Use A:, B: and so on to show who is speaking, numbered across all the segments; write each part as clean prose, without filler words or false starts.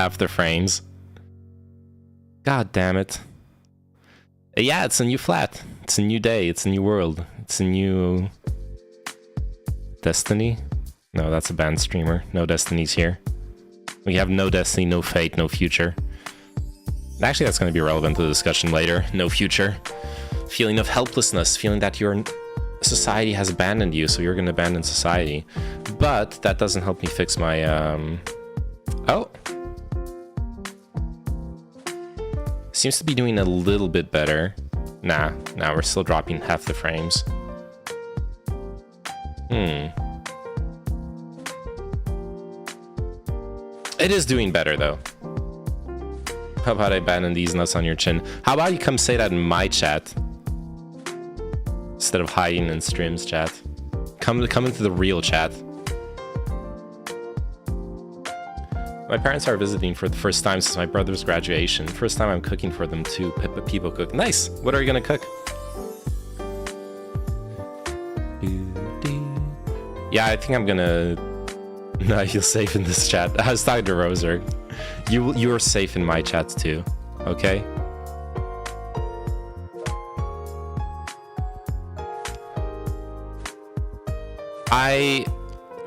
A: half the frames. God damn it. Yeah, it's a new flat. It's a new day. It's a new world. It's a new... Destiny? No, that's a banned streamer. No Destiny's here. We have no Destiny, no Fate, no Future. Actually, that's going to be relevant to the discussion later. No Future. Feeling of helplessness. Feeling that society has abandoned you, so you're going to abandon society. But that doesn't help me fix my... Oh! Seems to be doing a little bit better. Nah, we're still dropping half the frames. It is doing better, though. How about I abandon these nuts on your chin? How about you come say that in my chat? Instead of hiding in streams chat. Come into the real chat. My parents are visiting for the first time since my brother's graduation. First time I'm cooking for them too. People cook. Nice! What are you gonna cook? Yeah, I think I'm gonna... No, I feel safe in this chat. I was talking to Roser. You are safe in my chat too, okay?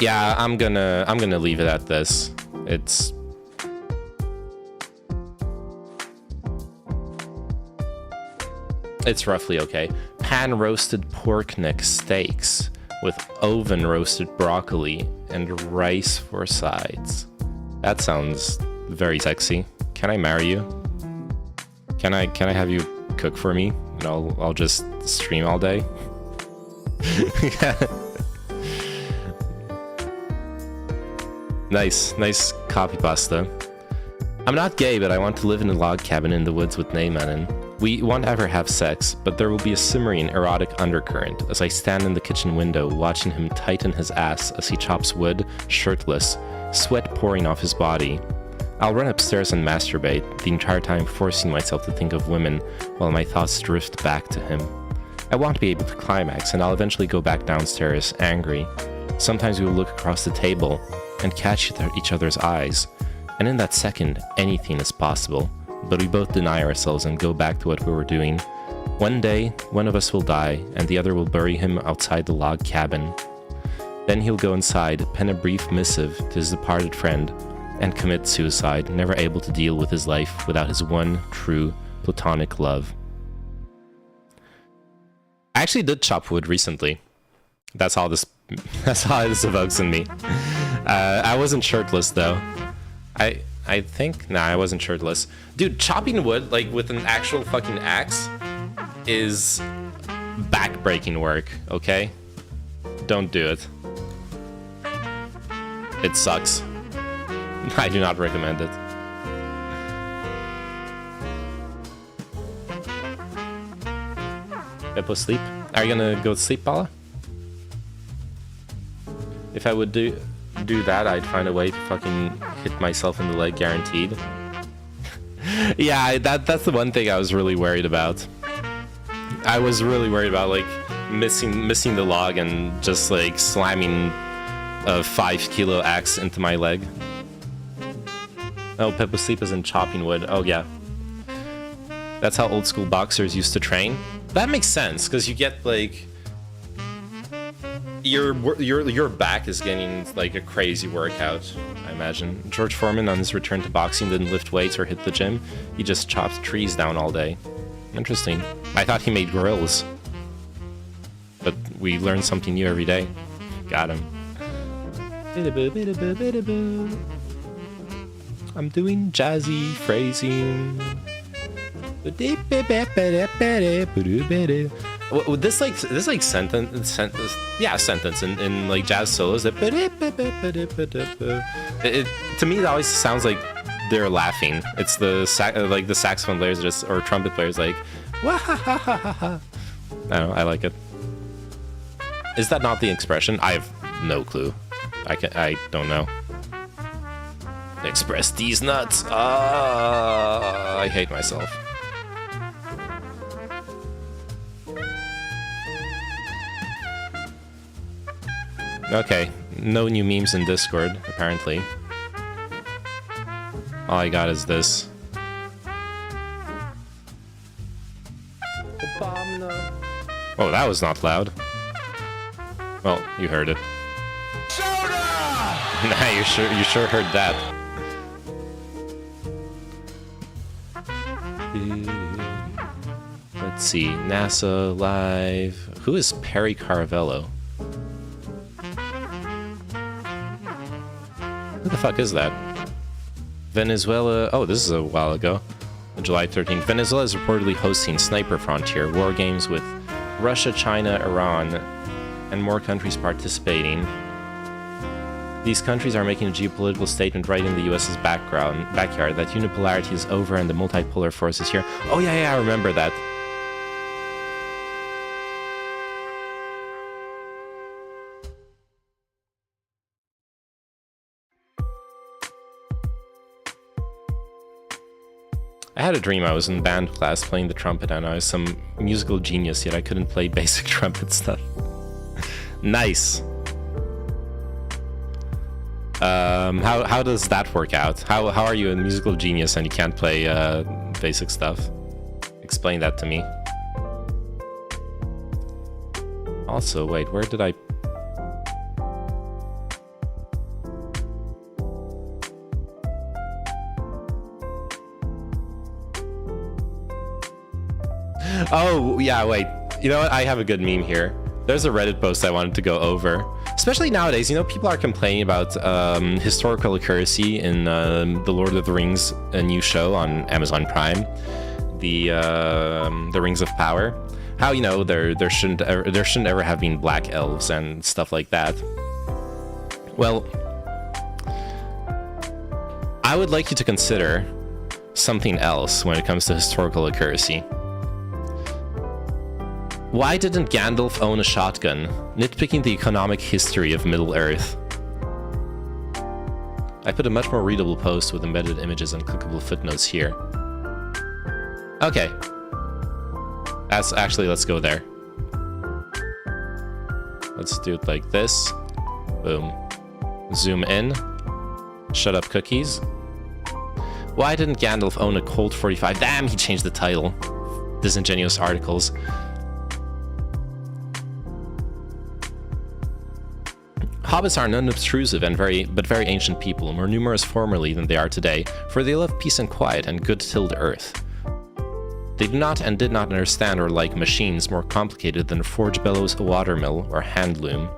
A: Yeah, I'm gonna leave it at this. It's roughly okay. Pan roasted pork neck steaks with oven roasted broccoli and rice for sides. That sounds very sexy. Can I marry you? Can I have you cook for me? And I'll just stream all day. Nice copy pasta. I'm not gay, but I want to live in a log cabin in the woods with Neymanen. We won't ever have sex, but there will be a simmering erotic undercurrent as I stand in the kitchen window watching him tighten his ass as he chops wood, shirtless, sweat pouring off his body. I'll run upstairs and masturbate, the entire time forcing myself to think of women while my thoughts drift back to him. I won't be able to climax, and I'll eventually go back downstairs, angry. Sometimes we will look across the table and catch each other's eyes, and in that second, anything is possible. But we both deny ourselves and go back to what we were doing. One day, one of us will die, and the other will bury him outside the log cabin. Then he'll go inside, pen a brief missive to his departed friend, and commit suicide, never able to deal with his life without his one true platonic love. I actually did chop wood recently. That's how this evokes in me. I wasn't shirtless though. I think... Nah, I wasn't shirtless. Dude, chopping wood, like, with an actual fucking axe is back-breaking work, okay? Don't do it. It sucks. I do not recommend it. Beppo sleep? Are you gonna go to sleep, Paula? If I would do that, I'd find a way to fucking hit myself in the leg, guaranteed. Yeah, that's the one thing I was really worried about. I was really worried about, like, missing the log and just, like, slamming a 5-kilo axe into my leg. Oh, Peppa Sleep is in chopping wood. Oh, yeah. That's how old school boxers used to train. That makes sense, because you get, like... Your back is getting like a crazy workout, I imagine. George Foreman on his return to boxing didn't lift weights or hit the gym. He just chopped trees down all day. Interesting. I thought he made grills. But we learn something new every day. Got him. I'm doing jazzy phrasing. This sentence in like jazz solos. To me, it always sounds like they're laughing. It's the saxophone players or trumpet players like, wah-ha-ha-ha-ha. I don't know, I like it. Is that not the expression? I have no clue. I don't know. Express these nuts. I hate myself. Okay, no new memes in Discord, apparently. All I got is this. Oh, that was not loud. Well, you heard it. Soda! Nah, you sure heard that. Let's see, NASA Live. Who is Perry Caravello? Who the fuck is that? Venezuela. Oh, this is a while ago. July 13th. Venezuela is reportedly hosting Sniper Frontier war games with Russia, China, Iran, and more countries participating. These countries are making a geopolitical statement right in the US's backyard that unipolarity is over and the multipolar force is here. Oh yeah, I remember that. I had a dream I was in band class playing the trumpet and I was some musical genius, yet I couldn't play basic trumpet stuff. Nice. How does that work out? How are you a musical genius and you can't play basic stuff? Explain that to me. Also, wait, where did I... Oh, yeah, wait. You know what? I have a good meme here. There's a Reddit post I wanted to go over. Especially nowadays, you know, people are complaining about historical accuracy in the Lord of the Rings, a new show on Amazon Prime, the Rings of Power. How, you know, there shouldn't ever have been black elves and stuff like that. Well, I would like you to consider something else when it comes to historical accuracy. Why didn't Gandalf own a shotgun? Nitpicking the economic history of Middle-earth. I put a much more readable post with embedded images and clickable footnotes here. Okay. Let's go there. Let's do it like this. Boom. Zoom in. Shut up, cookies. Why didn't Gandalf own a Colt 45? Damn, he changed the title. Disingenuous articles. Hobbits are an unobtrusive and very ancient people, more numerous formerly than they are today, for they love peace and quiet and good-tilled earth. They do not and did not understand or like machines more complicated than a forge bellows, a watermill, or handloom.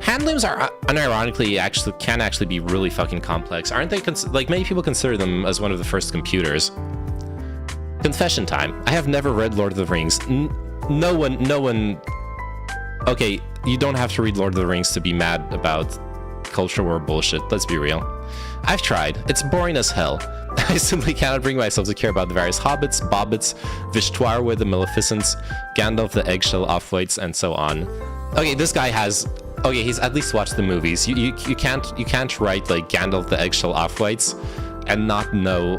A: Handlooms are unironically can actually be really fucking complex, aren't they? Like, many people consider them as one of the first computers. Confession time. I have never read Lord of the Rings. No one. Okay, you don't have to read Lord of the Rings to be mad about culture war bullshit, let's be real. I've tried. It's boring as hell. I simply cannot bring myself to care about the various hobbits, bobbits, Vishtuar the Maleficents, Gandalf the Eggshell Offwhites, and so on. Okay, this guy has... Okay, he's at least watched the movies. You can't write, like, Gandalf the Eggshell Offwhites and not know...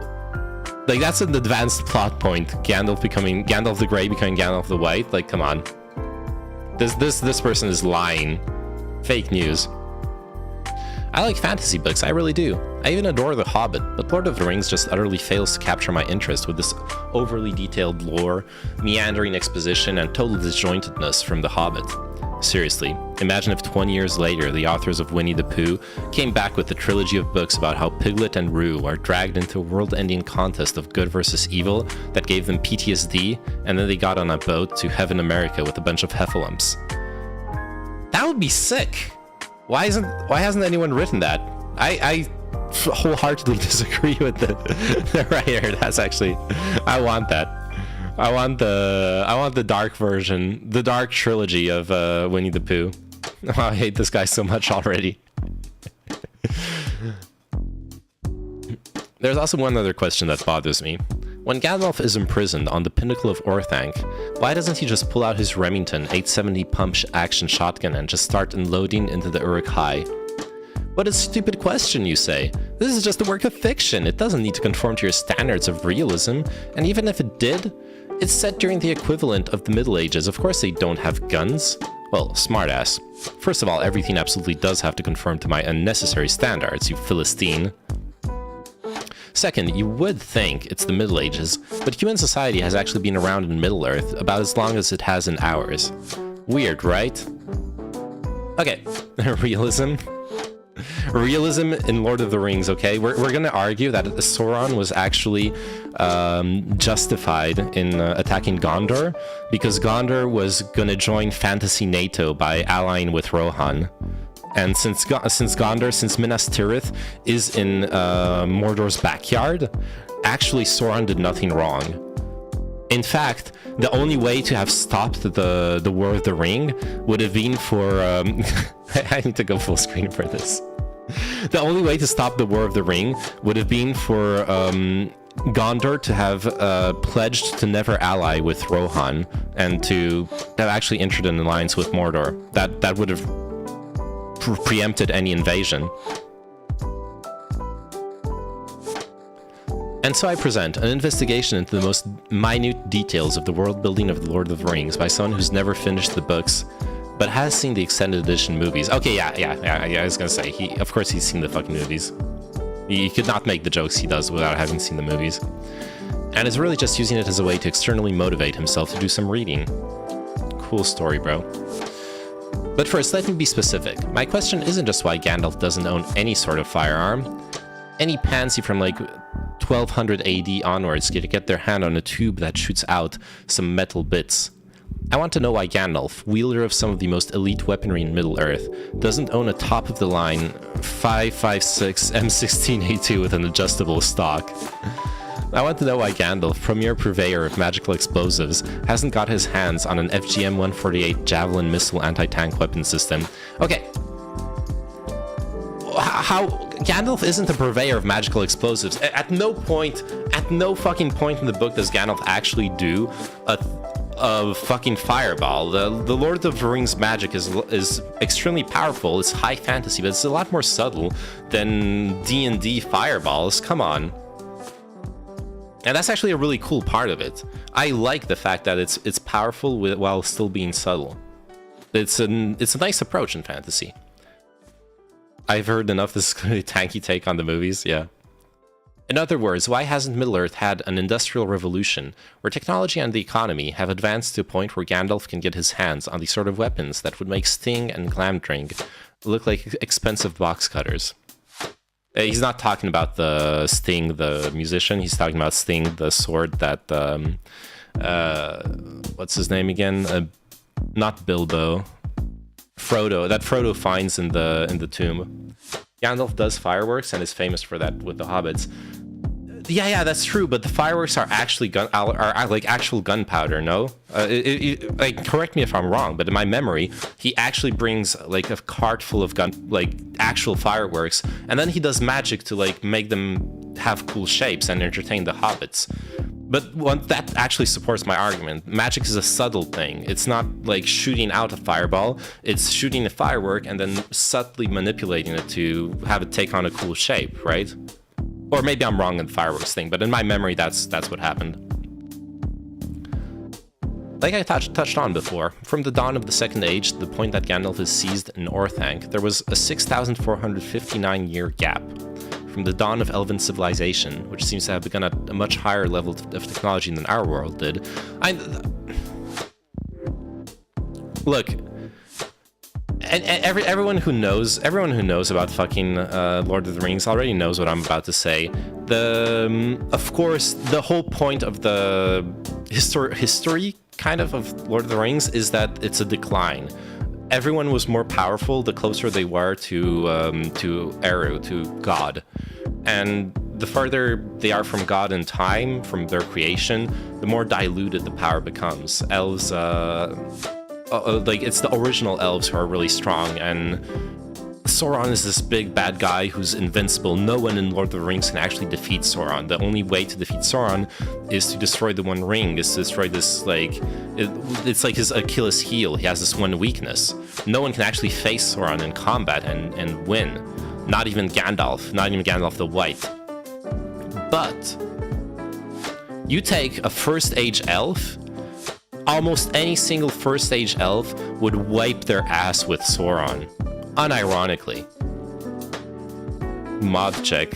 A: Like, that's an advanced plot point. Gandalf the Grey becoming Gandalf the White. Like, come on. This person is lying. Fake news. I like fantasy books, I really do. I even adore The Hobbit, but Lord of the Rings just utterly fails to capture my interest with this overly detailed lore, meandering exposition, and total disjointedness from The Hobbit. Seriously, imagine if 20 years later the authors of Winnie the Pooh came back with a trilogy of books about how Piglet and Roo are dragged into a world-ending contest of good versus evil that gave them PTSD, and then they got on a boat to Heaven America with a bunch of heffalumps. That would be sick! Why hasn't anyone written that? I wholeheartedly disagree with the writer. That's actually... I want that. I want the dark version, the dark trilogy of Winnie the Pooh. Oh, I hate this guy so much already. There's also one other question that bothers me. When Gandalf is imprisoned on the pinnacle of Orthanc, why doesn't he just pull out his Remington 870 pump action shotgun and just start unloading into the Uruk-hai? What a stupid question, you say. This is just a work of fiction. It doesn't need to conform to your standards of realism, and even if it did, it's set during the equivalent of the Middle Ages. Of course they don't have guns. Well, smartass. First of all, everything absolutely does have to conform to my unnecessary standards, you Philistine. Second, you would think it's the Middle Ages, but human society has actually been around in Middle-earth about as long as it has in ours. Weird, right? Okay, realism. Realism in Lord of the Rings, okay? We're gonna argue that Sauron was actually justified in attacking Gondor, because Gondor was gonna join Fantasy NATO by allying with Rohan. And since Minas Tirith is in Mordor's backyard, actually Sauron did nothing wrong. In fact, the only way to have stopped the War of the Ring would have been for... I need to go full screen for this. The only way to stop the War of the Ring would have been for Gondor to have pledged to never ally with Rohan, and to have actually entered an alliance with Mordor. That would have preempted any invasion. And so I present an investigation into the most minute details of the world building of The Lord of the Rings by someone who's never finished the books, but has seen the extended edition movies. Okay, yeah, I was gonna say, of course he's seen the fucking movies. He could not make the jokes he does without having seen the movies. And is really just using it as a way to externally motivate himself to do some reading. Cool story, bro. But first, let me be specific. My question isn't just why Gandalf doesn't own any sort of firearm. Any pansy from like 1200 AD onwards get their hand on a tube that shoots out some metal bits. I want to know why Gandalf, wielder of some of the most elite weaponry in Middle-earth, doesn't own a top-of-the-line 5.56 M16A2 with an adjustable stock. I want to know why Gandalf, premier purveyor of magical explosives, hasn't got his hands on an FGM-148 Javelin missile anti-tank weapon system. Okay. How... Gandalf isn't a purveyor of magical explosives. At no fucking point in the book does Gandalf actually do a fucking fireball. The Lord of the Rings magic is extremely powerful. It's high fantasy, but it's a lot more subtle than D&D fireballs. Come on. And that's actually a really cool part of it. I like the fact that it's powerful while still being subtle. It's a nice approach in fantasy. I've heard enough. This is going to be a tanky take on the movies, yeah. In other words, why hasn't Middle-earth had an industrial revolution where technology and the economy have advanced to a point where Gandalf can get his hands on the sort of weapons that would make Sting and Glamdring look like expensive box cutters? He's not talking about the Sting, the musician. He's talking about Sting, the sword that... what's his name again? Not Bilbo. Frodo. That Frodo finds in the tomb. Gandalf does fireworks and is famous for that with the hobbits. Yeah, that's true, but the fireworks are actually like actual gunpowder, no? Like, correct me if I'm wrong, but in my memory, he actually brings like a cart full of actual fireworks, and then he does magic to like make them have cool shapes and entertain the hobbits. But that actually supports my argument. Magic is a subtle thing. It's not like shooting out a fireball. It's shooting a firework and then subtly manipulating it to have it take on a cool shape, right? Or maybe I'm wrong in the fireworks thing, but in my memory, that's what happened. Like I touched on before, from the dawn of the Second Age to the point that Gandalf is seized in Orthanc, there was a 6,459-year gap. From the dawn of Elven civilization, which seems to have begun at a much higher level of technology than our world did. Look, and everyone who knows about fucking Lord of the Rings already knows what I'm about to say. Of course, the whole point of the history kind of Lord of the Rings is that it's a decline. Everyone was more powerful the closer they were to Eru, to God. And the farther they are from God in time, from their creation, the more diluted the power becomes. Elves, like, it's the original elves who are really strong, and Sauron is this big bad guy who's invincible. No one in Lord of the Rings can actually defeat Sauron. The only way to defeat Sauron is to destroy the One Ring, is to destroy this, like... It's like his Achilles heel. He has this one weakness. No one can actually face Sauron in combat and win. Not even Gandalf. Not even Gandalf the White. But... you take a First Age elf... almost any single First Age elf would wipe their ass with Sauron. Unironically. Mod check.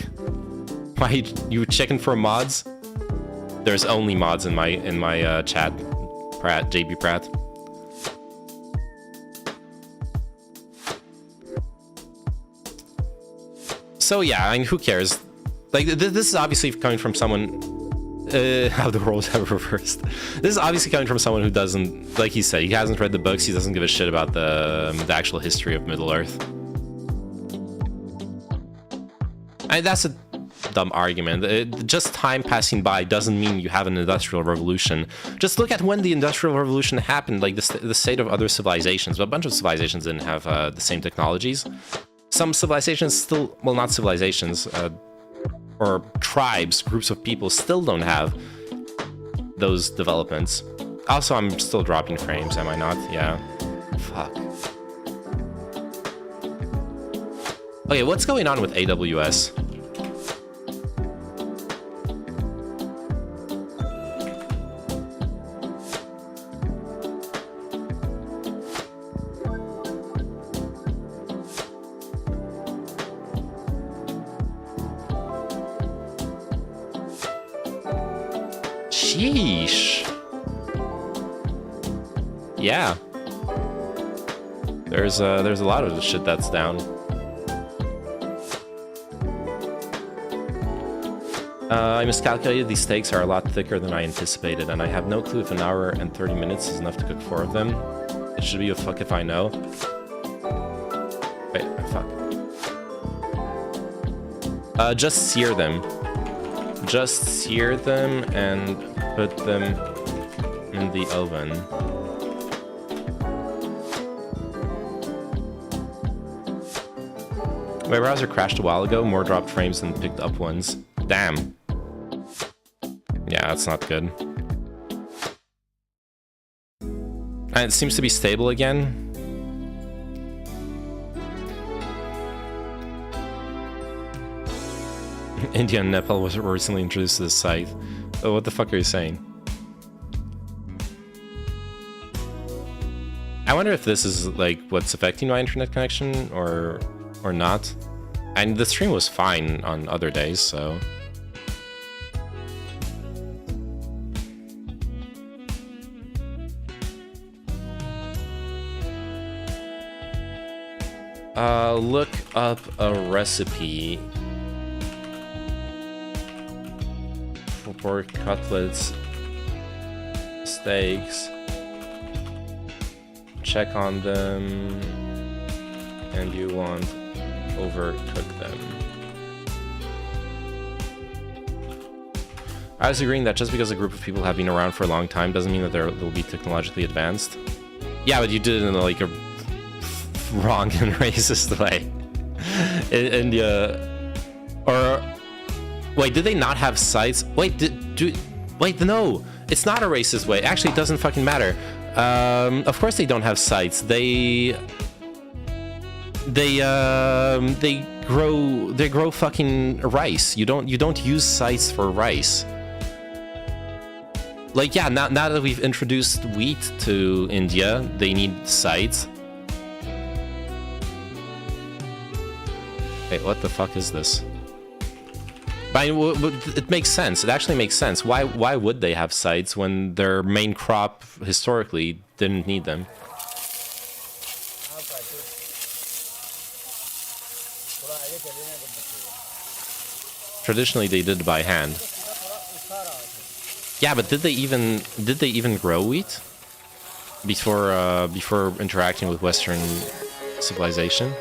A: Why you checking for mods? There's only mods in my chat. Pratt, JB Pratt. So yeah, I mean, who cares? Like, this is obviously coming from someone... how the roles have reversed. This is obviously coming from someone who doesn't... Like he said, he hasn't read the books, he doesn't give a shit about the actual history of Middle-earth. I mean, that's a dumb argument. Just time passing by doesn't mean you have an industrial revolution. Just look at when the industrial revolution happened, like the state of other civilizations. But a bunch of civilizations didn't have the same technologies. Some civilizations still, well, not civilizations, or tribes, groups of people still don't have those developments. Also, I'm still dropping frames, am I not? Yeah. Fuck. Okay, what's going on with AWS? Sheesh. Yeah. There's a lot of shit that's down. I miscalculated. These steaks are a lot thicker than I anticipated, and I have no clue if an hour and 30 minutes is enough to cook 4 of them. It should be a fuck if I know. Wait, fuck. Just sear them. Just sear them and put them in the oven. My browser crashed a while ago. More dropped frames than picked up ones. Damn. Yeah, that's not good. And it seems to be stable again. India and Nepal was recently introduced to this site. Oh, what the fuck are you saying? I wonder if this is like what's affecting my internet connection or not. And the stream was fine on other days, so. Look up a recipe for pork cutlets, steaks, check on them, and you want overcook them. I was agreeing that just because a group of people have been around for a long time doesn't mean that they'll be technologically advanced. Yeah, but you did it in like a wrong and racist way. In India, or wait, did they not have sites? Wait, wait, no, it's not a racist way. Actually, it doesn't fucking matter. Of course they don't have sites. They grow fucking rice. You don't use sites for rice. Like, yeah, now that we've introduced wheat to India, they need sites. Wait, what the fuck is this? But it makes sense. It actually makes sense. Why would they have sites when their main crop historically didn't need them? Traditionally, they did by hand. Yeah, but did they even grow wheat before interacting with Western civilization?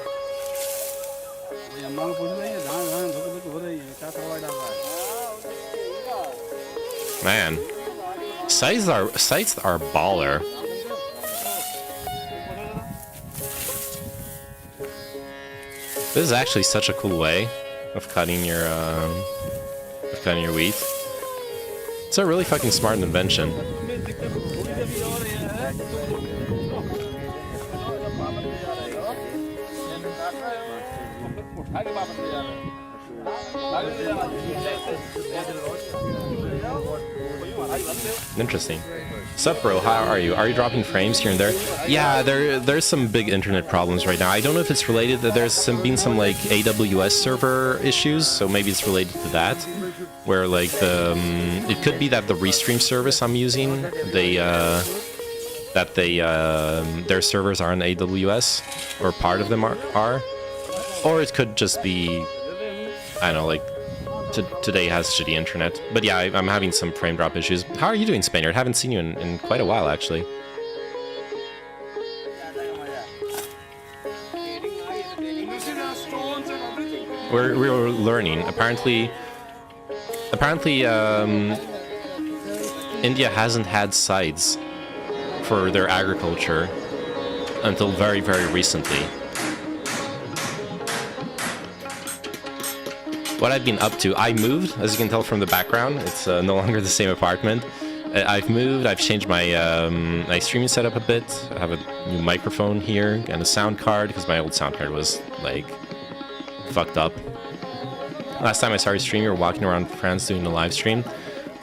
A: Man, sites are baller. This is actually such a cool way of cutting your wheat. It's a really fucking smart invention. Interesting. Sup, bro? How are you? Are you dropping frames here and there? Yeah, there's some big internet problems right now. I don't know if it's related. There's been some like AWS server issues, so maybe it's related to that. Where like it could be that the Restream service I'm using, their servers are on AWS, or part of them are, or it could just be, I don't know, like today has shitty internet. But yeah, I'm having some frame drop issues. How are you doing, Spaniard? Haven't seen you in quite a while, actually. We're learning. Apparently, India hasn't had sites for their agriculture until very, very recently. What I've been up to, I moved, as you can tell from the background. It's no longer the same apartment. I've moved, I've changed my my streaming setup a bit. I have a new microphone here and a sound card, because my old sound card was, like, fucked up. Last time I saw you stream, you were walking around France doing a live stream.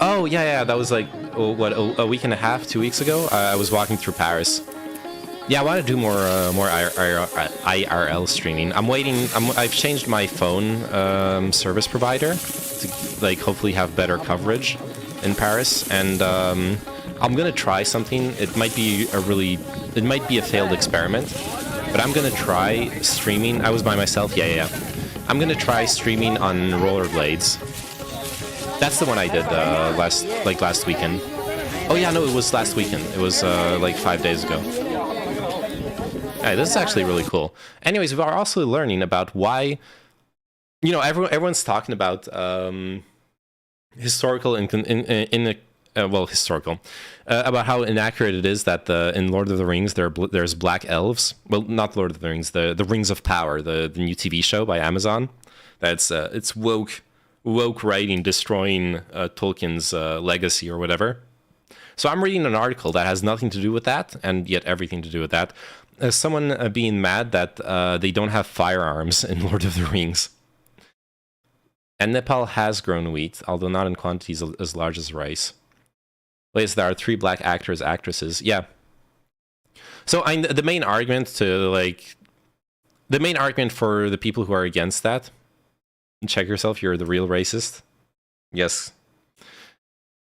A: Oh, yeah, that was like, what, a week and a half, 2 weeks ago? I was walking through Paris. Yeah, I want to do more IRL streaming. I'm waiting. I've changed my phone service provider to like hopefully have better coverage in Paris, and I'm gonna try something. It might be a failed experiment, but I'm gonna try streaming. I was by myself. Yeah. I'm gonna try streaming on rollerblades. That's the one I did last weekend. Oh yeah, no, it was last weekend. It was like 5 days ago. Hey, this is actually really cool. Anyways, we are also learning about why, you know, everyone's talking about historical about how inaccurate it is that in Lord of the Rings there's black elves. Well, not Lord of the Rings, the Rings of Power, the new TV show by Amazon. That's it's woke writing destroying Tolkien's legacy or whatever. So I'm reading an article that has nothing to do with that, and yet everything to do with that. Someone being mad that they don't have firearms in Lord of the Rings. And Nepal has grown wheat, although not in quantities as large as rice. Wait, there are 3 black actresses. Yeah. So the main argument for the people who are against that, check yourself, you're the real racist. Yes.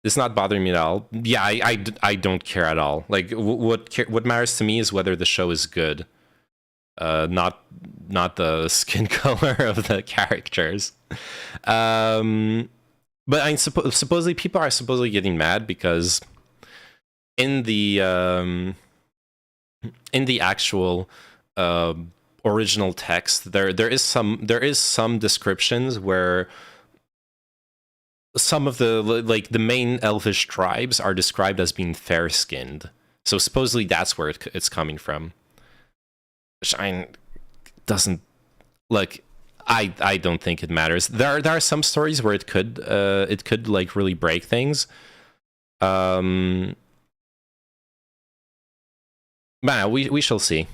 A: It's not bothering me at all. Yeah, I don't care at all. Like, what matters to me is whether the show is good, not the skin color of the characters. But supposedly people are supposedly getting mad because in the actual original text there is some descriptions where some of the main elvish tribes are described as being fair-skinned. So supposedly that's where it's coming from. Which doesn't, like, I don't think it matters. There are some stories where it could like really break things. Man, we shall see.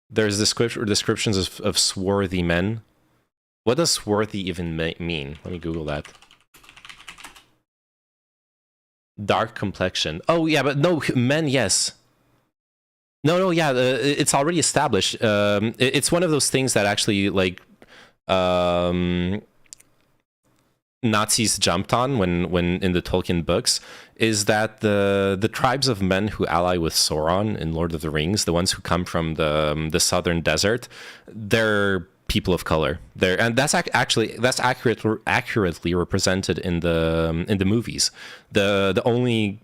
A: There's descriptions of swarthy men. What does swarthy even mean? Let me Google that. Dark complexion. Oh, yeah, but no, men, yes. No, yeah, it's already established. It's one of those things that actually, like, Nazis jumped on when in the Tolkien books, is that the tribes of men who ally with Sauron in Lord of the Rings, the ones who come from the southern desert, they're people of color there, and that's accurately represented in the movies. The only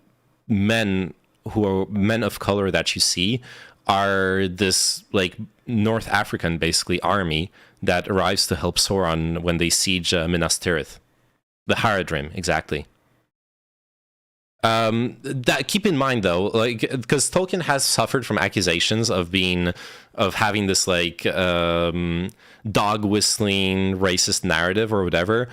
A: men who are men of color that you see are this like North African basically army that arrives to help Sauron when they siege Minas Tirith, the Haradrim, exactly. That keep in mind though, like, because Tolkien has suffered from accusations of having this like dog whistling racist narrative or whatever.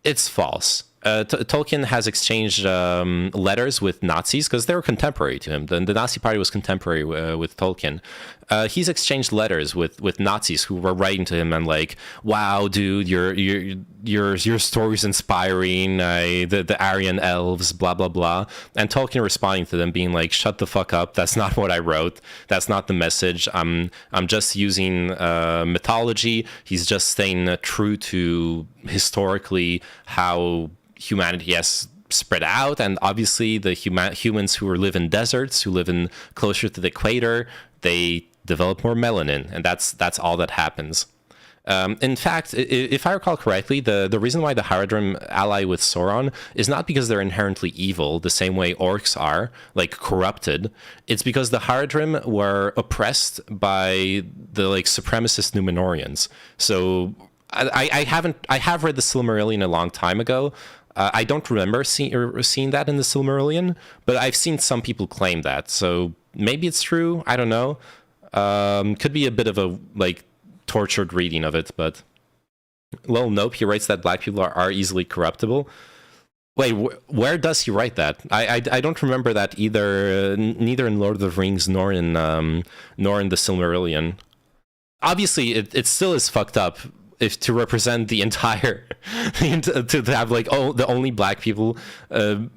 A: It's false. Tolkien has exchanged letters with Nazis because they were contemporary to him. The Nazi party was contemporary with Tolkien. He's exchanged letters with Nazis who were writing to him and like, "Wow, dude, your story's inspiring. The Aryan elves, blah blah blah." And Tolkien responding to them, being like, "Shut the fuck up. That's not what I wrote. That's not the message. I'm just using mythology. He's just staying true to historically how humanity has spread out, and obviously the humans who live in deserts, who live in closer to the equator, they develop more melanin, and that's all that happens." In fact, if I recall correctly, the reason why the Haradrim ally with Sauron is not because they're inherently evil, the same way orcs are, like corrupted. It's because the Haradrim were oppressed by the like supremacist Numenorians. So I have read the Silmarillion a long time ago. I don't remember seeing that in the Silmarillion, but I've seen some people claim that. So maybe it's true. I don't know. Could be a bit of a like tortured reading of it, but well, nope. He writes that black people are easily corruptible. Wait, where does he write that? I don't remember that either. Neither in Lord of the Rings nor in the Silmarillion. Obviously, it still is fucked up if to represent the entire to have like the only black people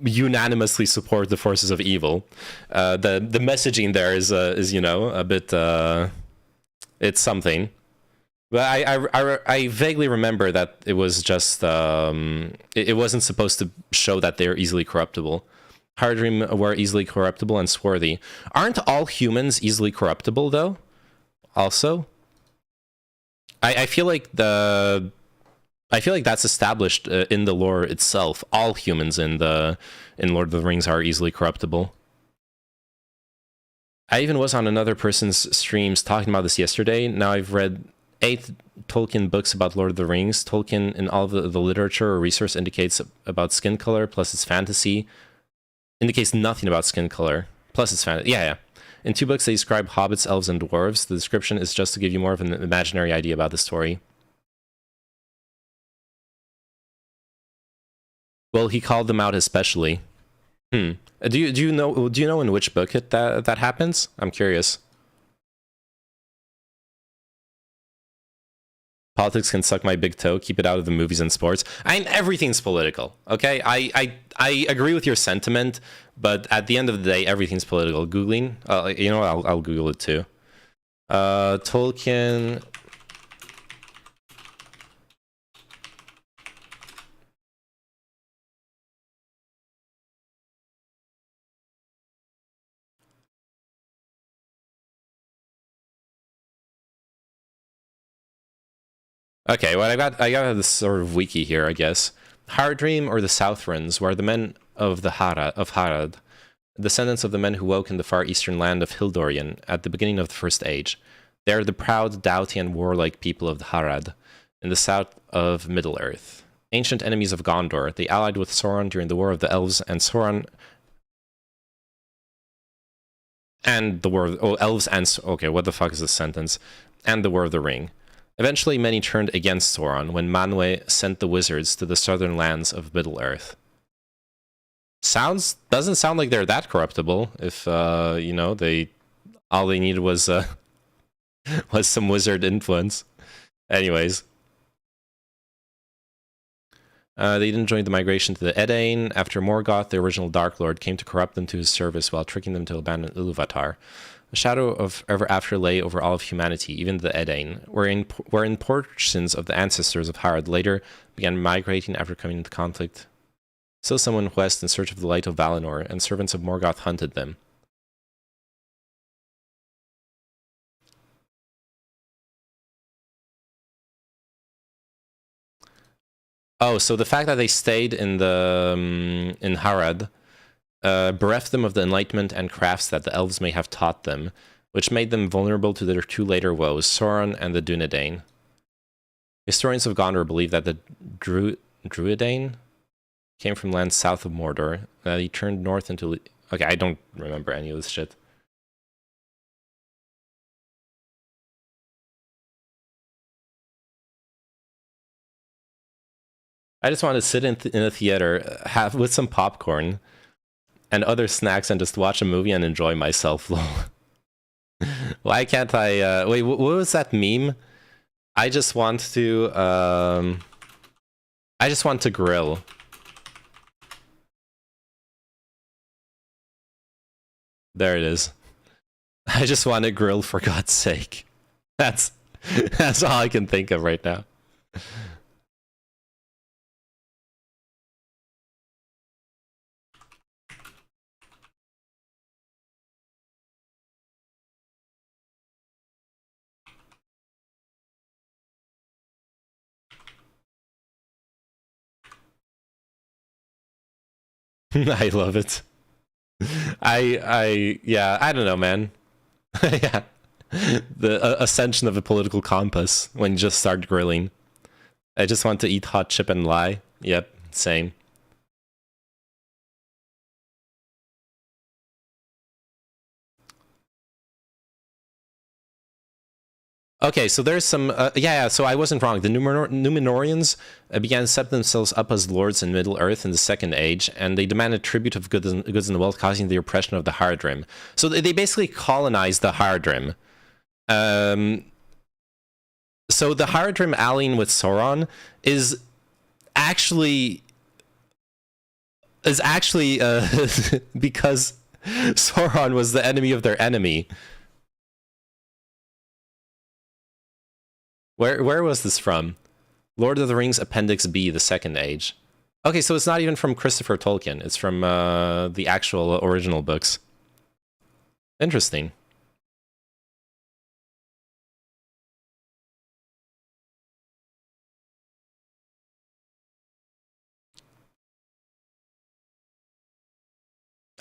A: unanimously support the forces of evil. The messaging there is you know a bit it's something. But I vaguely remember that it was just it wasn't supposed to show that they're easily corruptible. Haradrim were easily corruptible and swarthy. Aren't all humans easily corruptible though? Also, I feel like that's established in the lore itself. All humans in Lord of the Rings are easily corruptible. I even was on another person's streams talking about this yesterday. Now I've read 8 Tolkien books about Lord of the Rings. Tolkien in all of the literature or resource indicates about skin color plus its fantasy. Indicates nothing about skin color plus its fantasy. Yeah. In 2 books, they describe hobbits, elves, and dwarves. The description is just to give you more of an imaginary idea about the story. Well, he called them out especially. Do you know in which book that happens? I'm curious. Politics can suck my big toe. Keep it out of the movies and sports. Everything's political. Okay, I agree with your sentiment, but at the end of the day, everything's political. Googling, you know, I'll Google it too. Tolkien. Okay, well, I got this sort of wiki here, I guess. Haradrim, or the Southrons, were the men of Harad, descendants of the men who woke in the far eastern land of Hildorian at the beginning of the First Age. They are the proud, doughty, and warlike people of the Harad, in the south of Middle-earth. Ancient enemies of Gondor, they allied with Sauron during the War of the Elves, and Sauron... And the War of... Oh, Elves and... Okay, what the fuck is this sentence? And the War of the Ring. Eventually, many turned against Sauron when Manwë sent the wizards to the southern lands of Middle-earth. Doesn't sound like they're that corruptible. If you know, all they needed was some wizard influence. Anyways, they didn't join the migration to the Edain. After Morgoth, the original Dark Lord, came to corrupt them to his service while tricking them to abandon Iluvatar. A shadow of ever after lay over all of humanity, even the Edain, wherein portions of the ancestors of Harad later began migrating after coming into conflict. Still some went west in search of the light of Valinor, and servants of Morgoth hunted them. Oh, so the fact that they stayed in Harad bereft them of the enlightenment and crafts that the elves may have taught them, which made them vulnerable to their 2 later woes, Sauron and the Dunedain. Historians of Gondor believe that the Druedain came from lands south of Mordor, that he turned north into... Okay, I don't remember any of this shit. I just want to sit in a theater, with some popcorn and other snacks, and just watch a movie and enjoy myself. Why can't I, wait, what was that meme? I just want to grill. There it is. I just want to grill for God's sake. That's all I can think of right now. I love it. Yeah, I don't know, man. Yeah. The ascension of a political compass when you just start grilling. I just want to eat hot chip and lie. Yep, same. Okay, so there's some... yeah, so I wasn't wrong. The Numenorians began setting themselves up as lords in Middle-earth in the Second Age, and they demanded tribute of goods in the world, causing the oppression of the Haradrim. So they basically colonized the Haradrim. So the Haradrim allying with Sauron is actually because Sauron was the enemy of their enemy. Where was this from? Lord of the Rings Appendix B, the Second Age. Okay, so it's not even from Christopher Tolkien. It's from the actual original books. Interesting.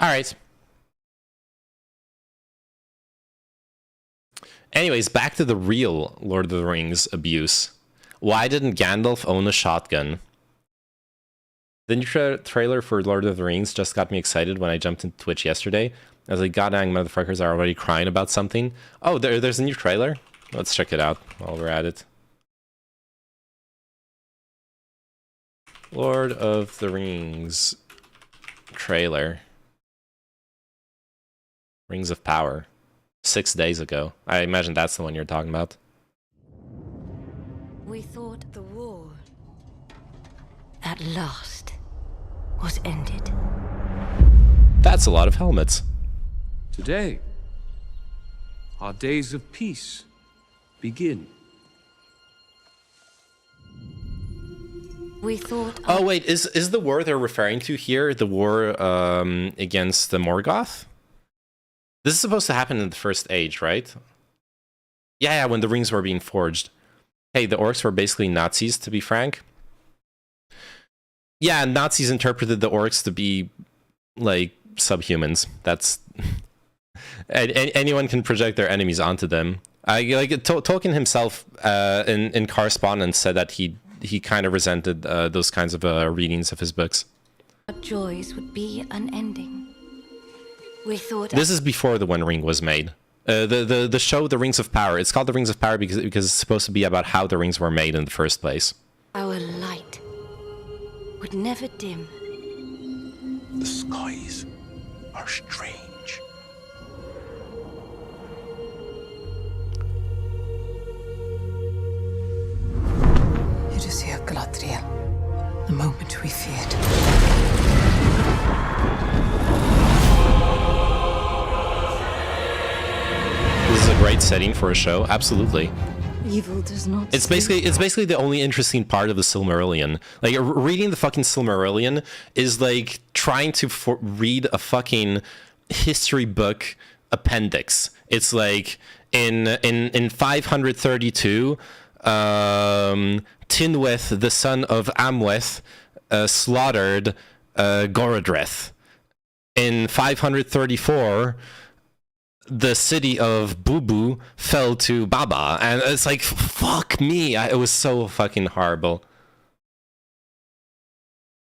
A: All right. Anyways, back to the real Lord of the Rings abuse. Why didn't Gandalf own a shotgun? The new trailer for Lord of the Rings just got me excited when I jumped into Twitch yesterday. I was like, God dang, motherfuckers are already crying about something. Oh, there's a new trailer? Let's check it out while we're at it. Lord of the Rings trailer. Rings of Power. 6 days ago. I imagine that's the one you're talking about.
B: We thought the war, at last, was ended.
A: That's a lot of helmets.
C: Today, our days of peace begin.
B: We thought...
A: Oh, wait, is the war they're referring to here the war against the Morgoth? This is supposed to happen in the First Age, right? Yeah, when the rings were being forged. Hey, the orcs were basically Nazis, to be frank. Yeah, Nazis interpreted the orcs to be, like, subhumans. That's... anyone can project their enemies onto them. Tolkien himself, in correspondence, said that he kind of resented those kinds of readings of his books.
B: Our joys would be unending. We thought...
A: This is before the One Ring was made. The show, The Rings of Power, it's called The Rings of Power because it's supposed to be about how the rings were made in the first place.
B: Our light would never dim.
D: The skies are strange.
E: It is here, Galadriel. The moment we feared.
A: This is a great setting for a show, absolutely.
B: Evil does not...
A: It's basically the only interesting part of the Silmarillion. Like, reading the fucking Silmarillion is like trying to read a fucking history book appendix. It's like in 532, Tinweth, the son of Amweth, slaughtered Gorodreth. In 534, the city of Bubu fell to Baba, and it's like, fuck me, it was so fucking horrible.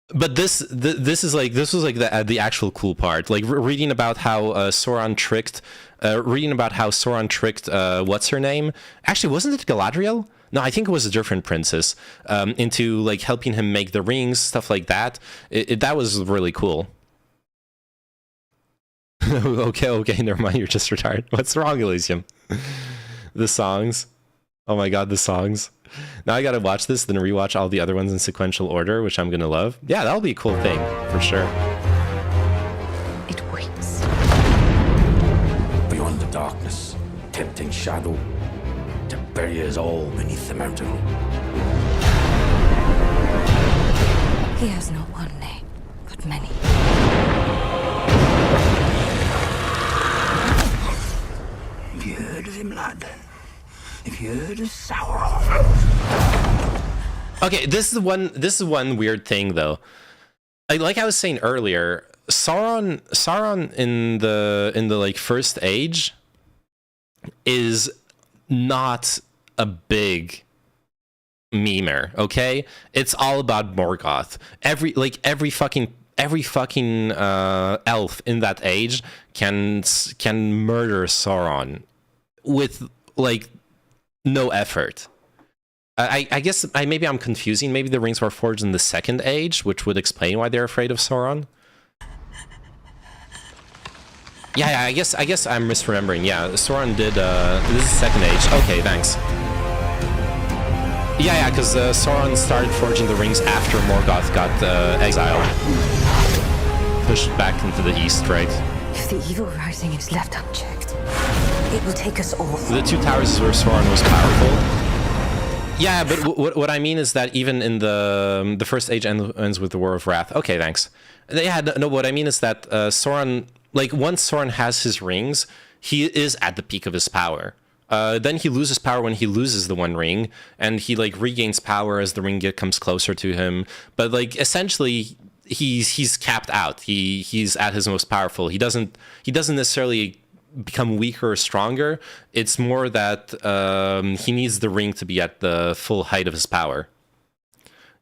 A: But this was like the actual cool part, like reading about how Sauron tricked, what's her name? Actually, wasn't it Galadriel? No, I think it was a different princess, into like helping him make the rings, stuff like that. That was really cool. Okay, never mind. You're just retired. What's wrong, Elysium? The songs. Oh my god, the songs. Now I gotta watch this, then rewatch all the other ones in sequential order, which I'm gonna love. Yeah, that'll be a cool thing, for sure.
E: It waits.
D: Beyond the darkness, tempting shadow, to bury us all beneath the mountain.
B: He has not one name, but many.
D: Have you heard of him, lad? Have you heard of Sauron?
A: Okay, this is one weird thing though. Like I was saying earlier, Sauron in the like first age is not a big memer, okay? It's all about Morgoth. Every fucking elf in that age can murder Sauron with like no effort. I guess maybe I'm confusing. Maybe the rings were forged in the second age, which would explain why they're afraid of Sauron. Yeah, I guess I'm misremembering. Yeah, Sauron did. This is second age. Okay, thanks. Yeah, because Sauron started forging the rings after Morgoth got exiled, pushed back into the east, right?
B: If the evil rising is left unchecked, it will take us all.
A: The two towers is where Sauron was powerful. Yeah, but what I mean is that even in the first age ends with the War of Wrath. Okay, thanks. Yeah, no, what I mean is that Sauron, like once Sauron has his rings, he is at the peak of his power. Then he loses power when he loses the One Ring, and he like regains power as the ring comes closer to him. But like essentially, he's capped out. He's at his most powerful. He doesn't necessarily become weaker or stronger. It's more that he needs the ring to be at the full height of his power.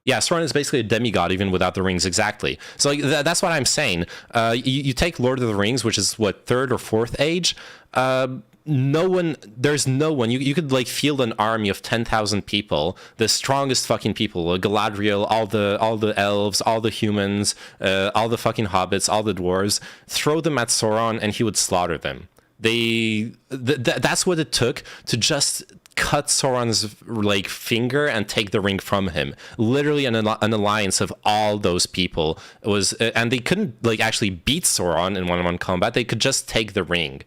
A: Yeah, Sauron is basically a demigod even without the rings, exactly. So like, that's what I'm saying. You take Lord of the Rings, which is what, third or fourth age. There's no one. You could like field an army of 10,000 people, the strongest fucking people, Galadriel, all the elves, all the humans, all the fucking hobbits, all the dwarves. Throw them at Sauron, and he would slaughter them. That's what it took to just cut Sauron's like finger and take the ring from him. Literally an alliance of all those people was, and they couldn't like actually beat Sauron in one-on-one combat. They could just take the ring,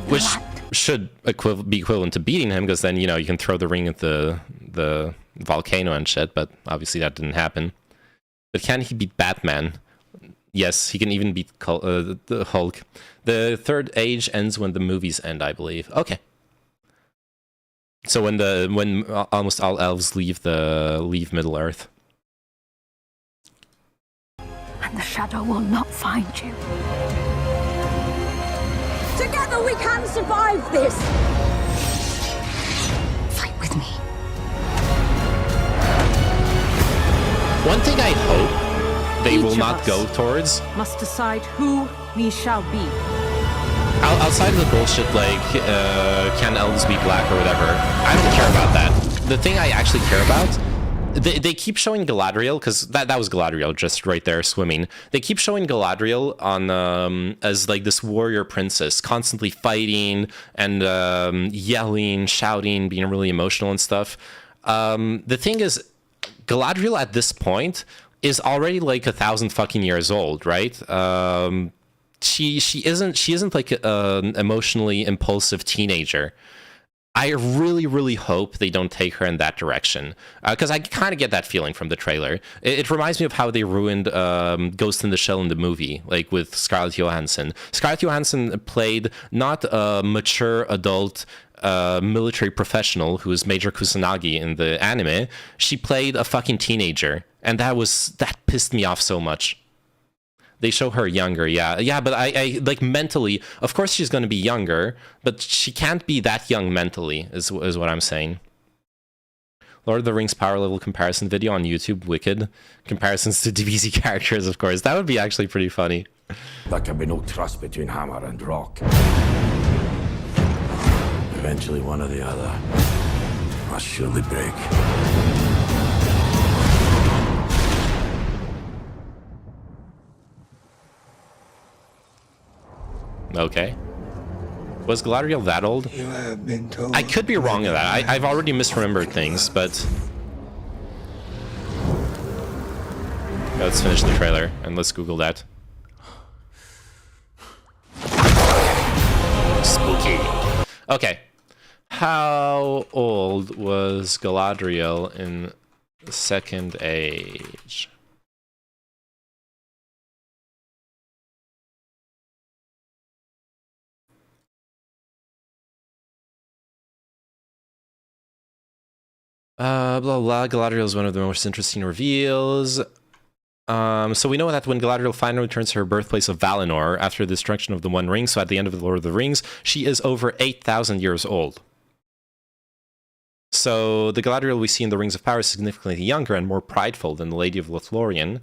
A: which should be equivalent to beating him, because then you can throw the ring at the volcano and shit. But obviously that didn't happen. But can he beat Batman? Yes, he can even beat the Hulk. The third age ends when the movies end, I believe. Okay. So when almost all elves leave Middle Earth.
B: And the shadow will not find you.
F: Together we can survive this!
B: Fight with me.
A: One thing I hope they
F: Each
A: will
F: of
A: not
F: us
A: go towards,
F: must decide who we shall be.
A: outside of the bullshit like can elves be black or whatever, I don't care about that. The thing I actually care about, they keep showing Galadriel, because that was Galadriel just right there swimming. They keep showing Galadriel on as like this warrior princess, constantly fighting and yelling, shouting, being really emotional and stuff. The thing is, Galadriel at this point is already like 1,000 fucking years old, right? She isn't like an emotionally impulsive teenager. I really hope they don't take her in that direction, because I kind of get that feeling from the trailer. It reminds me of how they ruined Ghost in the Shell in the movie, like with Scarlett Johansson. Scarlett Johansson played not a mature adult military professional who is Major Kusanagi in the anime. She played a fucking teenager, and that pissed me off so much. They show her younger, yeah, but I like mentally, of course she's going to be younger, but she can't be that young mentally, is what I'm saying. Lord of the Rings power level comparison video on YouTube, wicked. Comparisons to DBZ characters, of course. That would be actually pretty funny.
D: There can be no trust between hammer and rock. Eventually one or the other must surely break.
A: Okay. Was Galadriel that old?
D: You have been told.
A: I could be wrong in that. I've already misremembered things, but... Let's finish the trailer, and let's Google that. Spooky. Okay. How old was Galadriel in the Second Age? Blah, blah, Galadriel is one of the most interesting reveals. So we know that when Galadriel finally returns to her birthplace of Valinor after the destruction of the One Ring, so at the end of the Lord of the Rings, she is over 8,000 years old. So the Galadriel we see in the Rings of Power is significantly younger and more prideful than the Lady of Lothlorien.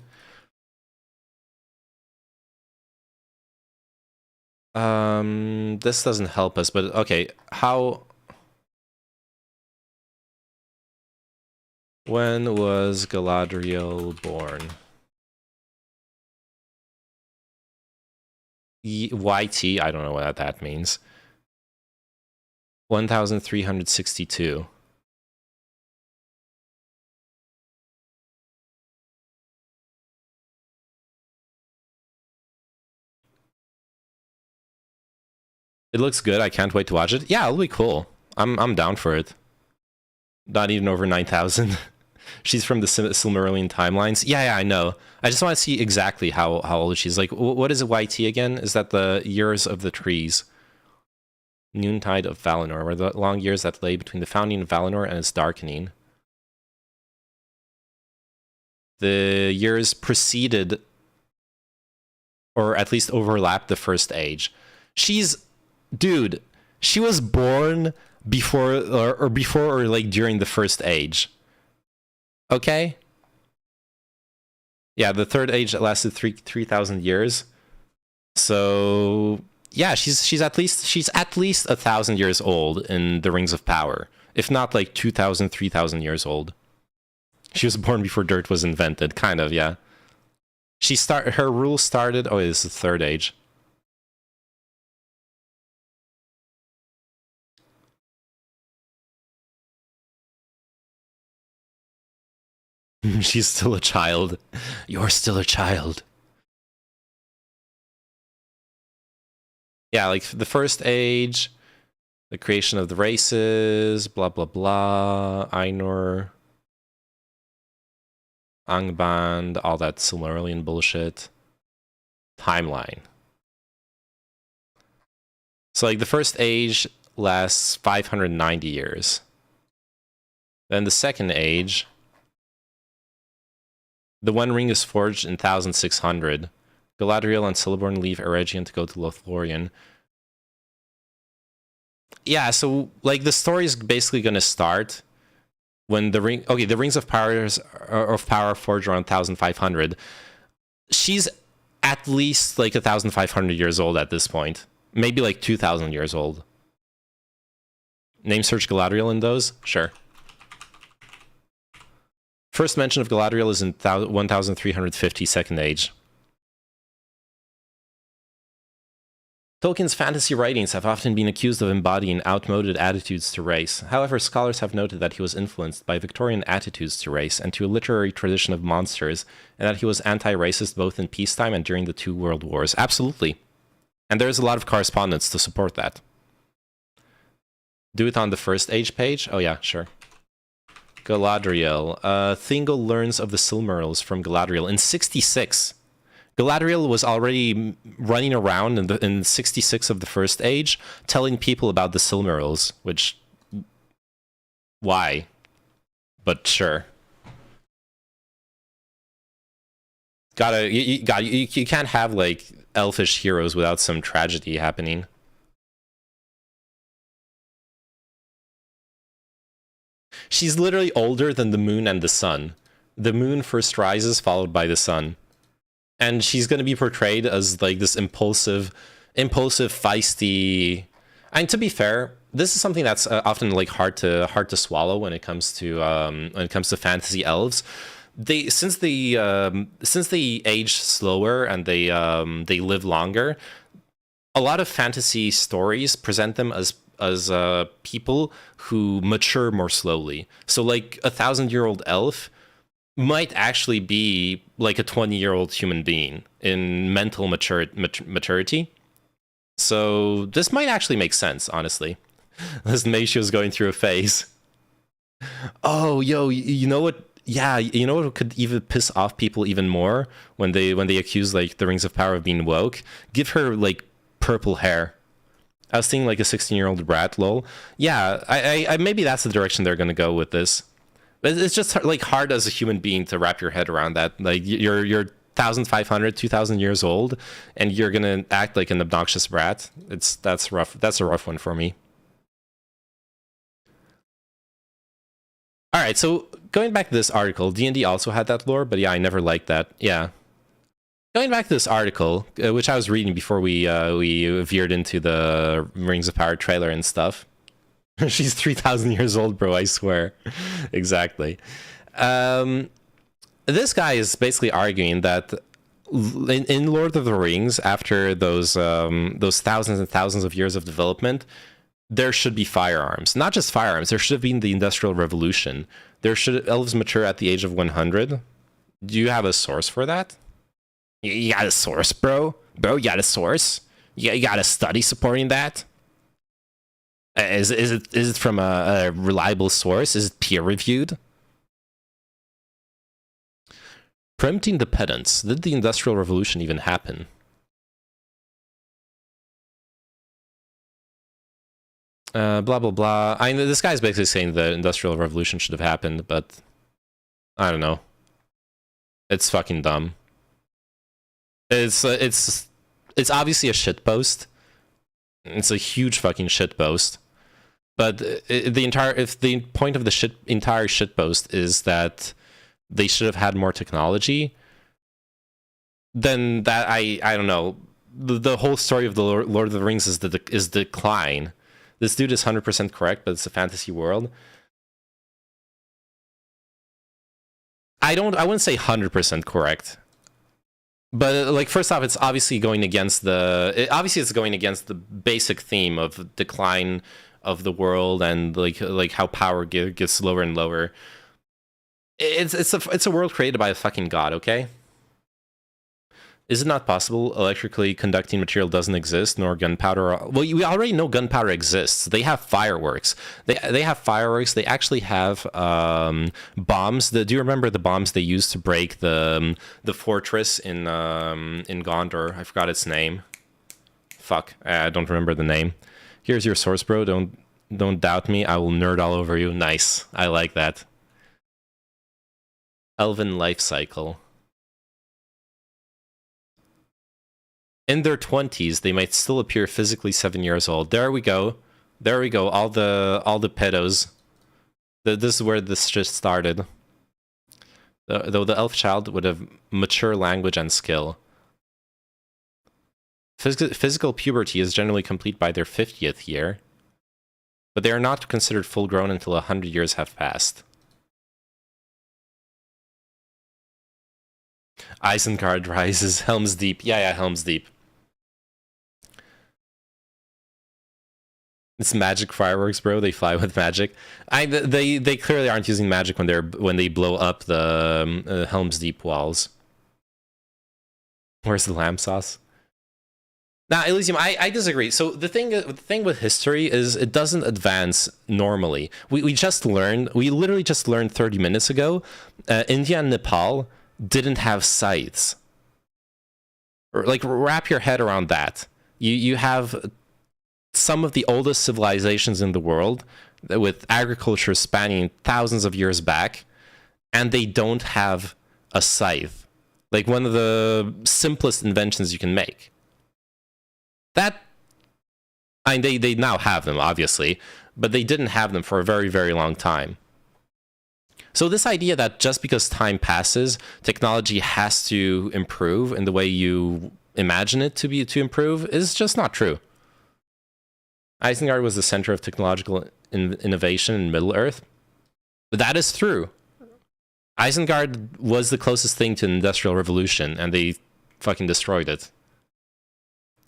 A: This doesn't help us, but okay, how... When was Galadriel born? YT, I don't know what that means. 1362. It looks good. I can't wait to watch it. Yeah, it'll be cool. I'm down for it. Not even over 9,000. She's from the Silmarillion timelines. Yeah, I know. I just want to see exactly how old she's. Like, what is a YT again? Is that the years of the trees? Noontide of Valinor, were the long years that lay between the founding of Valinor and its darkening. The years preceded, or at least overlapped, the First Age. Dude, she was born before or like during the First Age. Okay? Yeah, the Third Age lasted 3,000 years. So yeah, she's at least 1,000 years old in the Rings of Power, if not like 2,000, 3,000 years old. She was born before dirt was invented, kind of, yeah. Her rule started. Oh, this is the Third Age. She's still a child. You're still a child. Yeah, like the First Age, the creation of the races, blah, blah, blah, Ainur, Angband, all that Silmarillion bullshit. Timeline. So, like, the First Age lasts 590 years. Then the Second Age... The One Ring is forged in 1600. Galadriel and Celeborn leave Eregion to go to Lothlorien. Yeah, so like the story is basically going to start when the ring. Okay, the Rings of Power are forged around 1500. She's at least like 1,500 years old at this point, maybe like 2,000 years old. Name search Galadriel in those, sure. First mention of Galadriel is in 1350 Second Age. Tolkien's fantasy writings have often been accused of embodying outmoded attitudes to race. However, scholars have noted that he was influenced by Victorian attitudes to race and to a literary tradition of monsters, and that he was anti-racist both in peacetime and during the two world wars. Absolutely. And there's a lot of correspondence to support that. Do it on the First Age page? Oh yeah, sure. Galadriel. Thingol learns of the Silmarils from Galadriel in 66. Galadriel was already running around in 66 of the First Age, telling people about the Silmarils, which... Why? But sure. You can't have, like, elfish heroes without some tragedy happening. She's literally older than the moon and the sun. The moon first rises, followed by the sun. And she's going to be portrayed as like this impulsive, feisty... And to be fair, this is something that's often like hard to swallow when it comes to fantasy elves. Since they age slower and they live longer, a lot of fantasy stories present them as people who mature more slowly. So like a 1,000-year-old elf might actually be like a 20-year-old human being in mental maturity. So this might actually make sense, honestly. This Meishu is going through a phase. Oh, yo, you know what? Yeah, you know what could even piss off people even more when they accuse like the Rings of Power of being woke? Give her like purple hair. I was thinking like a 16-year-old brat, lol. Yeah, I maybe that's the direction they're gonna go with this. It's just like hard as a human being to wrap your head around that. Like you're 1,500, 2,000 years old, and you're gonna act like an obnoxious brat. That's rough. That's a rough one for me. All right, so going back to this article, D&D also had that lore, but yeah, I never liked that. Yeah. Going back to this article, which I was reading before we veered into the Rings of Power trailer and stuff. She's 3,000 years old, bro, I swear. Exactly. This guy is basically arguing that in Lord of the Rings, after those thousands and thousands of years of development, there should be firearms. Not just firearms, there should have been the Industrial Revolution. Elves mature at the age of 100. Do you have a source for that? You got a source, bro? Bro, you got a source? You got a study supporting that? Is it from a reliable source? Is it peer-reviewed? Preempting the pedants. Did the Industrial Revolution even happen? Blah, blah, blah. I mean, this guy's basically saying the Industrial Revolution should have happened, but I don't know. It's fucking dumb. It's obviously a shitpost. It's a huge fucking shitpost. But if the point of the entire shitpost is that they should have had more technology, then that I don't know. The whole story of the Lord of the Rings is decline. This dude is 100% correct, but it's a fantasy world. I wouldn't say 100% correct. But like, first off, it's obviously going against the basic theme of decline of the world and like how power gets lower and lower. It's a world created by a fucking god, okay? Is it not possible electrically conducting material doesn't exist, nor gunpowder? Well, we already know gunpowder exists. They have fireworks. They have fireworks. They actually have bombs. Do you remember the bombs they used to break the fortress in Gondor? I forgot its name. Fuck, I don't remember the name. Here's your source, bro. Don't doubt me. I will nerd all over you. Nice. I like that. Elven life cycle. In their 20s, they might still appear physically 7 years old. There we go. There we go. All the pedos. This is where this just started. Though the elf child would have mature language and skill. Physical puberty is generally complete by their 50th year, but they are not considered full-grown until 100 years have passed. Isengard rises. Helm's Deep. Yeah, Helm's Deep. It's magic fireworks, bro. They fly with magic. They clearly aren't using magic when they blow up the Helm's Deep walls. Where's the lamb sauce? Now, Elysium, I disagree. So the thing with history is it doesn't advance normally. We literally just learned 30 minutes ago, India and Nepal didn't have scythes. Like, wrap your head around that. You have some of the oldest civilizations in the world with agriculture spanning thousands of years back, and they don't have a scythe. Like, one of the simplest inventions you can make. They now have them, obviously, but they didn't have them for a very, very long time. So this idea that just because time passes, technology has to improve in the way you imagine it to improve is just not true. Isengard was the center of technological innovation in Middle-earth. But that is true. Isengard was the closest thing to an industrial revolution, and they fucking destroyed it.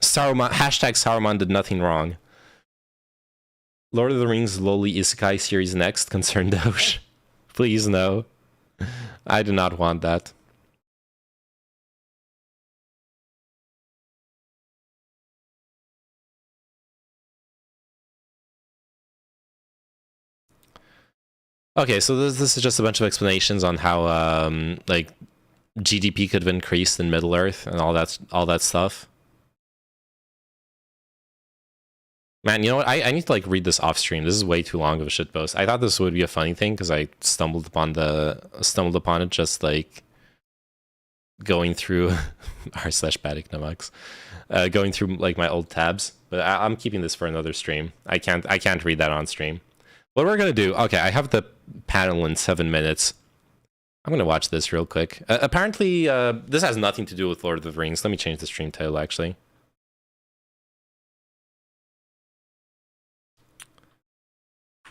A: Saruman, hashtag Saruman did nothing wrong. Lord of the Rings lowly isekai series next, concerned Doge. Please no. I do not want that. Okay, so this is just a bunch of explanations on how like GDP could have increased in Middle Earth and all that stuff. Man, you know what? I need to like read this off stream. This is way too long of a shitpost. I thought this would be a funny thing because I stumbled upon it just like going through r/Paticnamux, going through like my old tabs. But I'm keeping this for another stream. I can't read that on stream. What we're gonna do? Okay, I have the panel in 7 minutes. I'm gonna watch this real quick. Apparently, this has nothing to do with Lord of the Rings. Let me change the stream title actually.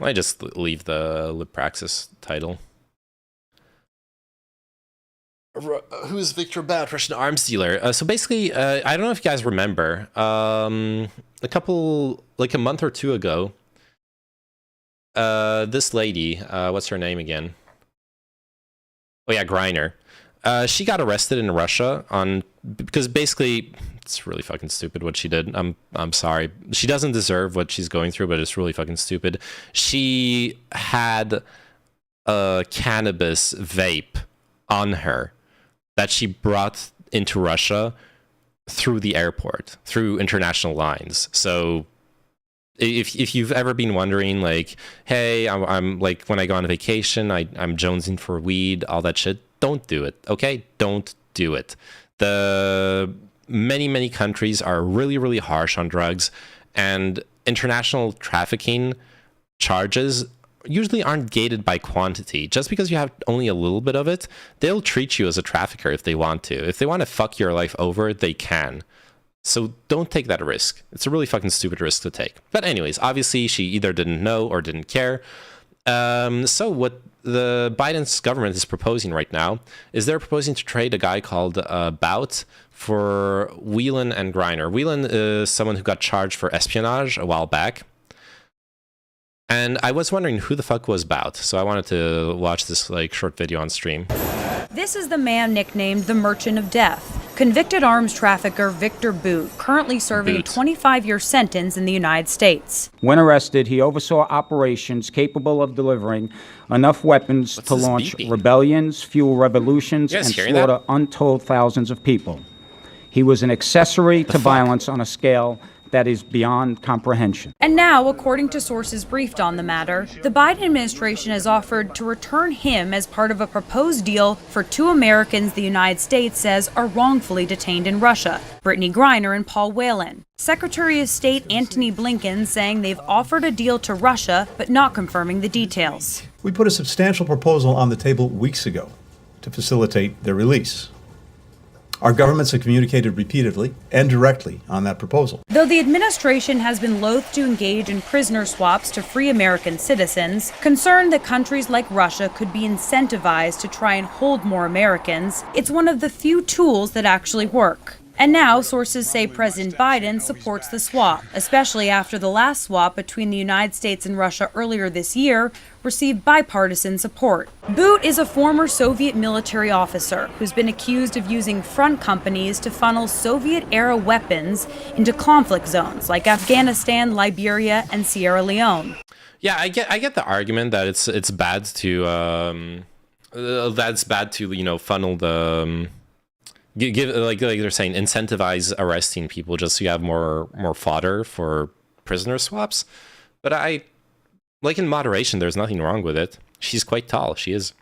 A: I just leave the Praxis title. Who's Victor Bout, Russian arms dealer? So basically, I don't know if you guys remember, a month or two ago, this lady, what's her name again? Oh yeah, Greiner. She got arrested in Russia because basically it's really fucking stupid what she did. I'm sorry. She doesn't deserve what she's going through, but it's really fucking stupid. She had a cannabis vape on her that she brought into Russia through the airport, through international lines. So if you've ever been wondering, like, hey, I'm like, when I go on a vacation, I'm jonesing for weed, all that shit, don't do it, okay? Don't do it. Many countries are really, really harsh on drugs, and international trafficking charges usually aren't gated by quantity. Just because you have only a little bit of it, they'll treat you as a trafficker if they want to. If they want to fuck your life over, they can. So don't take that risk. It's a really fucking stupid risk to take. But anyways, obviously she either didn't know or didn't care. So what the Biden's government is proposing right now is they're proposing to trade a guy called Bout for Whelan and Greiner. Whelan is someone who got charged for espionage a while back. And I was wondering who the fuck was Bout, so I wanted to watch this like short video on stream.
G: This is the man nicknamed the Merchant of Death. Convicted arms trafficker Victor Bout, currently serving a 25-year sentence in the United States.
H: When arrested, he oversaw operations capable of delivering enough weapons to launch rebellions, fuel revolutions, and slaughter untold thousands of people. He was an accessory to violence on a scale that is beyond comprehension.
G: And now, according to sources briefed on the matter, the Biden administration has offered to return him as part of a proposed deal for 2 Americans the United States says are wrongfully detained in Russia, Brittany Griner and Paul Whelan. Secretary of State Antony Blinken saying they've offered a deal to Russia, but not confirming the details.
I: We put a substantial proposal on the table weeks ago to facilitate their release. Our governments have communicated repeatedly and directly on that proposal.
G: Though the administration has been loath to engage in prisoner swaps to free American citizens, concerned that countries like Russia could be incentivized to try and hold more Americans, it's one of the few tools that actually work. And now, sources say President Biden supports the swap, especially after the last swap between the United States and Russia earlier this year received bipartisan support. Bout is a former Soviet military officer who's been accused of using front companies to funnel Soviet-era weapons into conflict zones like Afghanistan, Liberia, and Sierra Leone.
A: Yeah, I get the argument that it's bad to funnel the. Give like they're saying, incentivize arresting people just so you have more fodder for prisoner swaps. But like in moderation, there's nothing wrong with it. She's quite tall. She is.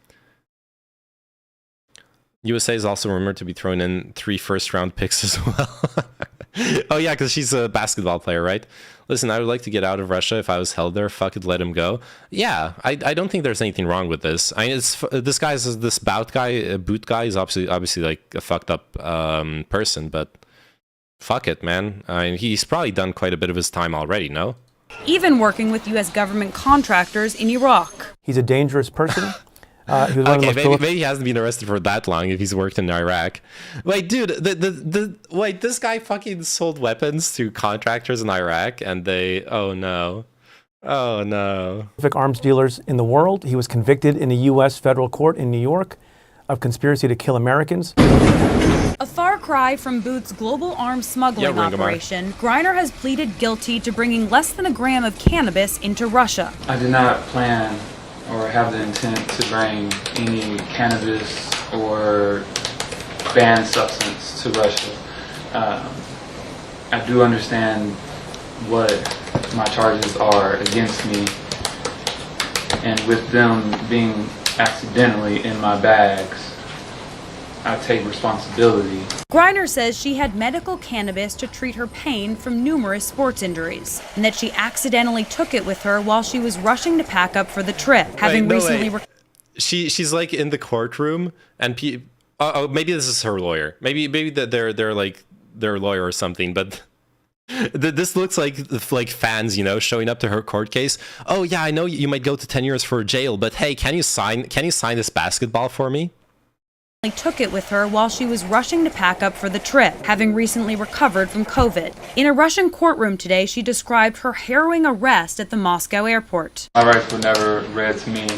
A: USA is also rumored to be throwing in 3 first-round picks as well. Oh yeah, because she's a basketball player, right? Listen, I would like to get out of Russia if I was held there. Fuck it, let him go. Yeah, I don't think there's anything wrong with this. I mean, this Bout guy is obviously like a fucked up person, but fuck it, man. I mean, he's probably done quite a bit of his time already, no?
G: Even working with U.S. government contractors in Iraq.
J: He's a dangerous person. He was
A: Okay, maybe he hasn't been arrested for that long if he's worked in Iraq. Wait, dude, wait, this guy fucking sold weapons to contractors in Iraq, and they, oh no.
J: Arms dealers in the world. He was convicted in a U.S. federal court in New York of conspiracy to kill Americans.
G: A far cry from Booth's global arms smuggling operation, Griner has pleaded guilty to bringing less than a gram of cannabis into Russia.
K: I did not plan or have the intent to bring any cannabis or banned substance to Russia. I do understand what my charges are against me, and with them being accidentally in my bags, I take responsibility.
G: Griner says she had medical cannabis to treat her pain from numerous sports injuries, and that she accidentally took it with her while she was rushing to pack up for the trip.
A: She's like in the courtroom, and maybe this is her lawyer. Maybe that they're like their lawyer or something, but. This looks like fans, you know, showing up to her court case. Oh yeah, I know you might go to 10 years for jail, but hey, can you sign this basketball for me?
G: Took it with her while she was rushing to pack up for the trip, having recently recovered from COVID. In a Russian courtroom today, she described her harrowing arrest at the Moscow airport.
K: My rights were never read to me.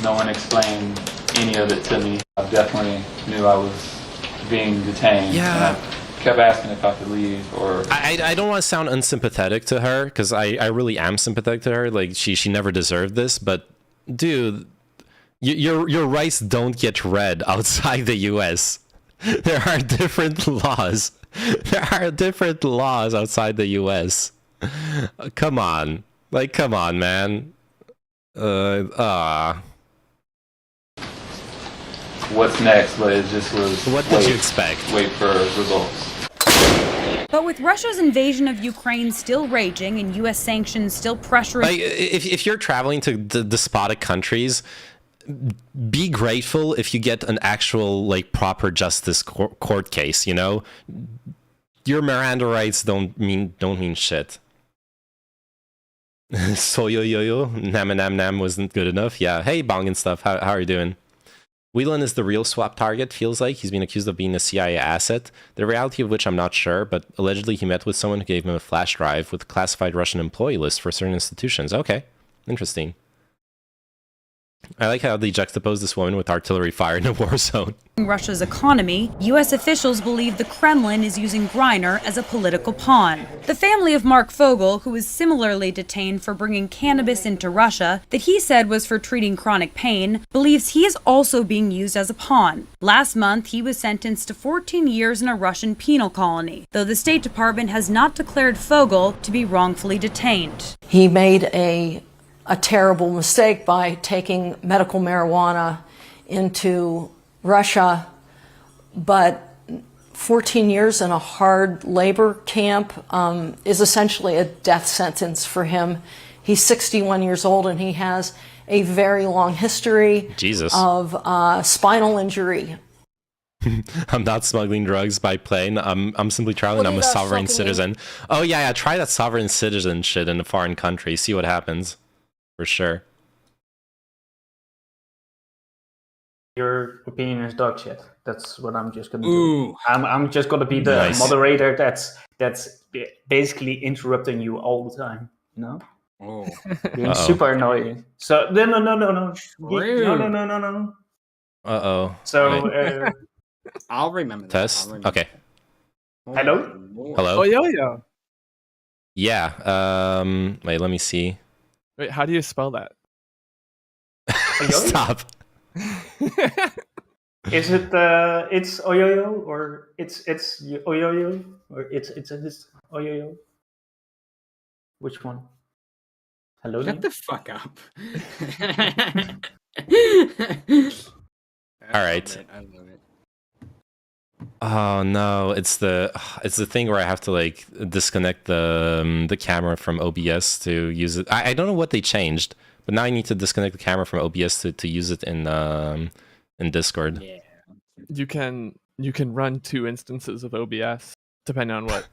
K: No one explained any of it to me. I definitely knew I was being detained.
A: Yeah.
K: And I kept asking if I could leave, or
A: I don't want to sound unsympathetic to her, because I really am sympathetic to her. Like she never deserved this, but dude, your rights don't get read outside the US. There are different laws. There are different laws outside the US. Come on, man.
K: What's next? But it just was.
A: What did you expect?
K: Wait for results.
G: But with Russia's invasion of Ukraine still raging and U.S. sanctions still pressuring...
A: Like, if you're traveling to despotic countries, be grateful if you get an actual, like, proper justice court case, you know? Your Miranda rights don't mean shit. So yo, nam wasn't good enough. Yeah, hey, Bong and stuff, how are you doing? Whelan is the real swap target, feels like. He's been accused of being a CIA asset, the reality of which I'm not sure, but allegedly he met with someone who gave him a flash drive with a classified Russian employee list for certain institutions. Okay, interesting. I like how they juxtapose this woman with artillery fire in a war zone.
G: Russia's economy, U.S. officials believe the Kremlin is using Griner as a political pawn. The family of Mark Fogel, who was similarly detained for bringing cannabis into Russia that he said was for treating chronic pain, believes he is also being used as a pawn. Last month, he was sentenced to 14 years in a Russian penal colony, though the State Department has not declared Fogel to be wrongfully detained.
L: He made a terrible mistake by taking medical marijuana into Russia, but 14 years in a hard labor camp is essentially a death sentence for him. He's 61 years old and he has a very long history of spinal injury.
A: I'm not smuggling drugs by plane. I'm simply traveling. I'm a sovereign citizen. Oh yeah, try that sovereign citizen shit in a foreign country. See what happens. For sure.
M: Your opinion is dog shit. That's what I'm just gonna do. I'm just gonna be the moderator that's basically interrupting you all the time. You know?
N: Oh,
M: being super annoying. So no. No. So
N: I'll remember.
A: Test. Okay.
M: Hello.
A: Hello.
O: Oh yeah.
A: Yeah. Wait. Let me see.
O: Wait, how do you spell that?
A: Stop.
M: Is it it's Oyoyo or it's Oyoyo or it's Oyoyo? Which one? Hello.
N: Shut the fuck up.
A: All right.
N: I love it.
A: Oh no, it's the thing where I have to like disconnect the camera from OBS to use it. I don't know what they changed, but now I need to disconnect the camera from OBS to use it in Discord.
N: Yeah.
O: You can run 2 instances of OBS depending on what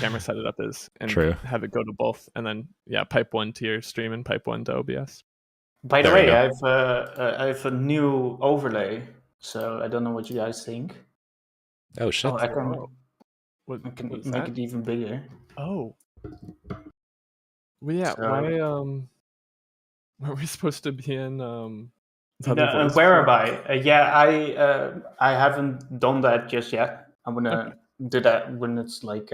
O: camera setup is, and have it go to both, and then pipe one to your stream and pipe one to OBS.
M: By the
A: There we
M: way,
A: go.
M: I have a new overlay, so I don't know what you guys think.
A: Oh shit!
M: Oh, I can
O: What is
M: make
O: that?
M: it even bigger.
O: Oh. Well, yeah.
M: So,
O: Why were we supposed to be in the other voice?
M: where am I? Yeah, I haven't done that just yet. I'm gonna do that when it's like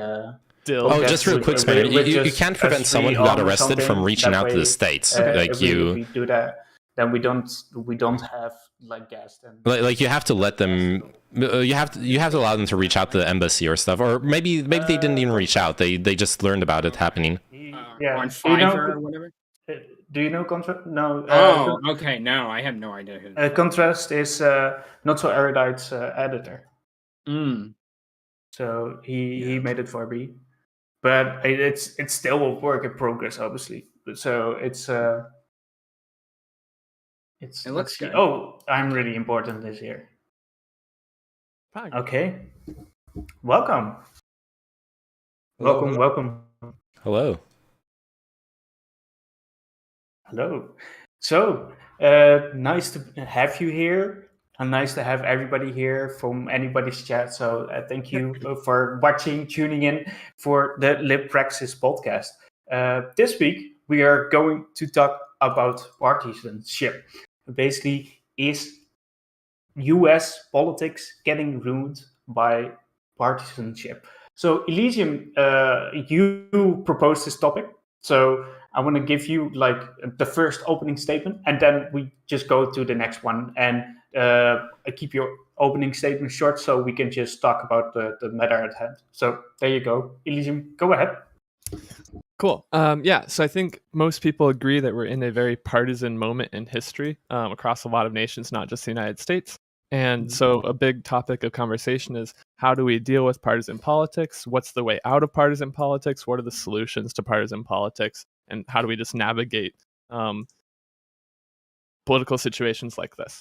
A: Oh, just real quick, Spanner. You can't prevent someone who got arrested from reaching out to the States. Like
M: if we do that, then we don't have like guests and
A: like you have to let them. You have to allow them to reach out to the embassy or stuff, or maybe they didn't even reach out. They just learned about it happening.
M: Yeah,
N: on Fiverr or whatever.
M: Do you know Contrast? No.
N: Oh, okay. No, I have no idea who.
M: Contrast is not so erudite's editor.
N: Mm.
M: So he made it for me, but it's still a work in progress, obviously. So it
N: looks good.
M: Oh, I'm really important this year.
O: Fine.
M: Okay, welcome.
A: Hello.
M: Welcome.
A: Hello.
M: Hello. So nice to have you here. And nice to have everybody here from anybody's chat. So thank you for watching, tuning in for the Praxis podcast. This week, we are going to talk about partisanship. Basically, is US politics getting ruined by partisanship? So Elysium, you proposed this topic. So I want to give you like the first opening statement, and then we just go to the next one. And keep your opening statement short so we can just talk about the matter at hand. So there you go. Elysium, go ahead.
O: Cool. Yeah, so I think most people agree that we're in a very partisan moment in history across a lot of nations, not just the United States. And so a big topic of conversation is how do we deal with partisan politics? What's the way out of partisan politics? What are the solutions to partisan politics? And how do we just navigate political situations like this?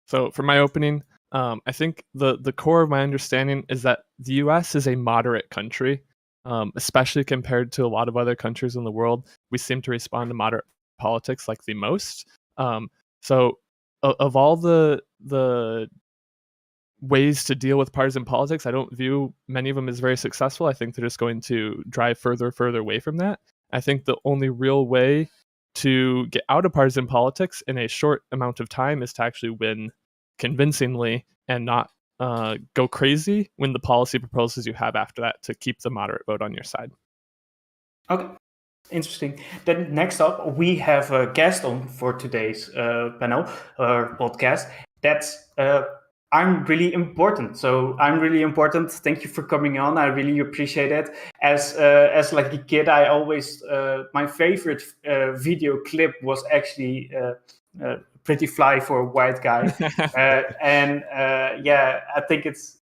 O: So for my opening, I think the core of my understanding is that the US is a moderate country, especially compared to a lot of other countries in the world. We seem to respond to moderate politics like the most. So of all the ways to deal with partisan politics, I don't view many of them as very successful. I think they're just going to drive further away from that. I think the only real way to get out of partisan politics in a short amount of time is to actually win convincingly and not go crazy when the policy proposals you have after that to keep the moderate vote on your side.
M: Okay, interesting. Then next up, we have a guest on for today's panel or podcast. That's I'm really important. So I'm really important. Thank you for coming on. I really appreciate it. As like a kid, I always my favorite video clip was actually Pretty Fly for a White Guy, and yeah, I think it's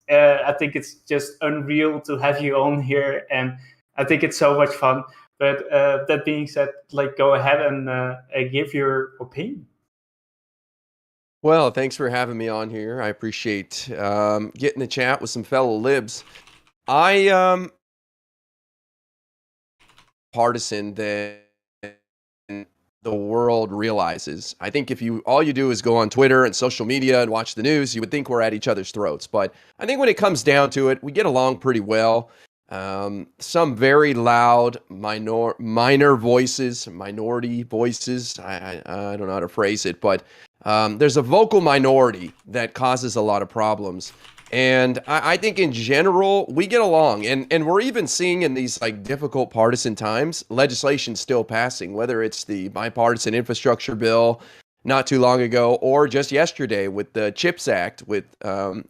M: just unreal to have you on here, and I think it's so much fun. But that being said, like go ahead and give your opinion.
P: Well, thanks for having me on here. I appreciate getting to chat with some fellow libs. I partisan than the world realizes. I think if all you do is go on Twitter and social media and watch the news, you would think we're at each other's throats. But I think when it comes down to it, we get along pretty well. Some very loud minor voices, minority voices. I don't know how to phrase it, but there's a vocal minority that causes a lot of problems. And I think in general, we get along. And we're even seeing in these like difficult partisan times, legislation still passing, whether it's the bipartisan infrastructure bill not too long ago, or just yesterday with the CHIPS Act with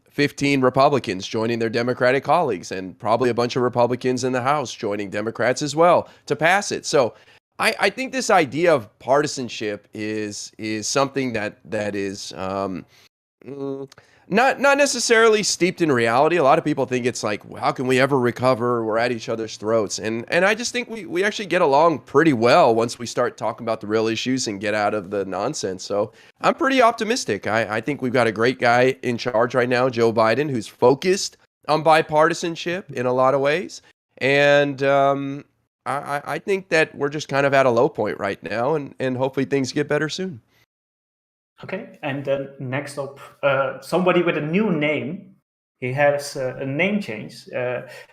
P: 15 Republicans joining their Democratic colleagues and probably a bunch of Republicans in the House joining Democrats as well to pass it. So I think this idea of partisanship is something that is not necessarily steeped in reality. A lot of people think it's like, how can we ever recover? We're at each other's throats. And I just think we actually get along pretty well once we start talking about the real issues and get out of the nonsense. So I'm pretty optimistic. I think we've got a great guy in charge right now, Joe Biden, who's focused on bipartisanship in a lot of ways. And I think that we're just kind of at a low point right now, and hopefully things get better soon.
M: Okay, and then next up, somebody with a new name. He has a name change.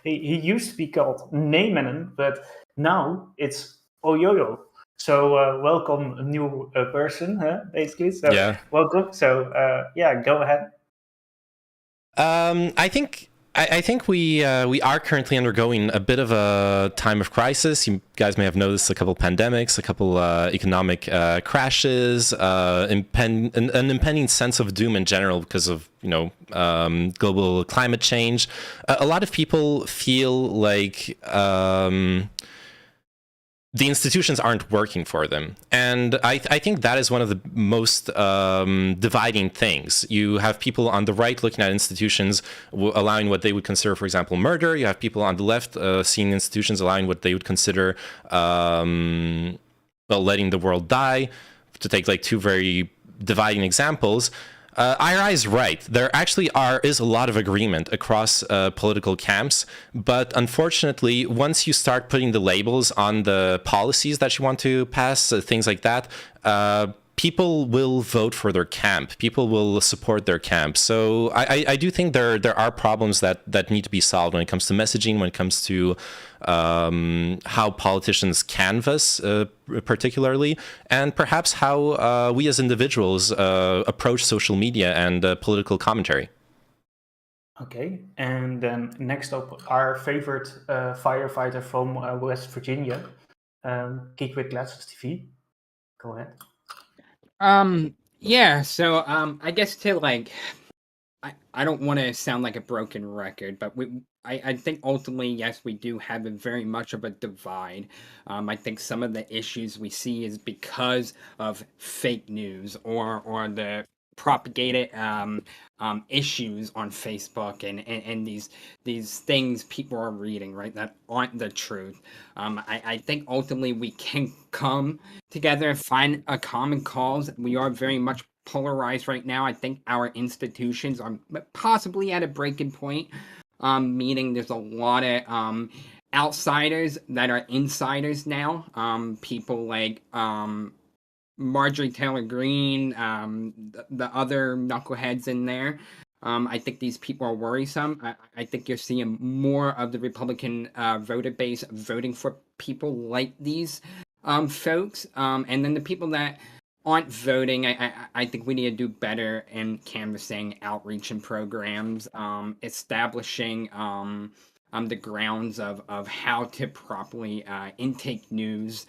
M: He used to be called Neymanen, but now it's Oyoyo. So welcome, a new person, basically. So
A: Yeah.
M: welcome. So yeah, go ahead.
A: I think we are currently undergoing a bit of a time of crisis. You guys may have noticed a couple pandemics, a couple economic crashes, an impending sense of doom in general because of global climate change. A lot of people feel like the institutions aren't working for them. And I think that is one of the most dividing things. You have people on the right looking at institutions allowing what they would consider, for example, murder. You have people on the left seeing institutions allowing what they would consider letting the world die, to take like two very dividing examples. IRI is right. There actually is a lot of agreement across political camps, but unfortunately, once you start putting the labels on the policies that you want to pass, things like that, people will vote for their camp. People will support their camp. So I do think there are problems that need to be solved when it comes to messaging, when it comes to how politicians canvass, particularly, and perhaps how we as individuals approach social media and political commentary.
M: Okay, and then next up, our favorite firefighter from West Virginia, Geek with Glasses TV. Go ahead.
N: Yeah, so I guess I don't want to sound like a broken record, but I think ultimately, yes, we do have very much of a divide. I think some of the issues we see is because of fake news or the propagated issues on Facebook and these things people are reading, right, that aren't the truth. I think ultimately we can come together and find a common cause. We are very much polarized right now. I think our institutions are possibly at a breaking point, meaning there's a lot of outsiders that are insiders now. People like Marjorie Taylor Greene, the other knuckleheads in there. I think these people are worrisome. I think you're seeing more of the Republican voter base voting for people like these folks. And then the people that aren't voting, I think we need to do better in canvassing, outreach and programs, establishing the grounds of how to properly intake news,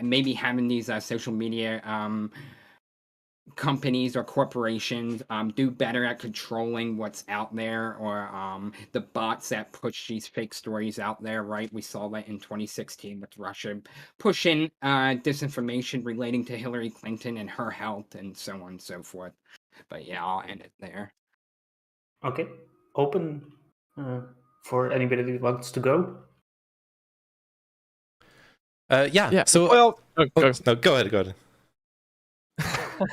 N: maybe having these social media companies or corporations do better at controlling what's out there, or the bots that push these fake stories out there, right? We saw that in 2016 with Russia pushing disinformation relating to Hillary Clinton and her health and so on and so forth. But yeah, I'll end it there.
M: Okay, open for anybody who wants to go.
A: Yeah. So
P: well,
A: no, go ahead.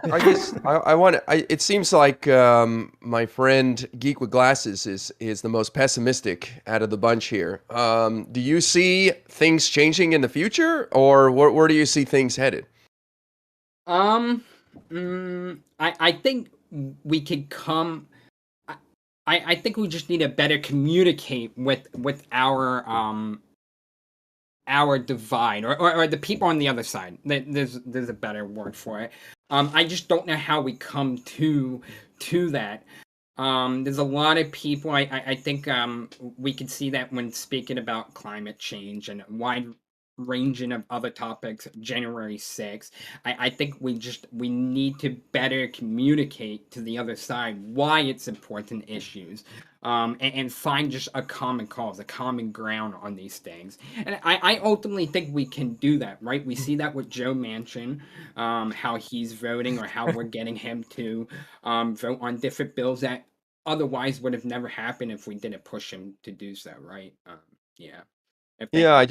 P: I guess I want to. It seems like my friend Geek with Glasses is the most pessimistic out of the bunch here. Do you see things changing in the future, or where do you see things headed?
N: I think we could come. I think we just need to better communicate with our divide, or the people on the other side. There's a better word for it. I just don't know how we come to that. There's a lot of people. I think we can see that when speaking about climate change and wide ranging of other topics. January 6th. I think we need to better communicate to the other side why it's important issues. And find just a common cause, a common ground on these things. And I ultimately think we can do that, right? We see that with Joe Manchin, how he's voting, or how we're getting him to vote on different bills that otherwise would have never happened if we didn't push him to do so, right? Yeah.
P: Yeah,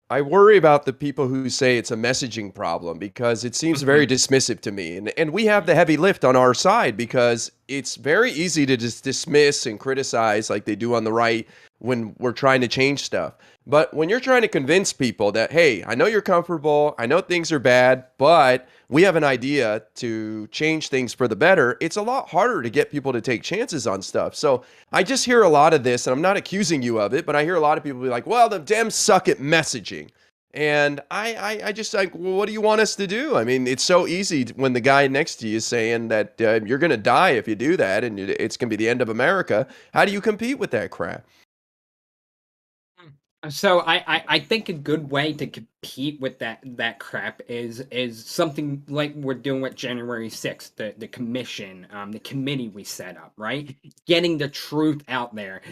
P: I worry about the people who say it's a messaging problem, because it seems very dismissive to me. And we have the heavy lift on our side, because it's very easy to just dismiss and criticize like they do on the right when we're trying to change stuff. But when you're trying to convince people that, hey, I know you're comfortable, I know things are bad, but we have an idea to change things for the better, it's a lot harder to get people to take chances on stuff. So I just hear a lot of this, and I'm not accusing you of it, but I hear a lot of people be like, well, the Dems suck at messaging. And I just like, well, what do you want us to do? I mean, it's so easy when the guy next to you is saying that you're going to die if you do that, and it's going to be the end of America. How do you compete with that crap?
N: So I think a good way to compete with that crap is something like we're doing with January 6th, the commission, the committee we set up, right? Getting the truth out there.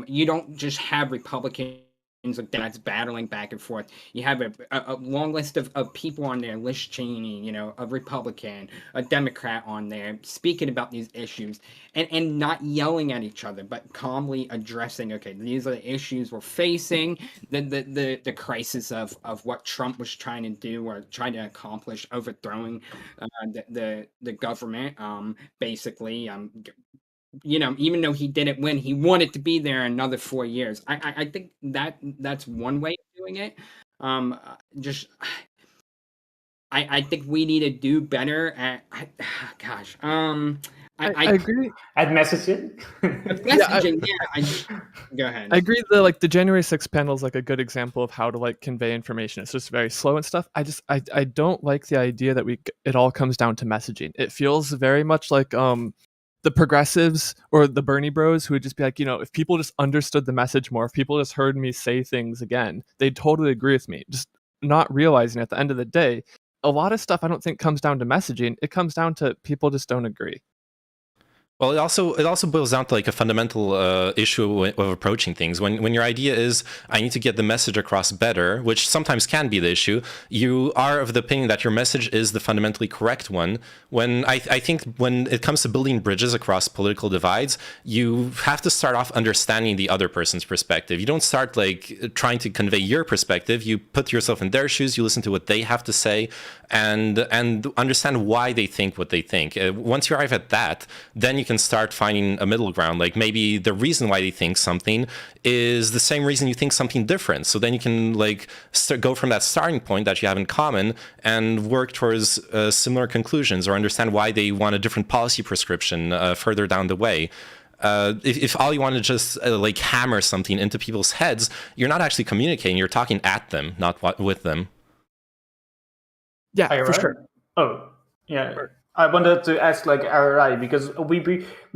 N: You don't just have Republicans or Democrats battling back and forth. You have a long list of people on there, Liz Cheney, a Republican, a Democrat on there, speaking about these issues and not yelling at each other, but calmly addressing, okay, these are the issues we're facing, the crisis of what Trump was trying to do or trying to accomplish, overthrowing the government, basically, even though he didn't win, he wanted to be there another 4 years. I think that's one way of doing it. I think we need to do better at. I
O: agree.
M: At messaging.
N: Messaging, go ahead.
O: I agree that the January 6th panel is like a good example of how to convey information. It's just very slow and stuff. I don't like the idea that it all comes down to messaging. It feels very much like the progressives or the Bernie bros who would just be like, if people just understood the message more, if people just heard me say things again, they'd totally agree with me. Just not realizing at the end of the day, a lot of stuff I don't think comes down to messaging. It comes down to people just don't agree.
A: Well, it also boils down to a fundamental issue of approaching things. When your idea is, I need to get the message across better, which sometimes can be the issue, you are of the opinion that your message is the fundamentally correct one. When I think when it comes to building bridges across political divides, you have to start off understanding the other person's perspective. You don't start trying to convey your perspective. You put yourself in their shoes. You listen to what they have to say, and understand why they think what they think. Once you arrive at that, then you can start finding a middle ground. Maybe the reason why they think something is the same reason you think something different. So then you can go from that starting point that you have in common and work towards similar conclusions, or understand why they want a different policy prescription further down the way. If all you want to just hammer something into people's heads, you're not actually communicating. You're talking at them, not with them.
O: Yeah, for sure.
M: Oh, yeah. I wanted to ask RI, because we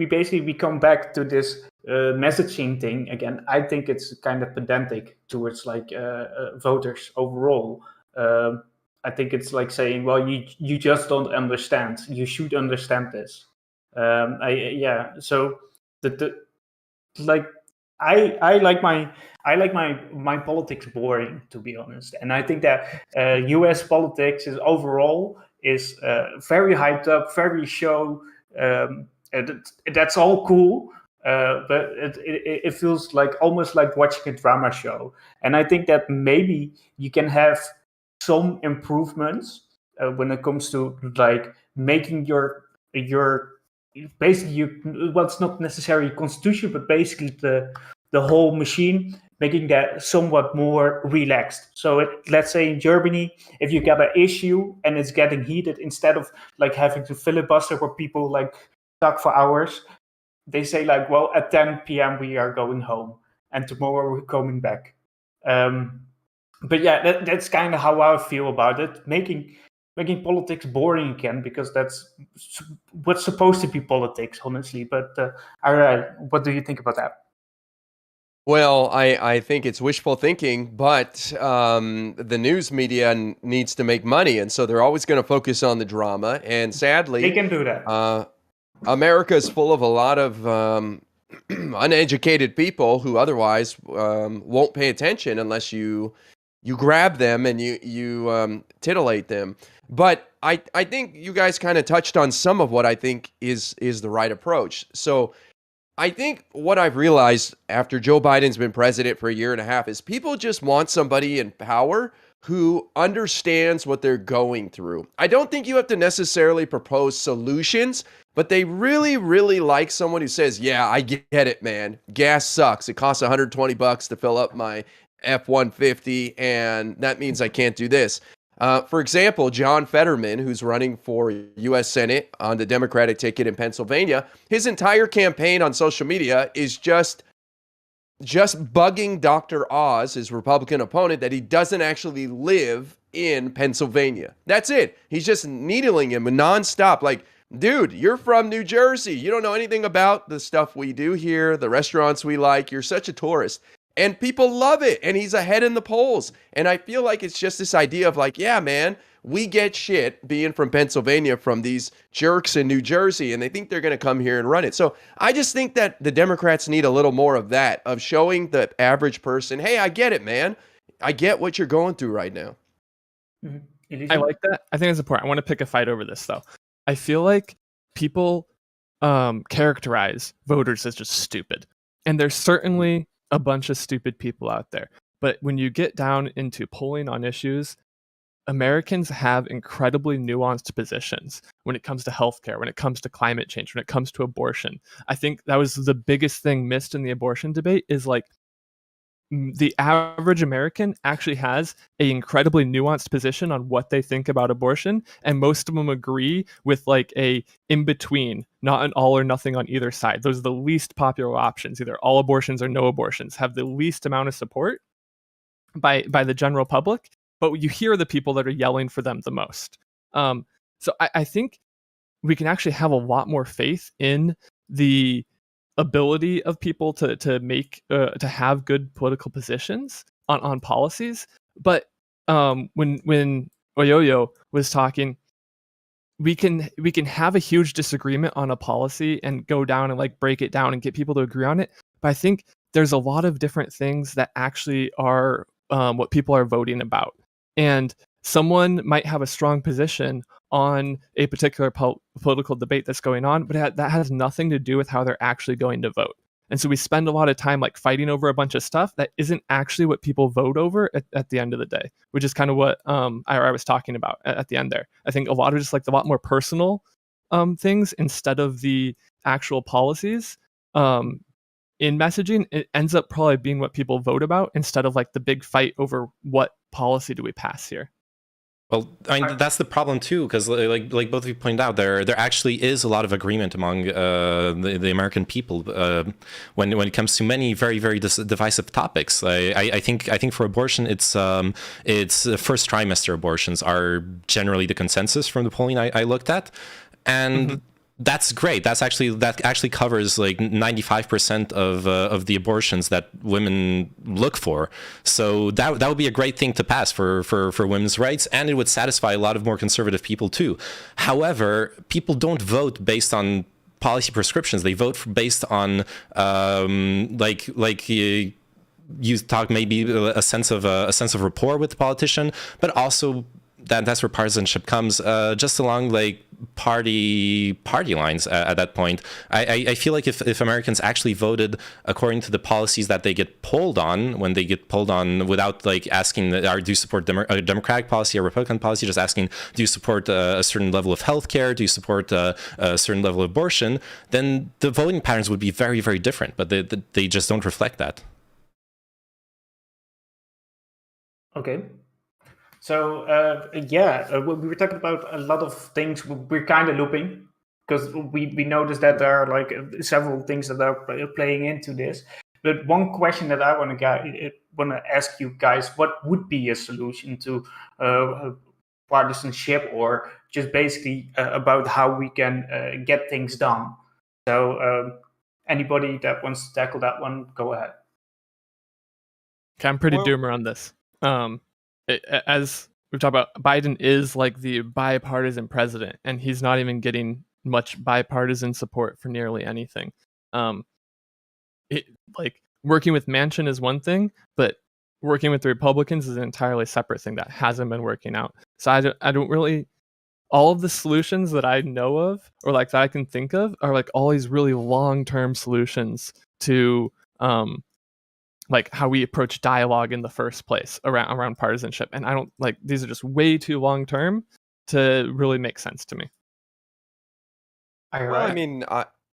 M: basically come back to this messaging thing again. I think it's kind of pedantic towards voters overall. I think it's like saying, well, you just don't understand. You should understand this. So I like my politics boring, to be honest, and I think that U.S. politics is overall very hyped up, very show. That's all cool, but it feels almost like watching a drama show. And I think that maybe you can have some improvements when it comes to making your basically it's not necessarily constitution, but basically the whole machine, making that somewhat more relaxed. So let's say in Germany, if you get an issue and it's getting heated, instead of having to filibuster where people talk for hours, they say well, at 10 p.m. we are going home and tomorrow we're coming back. But yeah, that's kind of how I feel about it. Making politics boring again, because that's what's supposed to be politics, honestly. But what do you think about that?
P: Well, I think it's wishful thinking, but the news media needs to make money, and so they're always going to focus on the drama. And sadly,
M: they can do that.
P: America is full of a lot of uneducated people who otherwise won't pay attention unless you grab them and you titillate them. But I think you guys kind of touched on some of what I think is the right approach. So I think what I've realized after Joe Biden's been president for a year and a half is people just want somebody in power who understands what they're going through. I don't think you have to necessarily propose solutions, but they really, really like someone who says, yeah, I get it, man. Gas sucks. It costs $120 to fill up my F-150, and that means I can't do this. For example, John Fetterman, who's running for U.S. Senate on the Democratic ticket in Pennsylvania, his entire campaign on social media is just bugging Dr. Oz, his Republican opponent, that he doesn't actually live in Pennsylvania. That's it. He's just needling him nonstop. Like, dude, you're from New Jersey. You don't know anything about the stuff we do here, the restaurants we like. You're such a tourist. And people love it. And he's ahead in the polls. And I feel like it's just this idea of like, yeah, man, we get shit being from Pennsylvania from these jerks in New Jersey, and they think they're going to come here and run it. So I just think that the Democrats need a little more of that, of showing the average person, hey, I get it, man. I get what you're going through right now.
O: I like that. I think it's important. I want to pick a fight over this, though. I feel like people characterize voters as just stupid. And there's certainly a bunch of stupid people out there. But when you get down into polling on issues, Americans have incredibly nuanced positions when it comes to healthcare, when it comes to climate change, when it comes to abortion. I think that was the biggest thing missed in the abortion debate is like the average American actually has an incredibly nuanced position on what they think about abortion. And most of them agree with like a in between, not an all or nothing on either side. Those are the least popular options. Either all abortions or no abortions have the least amount of support by the general public. But you hear the people that are yelling for them the most. So I think we can actually have a lot more faith in the ability of people to make to have good political positions on policies. But when Oyoyo was talking, we can have a huge disagreement on a policy and go down and like break it down and get people to agree on it. But I think there's a lot of different things that actually are what people are voting about. And someone might have a strong position on a particular political debate that's going on, but that has nothing to do with how they're actually going to vote. And so we spend a lot of time like fighting over a bunch of stuff that isn't actually what people vote over at the end of the day, which is kind of what I was talking about at the end there. I think a lot of just like a lot more personal things instead of the actual policies in messaging. It ends up probably being what people vote about instead of like the big fight over what policy do we pass here.
A: Well, I mean, that's the problem too, because like both of you pointed out, there actually is a lot of agreement among the American people when it comes to many very, very divisive topics. I think for abortion, it's first trimester abortions are generally the consensus from the polling I looked at, and that's great. That actually covers like 95% of the abortions that women look for. So that would be a great thing to pass for women's rights, and it would satisfy a lot of more conservative people too. However, people don't vote based on policy prescriptions. They vote based on you talk maybe a sense of rapport with the politician, but also that's where partisanship comes, just along like party lines at that point. I feel like if Americans actually voted according to the policies that they get polled on, when they get polled on without like asking, do you support a Democratic policy or Republican policy, just asking, do you support a certain level of healthcare, do you support a certain level of abortion, then the voting patterns would be very, very different, but they just don't reflect that.
M: Okay. So, we were talking about a lot of things. We're kind of looping because we noticed that there are like several things that are playing into this. But one question that I want to ask you guys, what would be a solution to partisanship, or just basically about how we can get things done? So anybody that wants to tackle that one, go ahead.
O: Okay, I'm pretty doomer on this. As we've talked about, Biden is like the bipartisan president, and he's not even getting much bipartisan support for nearly anything. Like working with Manchin is one thing, but working with the Republicans is an entirely separate thing that hasn't been working out. So I don't really, all of the solutions that I know of, or like that I can think of, are like all these really long-term solutions to like how we approach dialogue in the first place around partisanship. And I don't like, these are just way too long term to really make sense to me.
P: Well, I mean,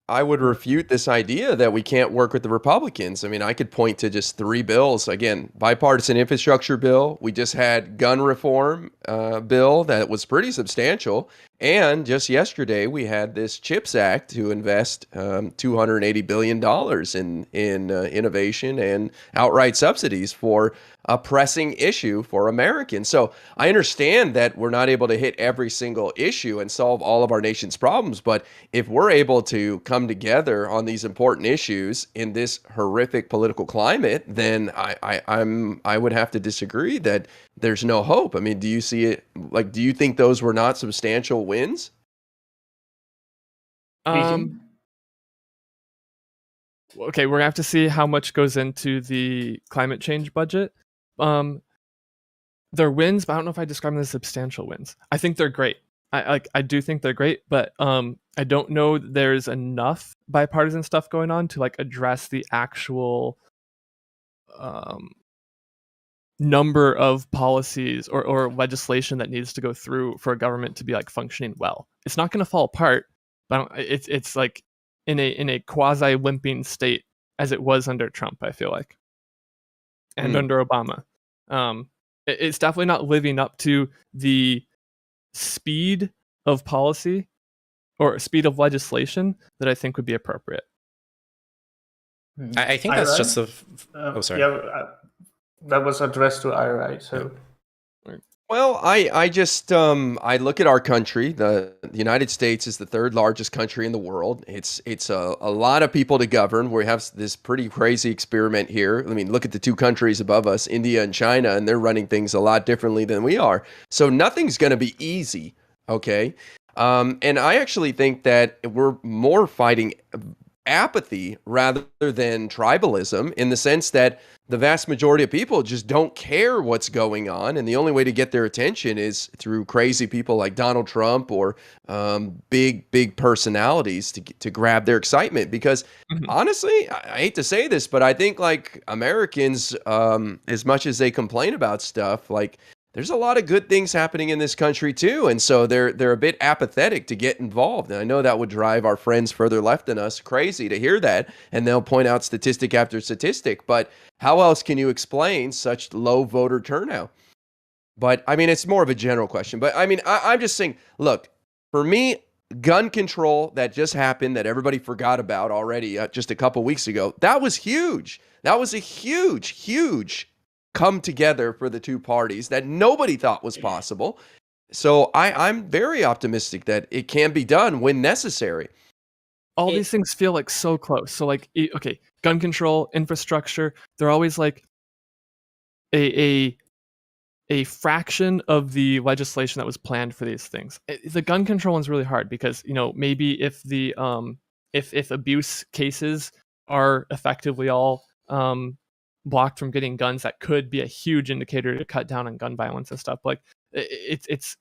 P: I would refute this idea that we can't work with the Republicans. I mean, I could point to just 3 bills. Again, bipartisan infrastructure bill. We just had gun reform bill that was pretty substantial. And just yesterday, we had this CHIPS Act to invest $280 billion in innovation and outright subsidies for a pressing issue for Americans. So I understand that we're not able to hit every single issue and solve all of our nation's problems. But if we're able to come together on these important issues in this horrific political climate, then I would have to disagree that there's no hope. I mean, do you see it? Like, do you think those were not substantial wins?
O: Okay, we're gonna have to see how much goes into the climate change budget. They're wins, but I don't know if I describe them as substantial wins. I think they're great. I do think they're great, but I don't know there's enough bipartisan stuff going on to like address the actual number of policies or legislation that needs to go through for a government to be like functioning well. It's not going to fall apart, but it's like in a quasi limping state as it was under Trump, I feel like, and under Obama. It's definitely not living up to the speed of policy or speed of legislation that I think would be appropriate.
A: I think that's just oh, sorry.
M: Yeah, that was addressed to IRI. So,
P: well, I just I look at our country. The United States is the 3rd largest country in the world. It's a lot of people to govern. We have this pretty crazy experiment here. I mean, look at the 2 countries above us, India and China, and they're running things a lot differently than we are. So nothing's going to be easy. Okay, and I actually think that we're more fighting apathy rather than tribalism, in the sense that the vast majority of people just don't care what's going on, and the only way to get their attention is through crazy people like Donald Trump or big personalities to grab their excitement. Because honestly, I hate to say this, but I think like Americans, as much as they complain about stuff, like there's a lot of good things happening in this country too, and so they're a bit apathetic to get involved. And I know that would drive our friends further left than us crazy to hear that, and they'll point out statistic after statistic. But how else can you explain such low voter turnout? But I mean, it's more of a general question. But I mean, I'm just saying, look, for me, gun control that just happened, that everybody forgot about already just a couple weeks ago, that was huge. That was a huge come together for the 2 parties that nobody thought was possible. So I'm very optimistic that it can be done when necessary.
O: All these things feel like so close. So like, okay, gun control, infrastructure, they're always like a fraction of the legislation that was planned for these things. The gun control one's really hard because, you know, maybe if the if abuse cases are effectively all blocked from getting guns, that could be a huge indicator to cut down on gun violence and stuff. Like it's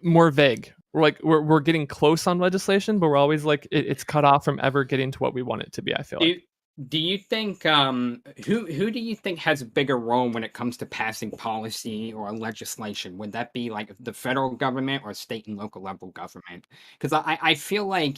O: more vague. We're getting close on legislation, but we're always like it's cut off from ever getting to what we want it to be, I feel like.
N: Do you think who do you think has a bigger role when it comes to passing policy or legislation? Would that be like the federal government or state and local level government? Because I feel like,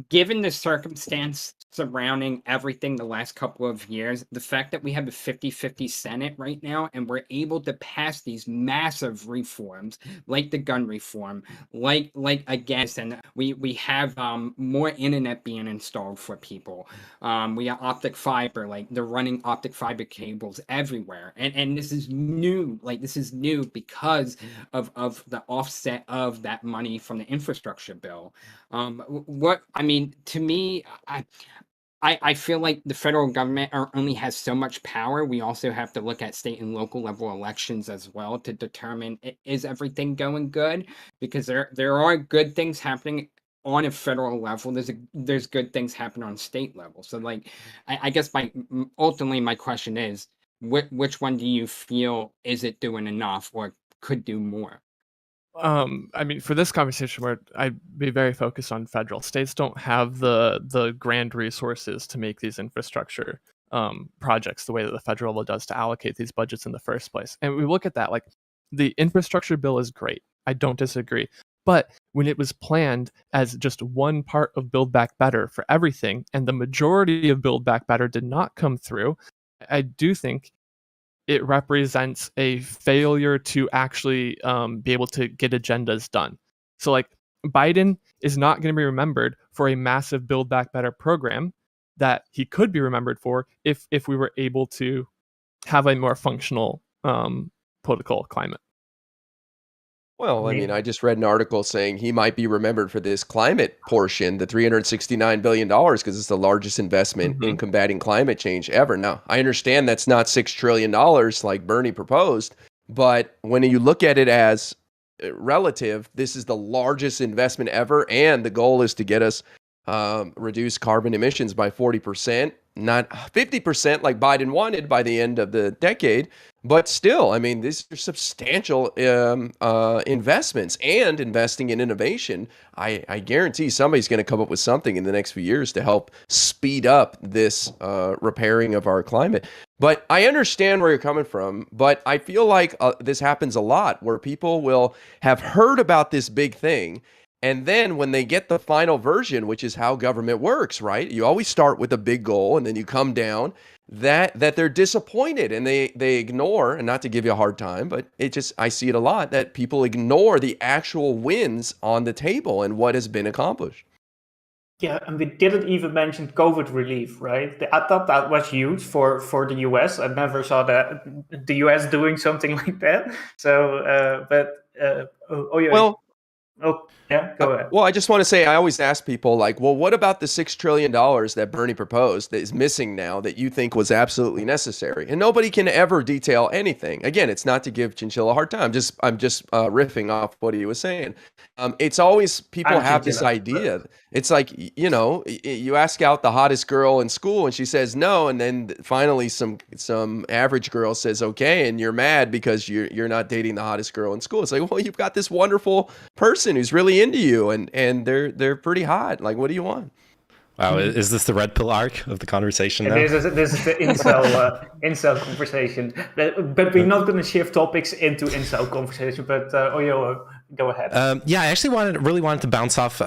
N: given the circumstance surrounding everything the last couple of years, the fact that we have a 50-50 Senate right now and we're able to pass these massive reforms like the gun reform, like again, and we have more internet being installed for people. We have optic fiber, like they're running optic fiber cables everywhere. And this is new, because of the offset of that money from the infrastructure bill. To me, I feel like the federal government only has so much power. We also have to look at state and local level elections as well to determine, is everything going good? Because there are good things happening on a federal level. There's good things happening on state level. So like, I guess ultimately my question is, which one do you feel, is it doing enough or could do more?
O: I mean, for this conversation, where I'd be very focused on federal. States don't have the grand resources to make these infrastructure projects the way that the federal level does to allocate these budgets in the first place. And we look at that, like, the infrastructure bill is great. I don't disagree. But when it was planned as just one part of Build Back Better for everything, and the majority of Build Back Better did not come through, I do think it represents a failure to actually be able to get agendas done. So, like, Biden is not going to be remembered for a massive Build Back Better program that he could be remembered for if we were able to have a more functional political climate.
P: Well, I mean, I just read an article saying he might be remembered for this climate portion, the $369 billion, because it's the largest investment in combating climate change ever. Now, I understand that's not $6 trillion like Bernie proposed, but when you look at it as relative, this is the largest investment ever, and the goal is to get us reduce carbon emissions by 40%, not 50% like Biden wanted by the end of the decade. But still, I mean, these are substantial investments, and investing in innovation. I guarantee somebody's going to come up with something in the next few years to help speed up this repairing of our climate. But I understand where you're coming from, but I feel like this happens a lot, where people will have heard about this big thing, and then when they get the final version, which is how government works, right? You always start with a big goal, and then you come down, that they're disappointed, and they ignore, and not to give you a hard time, but I see it a lot, that people ignore the actual wins on the table and what has been accomplished.
M: Yeah, and we didn't even mention COVID relief, right? I thought that was huge for the US. I never saw the US doing something like that. So, go ahead.
P: Well, I just want to say, I always ask people, like, well, what about the $6 trillion that Bernie proposed that is missing now that you think was absolutely necessary? And nobody can ever detail anything. Again, it's not to give Chinchilla a hard time. I'm just riffing off what he was saying. It's always people have this idea. It's like, you know, you ask out the hottest girl in school and she says no, and then finally some average girl says okay, and you're mad because you're not dating the hottest girl in school. It's like, well, you've got this wonderful person who's really into you, and they're pretty hot. Like, what do you want?
A: Wow, is this the red pill arc of the conversation now?
M: This is the incel conversation. But we're not going to shift topics into incel conversation. But Oyo, go ahead.
A: Yeah, I actually really wanted to bounce off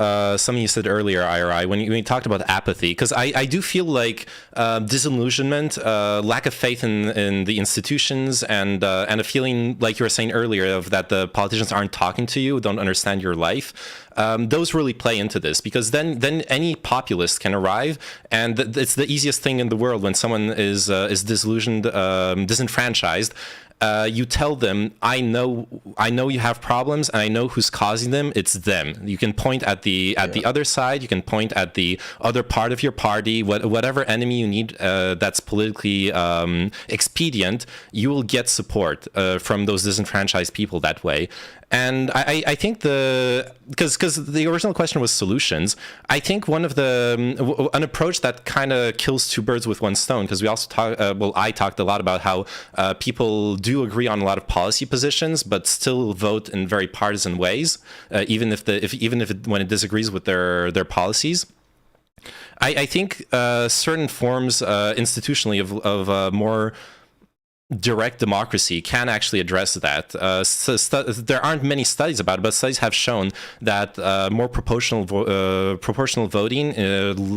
A: something you said earlier, IRI, when you talked about apathy, because I do feel like disillusionment, lack of faith in the institutions, and a feeling, like you were saying earlier, of that the politicians aren't talking to you, don't understand your life. Those really play into this, because then any populist can arrive, and it's the easiest thing in the world when someone is disillusioned, disenfranchised. You tell them, I know you have problems, and I know who's causing them. It's them. You can point at the other side. You can point at the other part of your party. Whatever enemy you need that's politically expedient, you will get support from those disenfranchised people that way. And I think because the original question was solutions, I think an approach that kind of kills two birds with one stone, because we also I talked a lot about how people do agree on a lot of policy positions, but still vote in very partisan ways, even when it disagrees with their policies. I think certain forms institutionally of more direct democracy can actually address that. There aren't many studies about it, but studies have shown that more proportional voting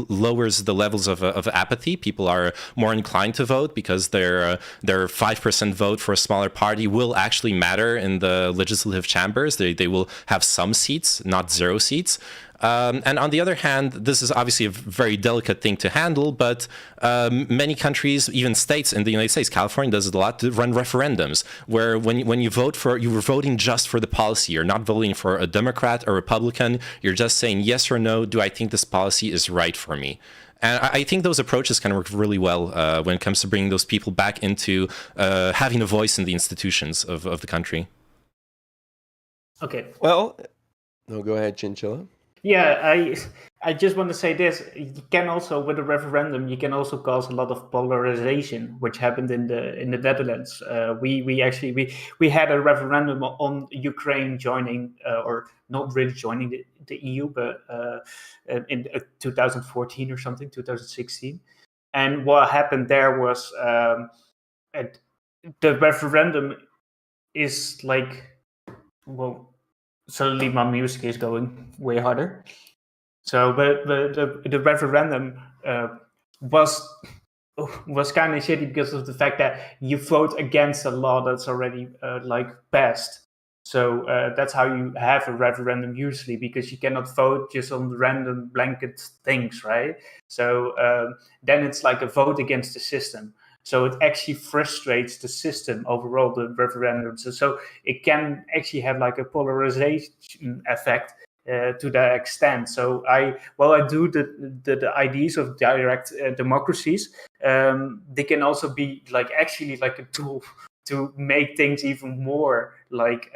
A: lowers the levels of apathy. People are more inclined to vote because their 5% vote for a smaller party will actually matter in the legislative chambers. They will have some seats, not 0 seats. And on the other hand, this is obviously a very delicate thing to handle, but many countries, even states in the United States, California does it a lot, to run referendums where when you vote you were voting just for the policy. You're not voting for a Democrat or Republican. You're just saying yes or no, do I think this policy is right for me? And I think those approaches can work really well when it comes to bringing those people back into having a voice in the institutions of the country.
M: Okay.
P: Well, no, go ahead, Chinchilla.
M: Yeah, I just want to say this. You can also, with a referendum, you can also cause a lot of polarization, which happened in the Netherlands. We had a referendum on Ukraine joining, or not really joining the EU, but in 2014 or something, 2016. And what happened there was the referendum is like, well, suddenly my music is going way harder. So, but the referendum was kind of shitty because of the fact that you vote against a law that's already like passed. So that's how you have a referendum usually, because you cannot vote just on random blanket things, right? So then it's like a vote against the system. So it actually frustrates the system overall, the referendum. So it can actually have like a polarization effect to that extent. So I do the ideas of direct democracies, they can also be like actually like a tool to make things even more like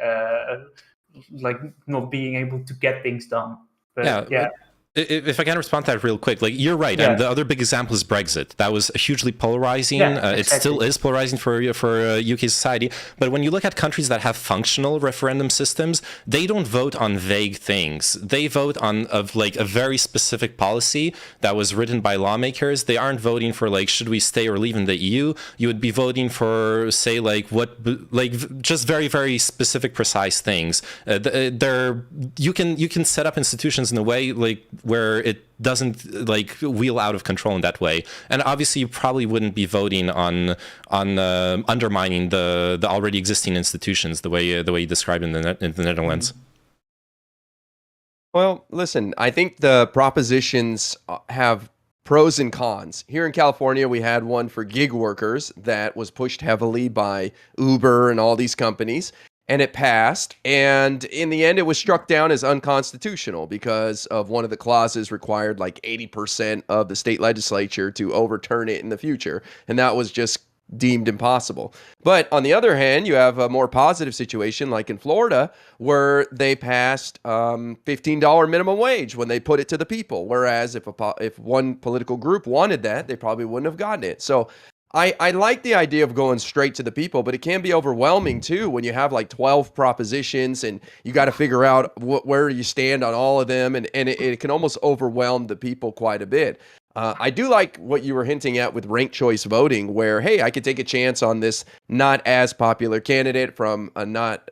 M: not being able to get things done. But yeah.
A: If I can respond to that real quick, like you're right,
M: Yeah.
A: and the other big example is Brexit. That was hugely polarizing.
M: Yeah,
A: It still
M: exactly.
A: is polarizing for UK society. But when you look at countries that have functional referendum systems, they don't vote on vague things. They vote on like a very specific policy that was written by lawmakers. They aren't voting for like should we stay or leave in the EU. You would be voting for say like just very very specific precise things. You can set up institutions in a way like where it doesn't like wheel out of control in that way. And obviously you probably wouldn't be voting on undermining the already existing institutions the way you described in the Netherlands.
P: Well, listen, I think the propositions have pros and cons. Here in California, we had one for gig workers that was pushed heavily by Uber and all these companies, and it passed. And in the end, it was struck down as unconstitutional because of one of the clauses required like 80% of the state legislature to overturn it in the future. And that was just deemed impossible. But on the other hand, you have a more positive situation like in Florida where they passed $15 minimum wage when they put it to the people. Whereas if one political group wanted that, they probably wouldn't have gotten it. So I like the idea of going straight to the people, but it can be overwhelming too when you have like 12 propositions and you got to figure out where you stand on all of them. And it can almost overwhelm the people quite a bit. I do like what you were hinting at with ranked choice voting, where, hey, I could take a chance on this not as popular candidate from not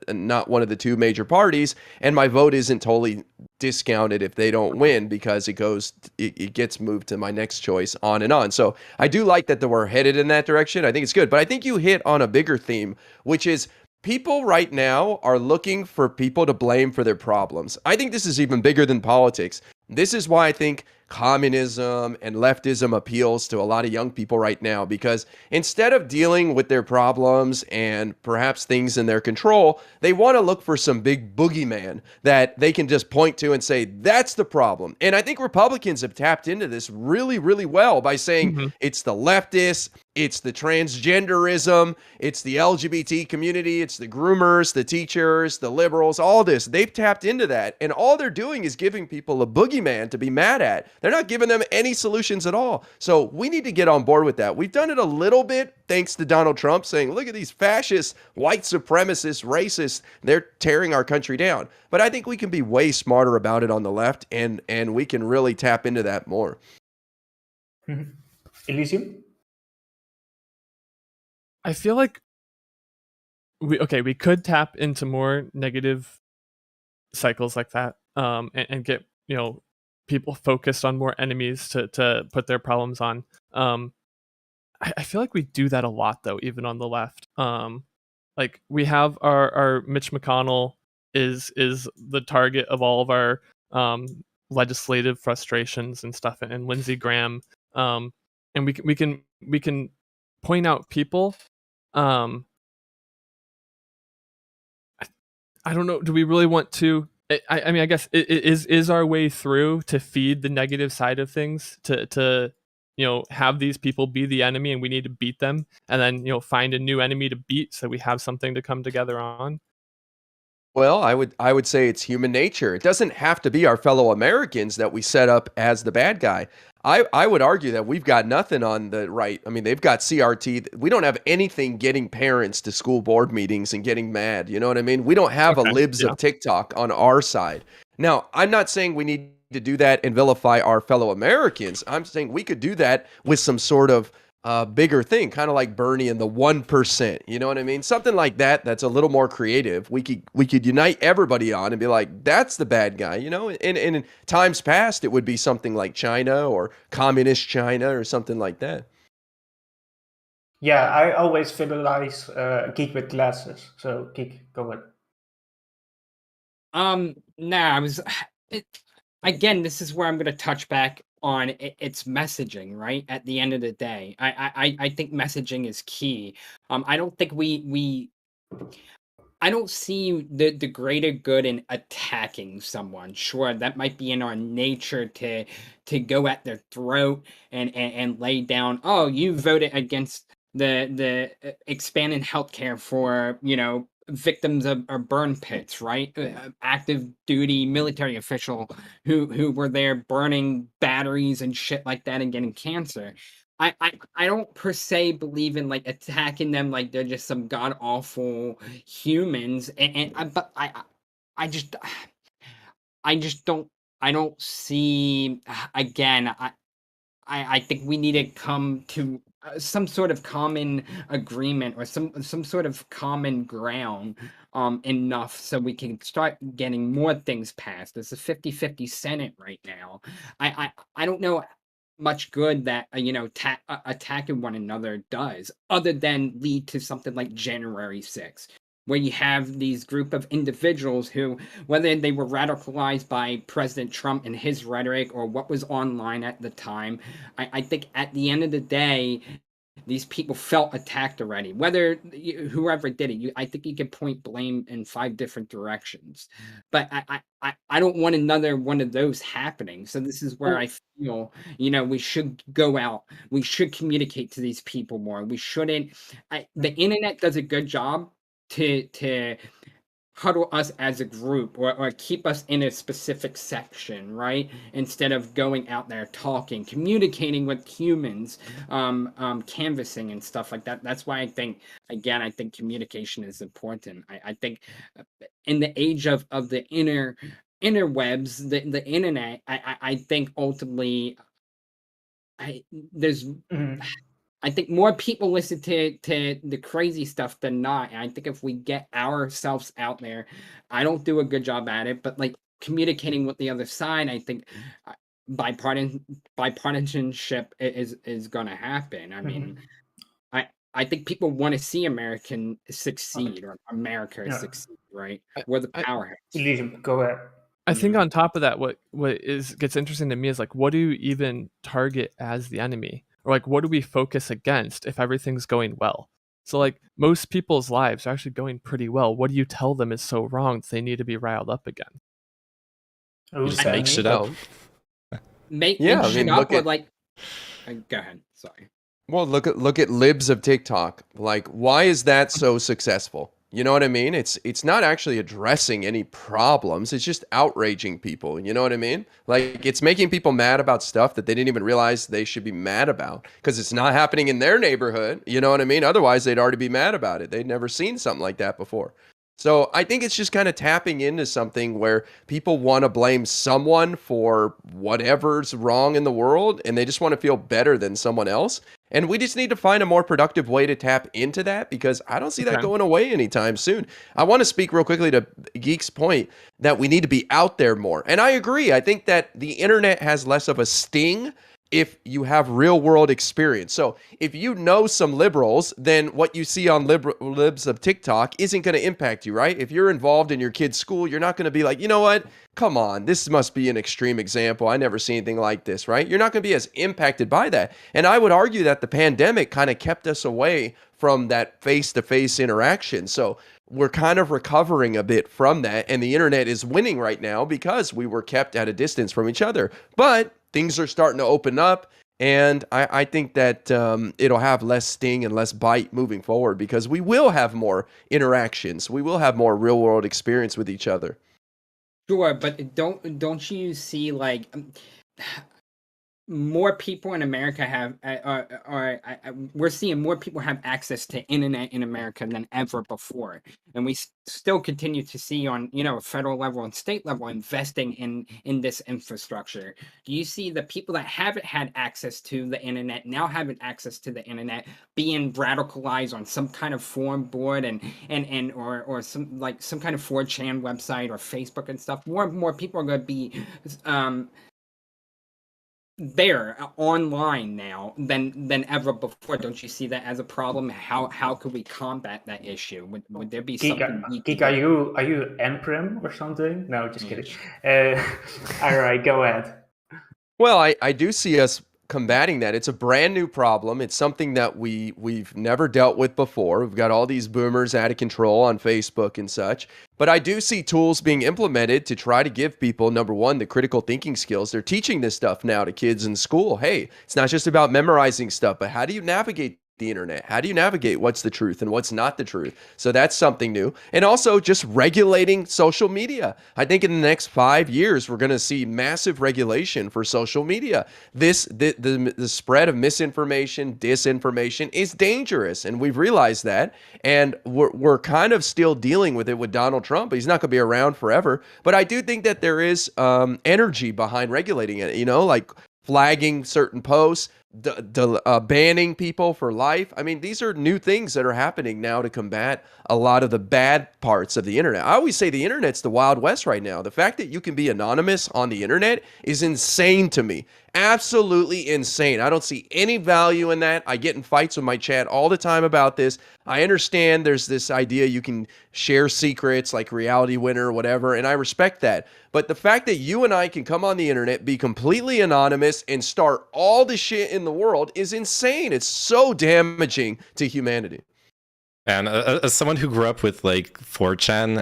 P: one of the two major parties, and my vote isn't totally discounted if they don't win because it gets moved to my next choice, on and on. So I do like that we're headed in that direction. I think it's good. But I think you hit on a bigger theme, which is people right now are looking for people to blame for their problems. I think this is even bigger than politics. This is why I think communism and leftism appeals to a lot of young people right now, because instead of dealing with their problems and perhaps things in their control, they want to look for some big boogeyman that they can just point to and say, that's the problem. And I think Republicans have tapped into this really, really well by saying it's the leftists, it's the transgenderism, it's the LGBT community, it's the groomers, the teachers, the liberals, all this. They've tapped into that. And all they're doing is giving people a boogeyman to be mad at. They're not giving them any solutions at all. So we need to get on board with that. We've done it a little bit thanks to Donald Trump saying, look at these fascists, white supremacists, racists. They're tearing our country down. But I think we can be way smarter about it on the left, and we can really tap into that more.
M: Elysium?
O: I feel like we could tap into more negative cycles like that, and get people focused on more enemies to put their problems on. I feel like we do that a lot though, even on the left. Like we have our Mitch McConnell is the target of all of our legislative frustrations and stuff, and Lindsey Graham, and we can point out people. I don't know. Do we really want to? I mean, I guess it is our way through to feed the negative side of things, to have these people be the enemy, and we need to beat them, and then find a new enemy to beat, so we have something to come together on.
P: Well, I would say it's human nature. It doesn't have to be our fellow Americans that we set up as the bad guy. I would argue that we've got nothing on the right. I mean, they've got CRT. We don't have anything getting parents to school board meetings and getting mad. You know what I mean? We don't have a libs of TikTok on our side. Now, I'm not saying we need to do that and vilify our fellow Americans. I'm saying we could do that with some sort of bigger thing, kind of like Bernie and the 1%. You know what I mean? Something like that. That's a little more creative. We could unite everybody on and be like, that's the bad guy. You know, and in times past, it would be something like China or communist China or something like that.
M: Yeah, I always visualize Geek with glasses. So Geek, go ahead.
N: Nah, again, this is where I'm going to touch back on its messaging, right? At the end of the day, I think messaging is key. I don't think I don't see the greater good in attacking someone. Sure, that might be in our nature to go at their throat and lay down, oh, you voted against the expanding healthcare for, victims of burn pits, right? Active duty military official who were there burning batteries and shit like that and getting cancer. I don't per se believe in like attacking them like they're just some god awful humans, but I just don't see, again, I think we need to come to some sort of common agreement or some sort of common ground enough so we can start getting more things passed. There's a 50-50 Senate right now. I don't know much good that attacking one another does, other than lead to something like January 6th, where you have these group of individuals who, whether they were radicalized by President Trump and his rhetoric or what was online at the time, I think at the end of the day, these people felt attacked already. Whether whoever did it, I think you can point blame in 5 different directions. But I don't want another one of those happening. So this is where I feel, we should go out. We should communicate to these people more. We shouldn't. The internet does a good job to huddle us as a group or keep us in a specific section, right? Instead of going out there talking, communicating with humans, canvassing and stuff like that. That's why I think communication is important. I think in the age of the interwebs, the internet, I think ultimately there's I think more people listen to the crazy stuff than not. And I think if we get ourselves out there, I don't do a good job at it, but like communicating with the other side, I think bipartisanship is going to happen. I mean, I think people want to see American succeed or America succeed, right? We're the powerhouse.
M: Go ahead.
O: I think on top of that, what gets interesting to me is like, what do you even target as the enemy? Or like, what do we focus against if everything's going well? So like most people's lives are actually going pretty well. What do you tell them is so wrong that they need to be riled up again?
A: You just make shit up.
N: Make shit up or like, go ahead. Sorry.
P: Well, look at libs of TikTok. Like, why is that so successful? You know what I mean? It's not actually addressing any problems. It's just outraging people. You know what I mean? Like, it's making people mad about stuff that they didn't even realize they should be mad about because it's not happening in their neighborhood. You know what I mean? Otherwise, they'd already be mad about it. They'd never seen something like that before. So I think it's just kind of tapping into something where people want to blame someone for whatever's wrong in the world, and they just want to feel better than someone else. And we just need to find a more productive way to tap into that because I don't see that going away anytime soon. I want to speak real quickly to Geek's point that we need to be out there more. And I agree. I think that the internet has less of a sting if you have real world experience. So if you know some liberals, then what you see on libs of TikTok isn't going to impact you, right? If you're involved in your kid's school, you're not going to be like, you know what? Come on, this must be an extreme example. I never seen anything like this, right? You're not going to be as impacted by that. And I would argue that the pandemic kind of kept us away from that face-to-face interaction. So we're kind of recovering a bit from that. And the internet is winning right now because we were kept at a distance from each other. But things are starting to open up. And I think that it'll have less sting and less bite moving forward because we will have more interactions. We will have more real world experience with each other.
N: Sure, but don't you see like more people in America have we're seeing more people have access to internet in America than ever before, and we still continue to see on a federal level and state level investing in this infrastructure. Do you see the people that haven't had access to the internet now having access to the internet being radicalized on some kind of forum board and or some kind of 4chan website or Facebook and stuff? More and more people are going to be there online now than ever before. Don't you see that as a problem? How could we combat that issue? Would there be something?
M: Geek, are you Emperor or something? No, just kidding. All right, go ahead.
P: Well, I do see us combating that. It's a brand new problem. It's something that we've never dealt with before. We've got all these boomers out of control on Facebook and such. But I do see tools being implemented to try to give people, number one, the critical thinking skills. They're teaching this stuff now to kids in school. Hey, it's not just about memorizing stuff, but how do you navigate the internet? How do you navigate what's the truth and what's not the truth? So that's something new. And also just regulating social media. I think in the next 5 years, we're going to see massive regulation for social media. The spread of misinformation, disinformation is dangerous. And we've realized that. And we're kind of still dealing with it with Donald Trump. He's not going to be around forever. But I do think that there is energy behind regulating it, like flagging certain posts, banning people for life. I mean, these are new things that are happening now to combat a lot of the bad parts of the internet. I always say the internet's the Wild West right now. The fact that you can be anonymous on the internet is insane to me. Absolutely insane. I don't see any value in that. I get in fights with my chat all the time about this. I understand there's this idea you can share secrets like Reality Winner or whatever, and I respect that. But the fact that you and I can come on the internet, be completely anonymous, and start all the shit in the world is insane. It's so damaging to humanity.
A: And as someone who grew up with like 4chan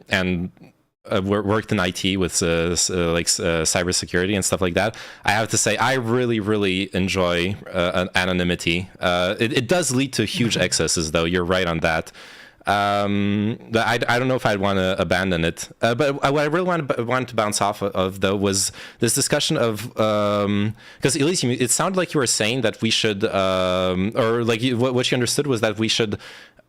A: and worked in IT with cybersecurity and stuff like that, I have to say I really, really enjoy anonymity. It does lead to huge excesses, though. You're right on that. But I don't know if I'd want to abandon it. But what I really wanted to bounce off of, though, was this discussion of because Elise, it sounded like you were saying that we should, or like what you understood was that we should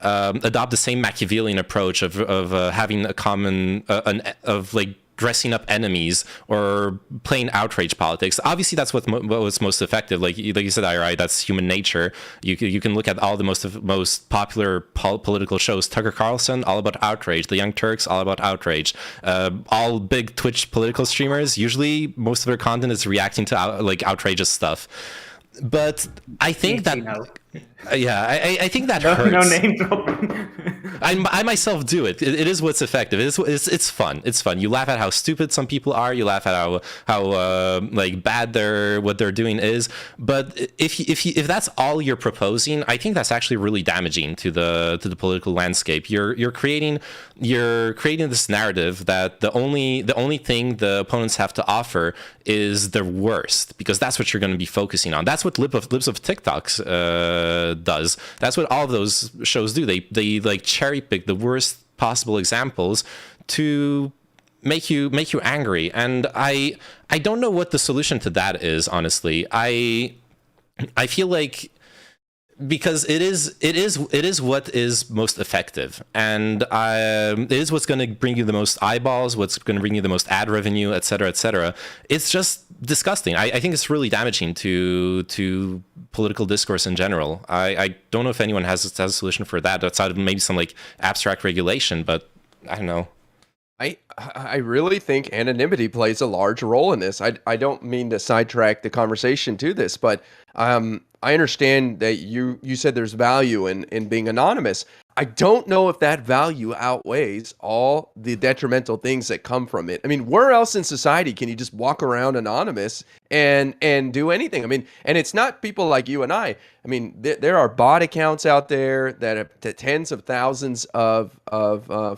A: adopt the same Machiavellian approach of having a common of like dressing up enemies or playing outrage politics. Obviously, that's what was most effective. Like you said, Ira, that's human nature. You can look at all the most popular political shows. Tucker Carlson, all about outrage. The Young Turks, all about outrage. All big Twitch political streamers, usually most of their content is reacting to outrageous stuff. But I think that, I think that hurts.
M: No name dropping.
A: I myself do it. It is what's effective. It's fun. It's fun. You laugh at how stupid some people are. You laugh at how like bad what they're doing is. But if that's all you're proposing, I think that's actually really damaging to the political landscape. You're creating this narrative that the only thing the opponents have to offer is the worst, because that's what you're going to be focusing on. That's what Libs of TikToks does. That's what all of those shows do. They like cherry pick the worst possible examples to make you angry. And I don't know what the solution to that is, honestly. I feel like, because it is what is most effective, and it is what's going to bring you the most eyeballs, what's going to bring you the most ad revenue, et cetera, et cetera. It's just disgusting. I think it's really damaging to political discourse in general. I don't know if anyone has a solution for that outside of maybe some like abstract regulation, but I don't know.
P: I really think anonymity plays a large role in this. I don't mean to sidetrack the conversation to this, but I understand that you said there's value in being anonymous. I don't know if that value outweighs all the detrimental things that come from it. I mean, where else in society can you just walk around anonymous and do anything? I mean, and it's not people like you and I. I mean, there are bot accounts out there that have tens of thousands of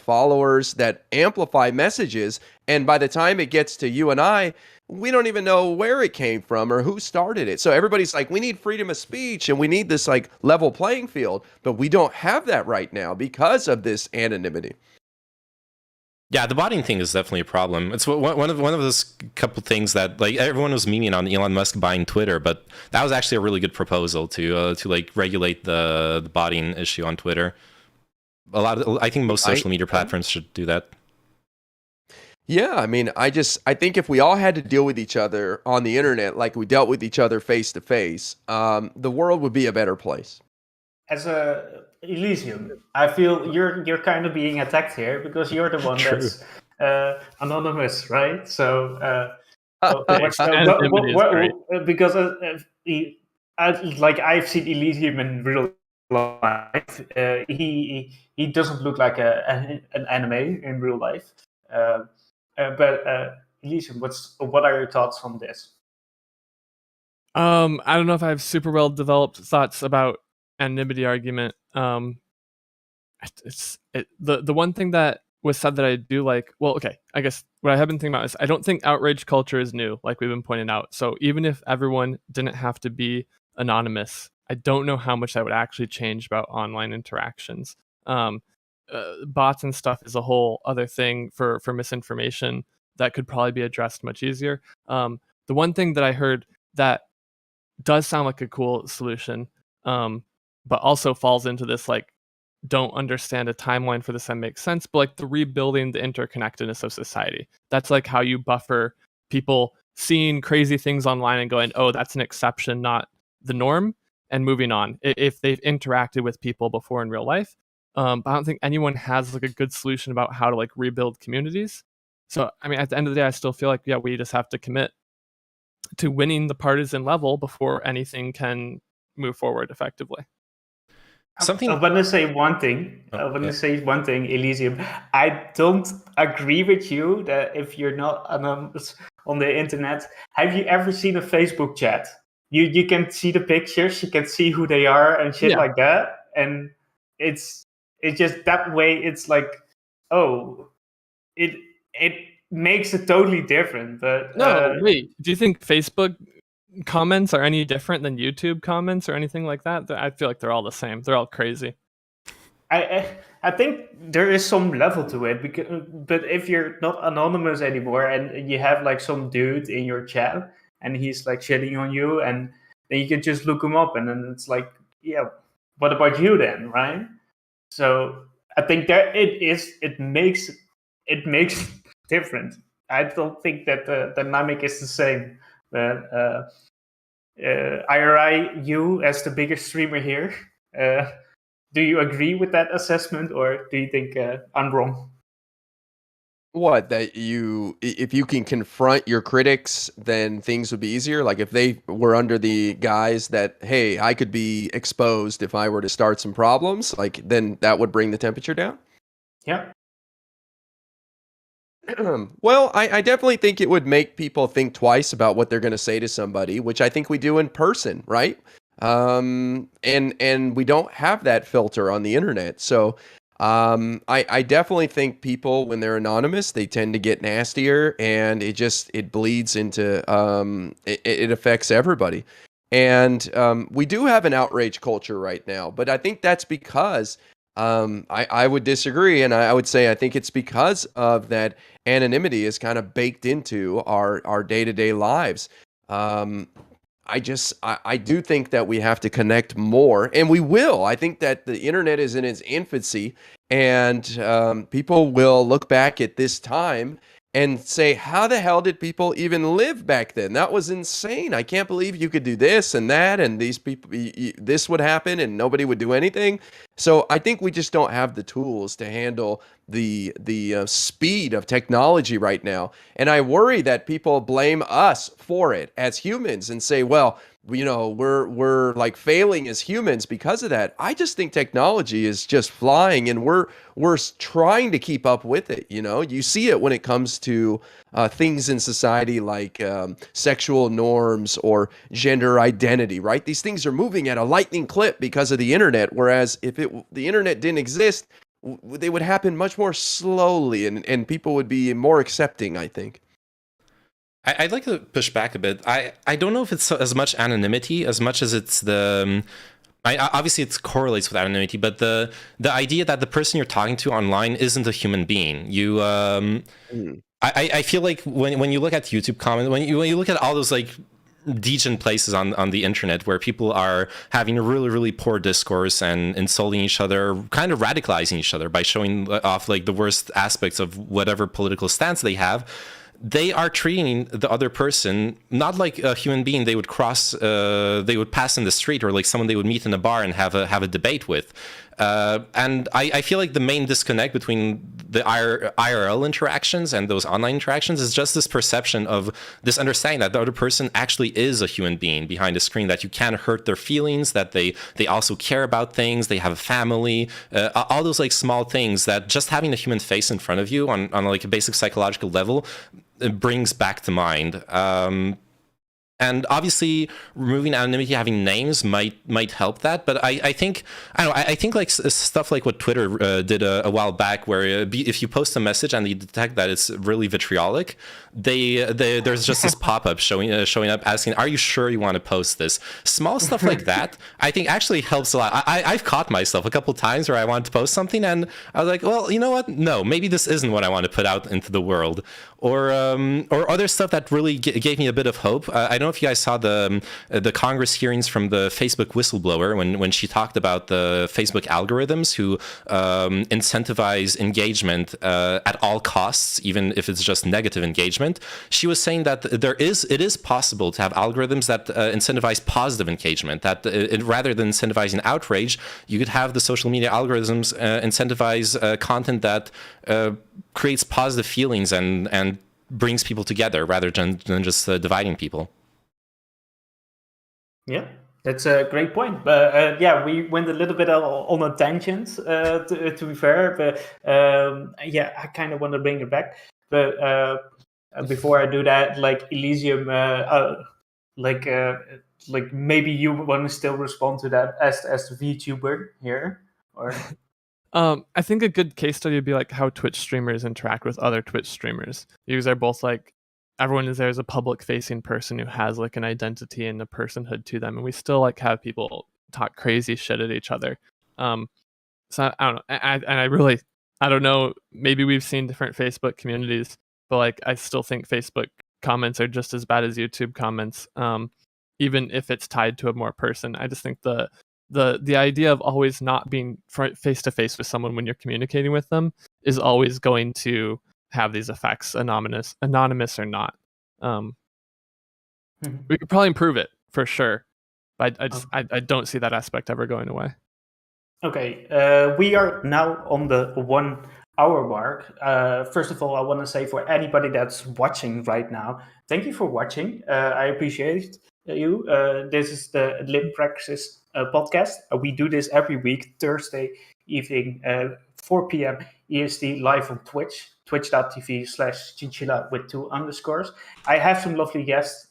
P: followers that amplify messages And by the time it gets to you and I, we don't even know where it came from or who started it. So everybody's like, we need freedom of speech and we need this like level playing field, but we don't have that right now because of this anonymity.
A: Yeah, the botting thing is definitely a problem. It's one of those couple things that like everyone was memeing on Elon Musk buying Twitter, but that was actually a really good proposal to like regulate the botting issue on Twitter. I think most social media platforms should do that.
P: Yeah, I mean, I think if we all had to deal with each other on the internet like we dealt with each other face to face, the world would be a better place.
M: As a Elysium, I feel you're kind of being attacked here because you're the one that's anonymous, right? So because I've seen Elysium in real life. He doesn't look like an anime in real life. But Elysium, what are your thoughts on this?
O: I don't know if I have super well developed thoughts about anonymity argument. The one thing that was said that I do like, well, okay, I guess what I have been thinking about is I don't think outrage culture is new, like we've been pointing out. So even if everyone didn't have to be anonymous, I don't know how much that would actually change about online interactions. Bots and stuff is a whole other thing for misinformation that could probably be addressed much easier. The one thing that I heard that does sound like a cool solution, but also falls into this like don't understand a timeline for this that makes sense, but like the rebuilding the interconnectedness of society. That's like how you buffer people seeing crazy things online and going, oh, that's an exception, not the norm, and moving on if they've interacted with people before in real life. But I don't think anyone has like a good solution about how to like rebuild communities. So I mean, at the end of the day, I still feel like we just have to commit to winning the partisan level before anything can move forward effectively.
M: I'm gonna say one thing. Say one thing, Elysium. I don't agree with you that if you're not anonymous on the internet, have you ever seen a Facebook chat? You can see the pictures, you can see who they are and shit like that, and it's just that way. It's like, oh, it makes it totally different. But
O: wait, do you think Facebook comments are any different than YouTube comments or anything like that? I feel like they're all the same. They're all crazy.
M: I think there is some level to it, but if you're not anonymous anymore and you have like some dude in your chat and he's like shitting on you, and then you can just look him up, and then it's like, yeah, what about you then, right? So I think that it makes different. I don't think that the dynamic is the same. But IRI, you as the biggest streamer here, do you agree with that assessment, or do you think I'm wrong?
P: What, that if you can confront your critics, then things would be easier? Like if they were under the guise that, hey, I could be exposed if I were to start some problems, like then that would bring the temperature down?
M: Yeah.
P: Well, I definitely think it would make people think twice about what they're going to say to somebody, which I think we do in person, right? And we don't have that filter on the internet. So I definitely think people, when they're anonymous, they tend to get nastier, and it bleeds into it affects everybody. And we do have an outrage culture right now, but I think that's because I would disagree, and I would say I think it's because of that anonymity is kind of baked into our day-to-day lives. I do think that we have to connect more, and we will. I think that the internet is in its infancy, and people will look back at this time and say, how the hell did people even live back then? That was insane. I can't believe you could do this and that, and these people, this would happen and nobody would do anything. So I think we just don't have the tools to handle the speed of technology right now. And I worry that people blame us for it as humans and say, well, we're like failing as humans because of that. I just think technology is just flying, and we're trying to keep up with it. You see it when it comes to things in society like sexual norms or gender identity, right? These things are moving at a lightning clip because of the internet. Whereas if the internet didn't exist, they would happen much more slowly, and people would be more accepting, I think.
A: I'd like to push back a bit. I don't know if it's as much anonymity as much as it's the... obviously, it correlates with anonymity, but the idea that the person you're talking to online isn't a human being. I feel like when you look at YouTube comments, when you look at all those like decent places on the internet where people are having a really, really poor discourse and insulting each other, kind of radicalizing each other by showing off like the worst aspects of whatever political stance they have, they are treating the other person not like a human being they would they would pass in the street, or like someone they would meet in a bar and have a debate with. And I feel like the main disconnect between the IRL interactions and those online interactions is just this perception of this understanding that the other person actually is a human being behind a screen, that you can't hurt their feelings, that they also care about things, they have a family, all those like small things that just having a human face in front of you on like a basic psychological level brings back to mind. And obviously, removing anonymity, having names might help that. But I think like stuff like what Twitter did a while back, where if you post a message and you detect that it's really vitriolic, there's just this pop-up showing up asking, "Are you sure you want to post this?" Small stuff like that, I think actually helps a lot. I've caught myself a couple times where I wanted to post something and I was like, well, you know what? No, maybe this isn't what I want to put out into the world. Or other stuff that really gave me a bit of hope. I don't know if you guys saw the Congress hearings from the Facebook whistleblower when she talked about the Facebook algorithms who incentivize engagement at all costs, even if it's just negative engagement. She was saying that it is possible to have algorithms that incentivize positive engagement, that rather than incentivizing outrage, you could have the social media algorithms incentivize content that creates positive feelings and brings people together rather than just dividing people.
M: Yeah, that's a great point. But yeah, we went a little bit on a tangent, to be fair. But yeah, I kind of want to bring it back. But before I do that, like Elysium, like maybe you want to still respond to that as the VTuber here, or...
O: I think a good case study would be like how Twitch streamers interact with other Twitch streamers, because they're both like, everyone is there as a public facing person who has like an identity and a personhood to them, and we still like have people talk crazy shit at each other. So I don't know, I don't know, maybe we've seen different Facebook communities, but like I still think Facebook comments are just as bad as YouTube comments, even if it's tied to a more person. I just think the idea of always not being face to face with someone when you're communicating with them is always going to have these effects, anonymous or not. We could probably improve it for sure, but I don't see that aspect ever going away.
M: Okay, we are now on the 1 hour mark. First of all, I want to say for anybody that's watching right now, thank you for watching. I appreciate you. This is the Limb Praxis podcast. We do this every week, Thursday evening, 4 p.m. EST, live on Twitch, twitch.tv/chinchilla with 2 underscores. I have some lovely guests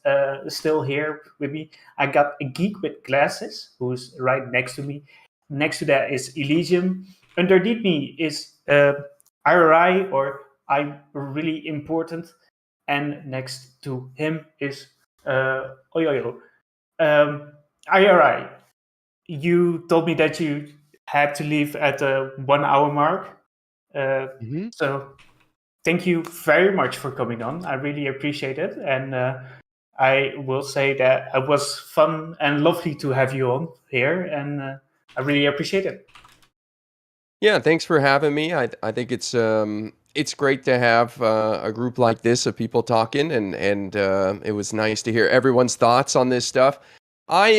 M: still here with me. I got a geek with glasses who's right next to me. Next to that is Elysium. Underneath me is IRI, or I'm really important. And next to him is Oyoyo. IRI, you told me that you had to leave at the 1 hour mark. So thank you very much for coming on. I really appreciate it. And I will say that it was fun and lovely to have you on here. And I really appreciate it.
P: Yeah, thanks for having me. I think it's great to have a group like this of people talking, and it was nice to hear everyone's thoughts on this stuff. I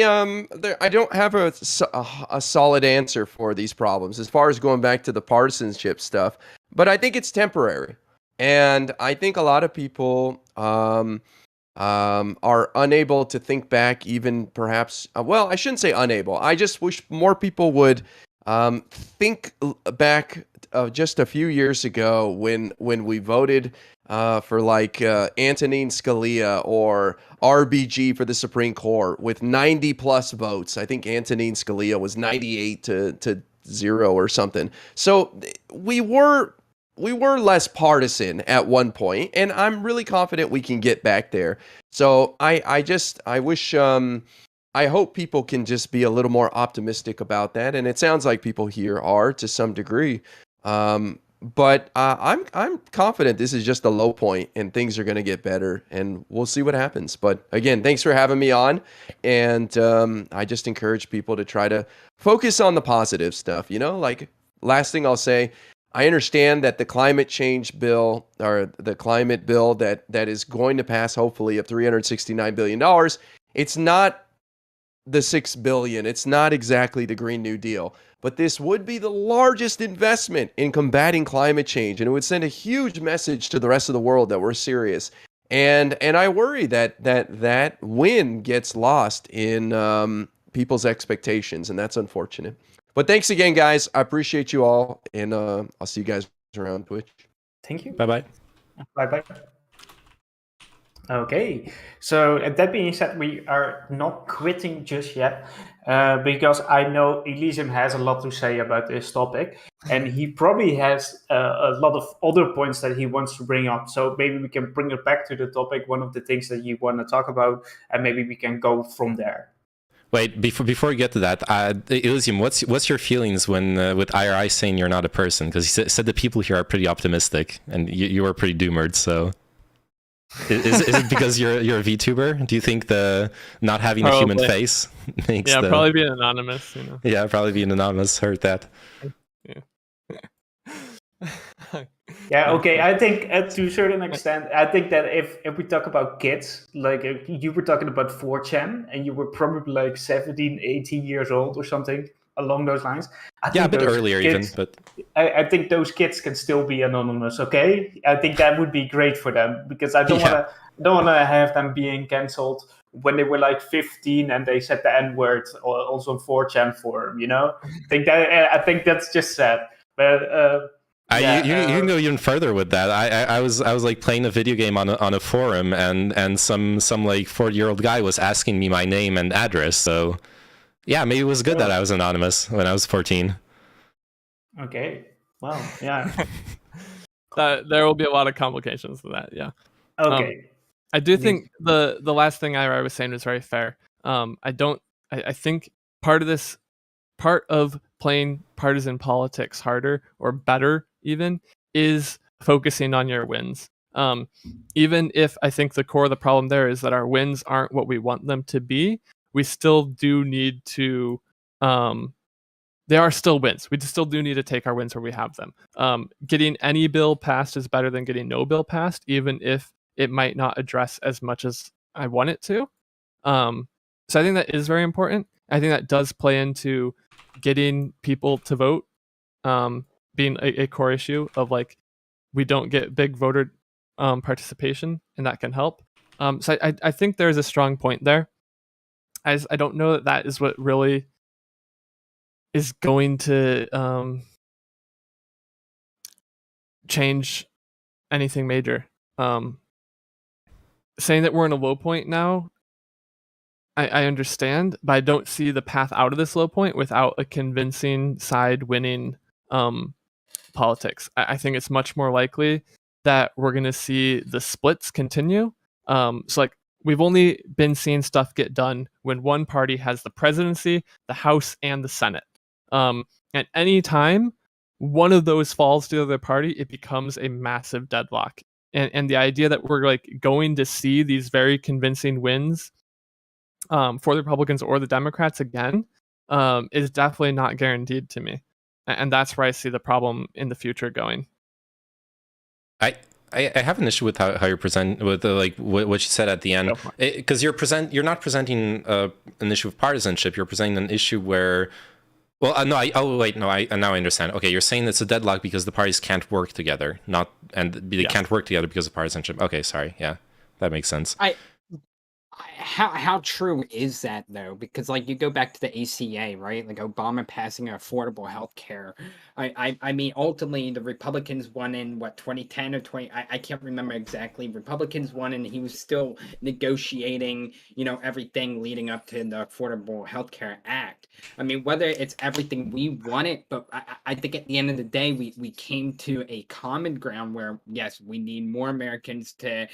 P: don't have a solid answer for these problems as far as going back to the partisanship stuff, but I think it's temporary, and I think a lot of people are unable to think back, even perhaps. Well, I shouldn't say unable. I just wish more people would think back just a few years ago when we voted for like Antonin Scalia or RBG for the Supreme Court with 90 plus votes. I think Antonin Scalia was 98 to 0 or something. So we were less partisan at one point, and I'm really confident we can get back there. So I wish, I hope people can just be a little more optimistic about that, and it sounds like people here are to some degree. But I'm confident this is just a low point, and things are going to get better, and we'll see what happens. But again, thanks for having me on, and I just encourage people to try to focus on the positive stuff. Like, last thing I'll say, I understand that the climate change bill, or the climate bill that is going to pass, hopefully, of $369 billion, it's not the $6 billion. It's not exactly the Green New Deal, but this would be the largest investment in combating climate change, and it would send a huge message to the rest of the world that we're serious. And I worry that win gets lost in people's expectations, and that's unfortunate. But thanks again, guys. I appreciate you all, and I'll see you guys around Twitch.
M: Thank you.
A: Bye-bye.
M: Bye-bye. Okay, so that being said, we are not quitting just yet, because I know Elysium has a lot to say about this topic, and he probably has a lot of other points that he wants to bring up. So maybe we can bring it back to the topic, one of the things that you want to talk about, and maybe we can go from there.
A: Wait, before we get to that, Elysium, what's your feelings when with IRI saying you're not a person? Because he said the people here are pretty optimistic, and you are pretty doomered. So, is it because you're a VTuber? Do you think the not having a human face makes
O: probably being anonymous?
A: Yeah, probably being anonymous. Heard that.
M: Yeah, okay. I think to a certain extent, I think that if we talk about kids, like you were talking about 4chan, and you were probably like 17, 18 years old or something along those lines. I think
A: a bit earlier
M: kids,
A: even, but
M: I think those kids can still be anonymous. Okay, I think that would be great for them, because I don't want to have them being cancelled when they were like 15 and they said the N-word also on 4chan forum. I think that's just sad. But
A: you can go even further with that. I was like playing a video game on a forum, and some like 40-year-old guy was asking me my name and address. So yeah, maybe it was good that I was anonymous when I was 14.
M: Okay. Well, yeah.
O: There will be a lot of complications to that. Yeah.
M: Okay.
O: I do think the last thing I was saying was very fair. I think part of playing partisan politics harder or better even is focusing on your wins. Even if I think the core of the problem there is that our wins aren't what we want them to be, we still do need to they are still wins. We still do need to take our wins where we have them. Getting any bill passed is better than getting no bill passed, even if it might not address as much as I want it to. So I think that is very important. I think that does play into getting people to vote, being a core issue of like, we don't get big voter participation, and that can help. So I think there's a strong point there. I don't know that is what really is going to change anything major. Saying that we're in a low point now, I understand, but I don't see the path out of this low point without a convincing side winning politics. I think it's much more likely that we're going to see the splits continue. So like, we've only been seeing stuff get done when one party has the presidency, the House, and the Senate. At any time one of those falls to the other party, it becomes a massive deadlock. And the idea that we're like going to see these very convincing wins for the Republicans or the Democrats again is definitely not guaranteed to me. And that's where I see the problem in the future going.
A: I have an issue with how you're presenting with like what you said at the end, because you're not presenting an issue of partisanship. You're presenting an issue where, now I understand. Okay, you're saying it's a deadlock because the parties can't work together, can't work together because of partisanship. Okay, sorry, yeah, that makes sense.
N: how true is that though? Because like you go back to the ACA, right? Like Obama passing affordable health care. I mean, ultimately the Republicans won in what 2010 or 20. I can't remember exactly. Republicans won, and he was still negotiating, everything leading up to the Affordable Health Care Act. I mean, whether it's everything we wanted, but I think at the end of the day, we came to a common ground where yes, we need more Americans to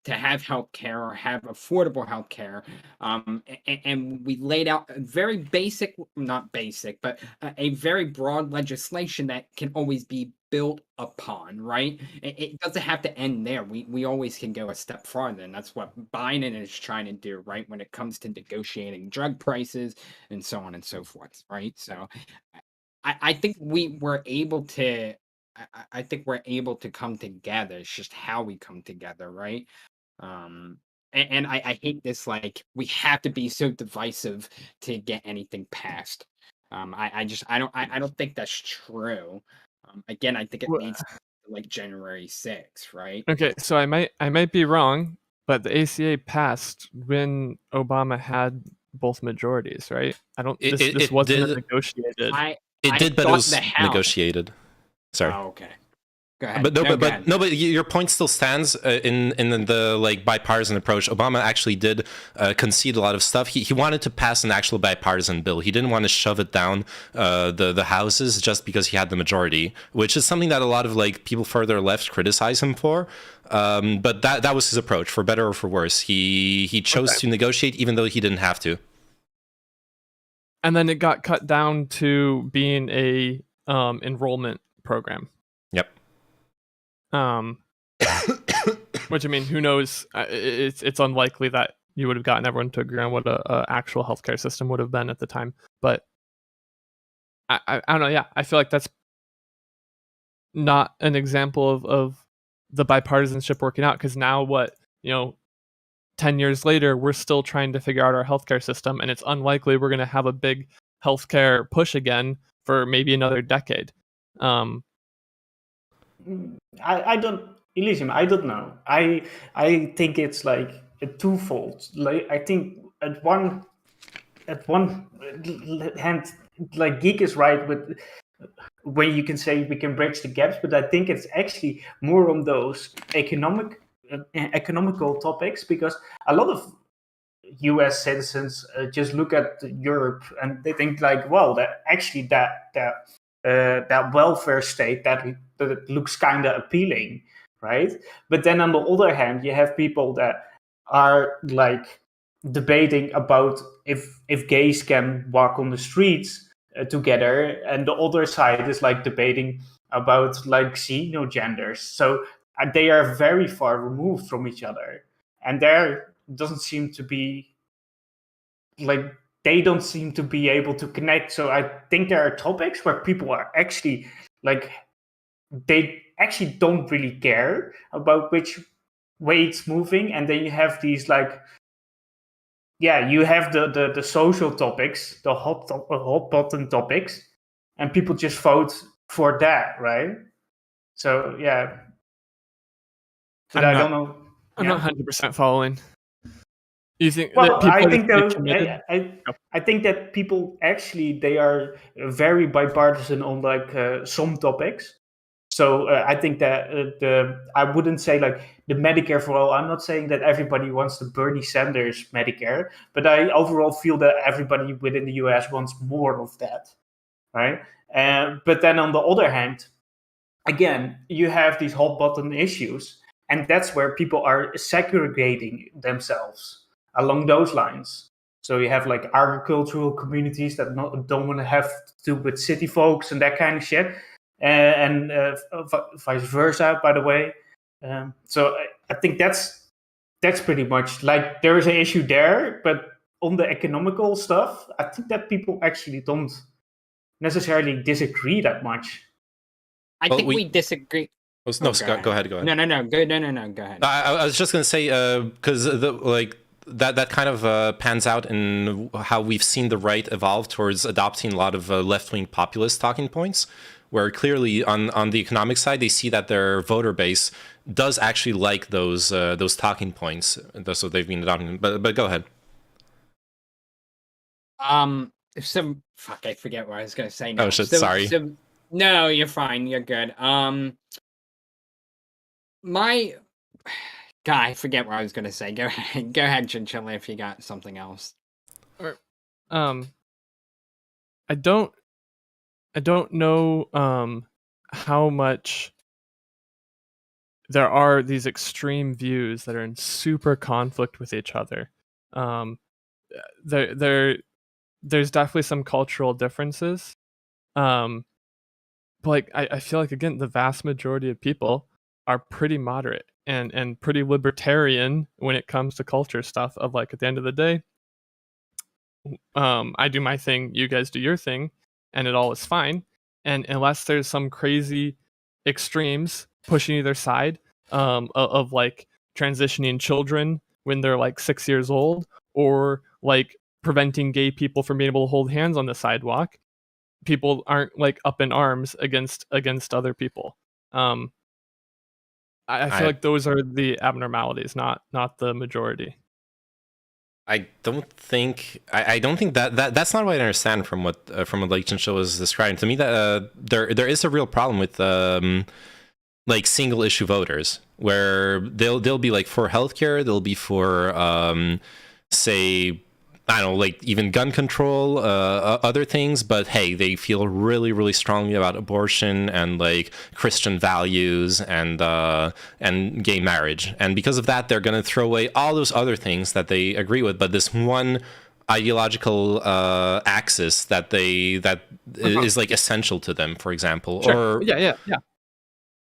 N: have health care or have affordable health care. And we laid out a very basic, not basic, but a very broad legislation that can always be built upon, right? It doesn't have to end there. We always can go a step farther, and that's what Biden is trying to do, right? When it comes to negotiating drug prices and so on and so forth, right? So I think we were able to I think we're able to come together. It's just how we come together, right? And I hate this, like, we have to be so divisive to get anything passed. I don't think that's true. Again, I think it needs to be like January 6th, right?
O: Okay, so I might be wrong, but the ACA passed when Obama had both majorities, right? This wasn't negotiated.
A: It did, but it was negotiated. Sorry.
N: Oh, okay. Go ahead.
A: But your point still stands in the like bipartisan approach. Obama actually did concede a lot of stuff. He wanted to pass an actual bipartisan bill. He didn't want to shove it down the houses just because he had the majority, which is something that a lot of like people further left criticize him for. But that was his approach, for better or for worse. He chose to negotiate even though he didn't have to.
O: And then it got cut down to being a enrollment program.
A: Yep.
O: Which, I mean, who knows? It's unlikely that you would have gotten everyone to agree on what a actual healthcare system would have been at the time. But I don't know. Yeah, I feel like that's not an example of the bipartisanship working out, because now 10 years later, we're still trying to figure out our healthcare system, and it's unlikely we're going to have a big healthcare push again for maybe another decade.
M: I don't, Elysium, I don't know. I think it's like a twofold. Like, I think at one hand, like Geek is right with where you can say we can bridge the gaps, but I think it's actually more on those economical topics, because a lot of U.S. citizens just look at Europe and they think like, well, that actually that welfare state that looks kind of appealing, right? But then on the other hand, you have people that are like debating about if gays can walk on the streets together, and the other side is like debating about like xenogenders. So they are very far removed from each other, and there doesn't seem to be like, they don't seem to be able to connect. So I think there are topics where people are actually like, they actually don't really care about which way it's moving. And then you have these like, yeah, you have the social topics, the hot button topics, and people just vote for that, right? So yeah. But I don't know.
O: I'm not 100% following. You think?
M: Well,
O: that
M: I think I think that people actually, they are very bipartisan on like some topics. So I think that I wouldn't say like the Medicare for all. I'm not saying that everybody wants the Bernie Sanders Medicare, but I overall feel that everybody within the US wants more of that, right? But then on the other hand, again, you have these hot button issues, and that's where people are segregating themselves along those lines. So you have like agricultural communities that don't want to have to do with city folks and that kind of shit. And vice versa, by the way. So I think that's pretty much like, there is an issue there, but on the economical stuff, I think that people actually don't necessarily disagree that much.
N: I think we disagree.
A: No, Scott, go ahead.
N: No, go ahead.
A: I was just going to say, because that kind of pans out in how we've seen the right evolve towards adopting a lot of left-wing populist talking points, where clearly on the economic side, they see that their voter base does actually like those talking points. So they've been adopting. But go ahead.
N: So fuck, I forget what I was gonna say now.
A: Oh shit, sorry.
N: No, you're fine. You're good. My God, I forget what I was gonna say. Go ahead, Chinchilla, if you got something else.
O: Or, I don't know how much there are these extreme views that are in super conflict with each other. There's definitely some cultural differences. But like I feel like again the vast majority of people are pretty moderate and pretty libertarian when it comes to culture stuff of like at the end of the day, I do my thing, you guys do your thing, and it all is fine. And unless there's some crazy extremes pushing either side, of like transitioning children when they're like 6 years old, or like preventing gay people from being able to hold hands on the sidewalk, people aren't like up in arms against other people. I feel like those are the abnormalities, not the majority.
A: I don't think that's not what I understand from what like Chinchilla was describing to me. That there is a real problem with like single issue voters, where they'll be like for healthcare, they'll be for say, I don't know, like even gun control, other things, but hey, they feel really, really strongly about abortion and like Christian values and gay marriage, and because of that, they're gonna throw away all those other things that they agree with, but this one ideological axis that is like essential to them, for example.
O: Sure.
A: Or
O: yeah.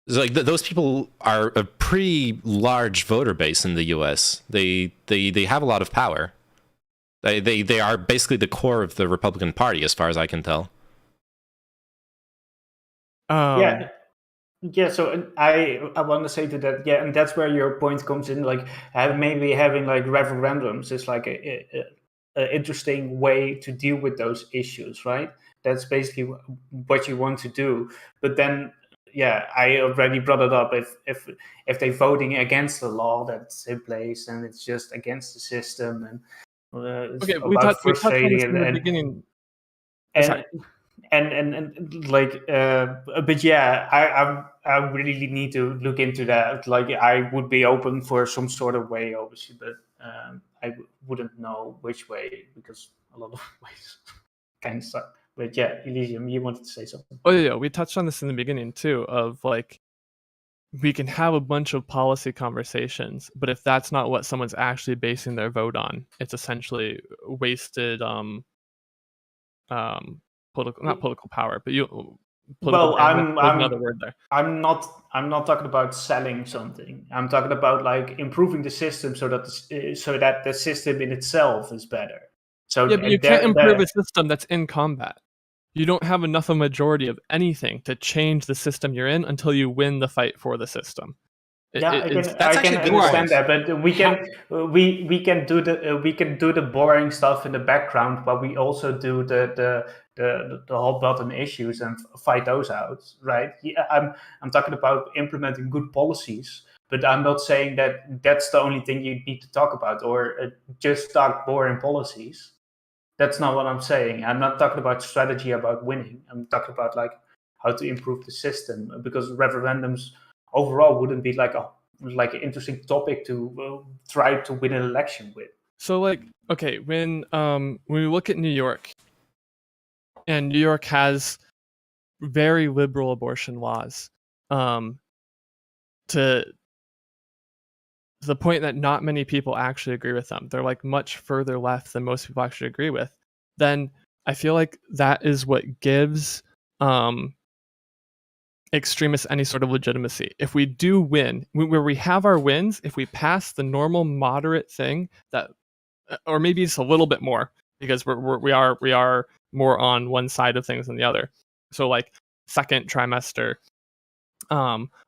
A: Like those people are a pretty large voter base in the U.S. They have a lot of power. They are basically the core of the Republican Party, as far as I can tell.
M: Yeah. So I want to say to that, yeah, and that's where your point comes in. Like maybe having like referendums is like a interesting way to deal with those issues, right? That's basically what you want to do. But then, yeah, I already brought it up. If they're voting against the law that's in place and it's just against the system, and
O: okay, we touched on this in the beginning.
M: And like, but yeah, I really need to look into that. Like, I would be open for some sort of way, obviously, but I wouldn't know which way, because a lot of ways kind of suck. But yeah, Elysium, you wanted to say something.
O: Oh yeah, we touched on this in the beginning too, of like, we can have a bunch of policy conversations, but if that's not what someone's actually basing their vote on, it's essentially wasted not political power, but
M: well,
O: another word there.
M: I'm not talking about selling something. I'm talking about like improving the system so that the system in itself is better. So
O: yeah, but you can't improve a system that's in combat. You don't have enough of a majority of anything to change the system you're in until you win the fight for the system.
M: I can understand that, but we can do the boring stuff in the background, but we also do the hot button issues and fight those out, right? Yeah, I'm talking about implementing good policies, but I'm not saying that that's the only thing you need to talk about, or just talk boring policies. That's not what I'm saying. I'm not talking about strategy about winning. I'm talking about like how to improve the system, because referendums overall wouldn't be like an interesting topic to try to win an election with.
O: So like, okay, when we look at New York, and New York has very liberal abortion laws, to the point that not many people actually agree with them. They're like much further left than most people actually agree with. Then I feel like that is what gives extremists any sort of legitimacy. If we do win, where we have our wins, if we pass the normal moderate thing, that, or maybe it's a little bit more, because we are more on one side of things than the other. So like second trimester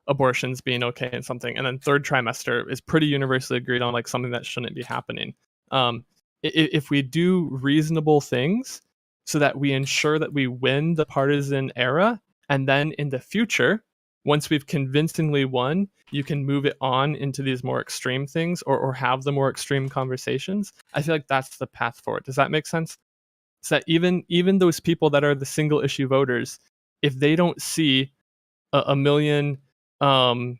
O: abortions being okay and something, and then third trimester is pretty universally agreed on like something that shouldn't be happening. If we do reasonable things so that we ensure that we win the partisan era, and then in the future, once we've convincingly won, you can move it on into these more extreme things or have the more extreme conversations. I feel like that's the path forward. Does that make sense? So that even those people that are the single issue voters, if they don't see a million, okay,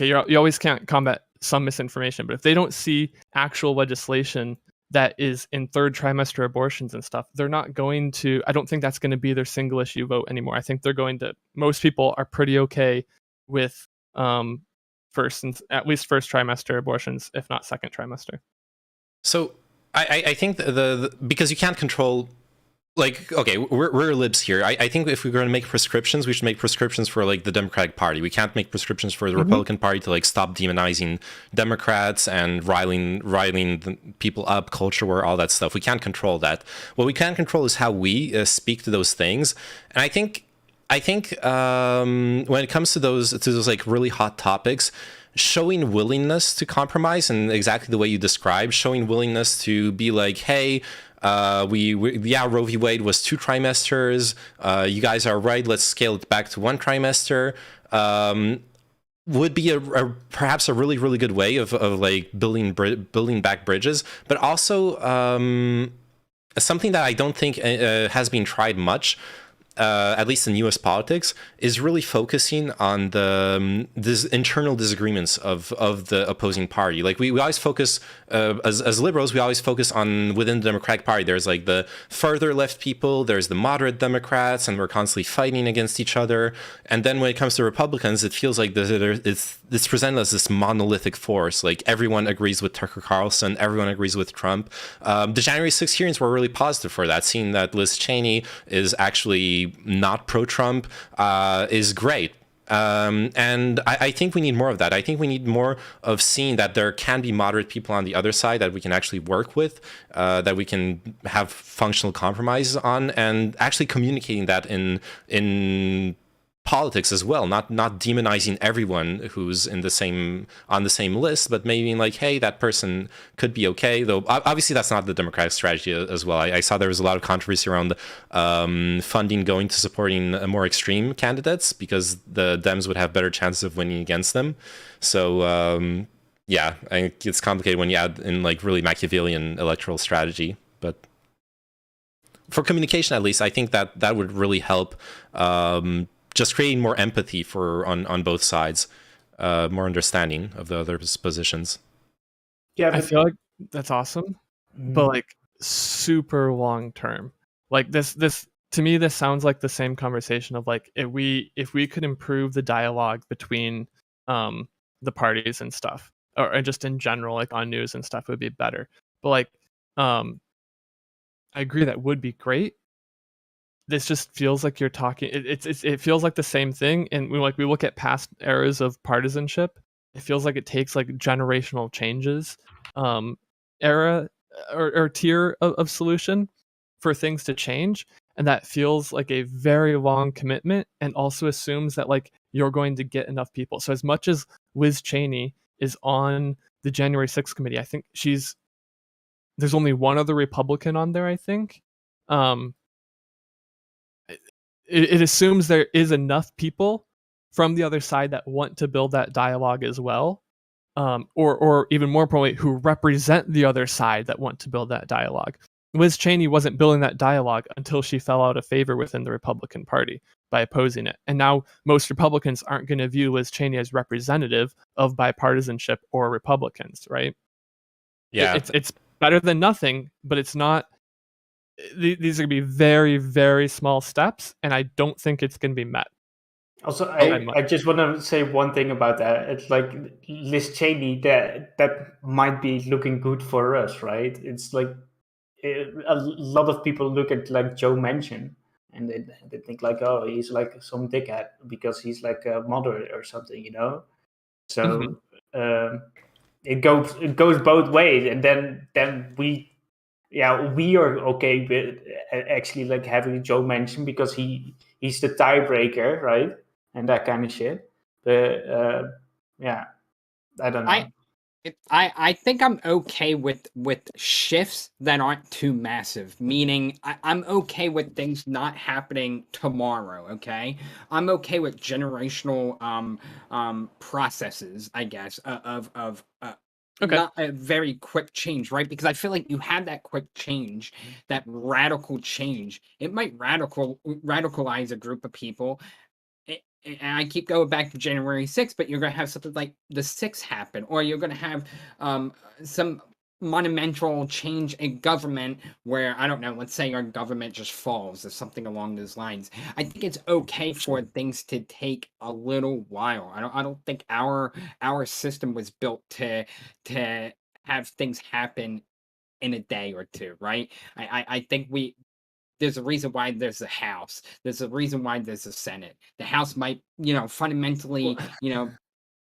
O: you always can't combat some misinformation, but if they don't see actual legislation that is in third trimester abortions and stuff, they're not going to, I don't think that's going to be their single issue vote anymore. I think they're going to, most people are pretty okay with at least first trimester abortions, if not second trimester.
A: So I think because you can't control, like, okay, we're libs here. I think if we're going to make prescriptions, we should make prescriptions for like the Democratic Party. We can't make prescriptions for the Republican Party to like stop demonizing Democrats and riling the people up, culture war, all that stuff. We can't control that. What we can control is how we speak to those things. And I think when it comes to those like really hot topics, showing willingness to compromise, and exactly the way you described, showing willingness to be like, hey, Roe v. Wade was 2 trimesters. You guys are right. Let's scale it back to 1 trimester. Would be perhaps a really, really good way of like building back bridges, but also something that I don't think has been tried much, at least in U.S. politics, is really focusing on this internal disagreements of the opposing party. Like we always focus, as liberals, we always focus on within the Democratic Party. There's like the further left people, there's the moderate Democrats, and we're constantly fighting against each other. And then when it comes to Republicans, it feels like it's presented as this monolithic force. Like everyone agrees with Tucker Carlson, everyone agrees with Trump. The January 6th hearings were really positive for that. Seeing that Liz Cheney is actually not pro-Trump is great. And I think we need more of that. I think we need more of seeing that there can be moderate people on the other side that we can actually work with, that we can have functional compromises on, and actually communicating that in politics as well, not demonizing everyone who's on the same list, but maybe like, hey, that person could be okay. Though obviously that's not the Democratic strategy as well. I saw there was a lot of controversy around funding going to supporting more extreme candidates because the Dems would have better chances of winning against them. So yeah, I think it's complicated when you add in like really Machiavellian electoral strategy, but for communication at least, I think that would really help. Just creating more empathy on both sides, more understanding of the other's positions.
M: Yeah,
O: I feel like that's awesome, but like super long term. Like this to me, this sounds like the same conversation of like if we could improve the dialogue between the parties and stuff, or just in general, like on news and stuff, would be better. But like I agree that would be great. This just feels like you're talking. It feels like the same thing, and we look at past eras of partisanship. It feels like it takes like generational changes, era or tier of solution for things to change, and that feels like a very long commitment, and also assumes that like you're going to get enough people. So as much as Liz Cheney is on the January 6th committee, I think there's only one other Republican on there. I think. It assumes there is enough people from the other side that want to build that dialogue as well, or even more importantly, who represent the other side that want to build that dialogue. Liz Cheney wasn't building that dialogue until she fell out of favor within the Republican Party by opposing it. And now most Republicans aren't going to view Liz Cheney as representative of bipartisanship or Republicans, right?
A: Yeah.
O: It's better than nothing, but it's not. These are going to be very, very small steps, and I don't think it's going to be met.
M: Also, I just want to say one thing about that. It's like Liz Cheney, that might be looking good for us, right? It's like a lot of people look at like Joe Manchin, and they think like, oh, he's like some dickhead because he's like a moderate or something, you know? So it goes both ways, and then we are okay with actually like having Joe Manchin because he's the tiebreaker, right? And that kind of shit. But I don't know.
N: I think I'm okay with shifts that aren't too massive. Meaning, I'm okay with things not happening tomorrow. Okay, I'm okay with generational processes, I guess,
O: Okay.
N: not a very quick change, right? Because I feel like you have that quick change, that radical change. It might radicalize a group of people. And I keep going back to January 6th, but you're going to have something like the 6th happen, or you're going to have some monumental change in government where, I don't know, let's say our government just falls or something along those lines. I think it's okay for things to take a little while. I don't think our system was built to have things happen in a day or two, right? I think there's a reason why there's a House. There's a reason why there's a Senate. The House might, fundamentally,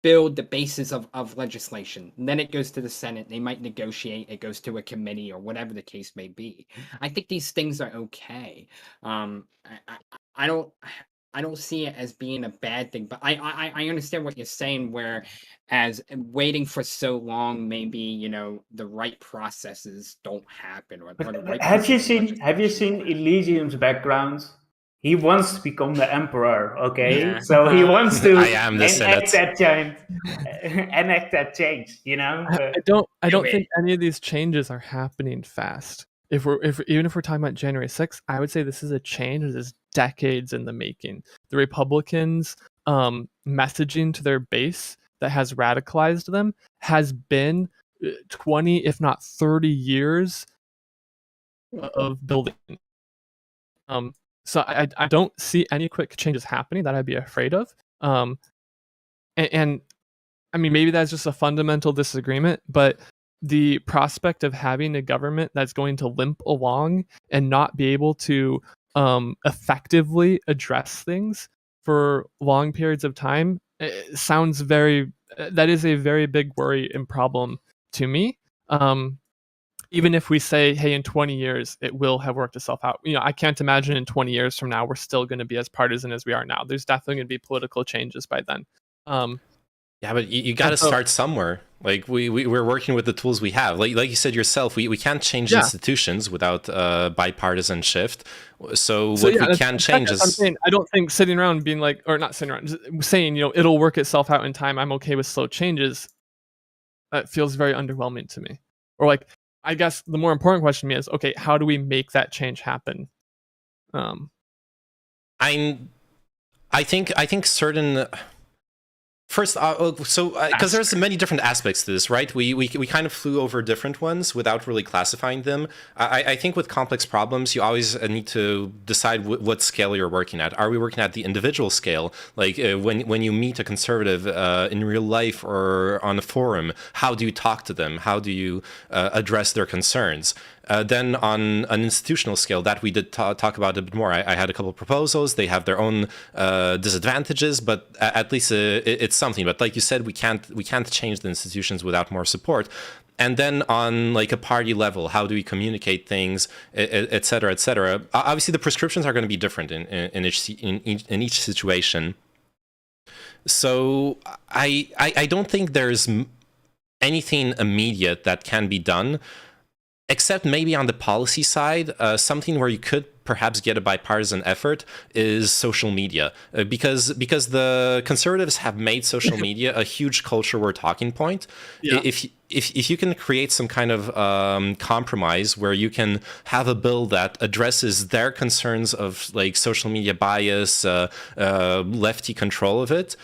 N: build the basis of legislation. And then it goes to the Senate. They might negotiate. It goes to a committee or whatever the case may be. I think these things are okay. I don't. I don't see it as being a bad thing, but I understand what you're saying. Where as waiting for so long, maybe the right processes don't happen, or the right.
M: Have you seen Elysium's background? He wants to become the emperor. Okay,
N: Yeah.
M: so he wants to
A: I am the Senate.
M: enact that change.
O: I don't think any of these changes are happening fast. Even if we're talking about January 6th, I would say this is a change that is decades in the making. The Republicans' messaging to their base that has radicalized them has been 20, if not 30 years of building. So I don't see any quick changes happening that I'd be afraid of. And I mean, maybe that's just a fundamental disagreement, but the prospect of having a government that's going to limp along and not be able to effectively address things for long periods of time sounds that is a very big worry and problem to me. Even if we say, hey, in 20 years, it will have worked itself out. I can't imagine in 20 years from now, we're still going to be as partisan as we are now. There's definitely going to be political changes by then.
A: Yeah, but you got to start somewhere. Like we're working with the tools we have. Like you said yourself, we can't change institutions without bipartisan shift. So what we can change is.
O: I don't think sitting around being like, or not sitting around, just saying it'll work itself out in time. I'm okay with slow changes. That feels very underwhelming to me. Or like, I guess the more important question to me is, okay, how do we make that change happen?
A: I think certain. First, because there's many different aspects to this, right? We kind of flew over different ones without really classifying them. I think with complex problems, you always need to decide what scale you're working at. Are we working at the individual scale? Like when you meet a conservative in real life or on a forum, how do you talk to them? How do you address their concerns? Then on an institutional scale, that we did talk about a bit more. I had a couple of proposals. They have their own disadvantages, but at least it's something. But like you said, we can't change the institutions without more support. And then on like a party level, how do we communicate things, et cetera, et cetera? Obviously, the prescriptions are going to be different in each situation. So I don't think there's anything immediate that can be done. Except maybe on the policy side, something where you could perhaps get a bipartisan effort is social media, because the conservatives have made social media a huge culture war talking point. Yeah. If you can create some kind of compromise where you can have a bill that addresses their concerns of like social media bias, lefty control of it,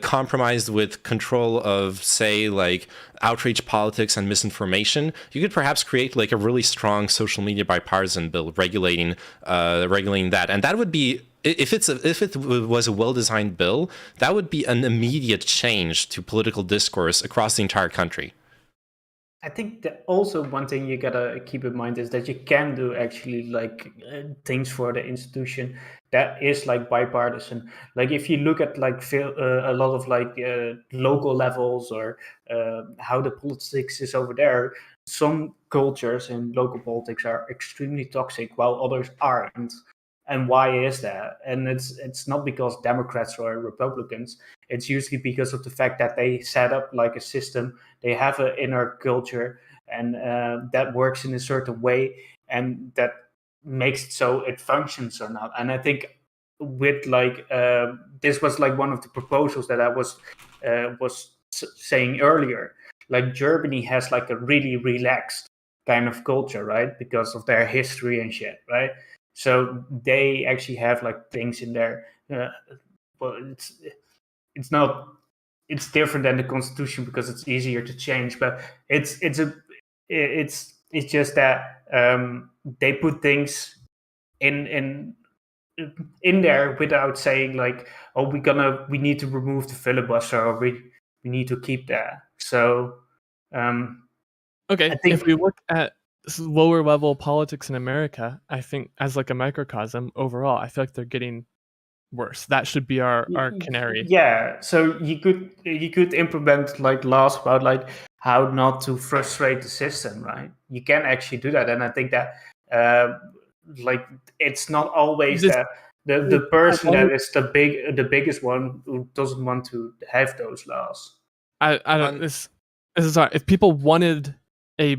A: compromised with control of, say, like outreach politics and misinformation, you could perhaps create like a really strong social media bipartisan bill regulating that, and that would be, if it was a well-designed bill, that would be an immediate change to political discourse across the entire country.
M: I think that also one thing you gotta keep in mind is that you can do actually like things for the institution that is like bipartisan. Like if you look at like a lot of like local levels or how the politics is over there, some cultures in local politics are extremely toxic while others aren't. And why is that? And it's not because Democrats or Republicans. It's usually because of the fact that they set up like a system. They have an inner culture, and that works in a certain way, and that makes it so it functions or not. And I think with like this was like one of the proposals that I was saying earlier. Like Germany has like a really relaxed kind of culture, right? Because of their history and shit, right? So they actually have like things in there. Well, it's not. It's different than the constitution because it's easier to change. But it's just that they put things in there without saying like, oh, we need to remove the filibuster, or we need to keep that. So
O: okay, if we look at lower level politics in America, I think as like a microcosm overall, I feel like they're getting worse. That should be our canary.
M: Yeah, so you could implement like laws about like how not to frustrate the system, right? You can actually do that, and I think that like it's not always that the person that is the biggest one who doesn't want to have those laws.
O: I don't. This is hard. If people wanted a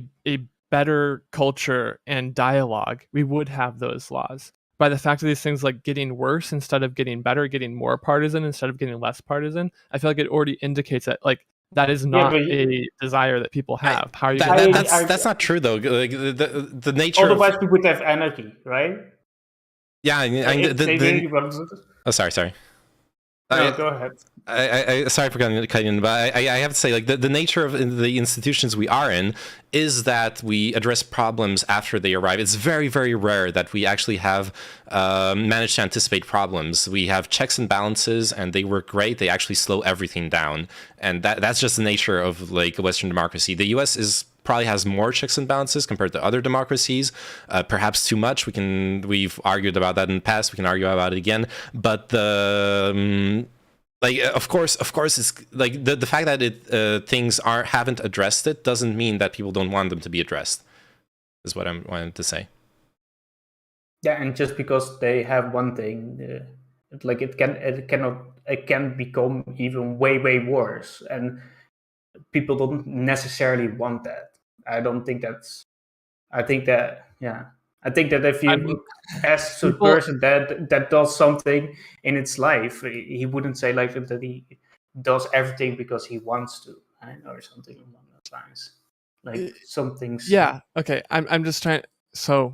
O: better culture and dialogue, we would have those laws. By the fact of these things like getting worse instead of getting better, getting more partisan instead of getting less partisan, I feel like it already indicates that like that is not a desire that people have. How are you?
A: That's not true though. Like, the nature.
M: Otherwise, we would have anarchy, right?
A: Yeah, I mean, oh, sorry.
M: No, go ahead.
A: I sorry for cutting in, but I have to say, like, the nature of the institutions we are in is that we address problems after they arrive. It's very, very rare that we actually have managed to anticipate problems. We have checks and balances, and they work great. They actually slow everything down, and that's just the nature of like a Western democracy. The U.S. probably has more checks and balances compared to other democracies, perhaps too much. We've argued about that in the past. We can argue about it again, but the like, of course, it's like the fact that things haven't addressed it doesn't mean that people don't want them to be addressed. Is what I'm wanting to say.
M: Yeah, and just because they have one thing, like it can become even way worse, and people don't necessarily want that. I think that if you ask a person that does something in its life, he wouldn't say like that he does everything because he wants to, right? Or something along those lines. Like some things.
O: Yeah. Okay. I'm just trying. So,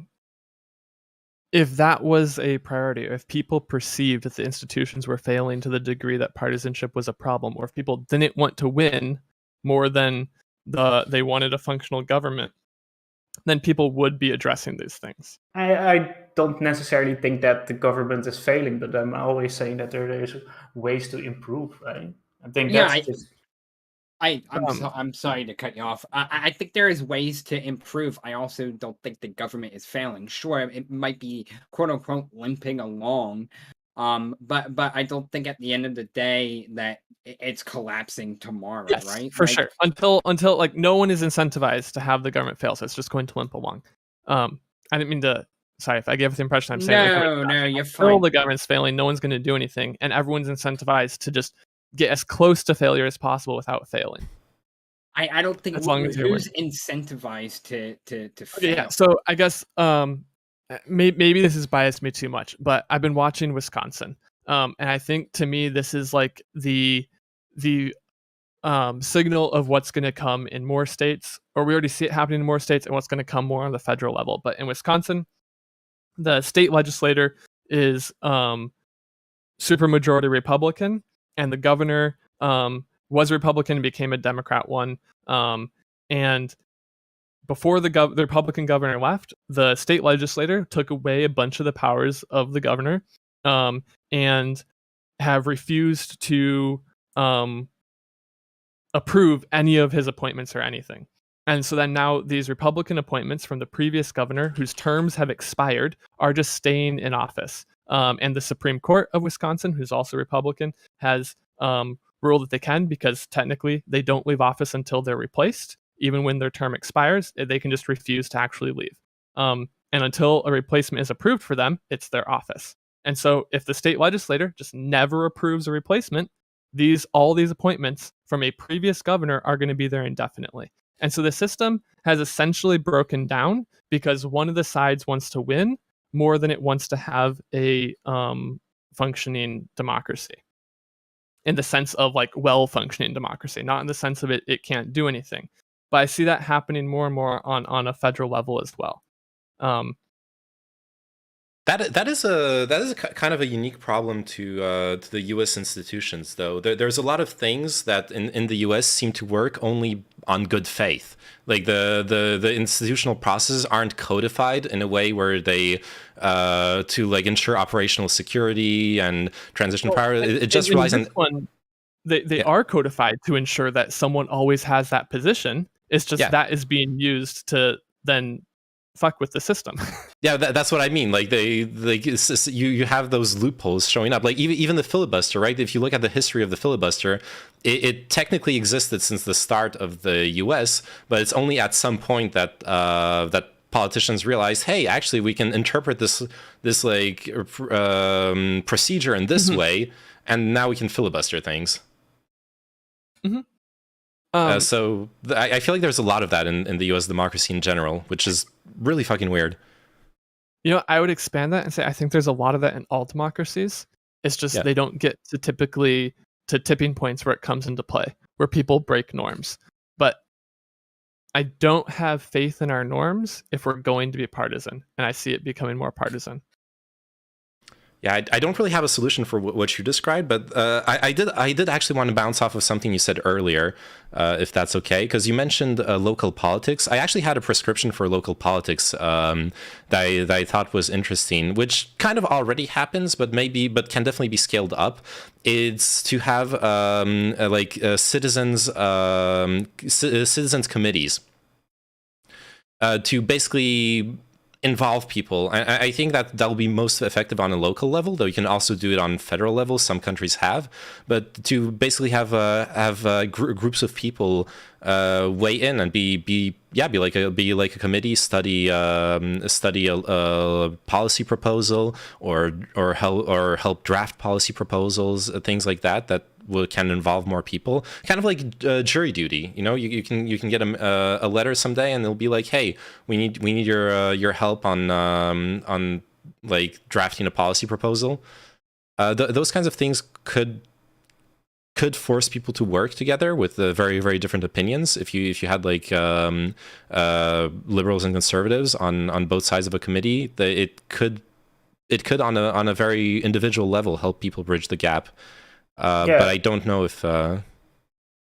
O: if that was a priority, if people perceived that the institutions were failing to the degree that partisanship was a problem, or if people didn't want to win more than they wanted a functional government, then people would be addressing these things.
M: I don't necessarily think that the government is failing, but I'm always saying that there is ways to improve, right? I think
N: I'm sorry to cut you off. I think there is ways to improve. I also don't think the government is failing. Sure, it might be quote unquote limping along, but I don't think at the end of the day that it's collapsing tomorrow,
O: yes,
N: right?
O: For sure. Until like no one is incentivized to have the government fail, so it's just going to limp along. I didn't mean to. Sorry if I gave the impression I'm saying.
N: No, you're fine.
O: Until the government's failing, no one's going to do anything, and everyone's incentivized to just get as close to failure as possible without failing.
N: I don't think who's incentivized to fail.
O: Yeah, so I guess maybe this has biased me too much, but I've been watching Wisconsin, and I think to me this is like the signal of what's going to come in more states, or we already see it happening in more states, and what's going to come more on the federal level. But in Wisconsin, the state legislator is supermajority Republican, and the governor was Republican and became a Democrat one. And before the Republican governor left, the state legislator took away a bunch of the powers of the governor, and have refused to approve any of his appointments or anything. And so then now these Republican appointments from the previous governor, whose terms have expired, are just staying in office. And the Supreme Court of Wisconsin, who's also Republican, has ruled that they can, because technically they don't leave office until they're replaced. Even when their term expires, they can just refuse to actually leave. And until a replacement is approved for them, it's their office. And so if the state legislator just never approves a replacement, all these appointments from a previous governor are going to be there indefinitely. And so the system has essentially broken down because one of the sides wants to win more than it wants to have a functioning democracy. In the sense of like well-functioning democracy, not in the sense of it can't do anything. But I see that happening more and more on a federal level as well.
A: That is a kind of a unique problem to the U.S. institutions, though. There's a lot of things that in the U.S. seem to work only on good faith. Like the institutional processes aren't codified in a way where they to like ensure operational security and transition power. It just relies on.
O: They are codified to ensure that someone always has that position. It's just that is being used to then fuck with the system.
A: Yeah, that's what I mean. Like you have those loopholes showing up. Like even the filibuster, right? If you look at the history of the filibuster, it technically existed since the start of the U.S., but it's only at some point that that politicians realized, hey, actually, we can interpret this like procedure in this way, and now we can filibuster things. So I feel like there's a lot of that in the U.S. democracy in general, which is really fucking weird.
O: You know, I would expand that and say I think there's a lot of that in all democracies. It's just they don't get to typically to tipping points where it comes into play, where people break norms. But I don't have faith in our norms if we're going to be partisan, and I see it becoming more partisan.
A: Yeah, I don't really have a solution for what you described, but I did actually want to bounce off of something you said earlier, if that's okay, because you mentioned local politics. I actually had a prescription for local politics that I thought was interesting, which kind of already happens, but can definitely be scaled up. It's to have citizens committees to basically involve people. I think that will be most effective on a local level, though you can also do it on federal level. Some countries have, but to basically have groups of people weigh in and be like a committee, study a policy proposal or help draft policy proposals, things like that can involve more people, kind of like jury duty. You know, you can get a letter someday, and they'll be like, hey, we need your help on like drafting a policy proposal. Those kinds of things could force people to work together with very, very different opinions. If you had like liberals and conservatives on both sides of a committee, it could on a very individual level help people bridge the gap. But I don't know if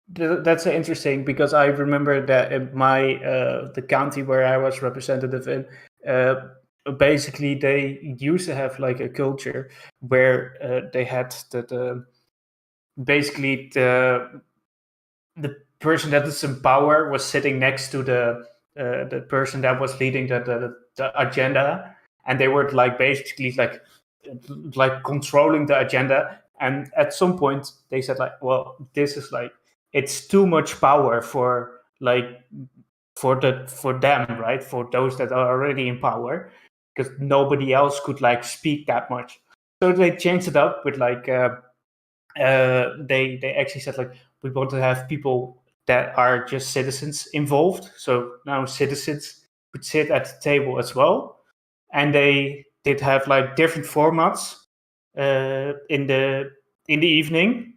M: that's interesting, because I remember that in my the county where I was representative in, basically they used to have like a culture where they had basically the person that is in power was sitting next to the person that was leading the agenda, and they were like basically like controlling the agenda. And at some point they said like, well, this is like, it's too much power for them, right? For those that are already in power, because nobody else could like speak that much. So they changed it up with like, they actually said like, we want to have people that are just citizens involved. So now citizens could sit at the table as well. And they did have like different formats in the evening,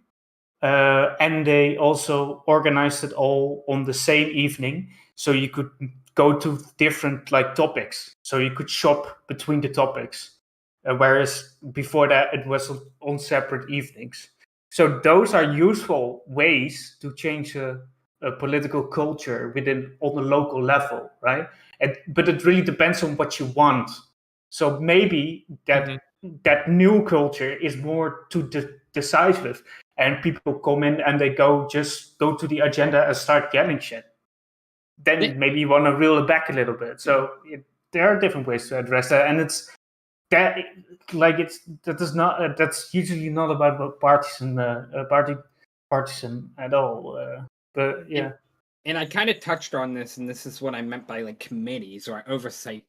M: and they also organized it all on the same evening, so you could go to different like topics, so you could shop between the topics, whereas before that it was on separate evenings. So those are useful ways to change a political culture on a local level, right? But it really depends on what you want. So maybe that new culture is more to decisive, and people come in and they just go to the agenda and start getting shit. Then maybe you want to reel it back a little bit. So there are different ways to address that, and that's usually not about partisan at all. But yeah.
N: And I kind of touched on this, and this is what I meant by like committees or oversight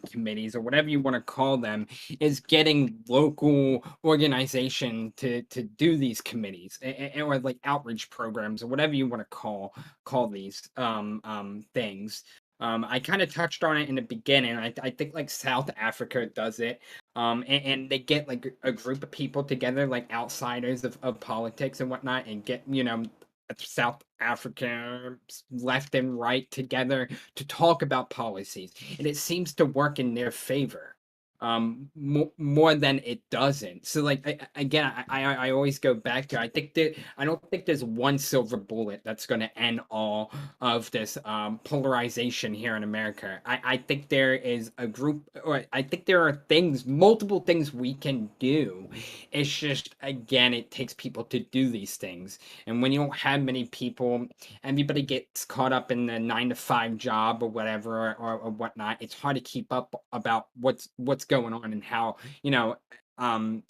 N: committees or whatever you want to call them is getting local organization to do these committees or like outreach programs or whatever you want to call these things. I kind of touched on it in the beginning. I think like South Africa does it. And they get like a group of people together, like outsiders of politics and whatnot, and get, South Africa left and right together to talk about policies. And it seems to work in their favor more than it doesn't. So like I always go back to, I don't think there's one silver bullet that's going to end all of this polarization here in America. I think there is a group, or I think there are multiple things we can do. It's just, again, it takes people to do these things. And when you don't have many people, everybody gets caught up in the 9-to-5 job or whatever, or whatnot. It's hard to keep up about what's going on and how,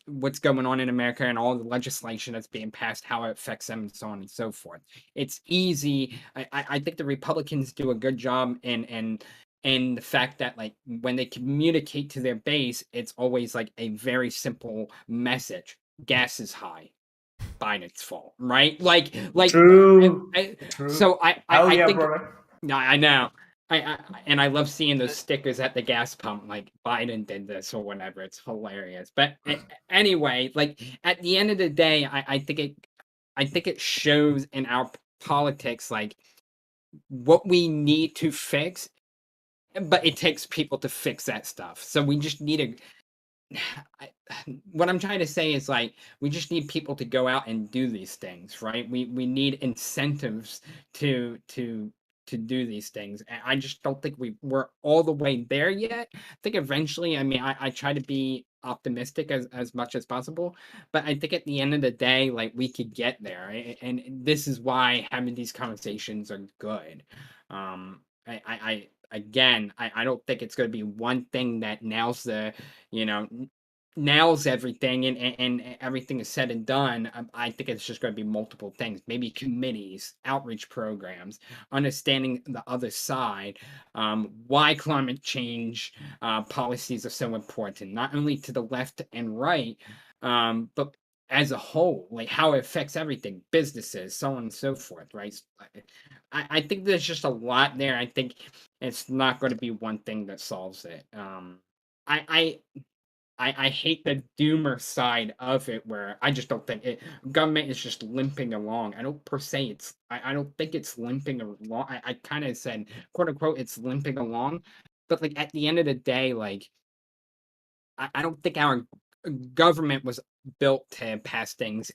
N: what's going on in America and all the legislation that's being passed, how it affects them, and so on and so forth. It's easy. I think the Republicans do a good job in the fact that, like, when they communicate to their base, it's always like a very simple message. Gas is high. Biden's fault, right? Like
M: True. True.
N: So I
M: yeah,
N: think,
M: brother.
N: no, I know. And I love seeing those stickers at the gas pump, like Biden did this or whatever. It's hilarious. But anyway, like at the end of the day, I think it shows in our politics like what we need to fix, but it takes people to fix that stuff. So we just need what I'm trying to say is, like, we just need people to go out and do these things, right? We need incentives to do these things. And I just don't think we're all the way there yet. I think eventually, I mean, I try to be optimistic as much as possible, but I think at the end of the day, like, we could get there. And this is why having these conversations are good. Again, I don't think it's going to be one thing that nails everything and everything is said and done. I think it's just going to be multiple things, maybe committees, outreach programs, understanding the other side, why climate change policies are so important, not only to the left and right, but as a whole, like how it affects everything, businesses, so on and so forth, right? I think there's just a lot there. I think it's not going to be one thing that solves it. I hate the doomer side of it, where I just don't think government is just limping along. I don't think it's limping along. I kind of said, quote unquote, it's limping along, but like at the end of the day, like I don't think our government was built to pass things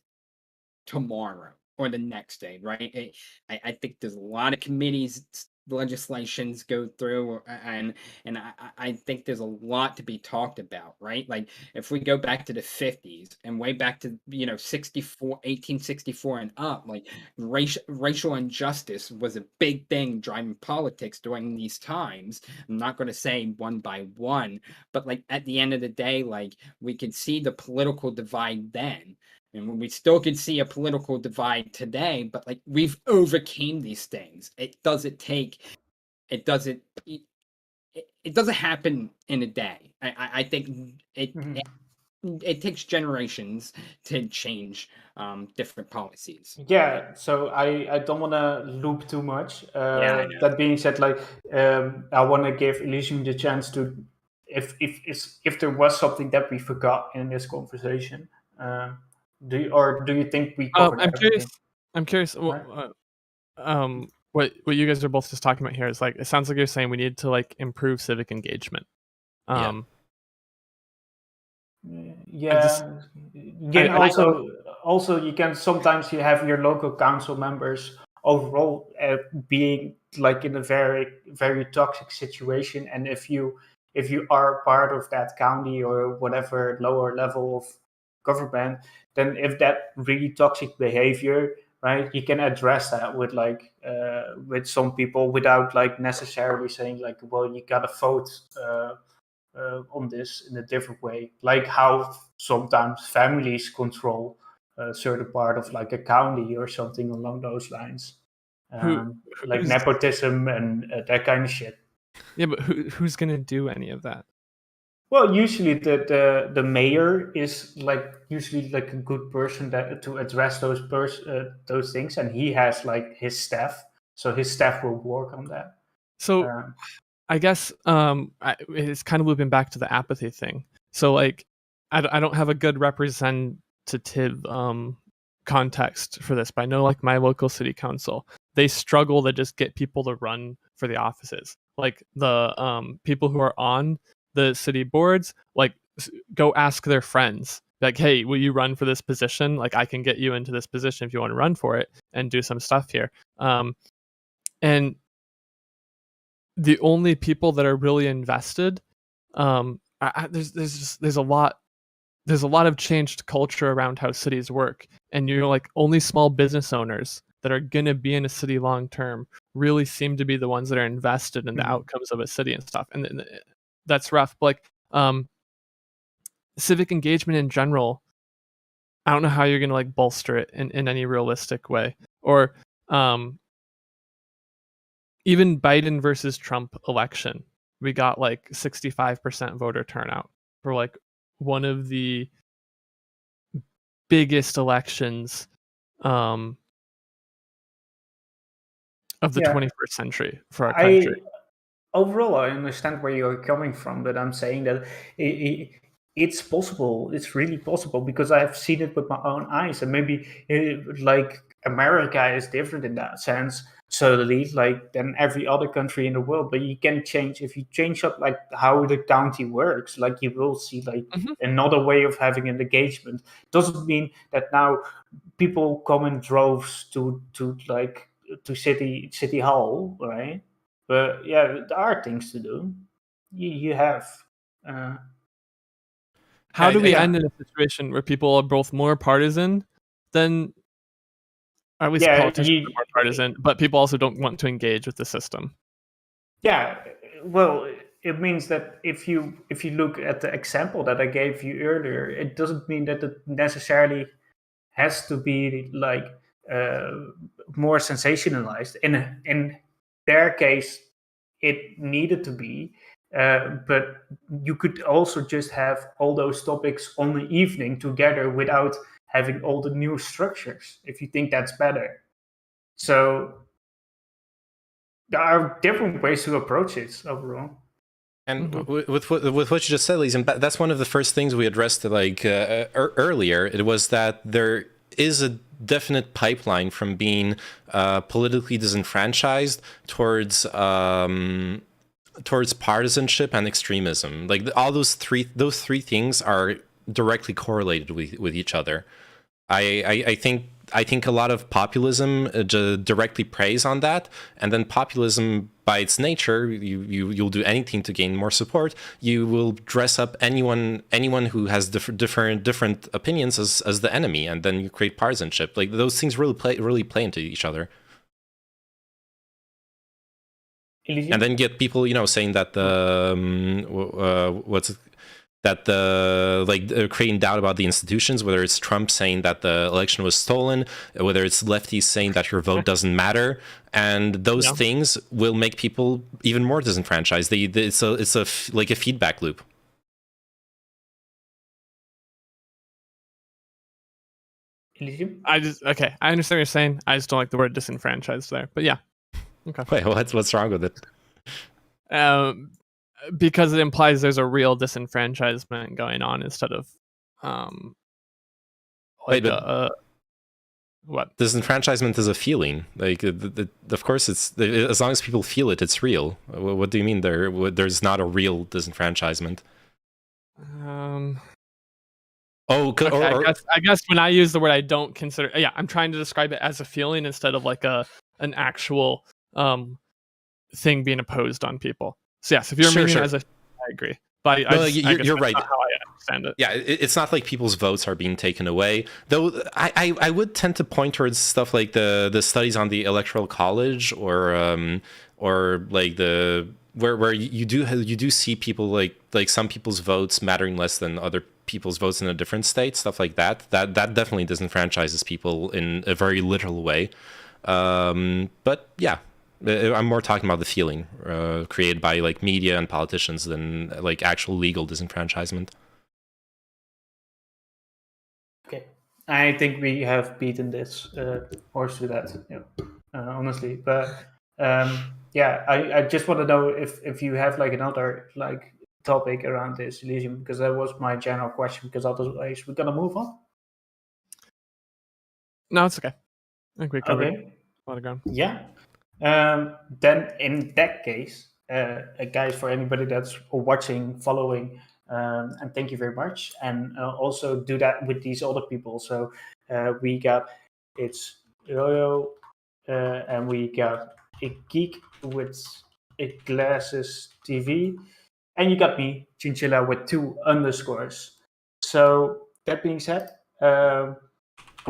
N: tomorrow or the next day, right? I think there's a lot of committees, legislations go through, and I think there's a lot to be talked about, right? Like if we go back to the 50s and way back to 1864 and up, like racial injustice was a big thing driving politics during these times. I'm not going to say one by one, but like at the end of the day, like we can see the political divide then. And we still can see a political divide today, but like we've overcame these things. It doesn't happen in a day. I think it takes generations to change different policies.
M: Yeah, so I don't want to loop too much.
N: I know.
M: That being said, like I want to give Elysium the chance to, if there was something that we forgot in this conversation. Do you think we covered everything?
O: I'm curious. What you guys are both just talking about here is, like, it sounds like you're saying we need to like improve civic engagement.
M: Also you can sometimes you have your local council members overall being like in a very, very toxic situation, and if you are part of that county or whatever lower level of government, then if that really toxic behavior, right, you can address that with with some people without like necessarily saying like, well, you gotta vote on this in a different way, like how sometimes families control a certain part of like a county or something along those lines, like nepotism and that kind of shit.
O: Yeah, but who's going to do any of that?
M: Well, usually the mayor is usually a good person to address those things, and he has his staff, so his staff will work on that.
O: So I guess it's kind of looping back to the apathy thing. So I don't have a good representative context for this, but I know my local city council, they struggle to just get people to run for the offices. The people who are on the city boards, go ask their friends, hey, will you run for this position? I can get you into this position if you want to run for it and do some stuff here. And the only people that are really invested, there's a lot of changed culture around how cities work, and only small business owners that are going to be in a city long term really seem to be the ones that are invested in the outcomes of a city and stuff, and that's rough. But civic engagement in general, I don't know how you're going to bolster it in any realistic way. Or even Biden versus Trump election, we got 65% voter turnout for one of the biggest elections of the 21st century for our country.
M: Overall, I understand where you're coming from, but I'm saying that it's possible. It's really possible because I've seen it with my own eyes, and maybe America is different in that sense, certainly, than every other country in the world. But you can change if you change up how the county works. You will see another way of having an engagement. Doesn't mean that now people come in droves to city hall, right? But yeah, there are things to do. You have.
O: How do we end in a situation where people are both more partisan than, or at least politicians are more partisan, but people also don't want to engage with the system?
M: Yeah, well, it means that if you look at the example that I gave you earlier, it doesn't mean that it necessarily has to be more sensationalized. In their case, it needed to be, but you could also just have all those topics on the evening together without having all the new structures, if you think that's better. So there are different ways to approach it overall.
A: And with what you just said, Lise, and that's one of the first things we addressed earlier. It was that there is a definite pipeline from being politically disenfranchised towards partisanship and extremism. All those three things are directly correlated with each other. I think a lot of populism directly preys on that, and then populism, by its nature, you'll do anything to gain more support. You will dress up anyone who has different opinions as the enemy, and then you create partisanship. Those things really play into each other. And then get people, saying that creating doubt about the institutions, whether it's Trump saying that the election was stolen, whether it's lefties saying that your vote doesn't matter, and those things will make people even more disenfranchised. It's a feedback loop.
O: I understand what you're saying. I just don't like the word disenfranchised there, but yeah. Okay.
A: Wait, what's wrong with it?
O: Because it implies there's a real disenfranchisement going on instead of
A: what?
O: Disenfranchisement
A: is a feeling. Of course, it's as long as people feel it, it's real. What do you mean there's not a real disenfranchisement?
O: I guess when I use the word, I don't consider. Yeah, I'm trying to describe it as a feeling instead of an actual thing being opposed on people. So yes, if you're meaning as a, I agree. But
A: you're right.
O: Not how I understand it.
A: Yeah, it's not like people's votes are being taken away. Though I would tend to point towards stuff like the studies on the Electoral College or where you do see people like some people's votes mattering less than other people's votes in a different state, stuff like that. That definitely disenfranchises people in a very literal way. But yeah, I'm more talking about the feeling created by like media and politicians than like actual legal disenfranchisement.
M: Okay, I think we have beaten this horse to that, honestly. But yeah, I just want to know if you have like another like topic around this, Elysium, because that was my general question. Because otherwise, we're gonna move on.
O: No, it's okay. I think we covered
M: Okay.
O: a lot of ground.
M: Yeah. Then in that case, guys, for anybody that's watching, following, and thank you very much. And also do that with these other people. So we got it's Yoyo, and we got a geek with a glasses TV, and you got me, Chinchilla, with 2 underscores. So that being said,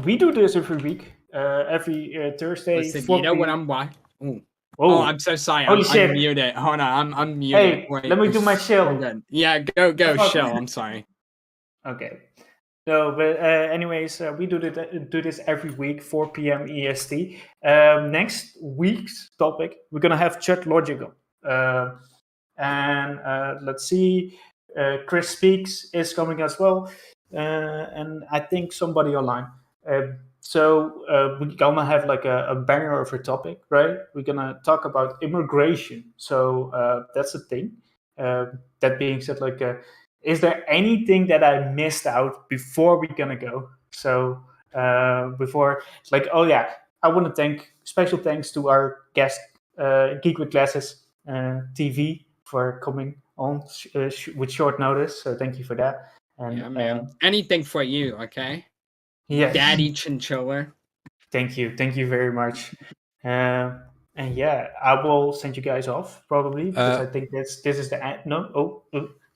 M: we do this every week. Every Thursday.
N: Listen, you know what I'm watching?
M: Oh,
N: I'm so sorry.
M: holy
N: I'm
M: shit.
N: muted. Hold on, I'm muted.
M: Hey,
N: Wait.
M: let me do my shill.
N: Hold on. Yeah, go shill. I'm sorry.
M: Okay. No, but anyways, we do this every week, 4 p.m. EST. Next week's topic, we're gonna have Chat Logical, and let's see, Chris Speaks is coming as well, and I think somebody online. So we're gonna have like a banger of a topic, right? We're gonna talk about immigration. So that's a thing. That being said, like, is there anything that I missed out before we're gonna go? So before, like, oh yeah, I want to thank special thanks to our guest, Geek with Glasses TV, for coming on with short notice. So thank you for that. And
N: yeah, man. Anything for you, okay?
M: Yes.
N: Daddy Chinchilla.
M: Thank you very much. And yeah, I will send you guys off probably because I think this is the end. No,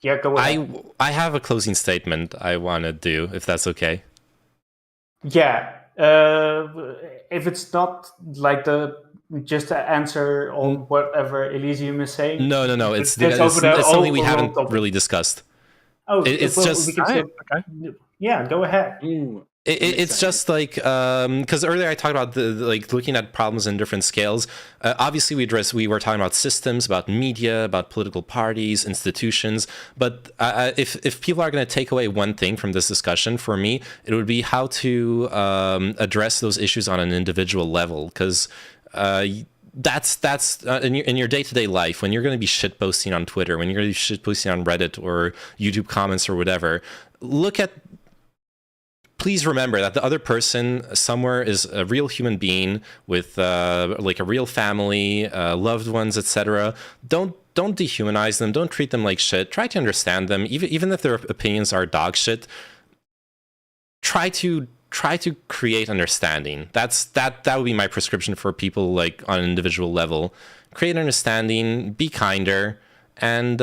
M: yeah, go ahead.
A: I have a closing statement I want to do, if that's okay.
M: Yeah, if it's not like just to answer on whatever Elysium is saying.
A: No. It's something we haven't really discussed.
M: Oh,
A: it's just
M: we can still, okay. Yeah, go ahead.
A: It's just like because earlier I talked about like looking at problems in different scales. Obviously, we were talking about systems, about media, about political parties, institutions. But if people are going to take away one thing from this discussion, for me, it would be how to address those issues on an individual level. Because that's in your day-to-day life, when you're going to be shitposting on Twitter, when you're going to be shitposting on Reddit or YouTube comments or whatever, please remember that the other person somewhere is a real human being with like a real family, loved ones, etc. Don't dehumanize them. Don't treat them like shit. Try to understand them, even if their opinions are dog shit. Try to create understanding. That would be my prescription for people, like on an individual level. Create understanding, be kinder, and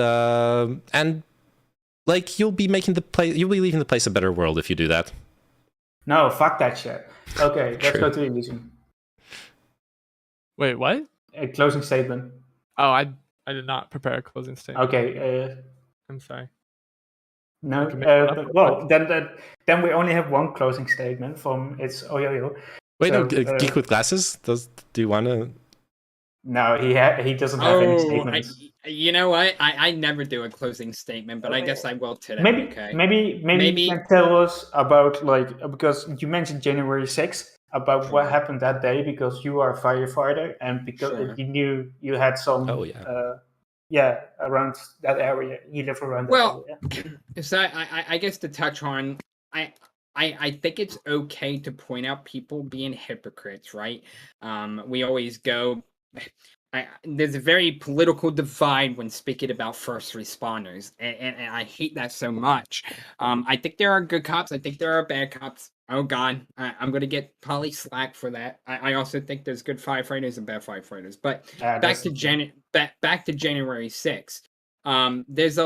A: like you'll be leaving the place a better world if you do that.
M: No, fuck that shit. Okay, let's go to Elysium.
O: Wait, what?
M: A closing statement.
O: Oh, I did not prepare a closing statement.
M: Okay.
O: I'm sorry.
M: No, well, then we only have one closing statement from it's Oyoyo.
A: Wait, so, no, Geek with Glasses? Do you want to?
M: No, he doesn't have any statements.
N: You know what? I never do a closing statement, but I guess I will today.
M: Maybe you can tell us about, like, because you mentioned January 6th, about what happened that day, because you are a firefighter and because you knew you had some around that area. You live around that area.
N: So I guess to touch on, I think it's okay to point out people being hypocrites, right? We always go. There's a very political divide when speaking about first responders, and I hate that so much. I think there are good cops. I think there are bad cops. Oh God, I'm gonna get probably slack for that. I also think there's good firefighters and bad firefighters. But back to January 6th. There's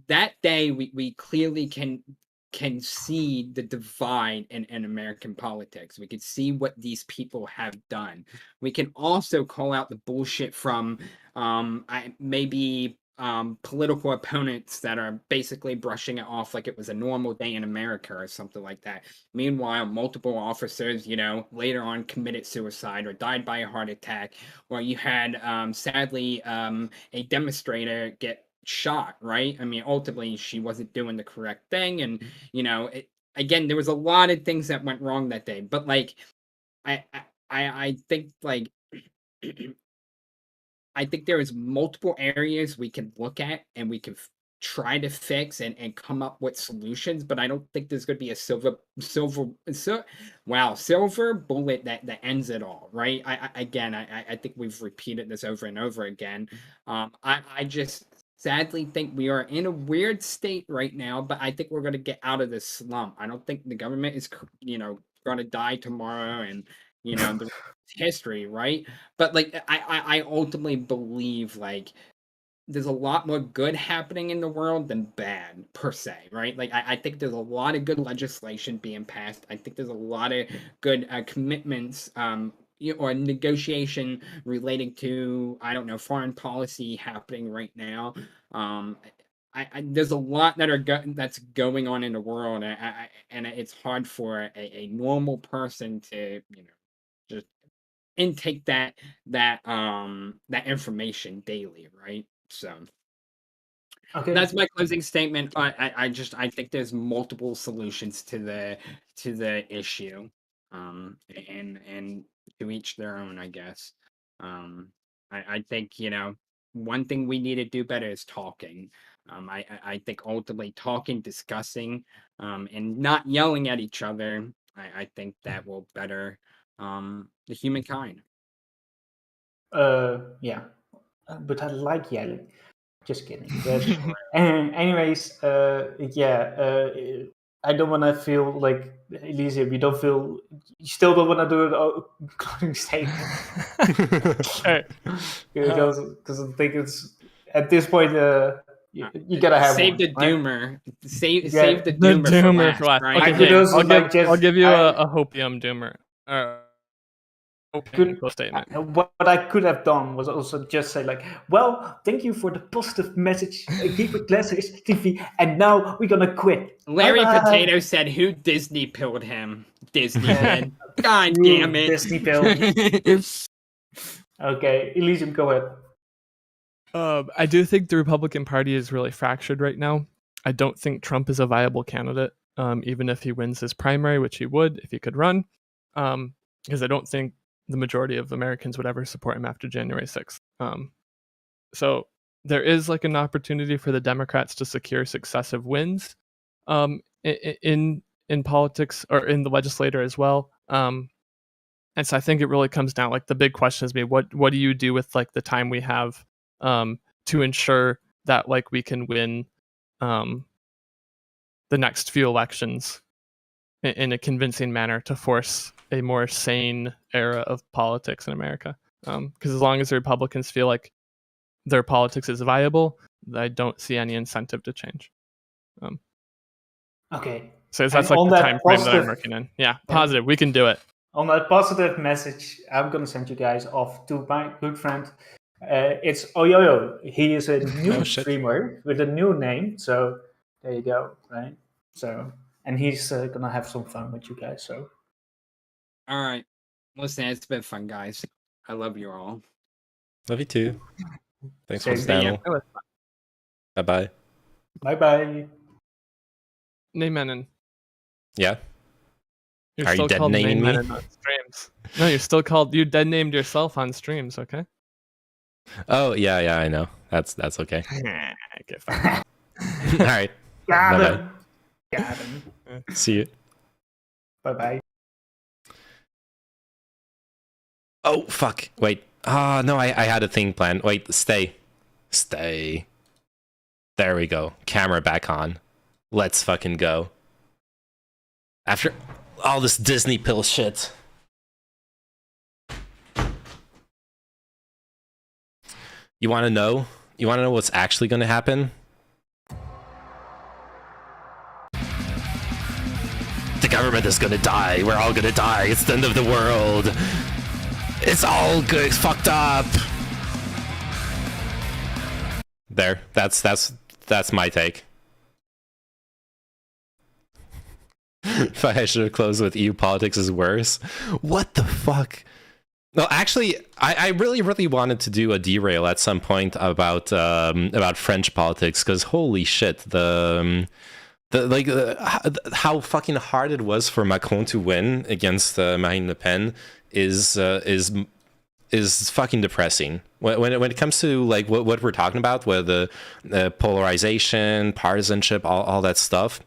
N: that day we clearly can see the divide in American politics. We can see what these people have done. We can also call out the bullshit from maybe political opponents that are basically brushing it off like it was a normal day in America or something like that. Meanwhile, multiple officers, later on committed suicide or died by a heart attack, or you had, sadly, a demonstrator get shot, right? I mean, ultimately, she wasn't doing the correct thing. And, again, there was a lot of things that went wrong that day. But, like, I think, like, I think there is multiple areas we can look at and we can try to fix and come up with solutions, but I don't think there's going to be a silver bullet that ends it all, right? I think we've repeated this over and over again. I just sadly think we are in a weird state right now, but I think we're going to get out of this slump. I don't think the government is, going to die tomorrow and, the history, right? But like I ultimately believe like there's a lot more good happening in the world than bad per se, right? Like I think there's a lot of good legislation being passed. I think there's a lot of good commitments or negotiation relating to, I don't know, foreign policy happening right now. There's a lot that's going on in the world, and it's hard for a normal person to just intake that information daily, right? So that's my closing statement. I think there's multiple solutions to the issue, and to each their own, I guess. I think one thing we need to do better is talking. I think ultimately talking, discussing, and not yelling at each other. I think that will better the humankind.
M: Yeah, but I like yelling. Just kidding. But anyways, I don't want to feel like Elisa. We don't feel. You still don't want to do it closing statement. Because I think it's at this point. You gotta have
N: save
M: one,
N: the
M: right?
N: doomer. Save the doomer, for last, right?
O: Okay, I'll give you a hopium doomer. Statement.
M: What I could have done was also just say like, well, thank you for the positive message. Keep it classic TV, and now we're gonna quit.
N: Larry
M: Bye-bye.
N: Potato said, "Who Disney pilled him?" Disney did. God damn it!
M: Disney pilled. Okay, Elysium, go ahead.
O: I do think the Republican Party is really fractured right now. I don't think Trump is a viable candidate, even if he wins his primary, which he would if he could run, because I don't think the majority of Americans would ever support him after January 6th. So there is like an opportunity for the Democrats to secure successive wins in politics or in the legislature as well. And so I think it really comes down, like the big question is, what do you do with like the time we have to ensure that like we can win the next few elections in a convincing manner to force a more sane era of politics in America. Because as long as the Republicans feel like their politics is viable, I don't see any incentive to change.
M: Okay.
O: So that's like the time frame that I'm working in. Yeah, positive. We can do it.
M: On that positive message, I'm going to send you guys off to my good friend. It's Oyoyo. He is a new streamer with a new name. So there you go, right? So, and he's going to have some fun with you guys. So.
N: All right. Listen, it's been fun, guys. I love you all.
A: Love you too. Thanks for the panel. Bye-bye.
M: Bye-bye.
O: Namenon.
A: Yeah?
O: You're
A: Are
O: still
A: you dead
O: called
A: naming me?
O: on streams. No, you're still called. You dead named yourself on streams. Okay.
A: Oh yeah, I know. That's okay.
O: Okay, fine.
A: All right.
M: Got him.
A: See you.
M: Bye.
A: Oh fuck! Wait. Ah, no. I had a thing planned. Wait. Stay. There we go. Camera back on. Let's fucking go. After all this Disney pill shit. You want to know? You want to know what's actually going to happen? The government is going to die. We're all going to die. It's the end of the world. It's all good. It's fucked up. There. That's my take. I should have closed with EU politics is worse. What the fuck? No, actually, I really, really wanted to do a derail at some point about French politics, because holy shit, how fucking hard it was for Macron to win against Marine Le Pen is fucking depressing. When it comes to like what we're talking about, with the polarization, partisanship, all that stuff.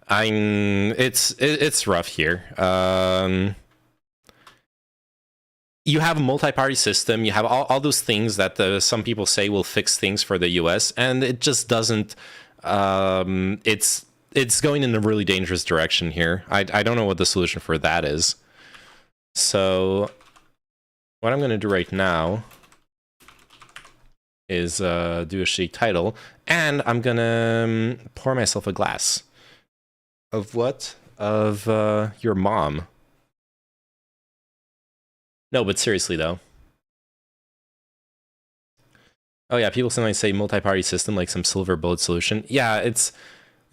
A: It's rough here. You have a multi-party system. You have all those things that some people say will fix things for the U.S., and it just doesn't. It's going in a really dangerous direction here. I don't know what the solution for that is. So what I'm going to do right now is do a shake title, and I'm going to pour myself a glass. Of what? Of your mom. No, but seriously though. Oh yeah, people sometimes say multi-party system like some silver bullet solution. Yeah, it's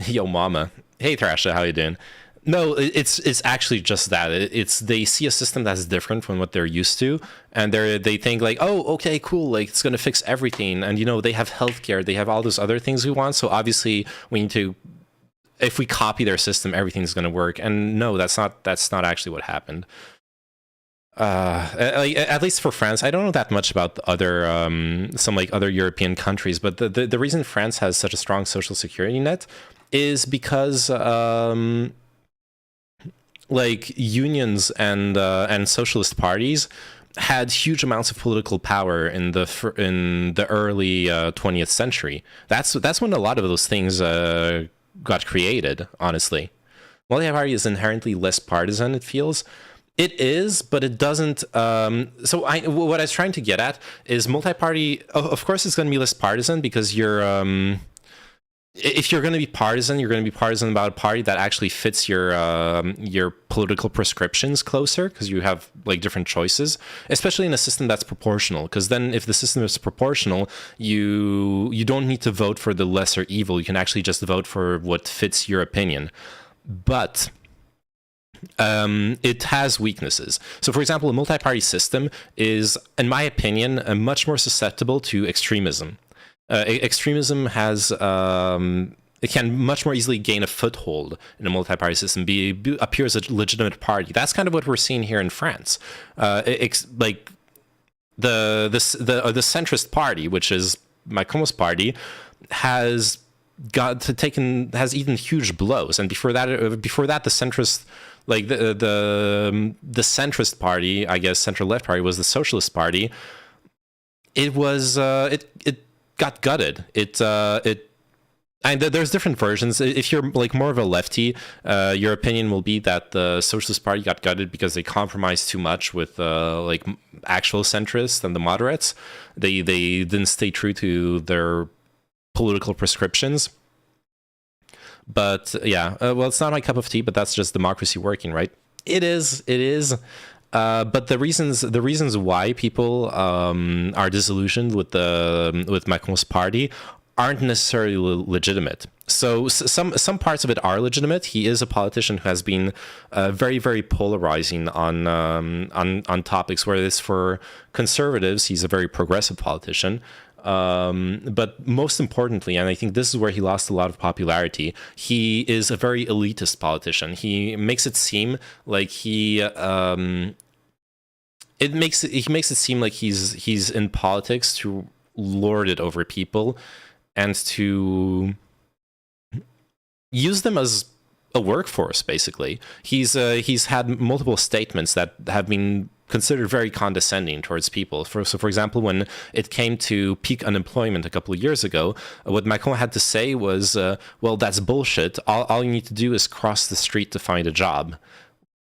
A: yo mama. Hey Thrasha, how you doing? No, it's actually just that. It's they see a system that's different from what they're used to, and they think like, oh, okay, cool, like it's gonna fix everything, and you know they have healthcare, they have all those other things we want. So obviously we need to. If we copy their system, everything's gonna work. And no, that's not actually what happened. At least for France, I don't know that much about other some like other European countries, but the reason France has such a strong social security net is because like unions and socialist parties had huge amounts of political power in the early 20th century. That's when a lot of those things got created. Honestly, multi-party is inherently less partisan. It feels. It is, but it doesn't. So what I was trying to get at is multi-party. Of course, it's going to be less partisan because you're. If you're going to be partisan, you're going to be partisan about a party that actually fits your political prescriptions closer, because you have like different choices, especially in a system that's proportional. Because then, if the system is proportional, you don't need to vote for the lesser evil. You can actually just vote for what fits your opinion. But it has weaknesses. So, for example, a multi-party system is, in my opinion, much more susceptible to extremism. Extremism has it can much more easily gain a foothold in a multi-party system, appear as a legitimate party. That's kind of what we're seeing here in France. Like the centrist party, which is Macron's party, has eaten huge blows, and before that, the centrist. Like the centrist party, I guess center-left party, was the Socialist Party. It was it got gutted. And there's different versions. If you're like more of a lefty, your opinion will be that the Socialist Party got gutted because they compromised too much with like actual centrists and the moderates. They didn't stay true to their political prescriptions. But yeah, well, it's not my cup of tea, but that's just democracy working, right? It is. But the reasons why people are disillusioned with Macron's party aren't necessarily legitimate. So some parts of it are legitimate. He is a politician who has been very, very polarizing on topics. Whereas for conservatives, he's a very progressive politician. But most importantly, and I think this is where he lost a lot of popularity, he is a very elitist politician. He makes it seem like he makes it seem like he's in politics to lord it over people and to use them as a workforce. Basically, he's had multiple statements that have been considered very condescending towards people. For example, when it came to peak unemployment a couple of years ago, what Macron had to say was, well, that's bullshit. All you need to do is cross the street to find a job.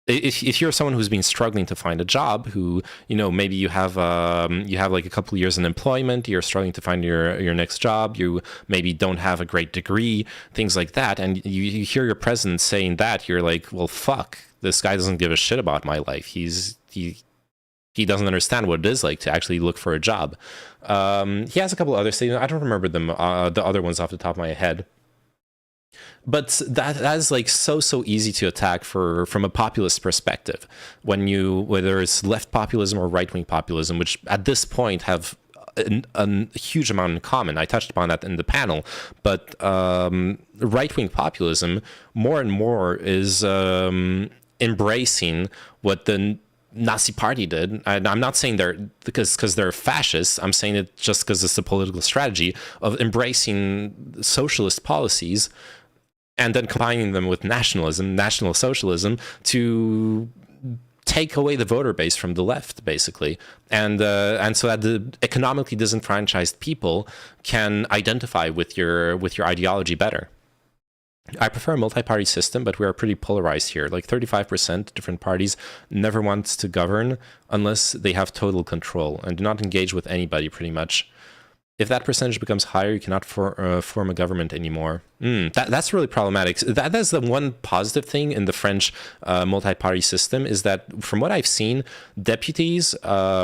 A: If you're someone who's been struggling to find a job, who, you know, maybe you have like a couple of years in employment, you're struggling to find your next job, you maybe don't have a great degree, things like that, and you hear your president saying that, you're like, well, fuck, this guy doesn't give a shit about my life. He He doesn't understand what it is like to actually look for a job. He has a couple other statements. I don't remember them, the other ones off the top of my head. But that is like so easy to attack from a populist perspective, whether it's left populism or right-wing populism, which at this point have a huge amount in common. I touched upon that in the panel, but right-wing populism more and more is embracing what the Nazi Party did. I'm not saying they're because they're fascists. I'm saying it just because it's a political strategy of embracing socialist policies and then combining them with nationalism, national socialism, to take away the voter base from the left, basically, and so that the economically disenfranchised people can identify with your ideology better. I prefer a multi-party system, but we are pretty polarized here. Like 35% different parties never want to govern unless they have total control and do not engage with anybody, pretty much. If that percentage becomes higher, you cannot form a government anymore. That's really problematic. That's the one positive thing in the French multi-party system, is that from what I've seen, deputies,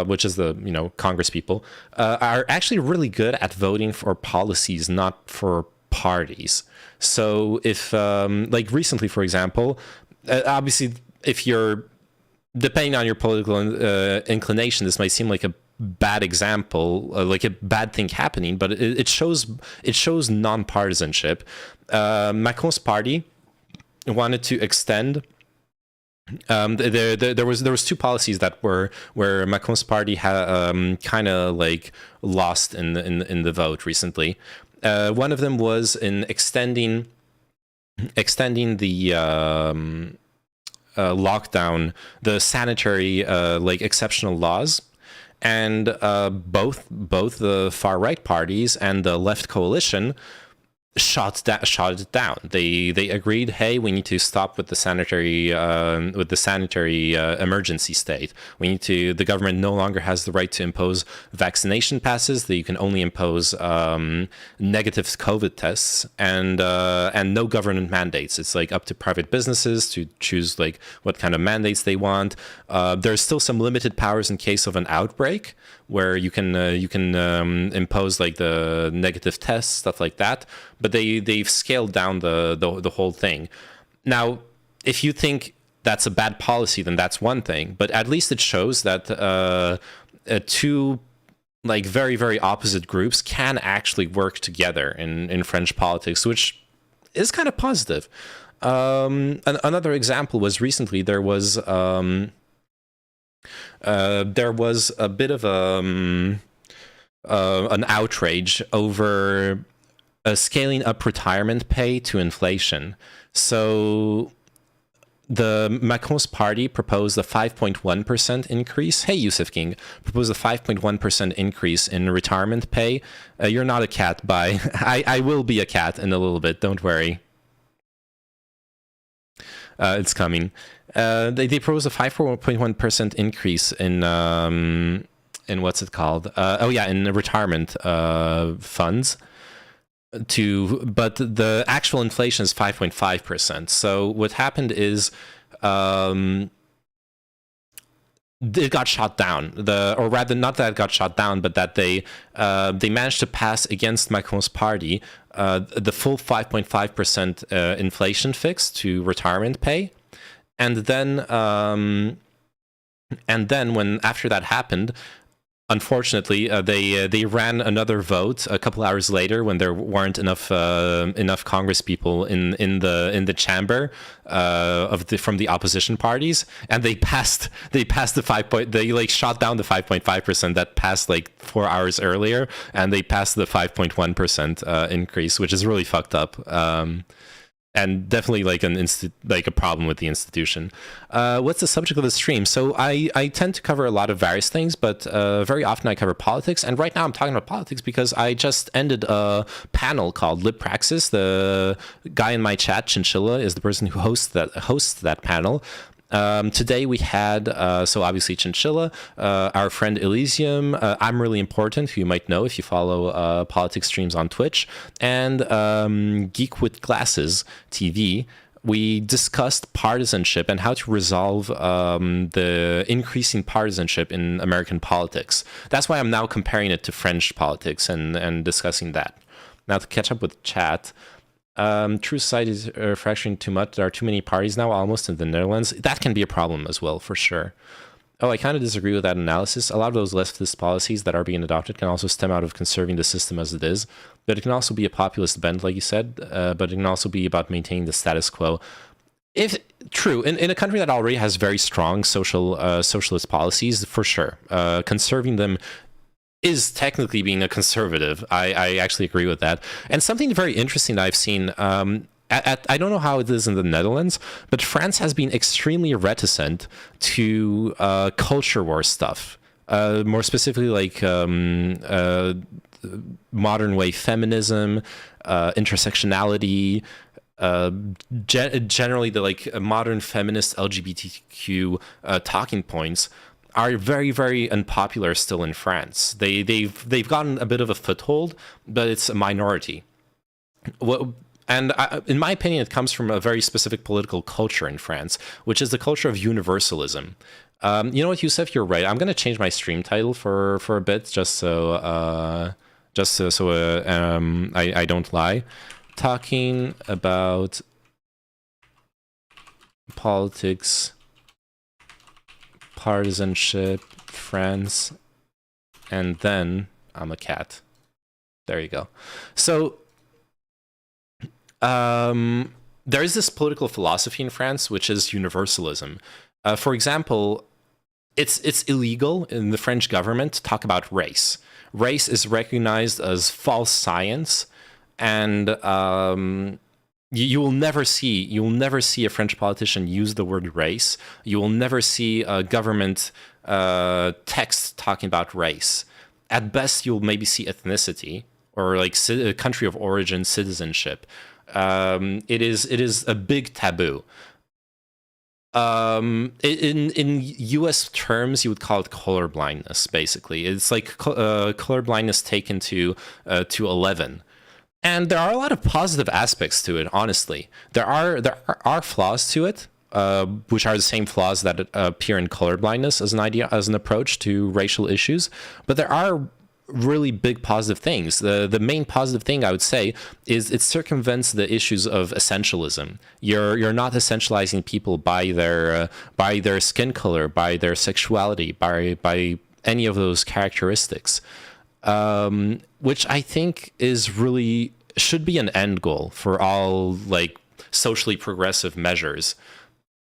A: which is the Congress people, are actually really good at voting for policies, not for parties. So if like recently, for example, obviously if you're depending on your political inclination, this might seem like a bad example, like a bad thing happening, but it shows non-partisanship. Macron's party wanted to extend. There was two policies that were where Macron's party had kind of like lost in the vote recently. One of them was in extending the lockdown, the sanitary like exceptional laws. And both the far right parties and the left coalition shot it down. They agreed, hey, we need to stop with the sanitary emergency state. The government no longer has the right to impose vaccination passes. That you can only impose negative COVID tests, and no government mandates. It's like up to private businesses to choose like what kind of mandates they want. There's still some limited powers in case of an outbreak, where you can impose like the negative tests, stuff like that. But they've scaled down the whole thing. Now, if you think that's a bad policy, then that's one thing. But at least it shows that two like very, very opposite groups can actually work together in French politics, which is kind of positive. Another example was recently there was a bit of an outrage over scaling up retirement pay to inflation. So the Macron's party proposed a 5.1% increase. Hey, Yusuf King, proposed a 5.1% increase in retirement pay. You're not a cat, bye. I will be a cat in a little bit, don't worry. It's coming. They proposed a 5.1% increase in what's it called? In retirement funds. But the actual inflation is 5.5%. So what happened is it got shot down. Or rather, not that it got shot down, but that they managed to pass against Macron's party the full 5.5% inflation fix to retirement pay. And then when after that happened, unfortunately, they ran another vote a couple hours later when there weren't enough Congress people in the chamber from the opposition parties, and they passed the 5 point. They like shot down the 5.5% that passed like 4 hours earlier, and they passed the 5.1% increase, which is really fucked up. And definitely like a problem with the institution. What's the subject of the stream? So I tend to cover a lot of various things, but very often I cover politics. And right now I'm talking about politics because I just ended a panel called Praxis. The guy in my chat, Chinchilla, is the person who hosts that panel. Today we had, so obviously Chinchilla, our friend Elysium, I'm Really Important, who you might know if you follow politics streams on Twitch, and Geek with Glasses TV, we discussed partisanship and how to resolve the increasing partisanship in American politics. That's why I'm now comparing it to French politics and discussing that. Now, to catch up with chat, true society is fracturing too much. There are too many parties now, almost in the Netherlands. That can be a problem as well, for sure. Oh, I kind of disagree with that analysis. A lot of those leftist policies that are being adopted can also stem out of conserving the system as it is, but it can also be a populist bent, like you said, but it can also be about maintaining the status quo. If true, in a country that already has very strong socialist policies, for sure, conserving them is technically being a conservative. I actually agree with that. And something very interesting that I've seen, I don't know how it is in the Netherlands, but France has been extremely reticent to culture war stuff. More specifically, like modern wave feminism, intersectionality, generally the like modern feminist LGBTQ talking points are very, very unpopular still in France. They've gotten a bit of a foothold, but it's a minority. In my opinion, it comes from a very specific political culture in France, which is the culture of universalism. You know what, Youssef, you're right. I'm going to change my stream title for a bit, just so I don't lie. Talking about politics, partisanship, France, and then I'm a cat. There you go. So there is this political philosophy in France, which is universalism. For example, it's illegal in the French government to talk about race. Race is recognized as false science, and you will never see a French politician use the word race. You will never see a government text talking about race. At best, you'll maybe see ethnicity or like country of origin, citizenship. It is a big taboo. In U.S. terms, you would call it colorblindness. Basically, it's like colorblindness taken to 11. And there are a lot of positive aspects to it. Honestly, there are flaws to it, which are the same flaws that appear in colorblindness as an approach to racial issues. But there are really big positive things. The main positive thing I would say is it circumvents the issues of essentialism. You're not essentializing people by their skin color, by their sexuality, by any of those characteristics, which I think should be an end goal for all like socially progressive measures.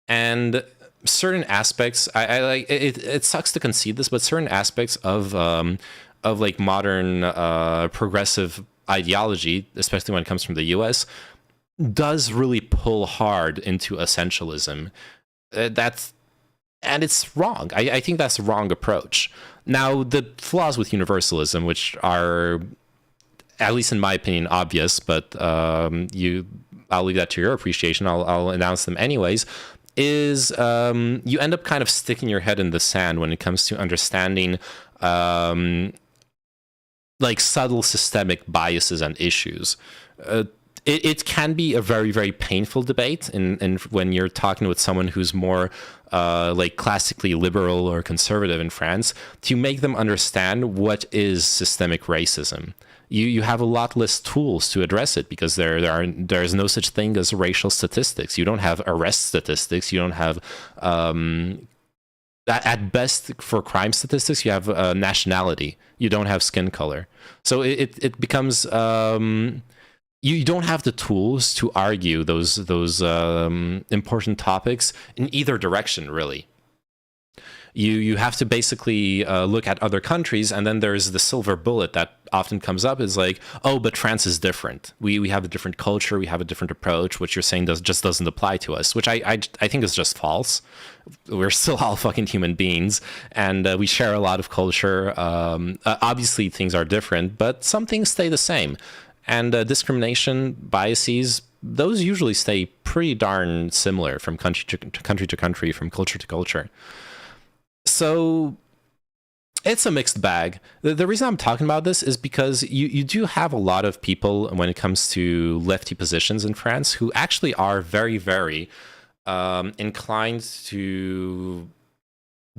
A: And certain aspects, I like it sucks to concede this, but certain aspects of like modern progressive ideology, especially when it comes from the US, does really pull hard into essentialism. And it's wrong. I think that's the wrong approach. Now, the flaws with universalism, which are, at least in my opinion, obvious, but I'll leave that to your appreciation. I'll announce them anyways. Is you end up kind of sticking your head in the sand when it comes to understanding like subtle systemic biases and issues. It can be a very, very painful debate in when you're talking with someone who's more like classically liberal or conservative in France, to make them understand what is systemic racism. You have a lot less tools to address it because there's no such thing as racial statistics. You don't have arrest statistics. You don't have at best for crime statistics, you have nationality. You don't have skin color. So it becomes you don't have the tools to argue those important topics in either direction, really. You have to basically look at other countries, and then there's the silver bullet that often comes up is like, oh, but France is different. We have a different culture, we have a different approach. What you're saying just doesn't apply to us, which I think is just false. We're still all fucking human beings, and we share a lot of culture. Obviously, things are different, but some things stay the same. And discrimination, biases, those usually stay pretty darn similar from country to country, from culture to culture. So It's a mixed bag. The reason I'm talking about this is because you do have a lot of people when it comes to lefty positions in France who actually are very, very inclined to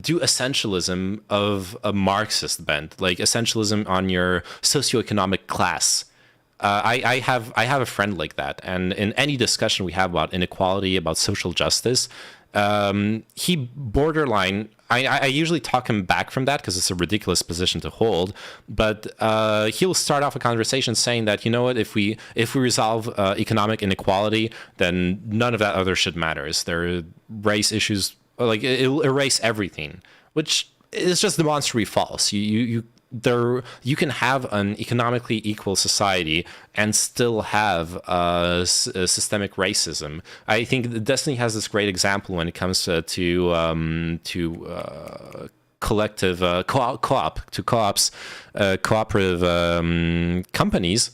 A: do essentialism of a Marxist bent, like essentialism on your socioeconomic class. I have a friend like that, and in any discussion we have about inequality, about social justice, he borderline. I usually talk him back from that because it's a ridiculous position to hold. But he'll start off a conversation saying that, you know what, if we resolve economic inequality, then none of that other shit matters. There are race issues, like it'll erase everything, which is just demonstrably false. You can have an economically equal society and still have systemic racism. I think Destiny has this great example when it comes to collective cooperative companies.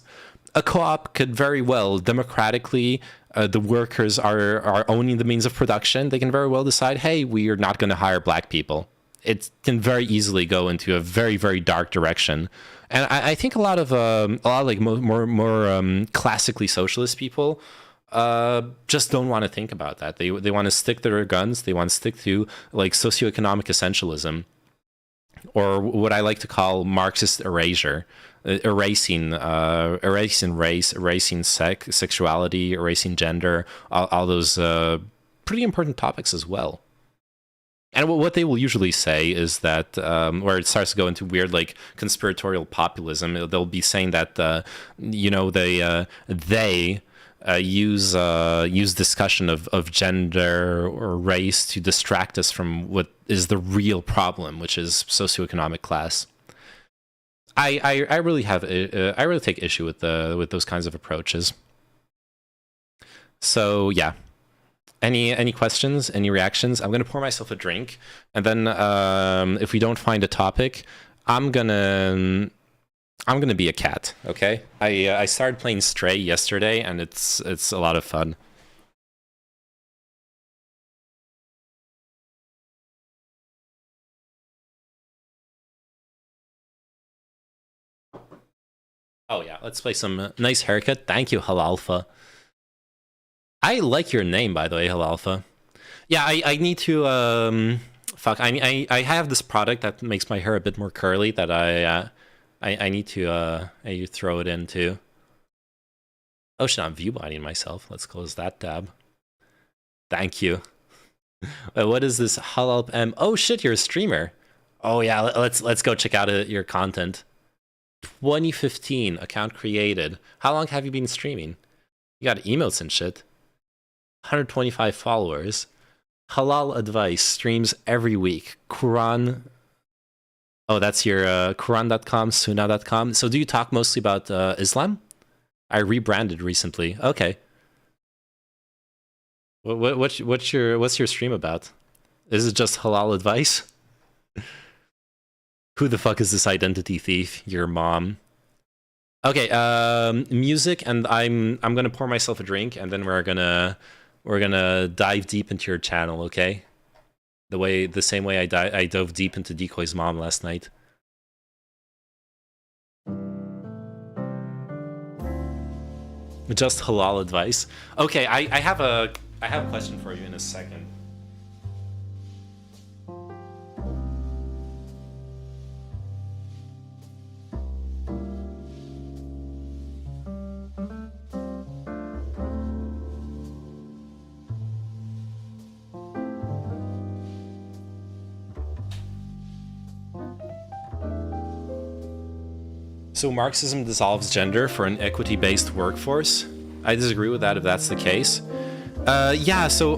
A: A co-op could very well democratically. The workers are owning the means of production. They can very well decide, hey, we are not going to hire black people. It can very easily go into a very, very dark direction. And I think a lot of like more classically socialist people just don't want to think about that. They want to stick to their guns. They want to stick to like socioeconomic essentialism, or what I like to call Marxist erasure. Erasing race, erasing sexuality, erasing gender, all those pretty important topics as well. And what they will usually say is that, where it starts to go into weird like conspiratorial populism, they'll be saying that they use discussion of gender or race to distract us from what is the real problem, which is socioeconomic class. I really take issue with those kinds of approaches. So yeah. Any questions? Any reactions? I'm gonna pour myself a drink, and then if we don't find a topic, I'm gonna be a cat. Okay? I started playing Stray yesterday, and it's a lot of fun. Oh yeah, let's play some nice haircut. Thank you, Halalfa. I like your name, by the way, Halalfa. Yeah, I need to fuck. I have this product that makes my hair a bit more curly that I need to throw it into. Oh shit, I'm viewbinding myself. Let's close that tab. Thank you. What is this Halal M? Oh shit, you're a streamer. Oh yeah, let's go check out your content. 2015 account created. How long have you been streaming? You got emotes and shit. 125 followers. Halal advice streams every week. Quran. Oh, that's your Quran.com, Sunnah.com. So do you talk mostly about Islam? I rebranded recently. Okay. What's your stream about? Is it just halal advice? Who the fuck is this identity thief? Your mom. Okay, music, and I'm gonna pour myself a drink, and then we're gonna dive deep into your channel, okay? The same way I dove deep into Decoy's mom last night. Just halal advice. Okay, I have a question for you in a second. So Marxism dissolves gender for an equity-based workforce? I disagree with that if that's the case. Yeah, so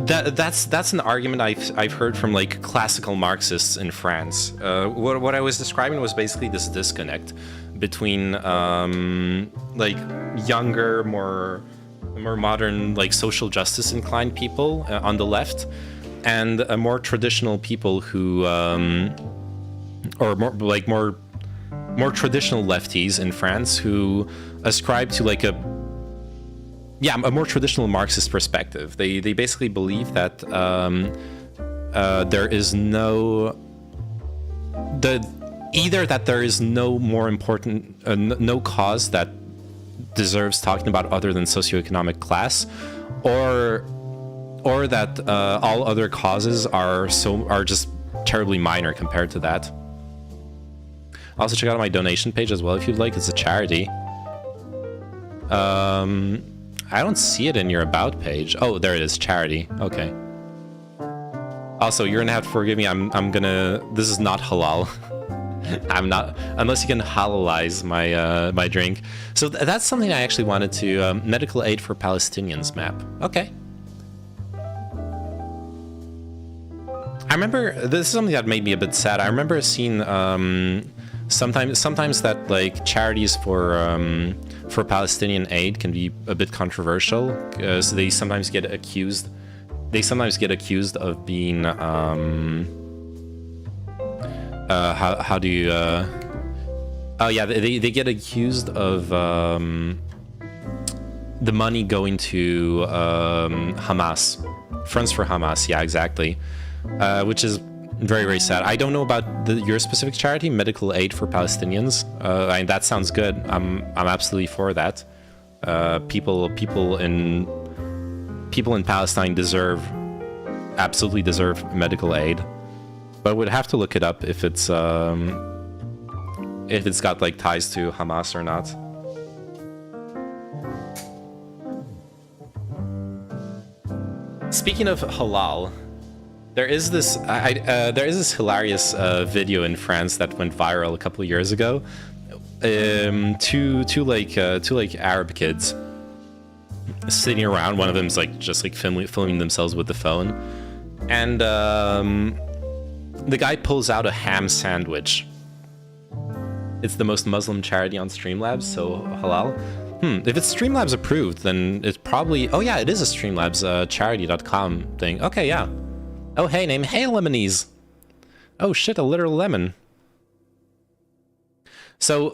A: that's an argument I've heard from like classical Marxists in France. What I was describing was basically this disconnect between like younger, more modern, like social justice inclined people on the left, and more traditional people who or more traditional lefties in France who ascribe to like a more traditional Marxist perspective. They basically believe that there is no either that there is no more important, no cause that deserves talking about other than socioeconomic class, or that all other causes are just terribly minor compared to that. Also, check out my donation page as well if you'd like. It's a charity. I don't see it in your about page. Oh, there it is, charity. Okay. Also, you're gonna have to forgive me. I'm gonna. This is not halal. I'm not, unless you can halalize my my drink. So that's something I actually wanted to. Medical aid for Palestinians map. Okay. I remember this is something that made me a bit sad. I remember seeing sometimes that like charities for Palestinian aid can be a bit controversial because they sometimes get accused. They sometimes get accused of being how do you oh yeah, they get accused of the money going to Hamas, Friends for Hamas. Yeah, exactly. Which is very, very sad. I don't know about your specific charity, Medical Aid for Palestinians. I mean, that sounds good. I'm absolutely for that. People in Palestine absolutely deserve medical aid, but would have to look it up if it's got like ties to Hamas or not. Speaking of halal, there is this hilarious video in France that went viral a couple of years ago. Two Arab kids sitting around. One of them's like just like filming themselves with the phone, and the guy pulls out a ham sandwich. It's the most Muslim charity on Streamlabs, so halal. If it's Streamlabs approved, then it's probably... Oh yeah, it is a Streamlabs charity.com thing. Okay, yeah. Oh hey, name Hey Lemonese. Oh shit, a literal lemon. So,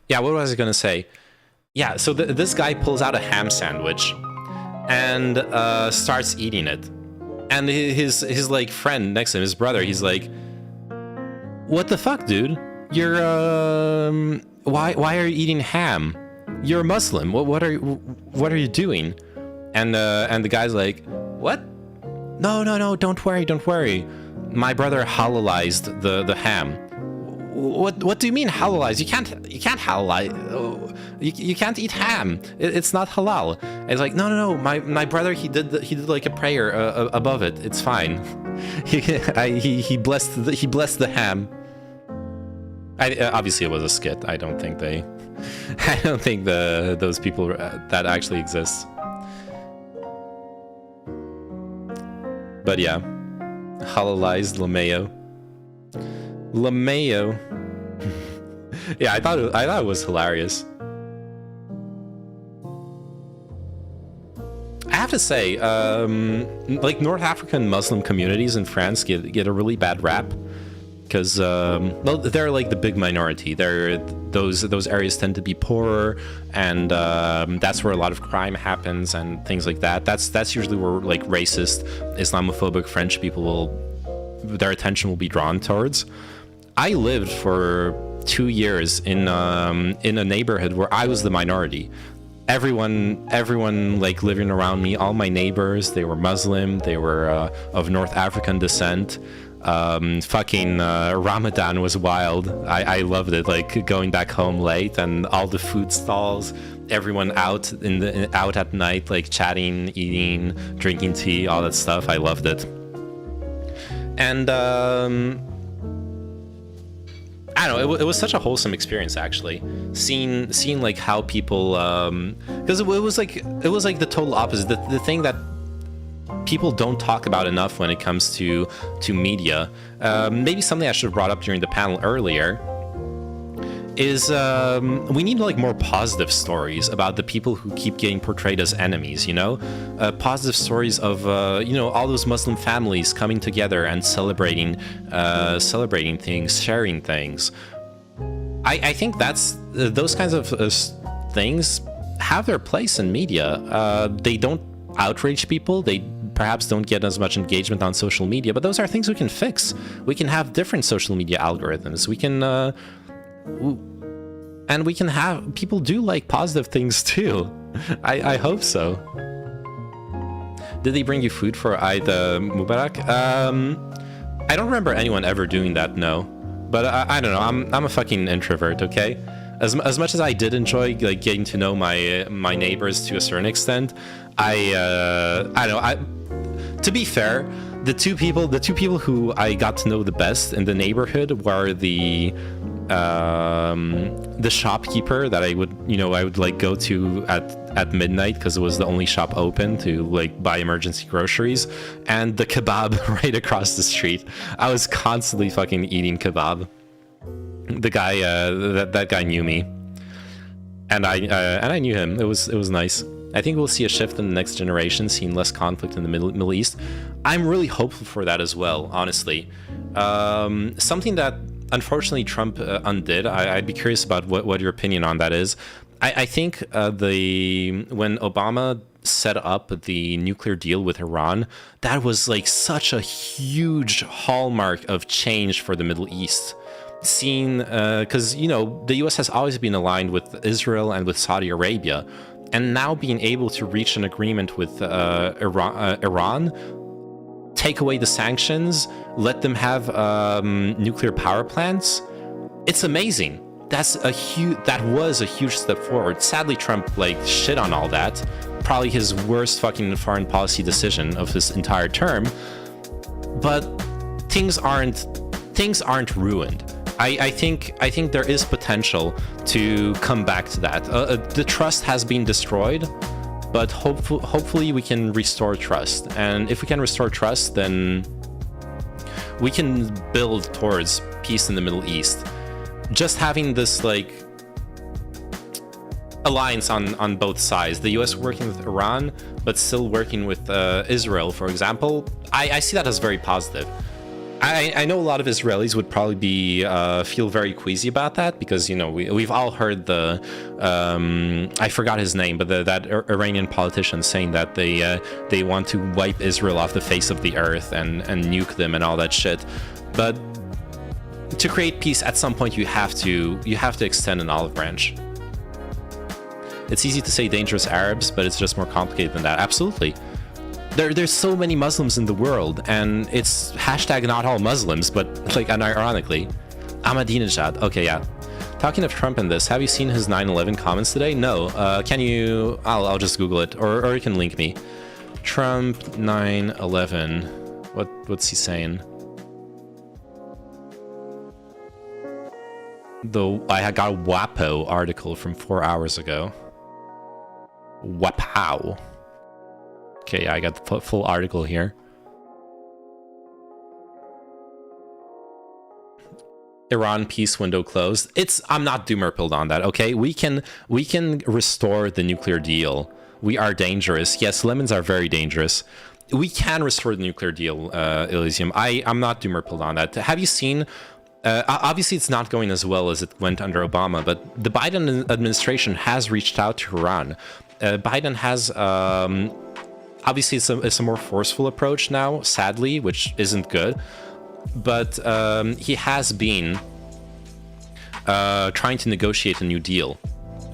A: yeah, what was I gonna say? Yeah, so this guy pulls out a ham sandwich and starts eating it. And his like friend next to him, his brother, he's like, "What the fuck, dude? You're why are you eating ham? You're a Muslim. What are you doing?" And the guy's like, "What? No, don't worry. My brother halalized the ham." What do you mean halalize? You can't halalize. You can't eat ham. It's not halal. And it's like no. My brother he did like a prayer above it. It's fine. He blessed the ham. Obviously it was a skit. I don't think those people that actually exists. But yeah, halalized LeMayo. Yeah, I thought it was hilarious. I have to say, like North African Muslim communities in France get a really bad rap because well, they're like the big minority. Those areas tend to be poorer, and that's where a lot of crime happens and things like that. That's usually where like racist, Islamophobic French people their attention will be drawn towards. I lived for 2 years in a neighborhood where I was the minority. Everyone like living around me, all my neighbors, they were Muslim, they were of North African descent. Ramadan was wild. I loved it, like going back home late and all the food stalls, everyone out at night, like chatting, eating, drinking tea, all that stuff. I loved it. And I don't know, it was such a wholesome experience actually, seeing like how people because it was like the total opposite. The thing that people don't talk about enough when it comes to media, maybe something I should have brought up during the panel earlier, is we need like more positive stories about the people who keep getting portrayed as enemies, you know? Positive stories of you know, all those Muslim families coming together and celebrating things, sharing things. I think that's those kinds of things have their place in media. They don't outrage people, they perhaps don't get as much engagement on social media, but those are things we can fix. We can have different social media algorithms. We can, and we can have, people do like positive things too. I hope so. Did they bring you food for Eid Mubarak? I don't remember anyone ever doing that, no. But I don't know, I'm a fucking introvert, okay? As much as I did enjoy like getting to know my neighbors to a certain extent, to be fair, the two people who I got to know the best in the neighborhood were the shopkeeper that I would like go to at midnight because it was the only shop open to like buy emergency groceries, and the kebab right across the street. I was constantly fucking eating kebab. The guy that guy knew me, and I knew him. It was nice. I think we'll see a shift in the next generation, seeing less conflict in the Middle East. I'm really hopeful for that as well, honestly. Something that unfortunately Trump undid. I'd be curious about what your opinion on that is. I think when Obama set up the nuclear deal with Iran, that was like such a huge hallmark of change for the Middle East. Seen, because the U.S. has always been aligned with Israel and with Saudi Arabia, and now being able to reach an agreement with Iran, take away the sanctions, let them have nuclear power plants, it's amazing. That was a huge step forward. Sadly, Trump like shit on all that. Probably his worst fucking foreign policy decision of his entire term. But things aren't ruined. I think there is potential to come back to that. The trust has been destroyed, but hopefully we can restore trust. And if we can restore trust, then we can build towards peace in the Middle East. Just having this like alliance on both sides, the US working with Iran, but still working with Israel, for example, I see that as very positive. I know a lot of Israelis would probably be feel very queasy about that because we've all heard the I forgot his name, but that Iranian politician saying that they want to wipe Israel off the face of the earth and nuke them and all that shit. But to create peace, at some point you have to extend an olive branch. It's easy to say dangerous Arabs, but it's just more complicated than that. Absolutely. There's so many Muslims in the world, and it's hashtag not all Muslims, but like unironically. Ahmadinejad. Okay, yeah. Talking of Trump and this, have you seen his 9/11 comments today? No. Can you? I'll just Google it, or you can link me. Trump 9/11. What's he saying? I got a WAPO article from 4 hours ago. WAPO. Okay, I got the full article here. Iran peace window closed. I'm not doomer-pilled on that, okay? We can restore the nuclear deal. We are dangerous. Yes, lemons are very dangerous. We can restore the nuclear deal, Elysium. I'm not doomer-pilled on that. Have you seen... obviously, it's not going as well as it went under Obama, but the Biden administration has reached out to Iran. Biden has... obviously, it's a more forceful approach now, sadly, which isn't good. But he has been trying to negotiate a new deal.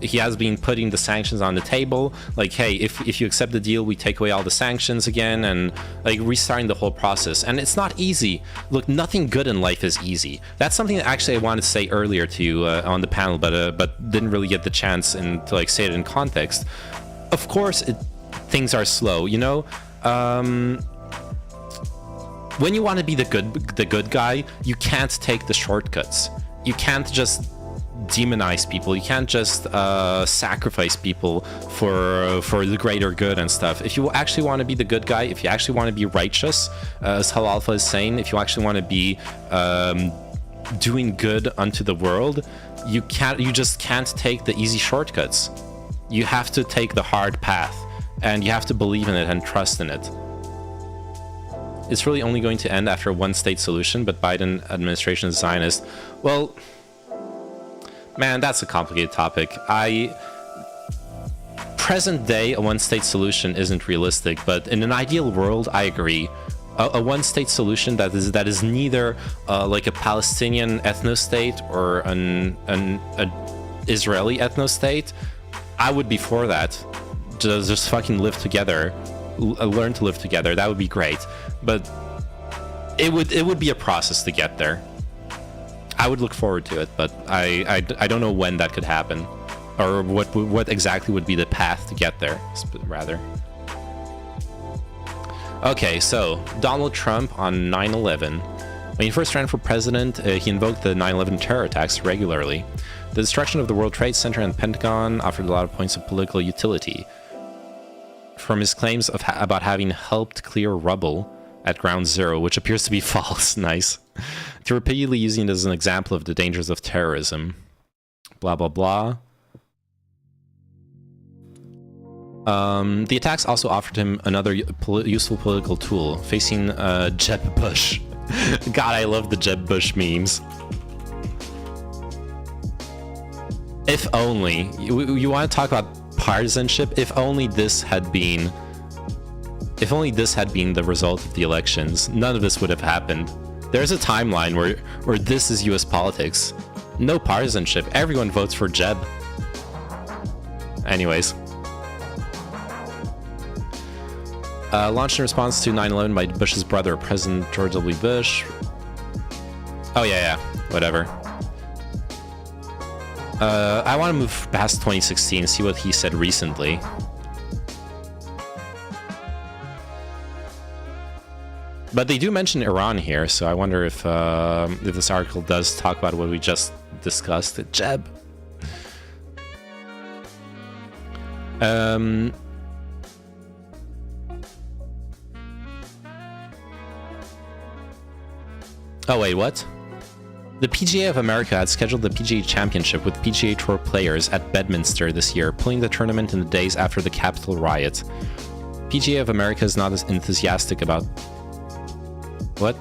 A: He has been putting the sanctions on the table, like, hey, if you accept the deal, we take away all the sanctions again, and like restarting the whole process. And it's not easy. Look, nothing good in life is easy. That's something that actually I wanted to say earlier to you on the panel, but didn't really get the chance to like say it in context. Of course, things are slow, you know. When you want to be the good guy, you can't take the shortcuts. You can't just demonize people. You can't just sacrifice people for the greater good and stuff. If you actually want to be the good guy, if you actually want to be righteous, as Hal Alpha is saying, if you actually want to be doing good unto the world, you just can't take the easy shortcuts. You have to take the hard path, and you have to believe in it and trust in it. It's really only going to end after a one-state solution, but Biden administration is Zionist. Well, man, that's a complicated topic. present day, a one-state solution isn't realistic, but in an ideal world, I agree. A one-state solution that is neither like a Palestinian ethno-state or an Israeli ethno-state, I would be for that. Just fucking live together, learn to live together. That would be great, but it would be a process to get there. I would look forward to it, but I don't know when that could happen, or what exactly would be the path to get there, rather. Okay, so Donald Trump on 9/11. When he first ran for president, he invoked the 9/11 terror attacks regularly. The destruction of the World Trade Center and Pentagon offered a lot of points of political utility. From his claims about having helped clear rubble at Ground Zero, which appears to be false, nice, to repeatedly using it as an example of the dangers of terrorism. Blah, blah, blah. The attacks also offered him another useful political tool, facing Jeb Bush. God, I love the Jeb Bush memes. If only. You want to talk about partisanship? If only this had been the result of the elections, none of this would have happened. There's a timeline where this is US politics. No partisanship. Everyone votes for Jeb. Anyways. Launched in response to 9/11 by Bush's brother, President George W. Bush. Oh yeah, whatever. I want to move past 2016 and see what he said recently. But they do mention Iran here, so I wonder if this article does talk about what we just discussed. Jeb. Oh wait, what? The PGA of America had scheduled the PGA Championship with PGA Tour players at Bedminster this year, pulling the tournament in the days after the Capitol riot. PGA of America is not as enthusiastic about... What?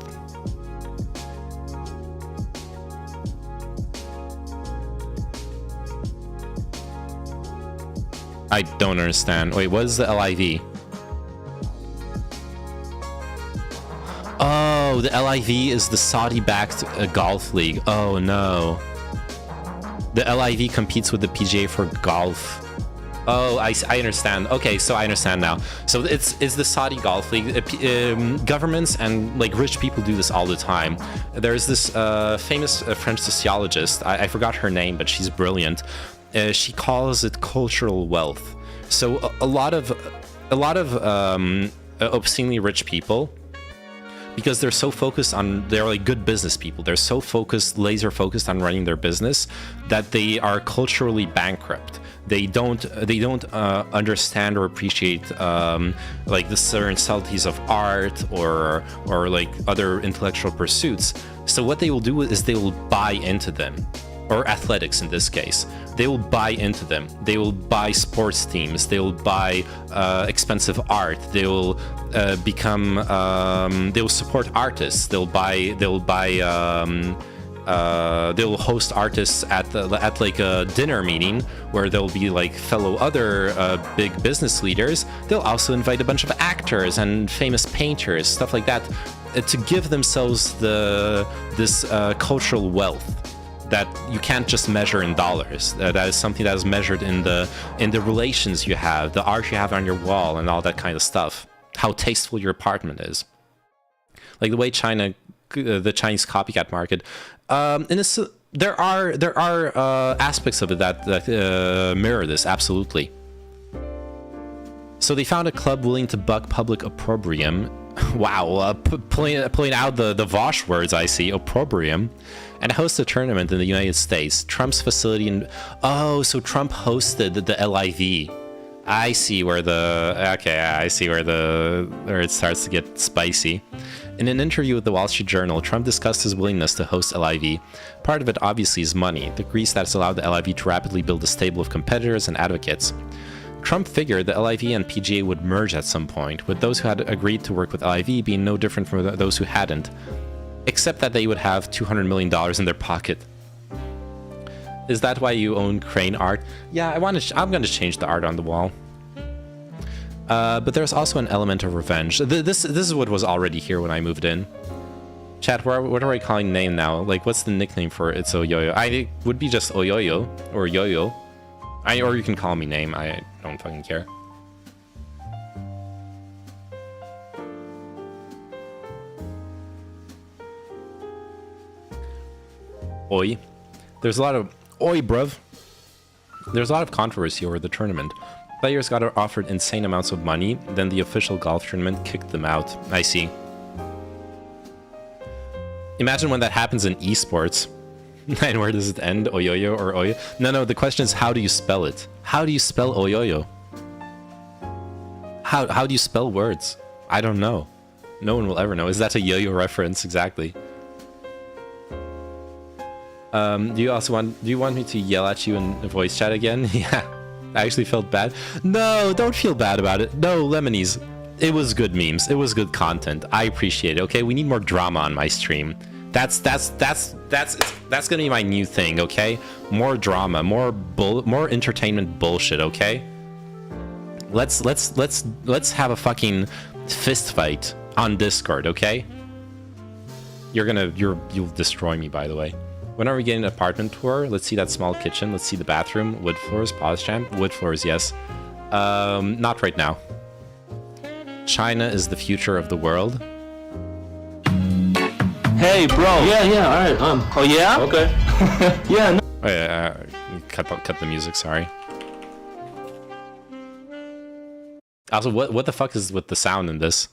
A: I don't understand. Wait, what is the LIV? Oh, the LIV is the Saudi-backed golf league. Oh no. The LIV competes with the PGA for golf. Oh, I understand. Okay, so I understand now. So it's the Saudi golf league. Governments and like rich people do this all the time. There's this famous French sociologist. I forgot her name, but she's brilliant. She calls it cultural wealth. So a lot of obscenely rich people, because they're so focused on, they're like good business people. They're so laser focused on running their business that they are culturally bankrupt. They don't understand or appreciate like the certain subtleties of art or like other intellectual pursuits. So what they will do is they will buy into them, or athletics in this case. They will buy into them. They will buy sports teams. They will buy expensive art. They will they will support artists. They'll host artists at like a dinner meeting where there'll be like fellow other big business leaders. They'll also invite a bunch of actors and famous painters, stuff like that, to give themselves this cultural wealth that you can't just measure in dollars. That is something that is measured in the relations you have, the art you have on your wall, and all that kind of stuff. How tasteful your apartment is, like the way the Chinese copycat market. There are aspects of it that mirror this absolutely. So they found a club willing to buck public opprobrium. Wow, pulling out the Vosh words, I see, opprobrium, and host a tournament in the United States. Trump's facility in... Oh, so Trump hosted the LIV. I see where where it starts to get spicy. In an interview with the Wall Street Journal, Trump discussed his willingness to host LIV. Part of it obviously is money, the grease that's allowed the LIV to rapidly build a stable of competitors and advocates. Trump figured the LIV and PGA would merge at some point, with those who had agreed to work with LIV being no different from those who hadn't, except that they would have $200 million in their pocket. Is that why you own crane art? Yeah, I'm going to change the art on the wall. But there's also an element of revenge. This is what was already here when I moved in. Chat, what are we calling name now? Like, what's the nickname for It's Oyoyo? It would be just Oyoyo or Yoyo. Or you can call me name. I don't fucking care. Oi. There's a lot of... Oi, bruv. There's a lot of controversy over the tournament. Players got offered insane amounts of money, then the official golf tournament kicked them out. I see. Imagine when that happens in esports. And where does it end? Oyoyo or Oyo? No, the question is, how do you spell it? How do you spell Oyoyo? How do you spell words? I don't know. No one will ever know. Is that a yo-yo reference? Exactly. Do you want me to yell at you in voice chat again? Yeah. I actually felt bad. No, don't feel bad about it. No, Lemonies. It was good memes. It was good content. I appreciate it. Okay, we need more drama on my stream. That's gonna be my new thing. Okay, more drama, more entertainment bullshit. Okay. Let's have a fucking fist fight on Discord. Okay. You'll destroy me, by the way. When are we getting an apartment tour? Let's see that small kitchen. Let's see the bathroom. Wood floors. Pause champ. Wood floors. Yes. Not right now. China is the future of the world.
Q: Hey, bro. Yeah. All right. Oh yeah. Okay. Yeah. No.
A: Oh, yeah. Cut the music. Sorry. Also, what the fuck is with the sound in this?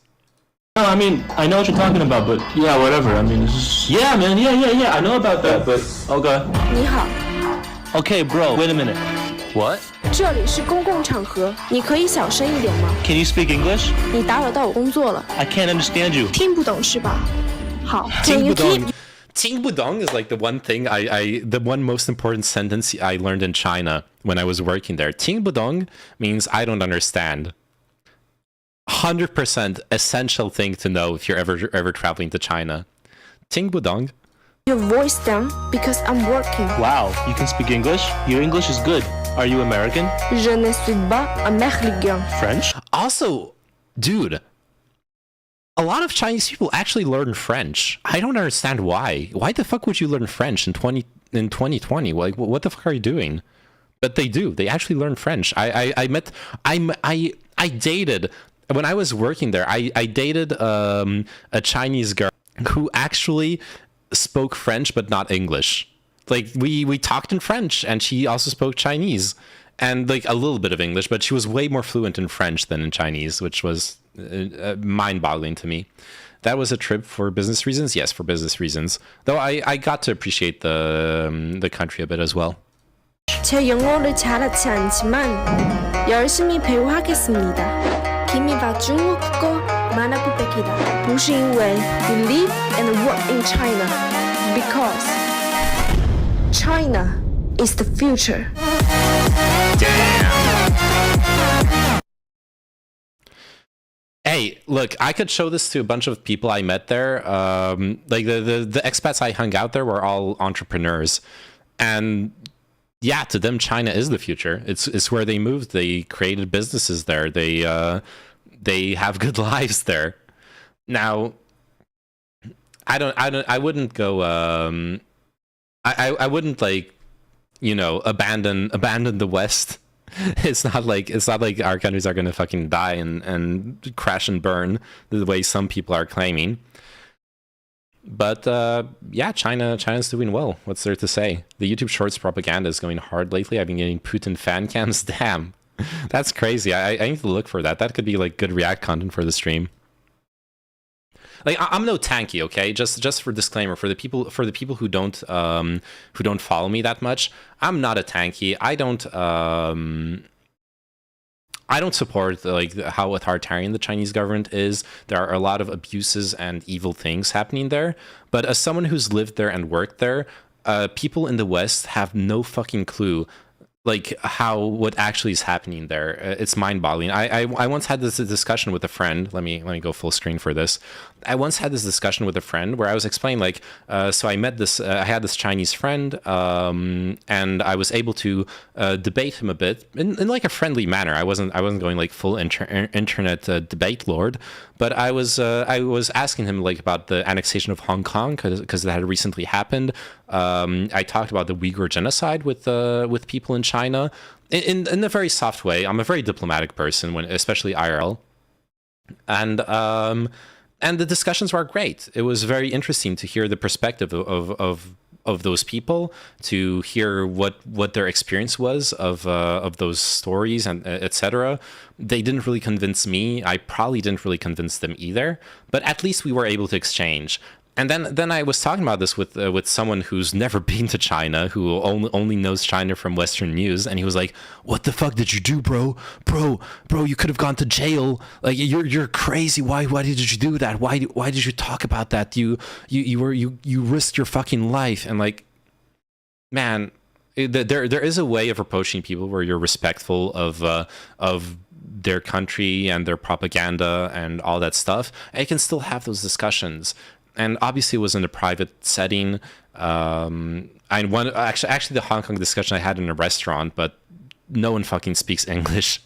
Q: No, I mean, I know what you're talking about, but yeah, whatever. I mean, it's just, yeah, man. Yeah. I know about that, but okay.
R: 你好。
Q: Okay, bro. Wait a minute. What?
R: 这里是公共场合，你可以小声一点吗？
Q: Can you speak English?
R: 你打扰到我工作了。
Q: I can't understand you.
R: 听不懂是吧？好。Can you keep?
A: 听不懂 is like the one thing the one most important sentence I learned in China when I was working there. 听不懂 means I don't understand. 100% essential thing to know if you're ever traveling to China. 听不懂.
R: Your voice down because I'm working.
Q: Wow, you can speak English? Your English is good. Are you American?
R: Je ne suis pas américain.
Q: French?
A: Also, dude, a lot of Chinese people actually learn French. I don't understand why. Why the fuck would you learn French in 2020? Like, what the fuck are you doing? But they do. They actually learn French. I dated, when I was working there, I dated a Chinese girl who actually spoke French but not English. Like, we talked in French and she also spoke Chinese and like a little bit of English, but she was way more fluent in French than in Chinese, which was mind-boggling to me. That was a trip for business reasons. Yes, for business reasons. Though I got to appreciate the country a bit as well.
R: 제 영어를 잘하지 않지만 열심히 배워하겠습니다. 김이가 중국어 만화부탁이다. 不是因为 you live and work in China, because China is the future.
A: Damn. Hey, look, I could show this to a bunch of people I met there. Like the expats I hung out there were all entrepreneurs, and yeah, to them, China is the future. It's where they moved. They created businesses there. They have good lives there. Now, I wouldn't go. I wouldn't, like, you know, abandon the West. It's not like our countries are gonna fucking die and crash and burn the way some people are claiming. But yeah, China's doing well. What's there to say? The YouTube Shorts propaganda is going hard lately. I've been getting Putin fan cams. Damn, that's crazy. I need to look for that. That could be like good React content for the stream. Like, I'm no tanky, okay? Just for disclaimer, for the people who don't follow me that much, I'm not a tanky. I don't support like how authoritarian the Chinese government is. There are a lot of abuses and evil things happening there. But as someone who's lived there and worked there, people in the West have no fucking clue like what actually is happening there. It's mind-boggling. I once had this discussion with a friend. Let me go full screen for this. I once had this discussion with a friend where I was explaining, like, so I met this, I had this Chinese friend, and I was able to debate him a bit in like a friendly manner. I wasn't going like full internet debate lord, but I was asking him like about the annexation of Hong Kong because that had recently happened. I talked about the Uyghur genocide with people in China in a very soft way. I'm a very diplomatic person, especially IRL, and the discussions were great. It was very interesting to hear the perspective of those people, to hear what their experience was of those stories and etc. They didn't really convince me. I probably didn't really convince them either. But at least we were able to exchange. And then I was talking about this with someone who's never been to China, who only knows China from Western news, and he was like, "What the fuck did you do, bro? Bro, you could have gone to jail. Like you're crazy. Why did you do that? Why did you talk about that? You risked your fucking life." And like, man, there is a way of approaching people where you're respectful of their country and their propaganda and all that stuff. And you can still have those discussions. And obviously it was in a private setting. Actually the Hong Kong discussion I had in a restaurant, but no one fucking speaks English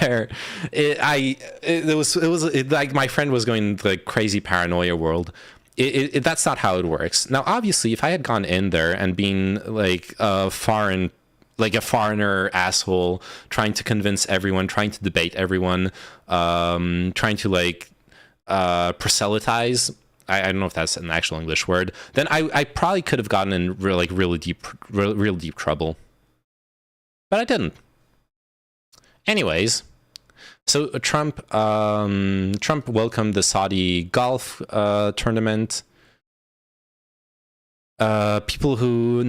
A: there. It was like my friend was going the crazy paranoia world. That's not how it works. Now, obviously, if I had gone in there and been like a foreigner asshole, trying to convince everyone, trying to debate everyone, trying to like proselytize, I don't know if that's an actual English word, then I probably could have gotten in real deep trouble. But I didn't. Anyways, so Trump welcomed the Saudi golf tournament. People who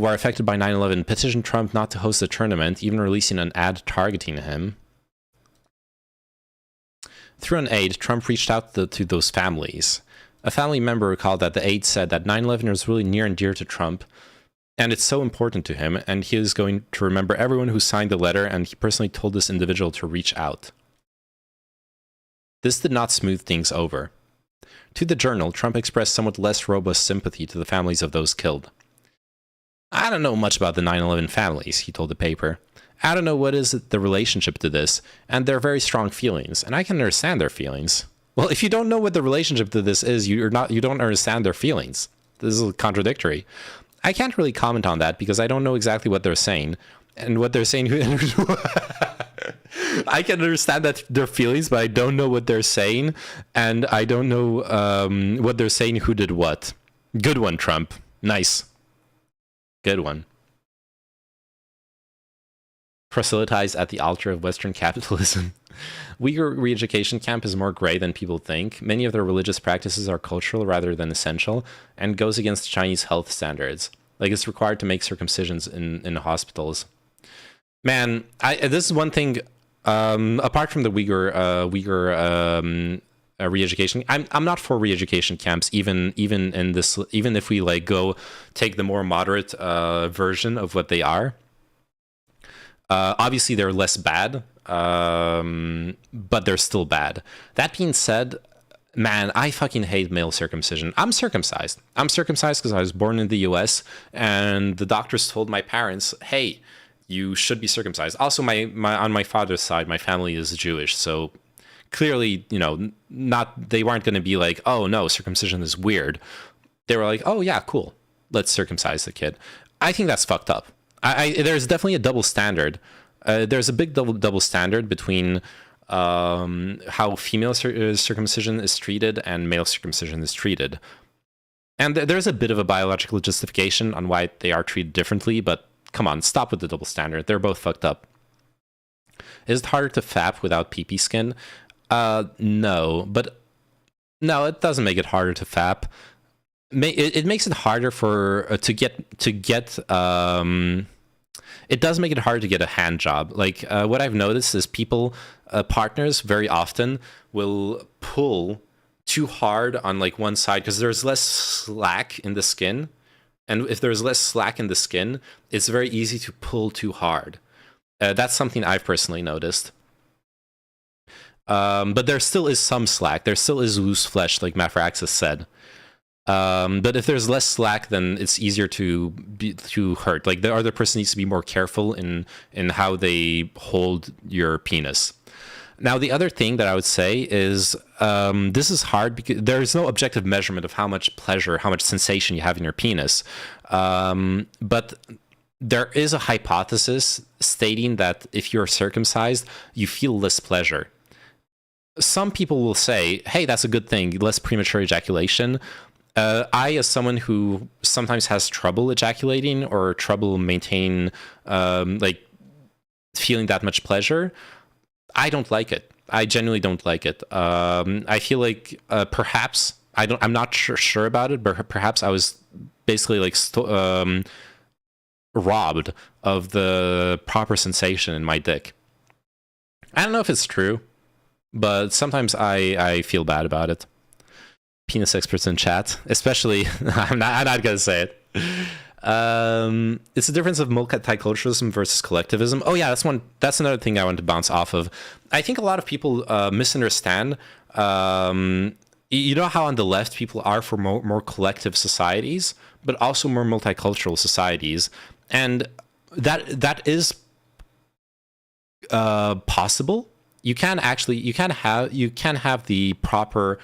A: were affected by 9/11 petitioned Trump not to host the tournament, even releasing an ad targeting him. Through an aide, Trump reached out to those families. A family member recalled that the aide said that 9/11 was really near and dear to Trump, and it's so important to him, and he is going to remember everyone who signed the letter, and he personally told this individual to reach out. This did not smooth things over. To the Journal, Trump expressed somewhat less robust sympathy to the families of those killed. "I don't know much about the 9/11 families," he told the paper. "I don't know what is the relationship to this, and they're very strong feelings, and I can understand their feelings." Well, if you don't know what the relationship to this is, you don't understand their feelings. This is contradictory. I can't really comment on that because I don't know exactly what they're saying, and what they're saying. I can understand that their feelings, but I don't know what they're saying, and I don't know what they're saying. Who did what? Good one, Trump. Nice. Good one. Proselytize at the altar of Western capitalism. Uyghur re-education camp is more gray than people think. Many of their religious practices are cultural rather than essential, and goes against Chinese health standards. Like it's required to make circumcisions in hospitals. Man, this is one thing. Apart from the Uyghur re-education, I'm not for re-education camps. Even if we like go take the more moderate version of what they are. Obviously, they're less bad, but they're still bad. That being said, man, I fucking hate male circumcision. I'm circumcised. I'm circumcised because I was born in the US, and the doctors told my parents, hey, you should be circumcised. Also, on my father's side, my family is Jewish, so clearly, they weren't going to be like, oh no, circumcision is weird. They were like, oh yeah, cool, let's circumcise the kid. I think that's fucked up. There's definitely a double standard. There's a big double standard between how female circumcision is treated and male circumcision is treated. And there's a bit of a biological justification on why they are treated differently, but come on, stop with the double standard. They're both fucked up. Is it harder to fap without pee-pee skin? No, but no, it doesn't make it harder to fap. It makes it harder to get. It does make it hard to get a hand job. Like what I've noticed is partners very often will pull too hard on like one side because there's less slack in the skin, And if there's less slack in the skin, it's very easy to pull too hard. That's something I've personally noticed. But there still is some slack. There still is loose flesh, like Praxis said. But if there's less slack, then it's easier to hurt. Like the other person needs to be more careful in how they hold your penis. Now, the other thing that I would say is this is hard because there is no objective measurement of how much pleasure, how much sensation you have in your penis. But there is a hypothesis stating that if you're circumcised, you feel less pleasure. Some people will say, hey, that's a good thing, less premature ejaculation. I, as someone who sometimes has trouble ejaculating or trouble maintaining, like, feeling that much pleasure, I don't like it. I genuinely don't like it. I feel like perhaps I'm not sure about it, but perhaps I was basically like robbed of the proper sensation in my dick. I don't know if it's true, but sometimes I feel bad about it. Penis experts in chat, especially. I'm not gonna say it. It's the difference of multiculturalism versus collectivism. Oh yeah, that's another thing I want to bounce off of. I think a lot of people misunderstand. You know how on the left people are for more collective societies, but also more multicultural societies, and that is possible. You can have the proper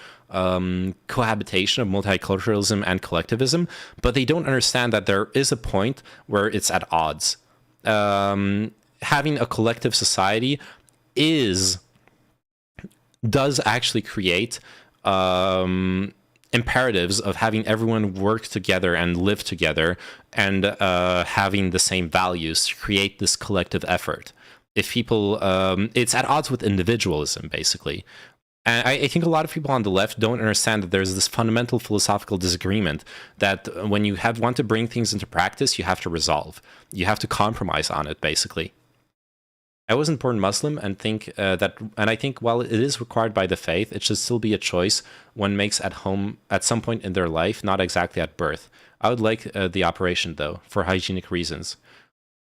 A: cohabitation of multiculturalism and collectivism, but they don't understand that there is a point where it's at odds. Having a collective society does actually create imperatives of having everyone work together and live together and having the same values to create this collective effort. If people, it's at odds with individualism, basically. And I think a lot of people on the left don't understand that there's this fundamental philosophical disagreement that when you want to bring things into practice, you have to resolve. You have to compromise on it, basically. I wasn't born Muslim and I think while it is required by the faith, it should still be a choice one makes at home at some point in their life, not exactly at birth. I would like the operation, though, for hygienic reasons.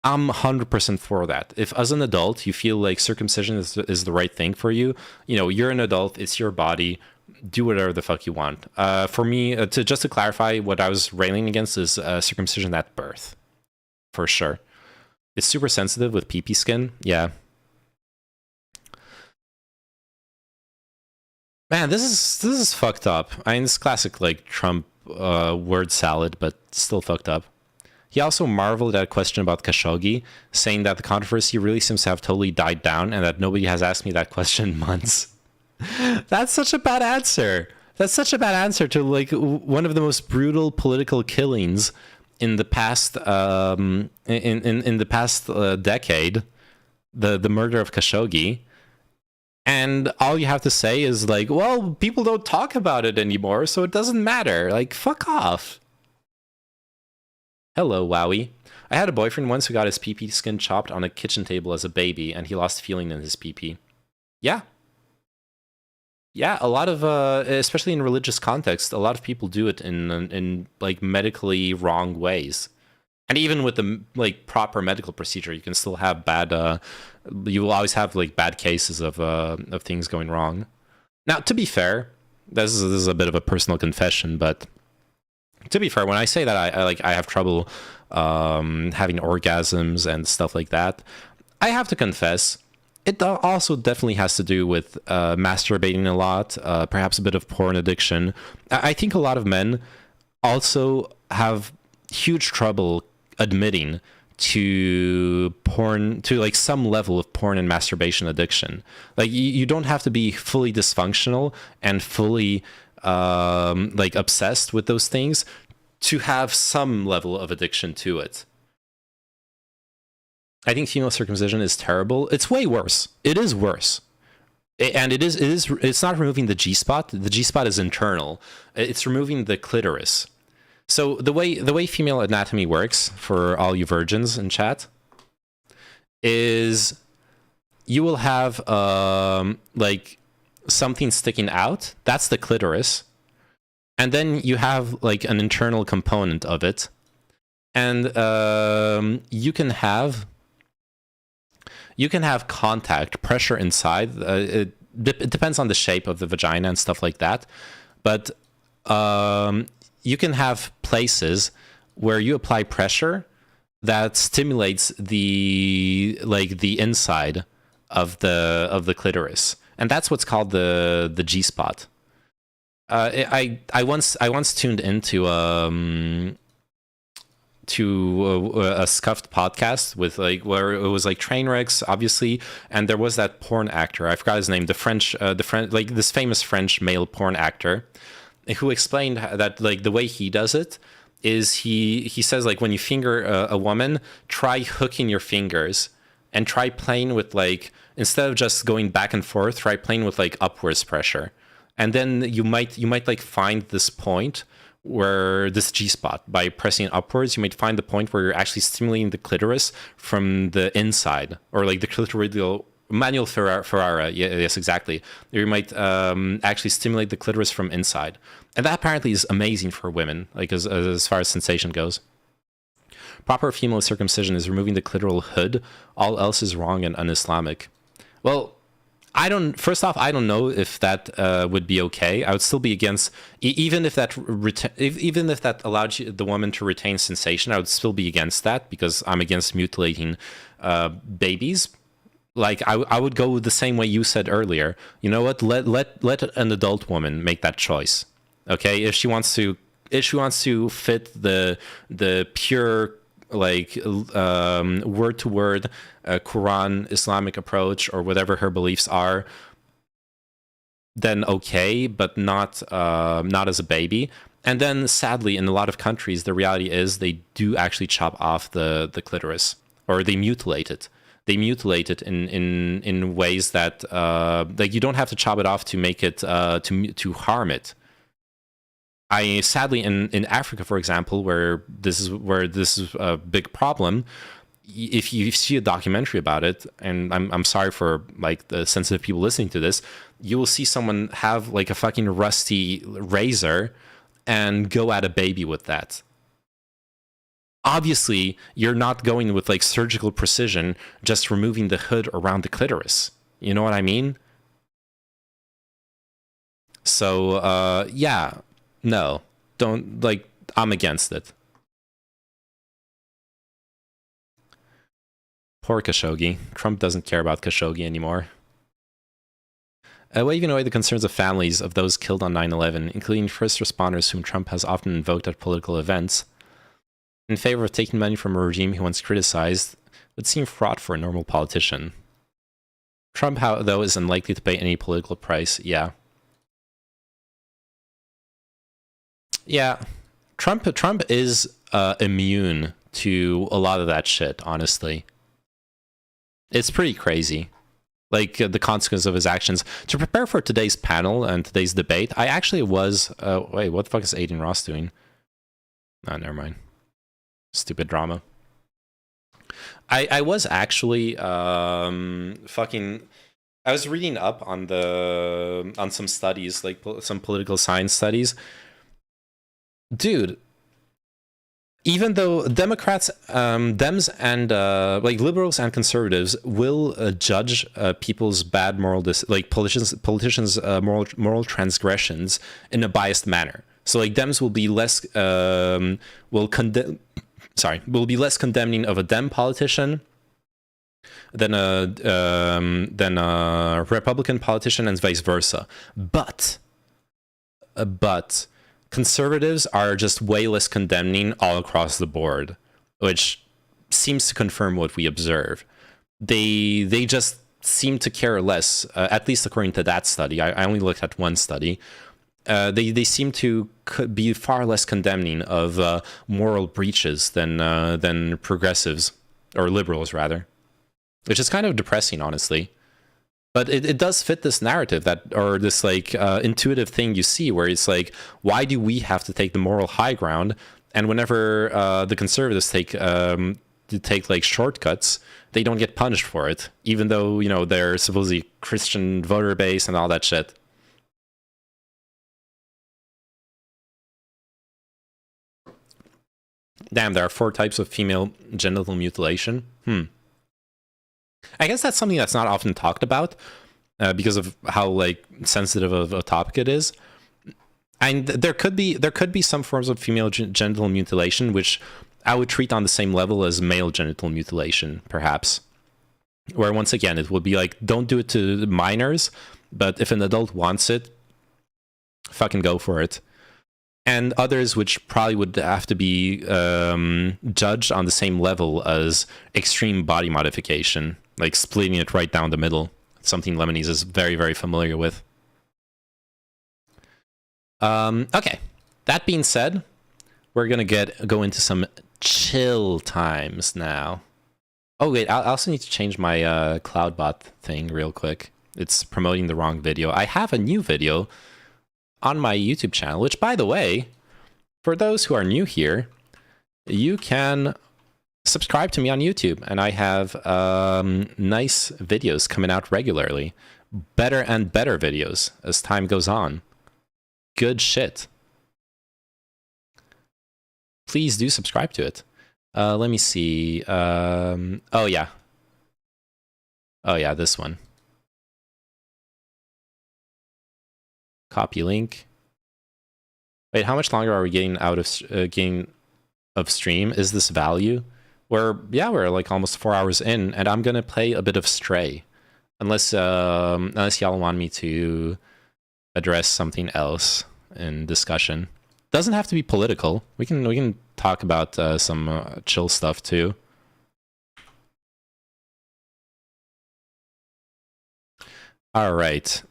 A: I'm 100% for that. If as an adult you feel like circumcision is the right thing for you, you're an adult, it's your body, do whatever the fuck you want. For me, to clarify, what I was railing against is circumcision at birth, for sure. It's super sensitive with pee-pee skin, yeah. Man, this is fucked up. I mean, it's classic like Trump word salad, but still fucked up. He also marveled at a question about Khashoggi, saying that the controversy really seems to have totally died down and that nobody has asked me that question in months. That's such a bad answer. That's such a bad answer to like one of the most brutal political killings in the past in the past decade, the murder of Khashoggi. And all you have to say is like, well, people don't talk about it anymore, so it doesn't matter. Like, fuck off. Hello, Wowie. I had a boyfriend once who got his pee-pee skin chopped on a kitchen table as a baby, and he lost feeling in his pee-pee. Yeah. Yeah, a lot of, especially in religious context, a lot of people do it in like medically wrong ways. And even with the like proper medical procedure, you can still have bad. You will always have like bad cases of things going wrong. Now, to be fair, this is a bit of a personal confession, but to be fair, when I say that I have trouble having orgasms and stuff like that, I have to confess it also definitely has to do with masturbating a lot, perhaps a bit of porn addiction. I think a lot of men also have huge trouble admitting to porn, to like some level of porn and masturbation addiction. Like you don't have to be fully dysfunctional and fully like obsessed with those things to have some level of addiction to it. I think female circumcision is terrible. It's way worse. It is worse. And it's not removing the G-spot. The G-spot is internal. It's removing the clitoris. So the way female anatomy works, for all you virgins in chat, is you will have like something sticking out. That's the clitoris. And then you have like an internal component of it. and you can have contact pressure inside. It depends on the shape of the vagina and stuff like that, but you can have places where you apply pressure that stimulates the inside of the clitoris, and that's what's called the G spot. I once tuned into a scuffed podcast with where it was train wrecks, obviously, and there was that porn actor, I forgot his name, this famous French male porn actor, who explained that the way he does it is he says when you finger a woman, try hooking your fingers and try playing with instead of just going back and forth, try playing with upwards pressure, and then you might find this point where this G spot, by pressing upwards, you might find the point where you're actually stimulating the clitoris from the inside, or the clitoridal Manuel Ferrara, yes, exactly. You might actually stimulate the clitoris from inside, and that apparently is amazing for women, as far as sensation goes. Proper female circumcision is removing the clitoral hood. All else is wrong and un-Islamic. Well, First off, I don't know if that would be okay. I would still be against, even if that allowed the woman to retain sensation. I would still be against that, because I'm against mutilating babies. I would go the same way you said earlier. You know what? Let an adult woman make that choice. Okay, if she wants to fit the pure word to word Quran Islamic approach, or whatever her beliefs are, then okay, but not as a baby. And then sadly, in a lot of countries, the reality is they do actually chop off the clitoris, or they mutilate it. They mutilate it in ways that you don't have to chop it off to make it to harm it. Sadly, in Africa, for example, where this is a big problem, if you see a documentary about it, and I'm sorry for the sensitive people listening to this, you will see someone have a fucking rusty razor and go at a baby with that. Obviously, you're not going with surgical precision, just removing the hood around the clitoris. You know what I mean? So, yeah. No, don't, I'm against it. Poor Khashoggi. Trump doesn't care about Khashoggi anymore. Waving away the concerns of families of those killed on 9/11, including first responders whom Trump has often invoked at political events, in favor of taking money from a regime he once criticized, would seem fraught for a normal politician. Trump, though, is unlikely to pay any political price. Yeah. Yeah, Trump is immune to a lot of that shit, honestly. It's pretty crazy, the consequence of his actions. To prepare for today's panel and today's debate, I actually was... wait, what the fuck is Aiden Ross doing? Oh, never mind. Stupid drama. I was actually I was reading up on some studies, some political science studies. Dude, even though Democrats, Dems, and liberals and conservatives will judge people's bad moral, politicians' moral transgressions in a biased manner. So Dems will be less will be less condemning of a Dem politician than a Republican politician, and vice versa. But conservatives are just way less condemning all across the board, which seems to confirm what we observe. They just seem to care less, at least according to that study. I only looked at one study. They seem to be far less condemning of moral breaches than progressives, or liberals rather, which is kind of depressing, honestly. But it does fit this narrative or this intuitive thing you see, where it's why do we have to take the moral high ground? And whenever the conservatives take shortcuts, they don't get punished for it, even though they're supposedly Christian voter base and all that shit. Damn, there are 4 types of female genital mutilation. I guess that's something that's not often talked about because of how like sensitive of a topic it is. And there could be some forms of female genital mutilation which I would treat on the same level as male genital mutilation, perhaps. Where once again it would be like, don't do it to minors, but if an adult wants it, fucking go for it. And others which probably would have to be judged on the same level as extreme body modification, like splitting it right down the middle. Something Lemonese is very, very familiar with. Okay, that being said, we're gonna go into some chill times now. Oh wait, I also need to change my CloudBot thing real quick. It's promoting the wrong video. I have a new video on my YouTube channel, which, by the way, for those who are new here, you can subscribe to me on YouTube, and I have nice videos coming out regularly. Better and better videos as time goes on. Good shit. Please do subscribe to it. Let me see. Oh yeah. Oh yeah, this one. Copy link. Wait, how much longer are we getting out of stream? Is this value? We're like almost 4 hours in, and I'm gonna play a bit of Stray, unless y'all want me to address something else in discussion. Doesn't have to be political. We can talk about some chill stuff too. All right.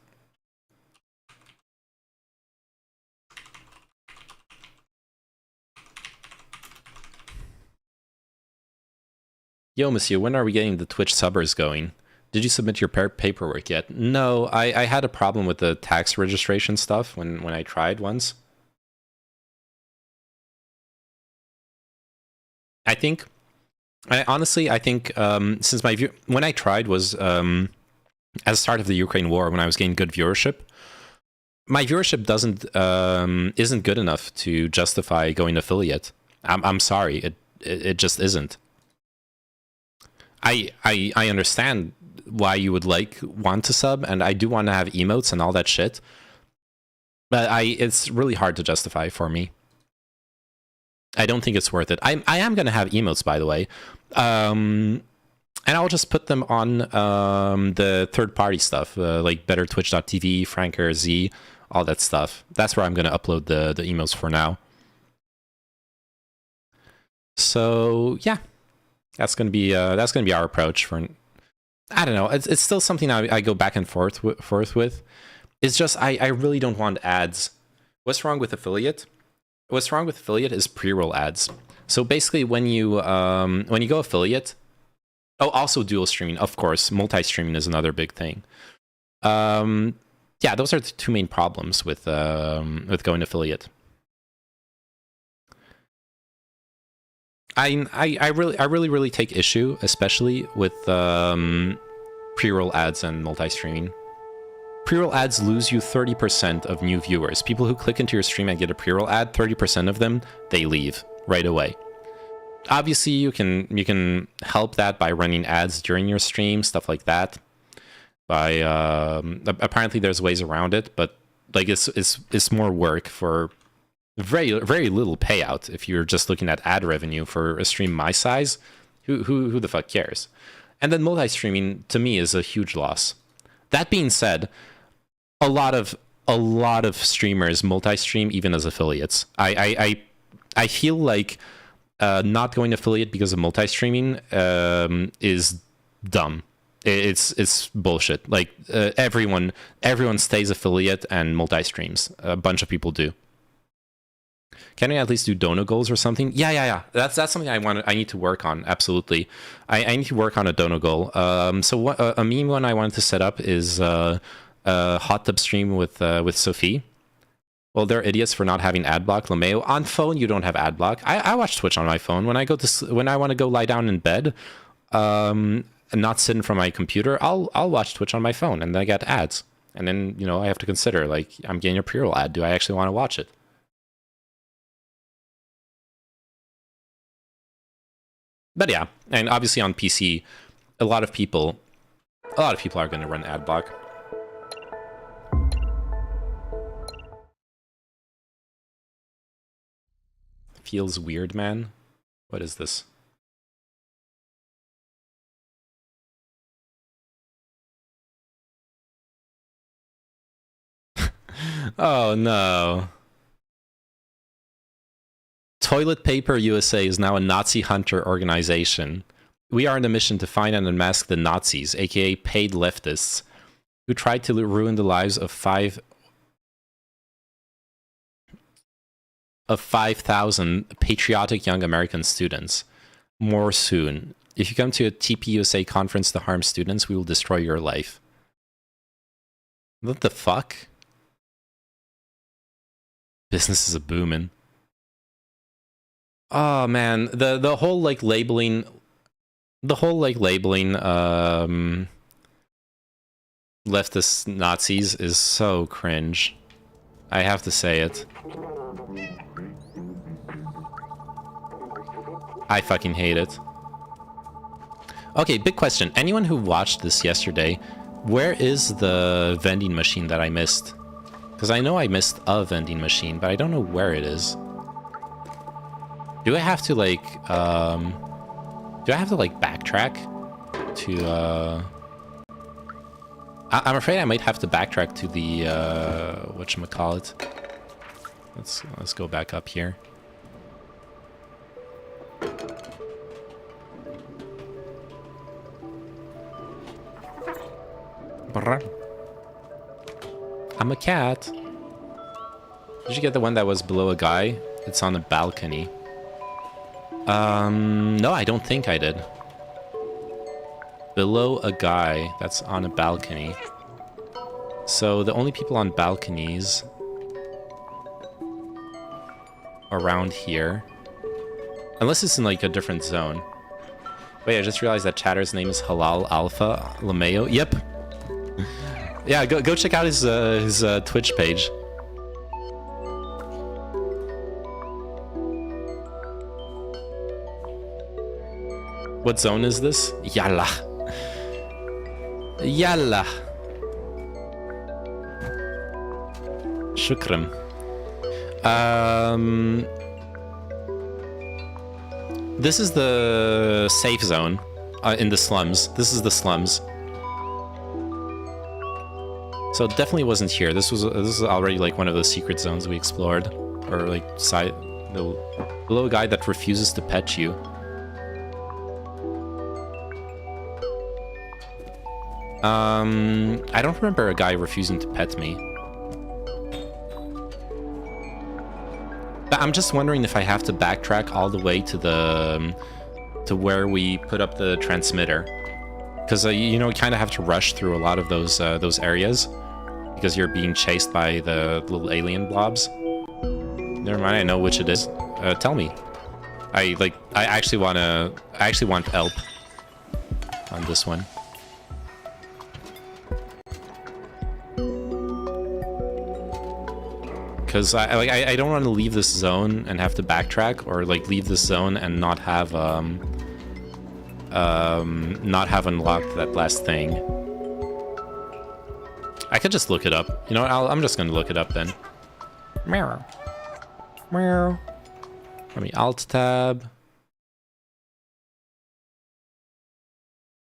A: Yo, monsieur, when are we getting the Twitch subbers going? Did you submit your paperwork yet? No, I had a problem with the tax registration stuff when I tried once. I think since when I tried was at the start of the Ukraine war, when I was getting good viewership, my viewership isn't good enough to justify going affiliate. I'm sorry, it just isn't. I understand why you would want to sub, and I do want to have emotes and all that shit, but it's really hard to justify for me. I don't think it's worth it. I am going to have emotes, by the way. And I'll just put them on the third-party stuff, like BetterTwitch.tv, FrankerZ, all that stuff. That's where I'm going to upload the emotes for now. So, yeah. That's going to be our approach for... I don't know. It's still something I go back and forth with. It's just I really don't want ads. What's wrong with affiliate? What's wrong with affiliate is pre-roll ads. So basically, when you go affiliate, also dual streaming, of course, multi-streaming is another big thing. Yeah, those are the 2 main problems with going affiliate. I really take issue, especially with pre-roll ads and multi-streaming. Pre-roll ads lose you 30% of new viewers. People who click into your stream and get a pre-roll ad, 30% of them, they leave right away. Obviously, you can help that by running ads during your stream, stuff like that. By apparently there's ways around it, but like it's more work for very little payout. If you're just looking at ad revenue for a stream my size, who the fuck cares? And then multi-streaming to me is a huge loss. That being said, a lot of streamers multi-stream even as affiliates. I feel like not going affiliate because of multi-streaming is dumb. It's bullshit. Like everyone stays affiliate and multi-streams. A bunch of people do. Can we at least do dono goals or something? Yeah. That's something I need to work on. Absolutely, I need to work on a dono goal. So a meme one I wanted to set up is a hot tub stream with Sophie. Well, they're idiots for not having ad block. LeMayo, on phone you don't have ad block. I watch Twitch on my phone when I want to go lie down in bed, and not sit in front of my computer. I'll watch Twitch on my phone, and then I get ads, and then I have to consider, like, I'm getting a pre-roll ad. Do I actually want to watch it? But yeah, and obviously on PC, a lot of people are going to run ad block. Feels weird, man. What is this? Oh no. Toilet Paper USA is now a Nazi hunter organization. We are on a mission to find and unmask the Nazis, aka paid leftists, who tried to ruin the lives of 5,000 patriotic young American students. More soon. If you come to a TPUSA conference to harm students, we will destroy your life. What the fuck? Business is a booming. Oh man, the whole like labeling, leftist Nazis is so cringe. I have to say it. I fucking hate it. Okay, big question. Anyone who watched this yesterday, where is the vending machine that I missed? Because I know I missed a vending machine, but I don't know where it is. Do I have to like, backtrack to, I'm afraid I might have to backtrack to the, whatchamacallit. Let's go back up here. I'm a cat. Did you get the one that was below a guy? It's on a balcony. No, I don't think I did. Below a guy that's on a balcony. So the only people on balconies around here, unless it's in like a different zone. Wait, I just realized that Chatter's name is Halal Alpha Lameo. Yep. Yeah, go check out his Twitch page. What zone is this? Yalla. Yalla. Shukran. This is the safe zone in the slums. This is the slums. So it definitely wasn't here. This is already like one of the secret zones we explored, or like below a guy that refuses to pet you. I don't remember a guy refusing to pet me. But I'm just wondering if I have to backtrack all the way to where we put up the transmitter, because you know, you kind of have to rush through a lot of those areas because you're being chased by the little alien blobs. Never mind, I know which it is. Tell me. I actually want help on this one. Because I don't want to leave this zone and have to backtrack, or like leave this zone and not have unlocked that last thing. I could just look it up. You know, I'm just gonna look it up then. Mirror. Mirror. Let me alt tab.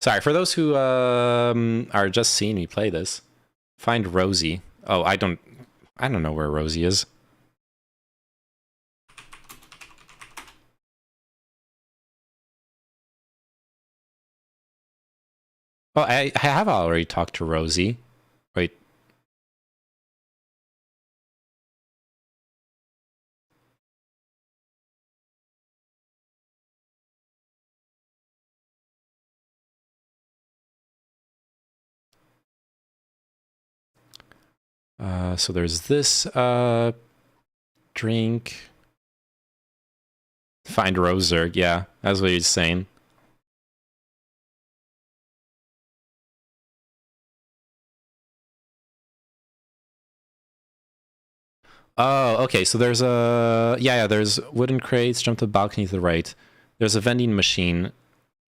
A: Sorry for those who are just seeing me play this. Find Rosie. Oh, I don't know where Rosie is. Oh, I have already talked to Rosie. Wait. So there's this drink. Find Roser, yeah, that's what he's saying. Oh, okay, so there's yeah, there's wooden crates, jump to the balcony to the right. There's a vending machine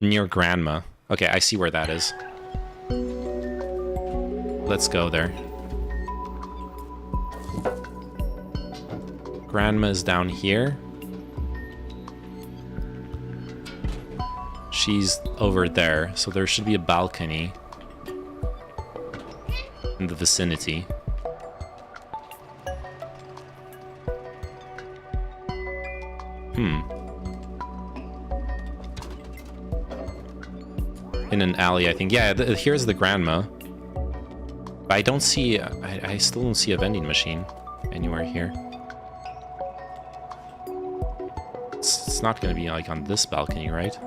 A: near Grandma. Okay, I see where that is. Let's go there. Grandma is down here. She's over there, so there should be a balcony in the vicinity. In an alley, I think. Yeah, here's the Grandma. But I don't see... I still don't see a vending machine anywhere here. It's not going to be, like, on this balcony, right?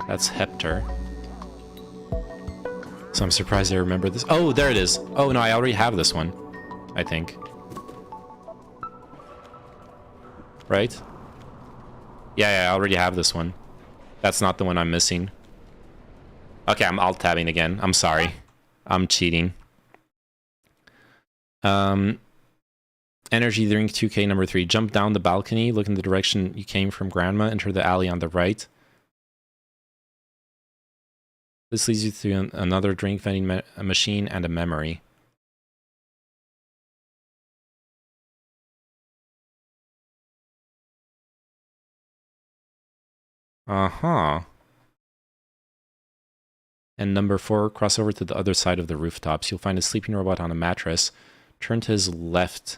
A: That's Hector. So I'm surprised I remember this. Oh, there it is. Oh, no, I already have this one, I think. Right? Yeah, I already have this one. That's not the one I'm missing. Okay, I'm alt-tabbing again. I'm sorry. I'm cheating. Energy drink 2K number 3. Jump down the balcony, look in the direction you came from Grandma, enter the alley on the right. This leads you to another drink vending machine and a memory. Uh-huh. And number 4, cross over to the other side of the rooftops. You'll find a sleeping robot on a mattress. Turn to his left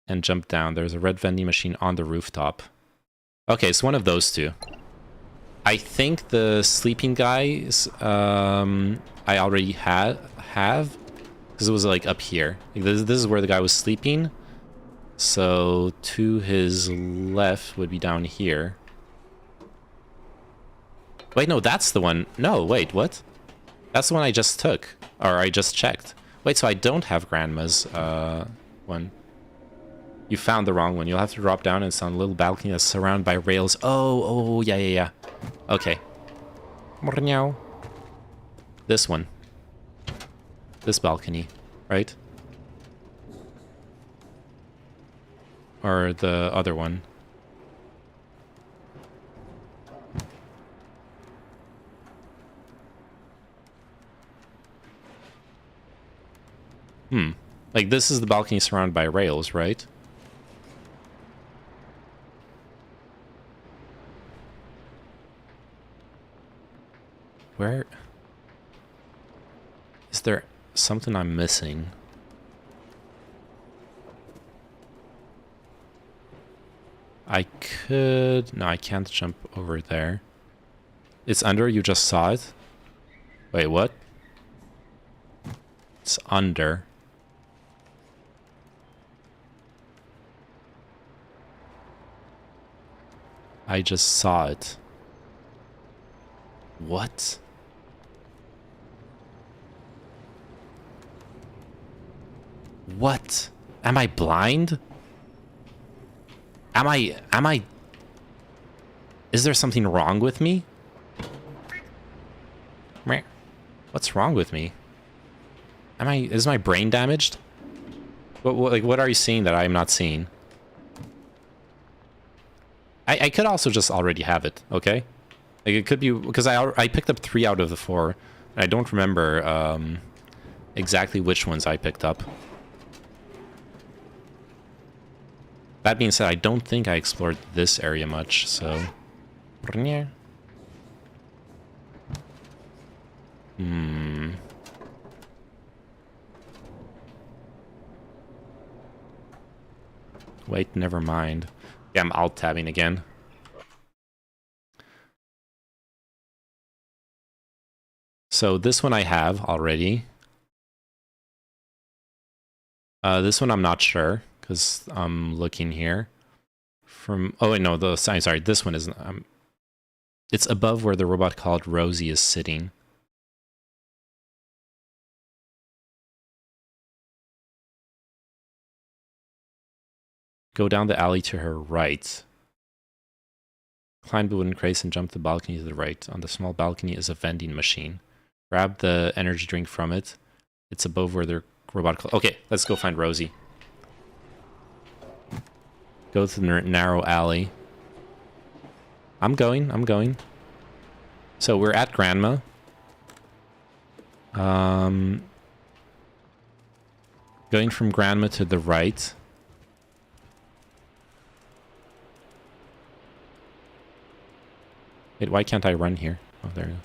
A: and jump down. There's a red vending machine on the rooftop. Okay, it's one of those two. I think the sleeping guys I already have, because it was like up here. Like this is where the guy was sleeping. So to his left would be down here. Wait, no, that's the one. No, wait, what? That's the one I just took, or I just checked. Wait, so I don't have Grandma's one. You found the wrong one. You'll have to drop down, and it's on a little balcony that's surrounded by rails. Oh, yeah. Okay. This one. This balcony, right? Or the other one. Like, this is the balcony surrounded by rails, right? Where... Is there something I'm missing? I could... No, I can't jump over there. It's under? You just saw it? Wait, what? It's under. I just saw it. What? What? Am I blind? Am I... Is there something wrong with me? What's wrong with me? Is my brain damaged? What are you seeing that I'm not seeing? I could also just already have it, okay? Like, it could be, because I picked up 3 out of the 4, and I don't remember exactly which ones I picked up. That being said, I don't think I explored this area much, so... Wait, never mind. Yeah, I'm alt-tabbing again. So this one I have already. This one I'm not sure, because I'm looking here. Oh wait, no, sorry, this one isn't. It's above where the robot called Rosie is sitting. Go down the alley to her right. Climb the wooden crates and jump the balcony to the right. On the small balcony is a vending machine. Grab the energy drink from it. It's above where the robot... Okay, let's go find Rosie. Go to the narrow alley. I'm going. So we're at Grandma. Going from Grandma to the right. Wait, why can't I run here? Oh, there we go.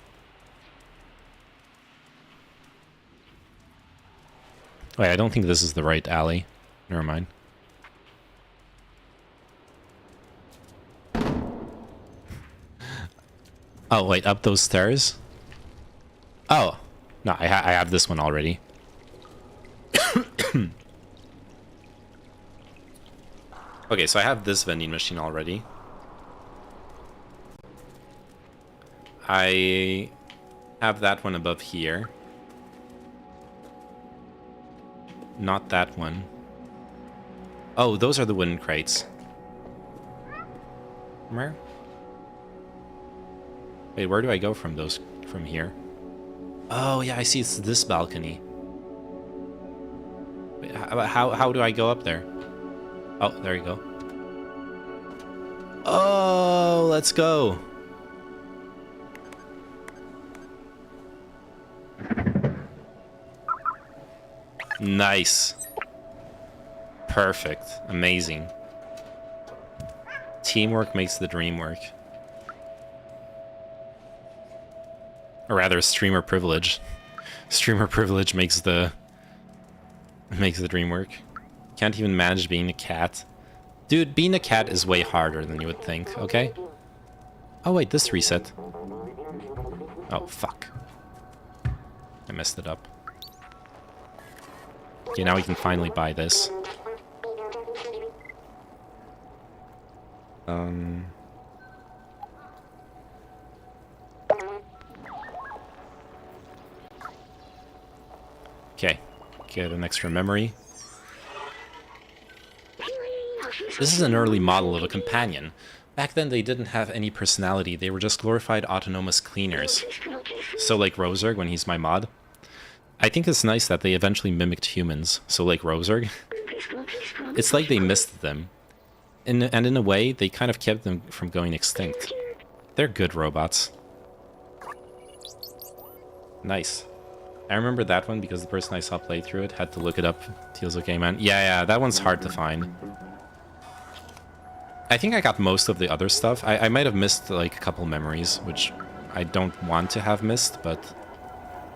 A: Wait, I don't think this is the right alley. Never mind. Oh, wait, up those stairs? Oh. No, I have this one already. Okay, so I have this vending machine already. I have that one above here. Not that one. Oh, those are the wooden crates. Where? Wait, where do I go from those? From here? Oh, yeah, I see. It's this balcony. Wait, how do I go up there? Oh, there you go. Oh, let's go. Nice. Perfect. Amazing. Teamwork makes the dream work. Or rather, streamer privilege. Streamer privilege makes the dream work. Can't even manage being a cat. Dude, being a cat is way harder than you would think, okay? Oh wait, this reset. Oh, fuck. I messed it up. Okay, now we can finally buy this. Okay, get an extra memory. This is an early model of a companion. Back then they didn't have any personality, they were just glorified autonomous cleaners. So like Roserg when he's my mod. I think it's nice that they eventually mimicked humans, so like Roserg. It's like they missed them. And in a way, they kind of kept them from going extinct. They're good robots. Nice. I remember that one because the person I saw play through it had to look it up. Teal's okay, man. Yeah, that one's hard to find. I think I got most of the other stuff. I might have missed like a couple memories, which I don't want to have missed, but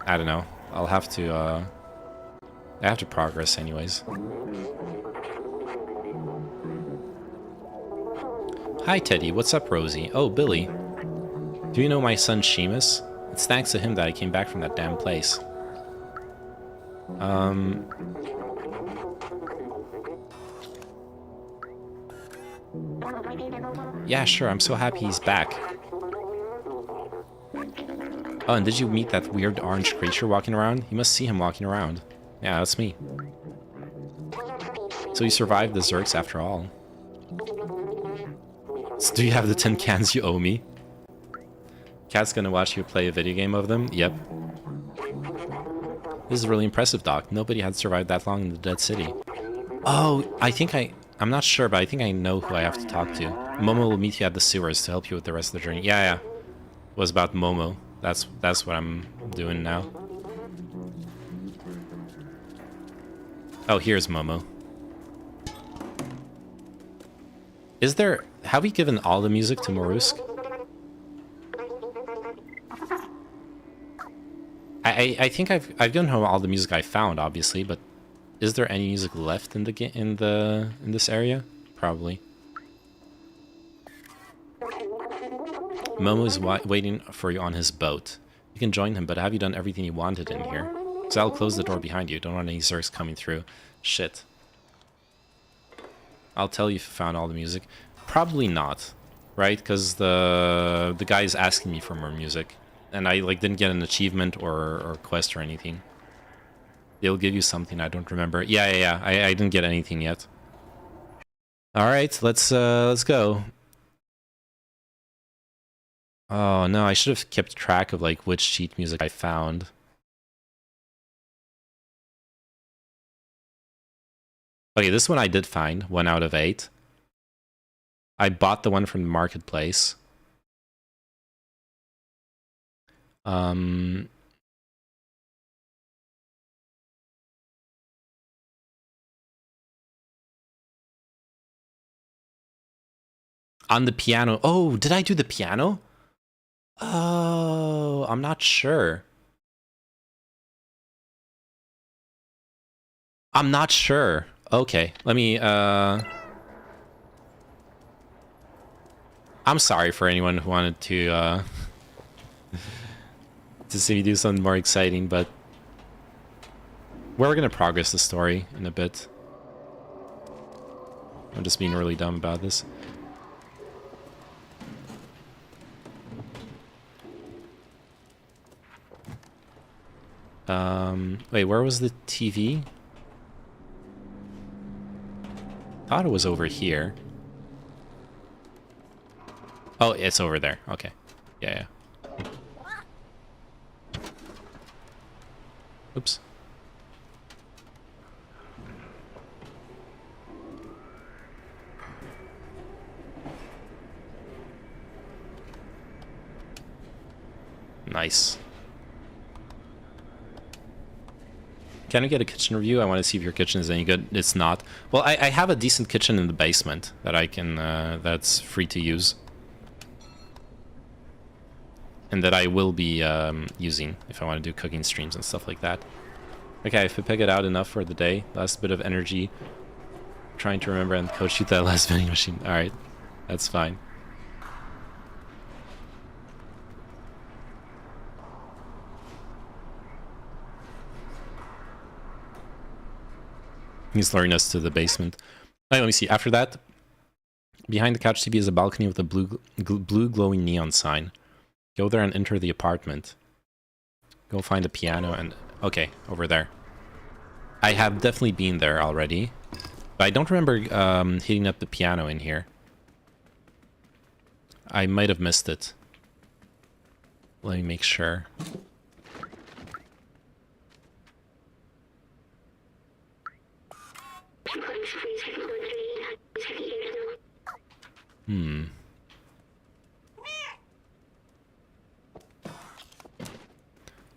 A: I don't know. I'll have to, I have to progress anyways. Hi, Teddy. What's up, Rosie? Oh, Billy. Do you know my son, Seamus? It's thanks to him that I came back from that damn place. Yeah, sure. I'm so happy he's back. Oh, and did you meet that weird orange creature walking around? You must see him walking around. Yeah, that's me. So you survived the Zergs after all. So do you have the 10 cans you owe me? Cat's gonna watch you play a video game of them? Yep. This is really impressive, Doc. Nobody had survived that long in the Dead City. Oh, I'm not sure, but I think I know who I have to talk to. Momo will meet you at the sewers to help you with the rest of the journey. Yeah. It was about Momo. That's what I'm doing now. Oh, here's Momo. Is there... Have we given all the music to Morusk? I think I've given him all the music I found, obviously, but is there any music left in this area? Probably. Momo is waiting for you on his boat. You can join him, but have you done everything you wanted in here? So I'll close the door behind you. Don't want any Zergs coming through. Shit. I'll tell you if you found all the music. Probably not, right? Because the guy is asking me for more music, and I like didn't get an achievement or quest or anything. They'll give you something, I don't remember. Yeah. I didn't get anything yet. All right, let's go. Oh no, I should have kept track of like which sheet music I found. Okay, this one I did find, 1 out of 8. I bought the one from the marketplace. On the piano. Oh, did I do the piano? Oh, I'm not sure. I'm not sure. Okay, let me, I'm sorry for anyone who wanted to see me do something more exciting, but we're gonna progress the story in a bit. I'm just being really dumb about this. Wait, where was the TV? Thought it was over here. Oh, it's over there. Okay. Yeah. Oops. Nice. Can I get a kitchen review? I want to see if your kitchen is any good. It's not. Well, I have a decent kitchen in the basement that I can, that's free to use. And that I will be using if I want to do cooking streams and stuff like that. Okay, if I pick it out enough for the day, last bit of energy. Trying to remember and code shoot that last vending machine. Alright, that's fine. He's luring us to the basement. Right, let me see. After that, behind the couch TV is a balcony with a blue glowing neon sign. Go there and enter the apartment. Go find a piano and... Okay, over there. I have definitely been there already. But I don't remember hitting up the piano in here. I might have missed it. Let me make sure.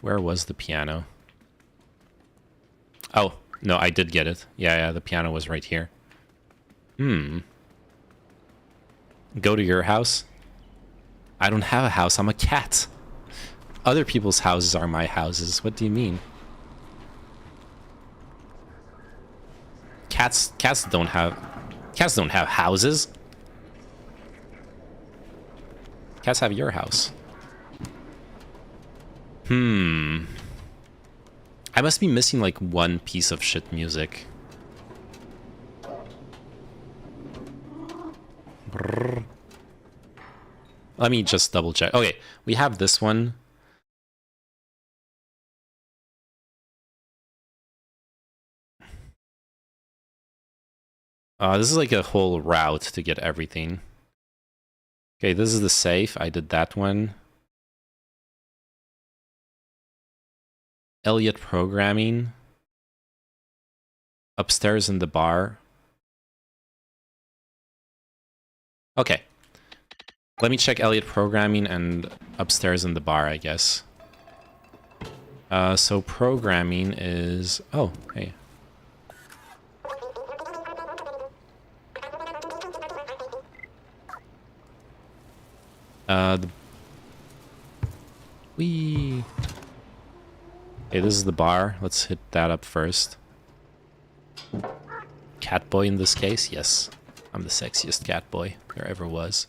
A: Where was the piano? Oh, no, I did get it. Yeah, the piano was right here. Go to your house? I don't have a house, I'm a cat. Other people's houses are my houses. What do you mean? Cats don't have houses. Cats have your house. I must be missing like one piece of shit music. Brrr. Let me just double check. Okay, we have this one. This is like a whole route to get everything. Okay, this is the safe. I did that one. Elliot programming. Upstairs in the bar. Okay. Let me check Elliot programming and upstairs in the bar, I guess. So programming is... Oh, hey. Wee. Okay, this is the bar. Let's hit that up first. Cat boy in this case? Yes. I'm the sexiest cat boy there ever was.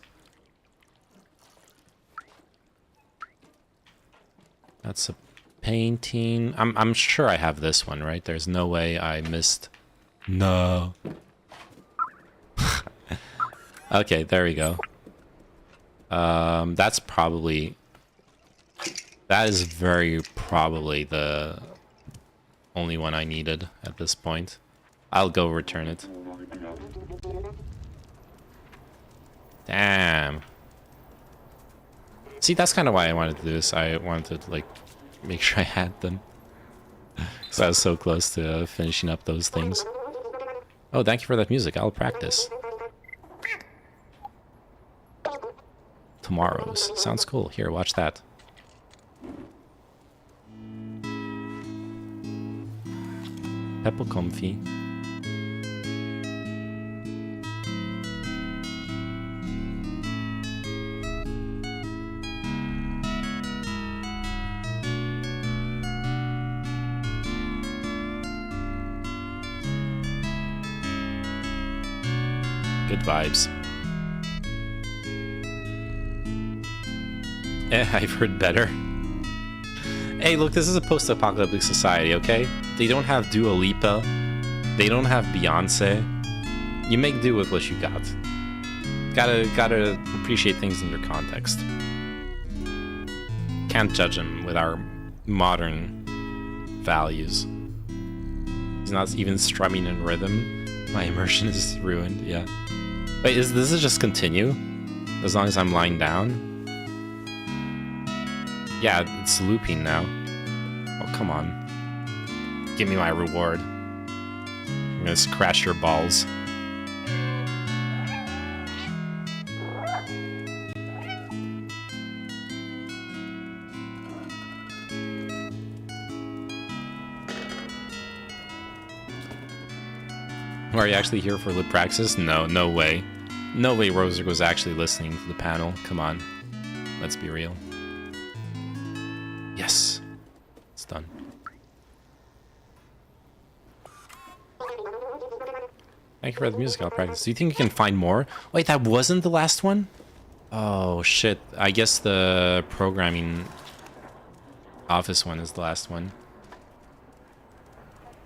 A: That's a painting. I'm sure I have this one, right? There's no way I missed. No. Okay, there we go. That's probably... That is very probably the only one I needed at this point. I'll go return it. Damn. See, that's kind of why I wanted to do this. I wanted to, like, make sure I had them. Because I was so close to finishing up those things. Oh, thank you for that music. I'll practice. tomorrows. Sounds cool. Here, watch that. Pepple comfy. Good vibes. I've heard better. Hey, look, this is a post-apocalyptic society, okay? They don't have Dua Lipa. They don't have Beyonce. You make do with what you got. Gotta appreciate things in their context. Can't judge them with our modern values. He's not even strumming in rhythm. My immersion is ruined, yeah. Wait, this is just continue? As long as I'm lying down? Yeah, it's looping now. Oh, come on. Give me my reward. I'm gonna crash your balls. Are you actually here for the Praxis? No, no way. No way Roser was actually listening to the panel. Come on. Let's be real. Yes. It's done. Thank you for the music, I'll practice. Do you think you can find more? Wait, that wasn't the last one? Oh, shit. I guess the programming office one is the last one.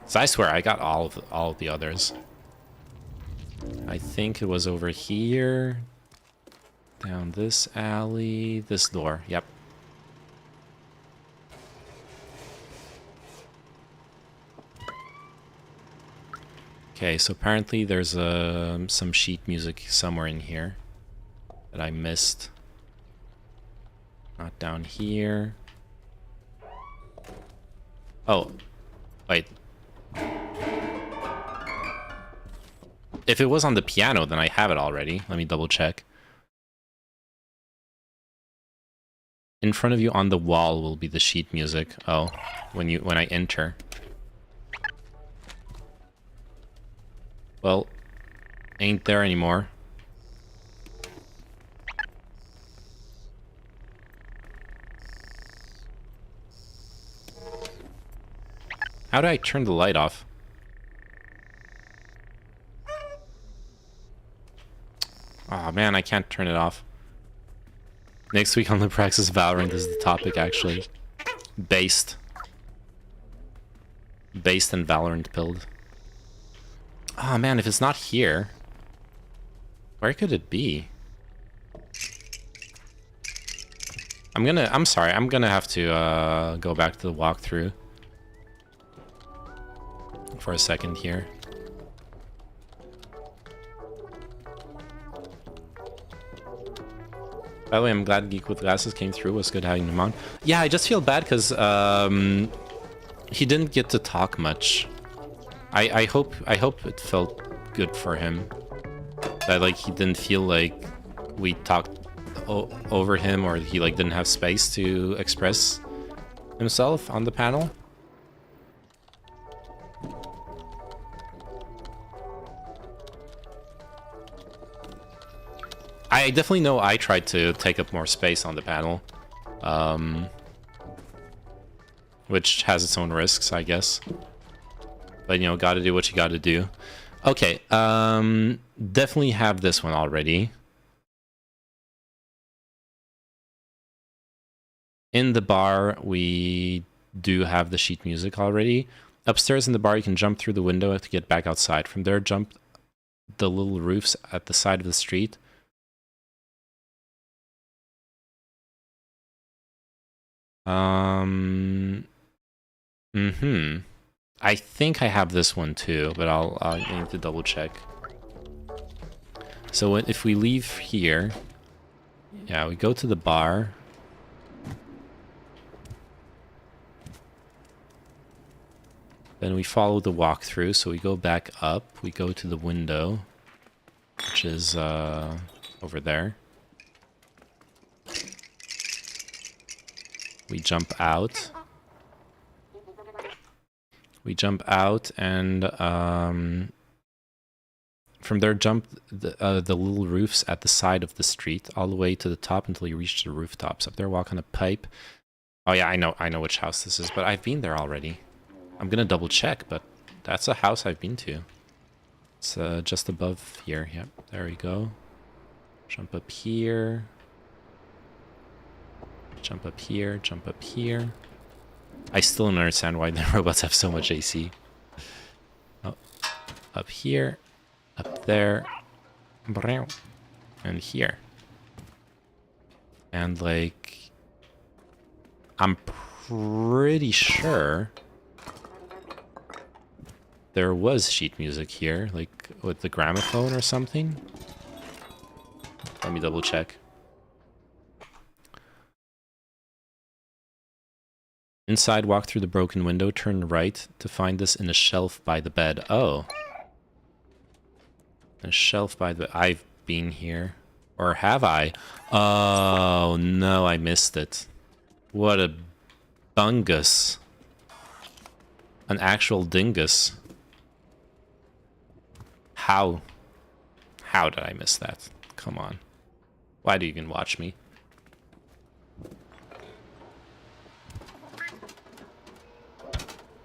A: So I swear, I got all of the others. I think it was over here. Down this alley. This door. Yep. Okay, so apparently there's some sheet music somewhere in here that I missed. Not down here. Oh, wait. If it was on the piano, then I have it already. Let me double check. In front of you on the wall will be the sheet music. Oh, when I enter. Well, ain't there anymore. How do I turn the light off? Oh man, I can't turn it off. Next week on the Praxis Valorant is the topic, actually. Based and Valorant build. Oh man, if it's not here, where could it be? I'm sorry, I'm gonna have to go back to the walkthrough for a second here. By the way, I'm glad Geek with Glasses came through. It was good having him on. Yeah, I just feel bad because he didn't get to talk much. I hope it felt good for him. That like he didn't feel like we talked over him, or he like didn't have space to express himself on the panel. I definitely know I tried to take up more space on the panel, which has its own risks, I guess. But, you know, gotta do what you gotta do. Okay, definitely have this one already. In the bar, we do have the sheet music already. Upstairs in the bar, you can jump through the window to get back outside. From there, jump the little roofs at the side of the street. I think I have this one too, but I need to double check. So if we leave here, yeah, we go to the bar. Then we follow the walkthrough, so we go back up, we go to the window, which is over there. We jump out. We jump out and from there jump the little roofs at the side of the street all the way to the top until you reach the rooftops. Up there, walk on a pipe. Oh yeah, I know which house this is, but I've been there already. I'm gonna double check, but that's a house I've been to. It's just above here. Yep, there we go. Jump up here. Jump up here, jump up here. I still don't understand why the robots have so much AC. Oh, up here, up there, and here. And like, I'm pretty sure there was sheet music here, like with the gramophone or something. Let me double check. Inside, walk through the broken window, turn right to find this in a shelf by the bed. Oh. A shelf by the... I've been here. Or have I? Oh, no, I missed it. What a bungus. An actual dingus. How? How did I miss that? Come on. Why do you even watch me?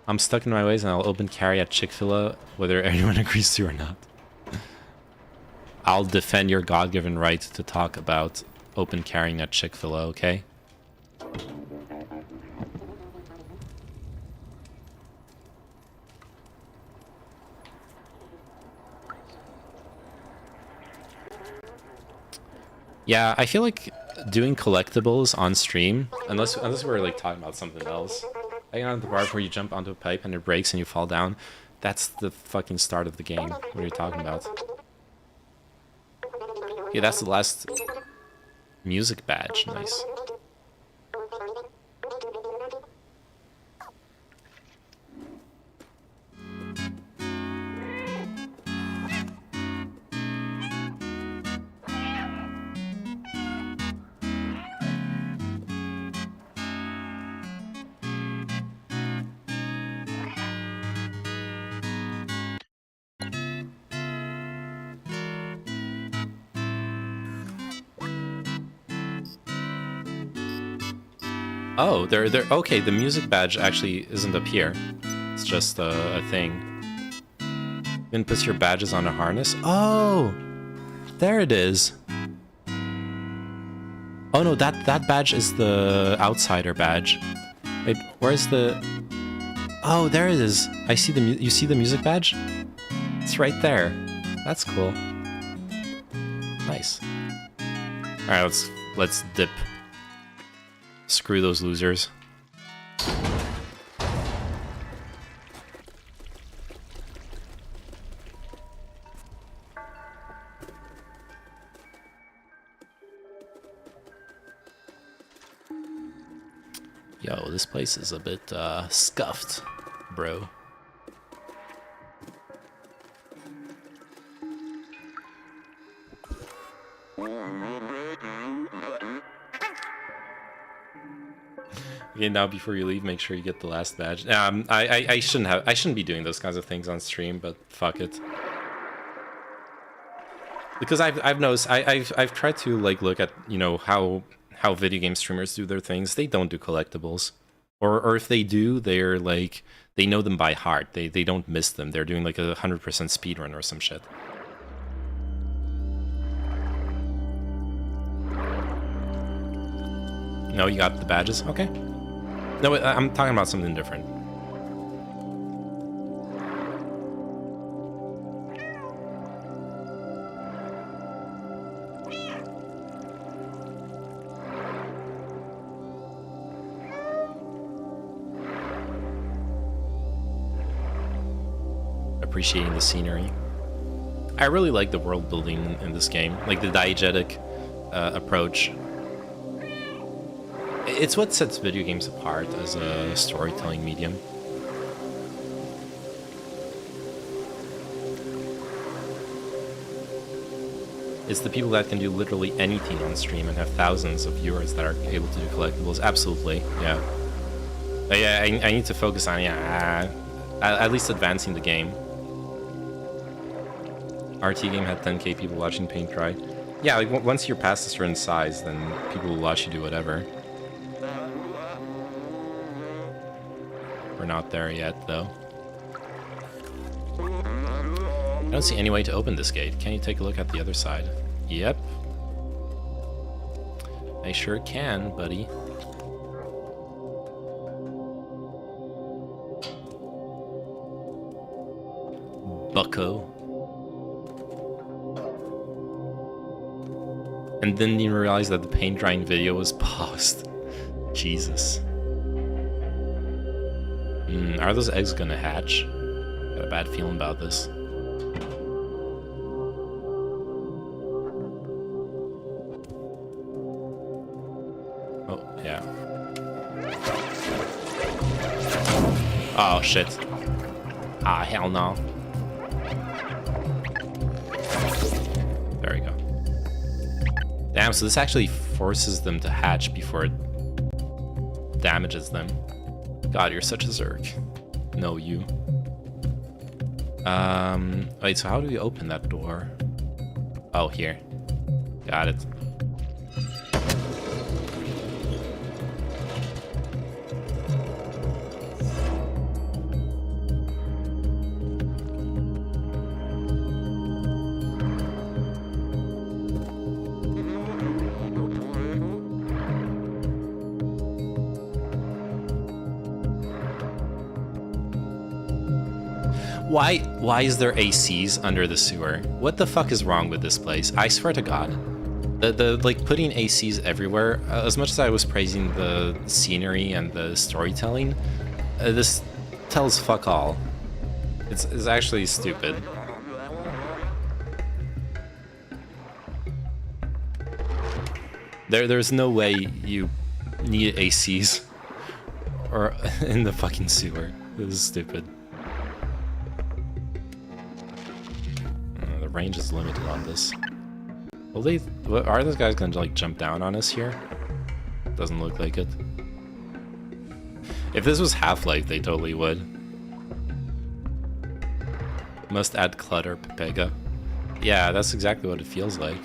A: I'm stuck in my ways and I'll open carry at Chick-fil-A whether anyone agrees to or not. I'll defend your God-given right to talk about open carrying at Chick-fil-A, okay? Yeah, I feel like doing collectibles on stream, unless we're like talking about something else. Hanging on the bar where you jump onto a pipe and it breaks and you fall down. That's the fucking start of the game. What are you talking about? Yeah, that's the last music badge. Nice. Oh, they're okay. The music badge actually isn't up here. It's just a thing. Then puts your badges on a harness. Oh, there it is. Oh no, that badge is the outsider badge. Wait, where's the? Oh, there it is. I see the. You see the music badge? It's right there. That's cool. Nice. All right, let's dip. Screw those losers. Yo, this place is a bit scuffed, bro. Okay, now before you leave, make sure you get the last badge. I shouldn't be doing those kinds of things on stream, but fuck it. Because I've noticed I've tried to like look at, you know, how video game streamers do their things. They don't do collectibles, or if they do, they're like they know them by heart. They don't miss them. They're doing like 100% speedrun or some shit. No, you got the badges? Okay. No, I'm talking about something different. Appreciating the scenery. I really like the world building in this game, like the diegetic approach. It's what sets video games apart as a storytelling medium. It's the people that can do literally anything on stream and have thousands of viewers that are able to do collectibles. Absolutely, yeah. But yeah, I need to focus on, at least advancing the game. RT game had 10k people watching paint dry. Yeah, like once you're past a certain size, then people will watch you do whatever. We're not there yet, though. I don't see any way to open this gate. Can you take a look at the other side? Yep. I sure can, buddy. Bucko. And didn't even realize that the paint drying video was paused. Jesus. Are those eggs gonna hatch? Got a bad feeling about this. Oh, yeah. Oh, shit. Ah, hell no. There we go. Damn, so this actually forces them to hatch before it damages them. God, you're such a Zerg. No, you. Wait, so how do we open that door? Oh, here. Got it. Why is there ACs under the sewer? What the fuck is wrong with this place? I swear to God. The like putting ACs everywhere, as much as I was praising the scenery and the storytelling, this tells fuck all. It's actually stupid. There's no way you need ACs or in the fucking sewer. This is stupid. The range is limited on this. Will they? Are those guys gonna like jump down on us here? Doesn't look like it. If this was Half-Life, they totally would. Must add clutter, Pepega. Yeah, that's exactly what it feels like.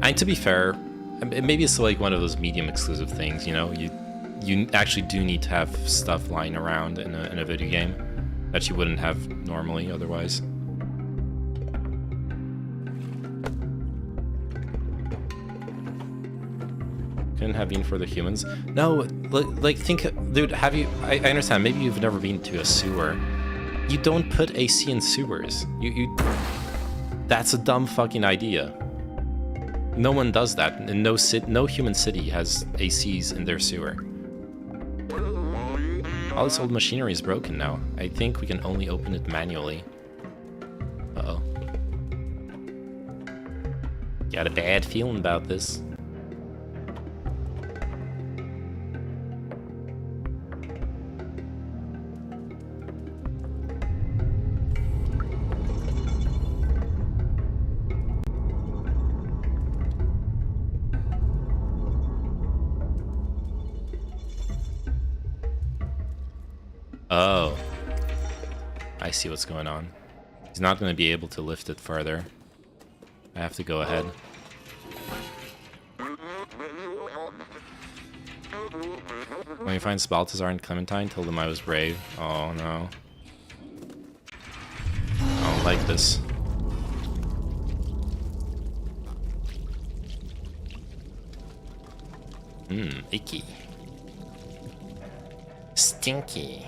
A: And to be fair, maybe it's like one of those medium exclusive things, you know? You actually do need to have stuff lying around in a video game that you wouldn't have normally otherwise. Couldn't have been for the humans. No, like think, dude, have you, I understand, maybe you've never been to a sewer. You don't put AC in sewers. That's a dumb fucking idea. No one does that, and no human city has ACs in their sewer. All this old machinery is broken now. I think we can only open it manually. Uh-oh. Got a bad feeling about this. Oh, I see what's going on. He's not going to be able to lift it further. I have to go ahead. When you find Balthazar and Clementine, told them I was brave. Oh no. I don't like this. Icky. Stinky.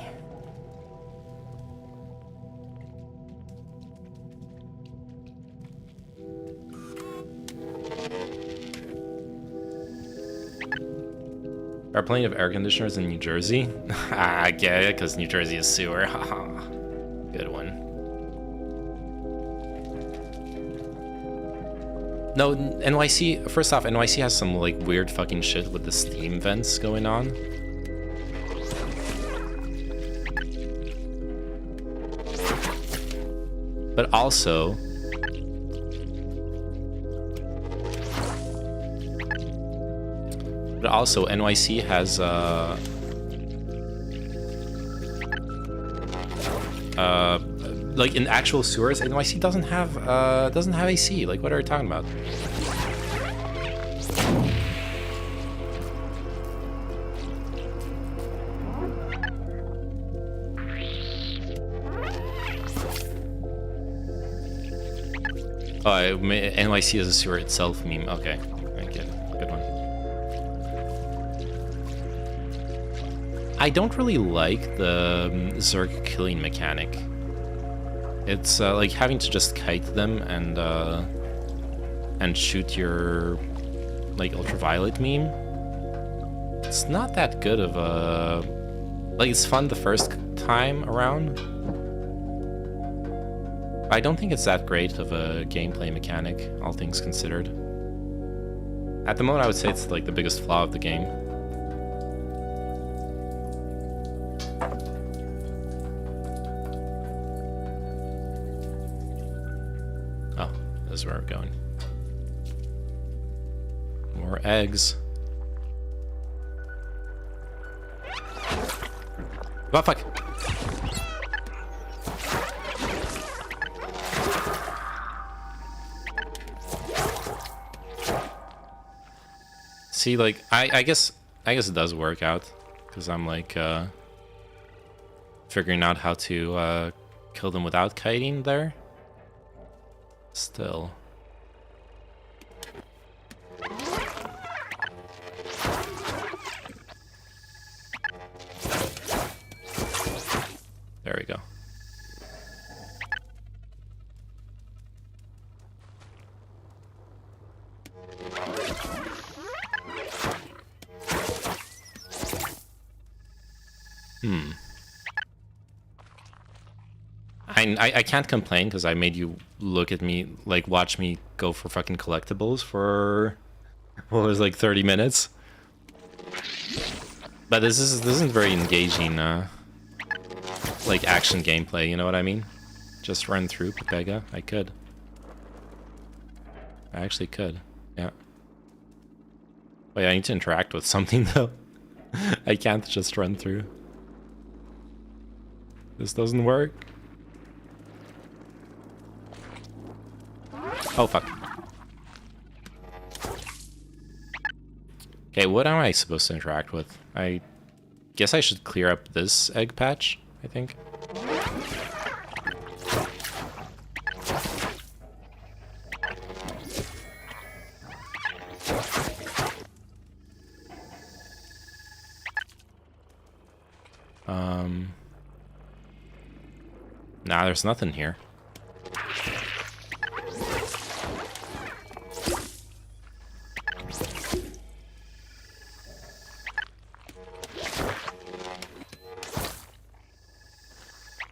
A: There are plenty of air conditioners in New Jersey. I get it, because New Jersey is sewer. Haha. Good one. No, NYC, first off, NYC has some like weird fucking shit with the steam vents going on. also... But also, NYC has, like in actual sewers, NYC doesn't have AC. Like, what are you talking about? Oh, NYC is a sewer itself meme. Okay, I get it. Good one. I don't really like the Zerg killing mechanic. It's like having to just kite them and shoot your like ultraviolet meme. It's not that good of a like. It's fun the first time around. I don't think it's that great of a gameplay mechanic, all things considered. At the moment, I would say it's like the biggest flaw of the game. Oh, this is where we're going. More eggs. Oh, fuck. See, like, I guess it does work out, because I'm like figuring out how to kill them without kiting there. Still. There we go. I can't complain because I made you look at me, like, watch me go for fucking collectibles for what was like 30 minutes. But this isn't very engaging, like action gameplay. You know what I mean? Just run through Pepega. I could. I actually could. Yeah. Wait, I need to interact with something though. I can't just run through. This doesn't work. Oh, fuck. Okay, what am I supposed to interact with? I guess I should clear up this egg patch, I think. Nah, there's nothing here.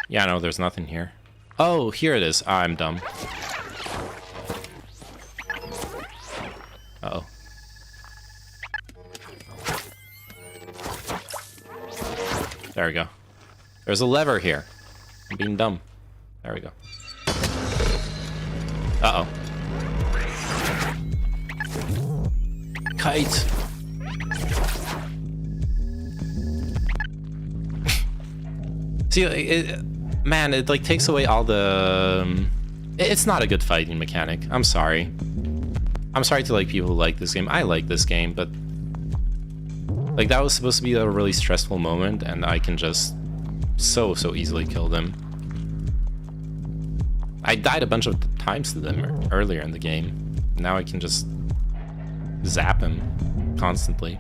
A: Yeah, no, there's nothing here. Oh, here it is. I'm dumb. Uh-oh. There we go. There's a lever here. I'm being dumb. There we go. Uh-oh. Kite. See, man, it like takes away all the... It's not a good fighting mechanic. I'm sorry. I'm sorry to like people who like this game. I like this game, but like that was supposed to be a really stressful moment, and I can just so easily kill them. I died a bunch of times to them earlier in the game. Now I can just zap him constantly.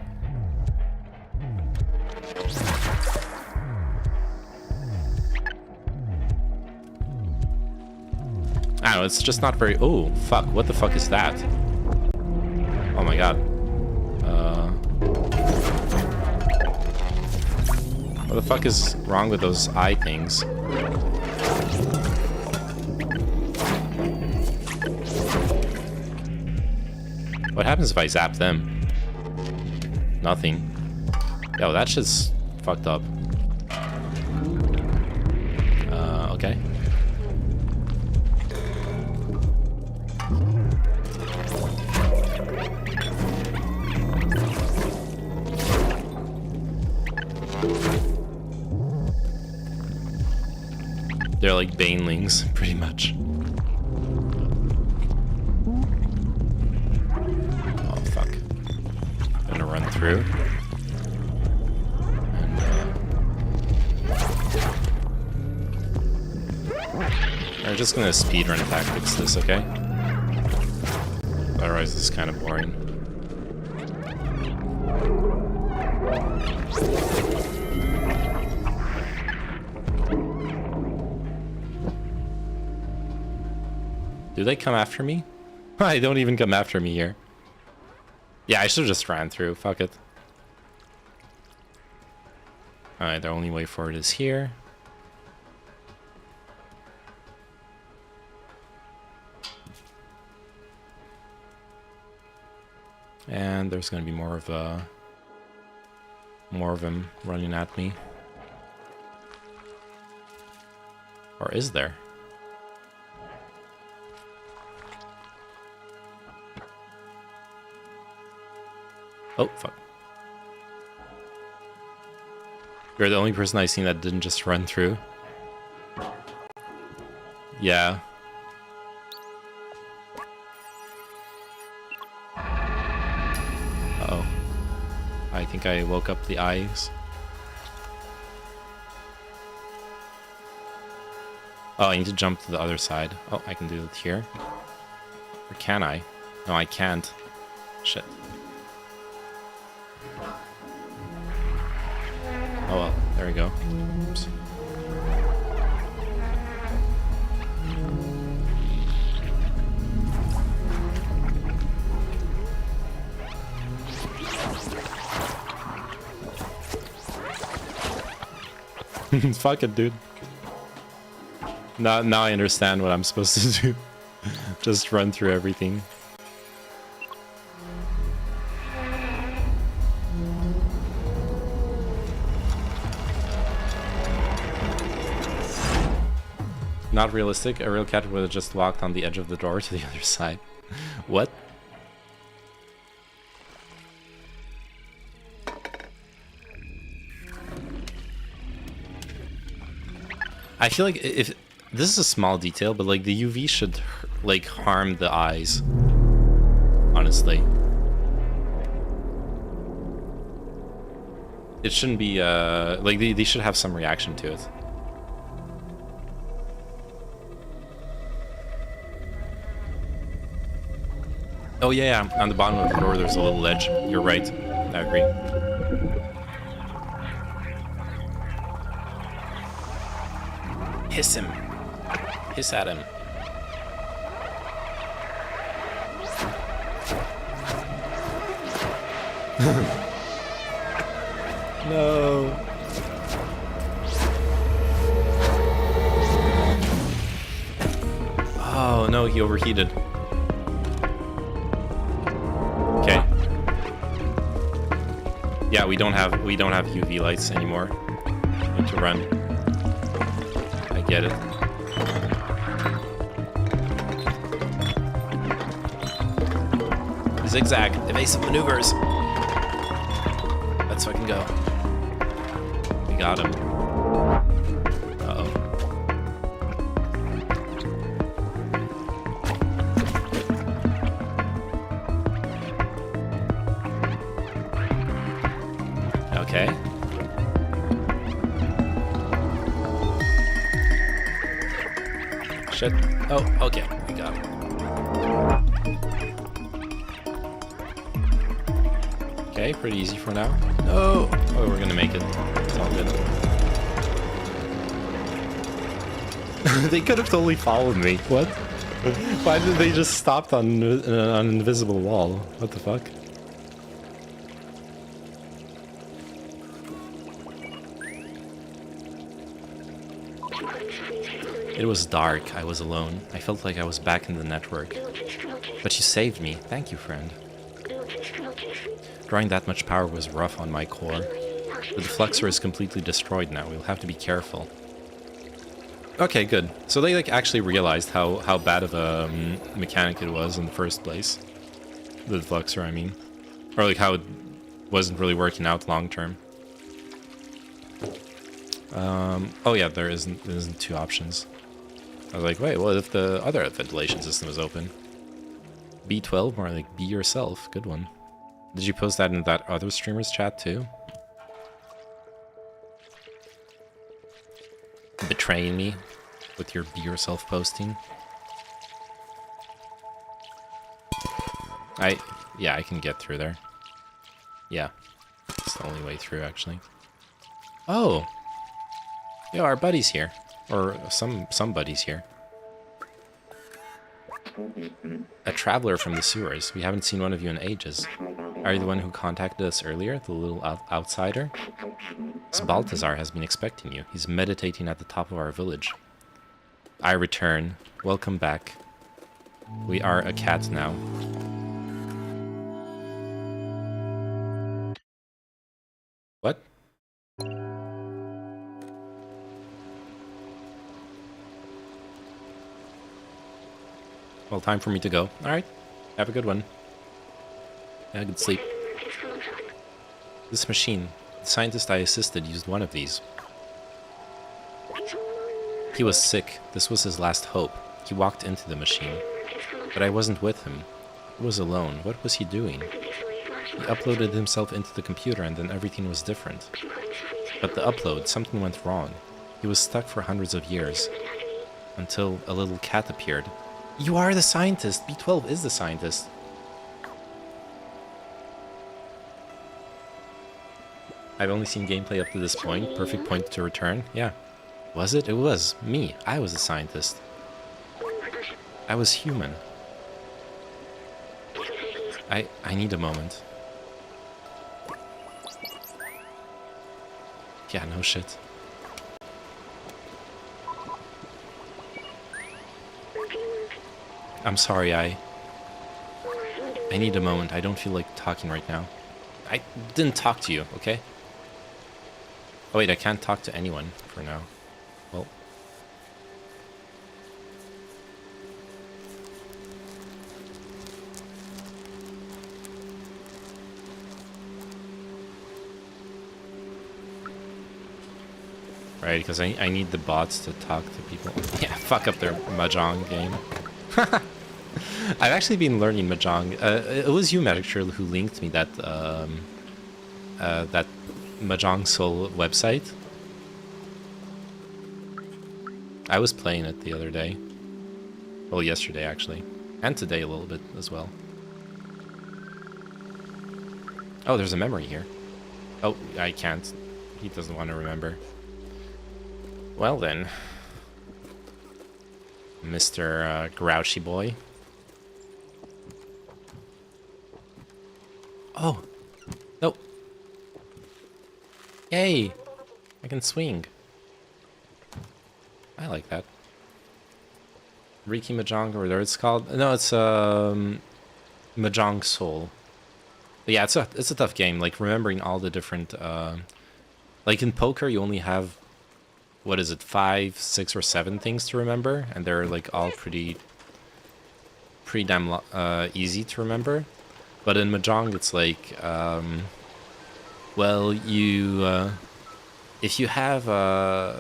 A: I don't know, it's just not very... Oh, fuck, what the fuck is that? Oh my god. What the fuck is wrong with those eye things? What happens if I zap them? Nothing. Yo, that shit's fucked up. like banelings, pretty much. Oh, fuck. Gonna run through. And, we're just gonna speedrun tactics this, okay? Otherwise, this is kind of boring. Do they come after me? They don't even come after me here. Yeah, I should have just ran through. Fuck it. Alright, the only way forward is here. And there's gonna be more of them running at me. Or is there? Oh, fuck. You're the only person I've seen that didn't just run through. Yeah. Uh-oh. I think I woke up the eyes. Oh, I need to jump to the other side. Oh, I can do it here. Or can I? No, I can't. Shit. Oh well, there we go. Oops. Fuck it, dude. Now I understand what I'm supposed to do. Just run through everything. Not realistic. A real cat would have just walked on the edge of the door to the other side. What? I feel like if this is a small detail, but like the UV should like harm the eyes. Honestly. It shouldn't be like they should have some reaction to it. Oh yeah, on the bottom of the door there's a little ledge. You're right. I agree. Hiss him. Hiss at him. No. Oh no, he overheated. Okay. Yeah, we don't have UV lights anymore. We need to run. I get it. Zigzag, evasive maneuvers. Let's fucking go. We got him. Uh-oh. Okay. Shit. Oh, okay. We got him. Okay, pretty easy for now. No! Oh, we're gonna make it. It's all good. They could have totally followed me. What? Why did they just stop on an invisible wall? What the fuck? It was dark. I was alone. I felt like I was back in the network. But you saved me. Thank you, friend. Drawing that much power was rough on my core. The defluxor is completely destroyed now. We'll have to be careful. Okay, good. So they like actually realized how bad of a mechanic it was in the first place. The defluxor, I mean. Or like how it wasn't really working out long term. Oh yeah, there isn't two options. I was like, wait, what if the other ventilation system is open? B12, more like be yourself. Good one. Did you post that in that other streamer's chat too? Betraying me with your be yourself posting. Yeah, I can get through there. Yeah, it's the only way through, actually. Oh! Yeah, our buddy's here. Or some buddies here. A traveler from the sewers. We haven't seen one of you in ages. Are you the one who contacted us earlier, the little outsider? This Balthazar has been expecting you. He's meditating at the top of our village. I return. Welcome back. We are a cat now. What? Well, time for me to go. Alright. Have a good one. Have a good sleep. This machine. The scientist I assisted used one of these. He was sick. This was his last hope. He walked into the machine. But I wasn't with him. He was alone. What was he doing? He uploaded himself into the computer and then everything was different. But the upload, something went wrong. He was stuck for hundreds of years. Until a little cat appeared. You are the scientist! B12 is the scientist. I've only seen gameplay up to this point. Perfect point to return. Yeah. Was it? It was. Me. I was the scientist. I was human. I need a moment. Yeah, no shit. I'm sorry, I need a moment. I don't feel like talking right now. I didn't talk to you, okay? Oh wait, I can't talk to anyone for now. Well. Right, because I need the bots to talk to people. Yeah, fuck up their Mahjong game. I've actually been learning Mahjong. It was you, Magic Shirley, who linked me that that Mahjong Soul website. I was playing it the other day. Well, yesterday actually, and today a little bit as well. Oh, there's a memory here. Oh, I can't. He doesn't want to remember. Well then, Mr. Grouchy Boy. Oh! No! Yay! I can swing. I like that. Riki Mahjong, or whatever it's called. No, it's Mahjong Soul. But yeah, it's a tough game. Like remembering all the different like in poker you only have, what is it, 5, 6 or 7 things to remember, and they're like all pretty damn easy to remember. But in Mahjong it's like well, you if you have a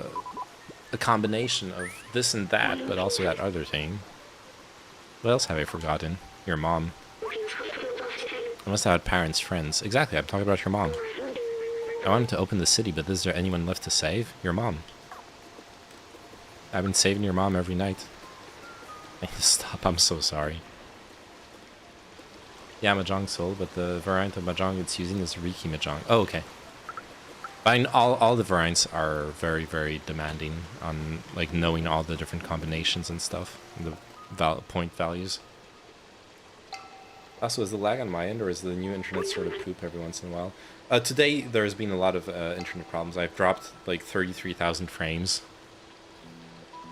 A: combination of this and that, but also that other thing. What else have I forgotten? Your mom. I must have had parents, friends. Exactly, I'm talking about your mom. I wanted to open the city, but is there anyone left to save? Your mom. I've been saving your mom every night. I need to stop, I'm so sorry. Yeah, Mahjong Soul, but the variant of Mahjong it's using is Riki Mahjong. Oh, okay. I mean, all the variants are very, very demanding on like knowing all the different combinations and stuff, and the point values. Also, is the lag on my end, or is the new internet sort of poop every once in a while? Today, there's been a lot of internet problems. I've dropped like 33,000 frames.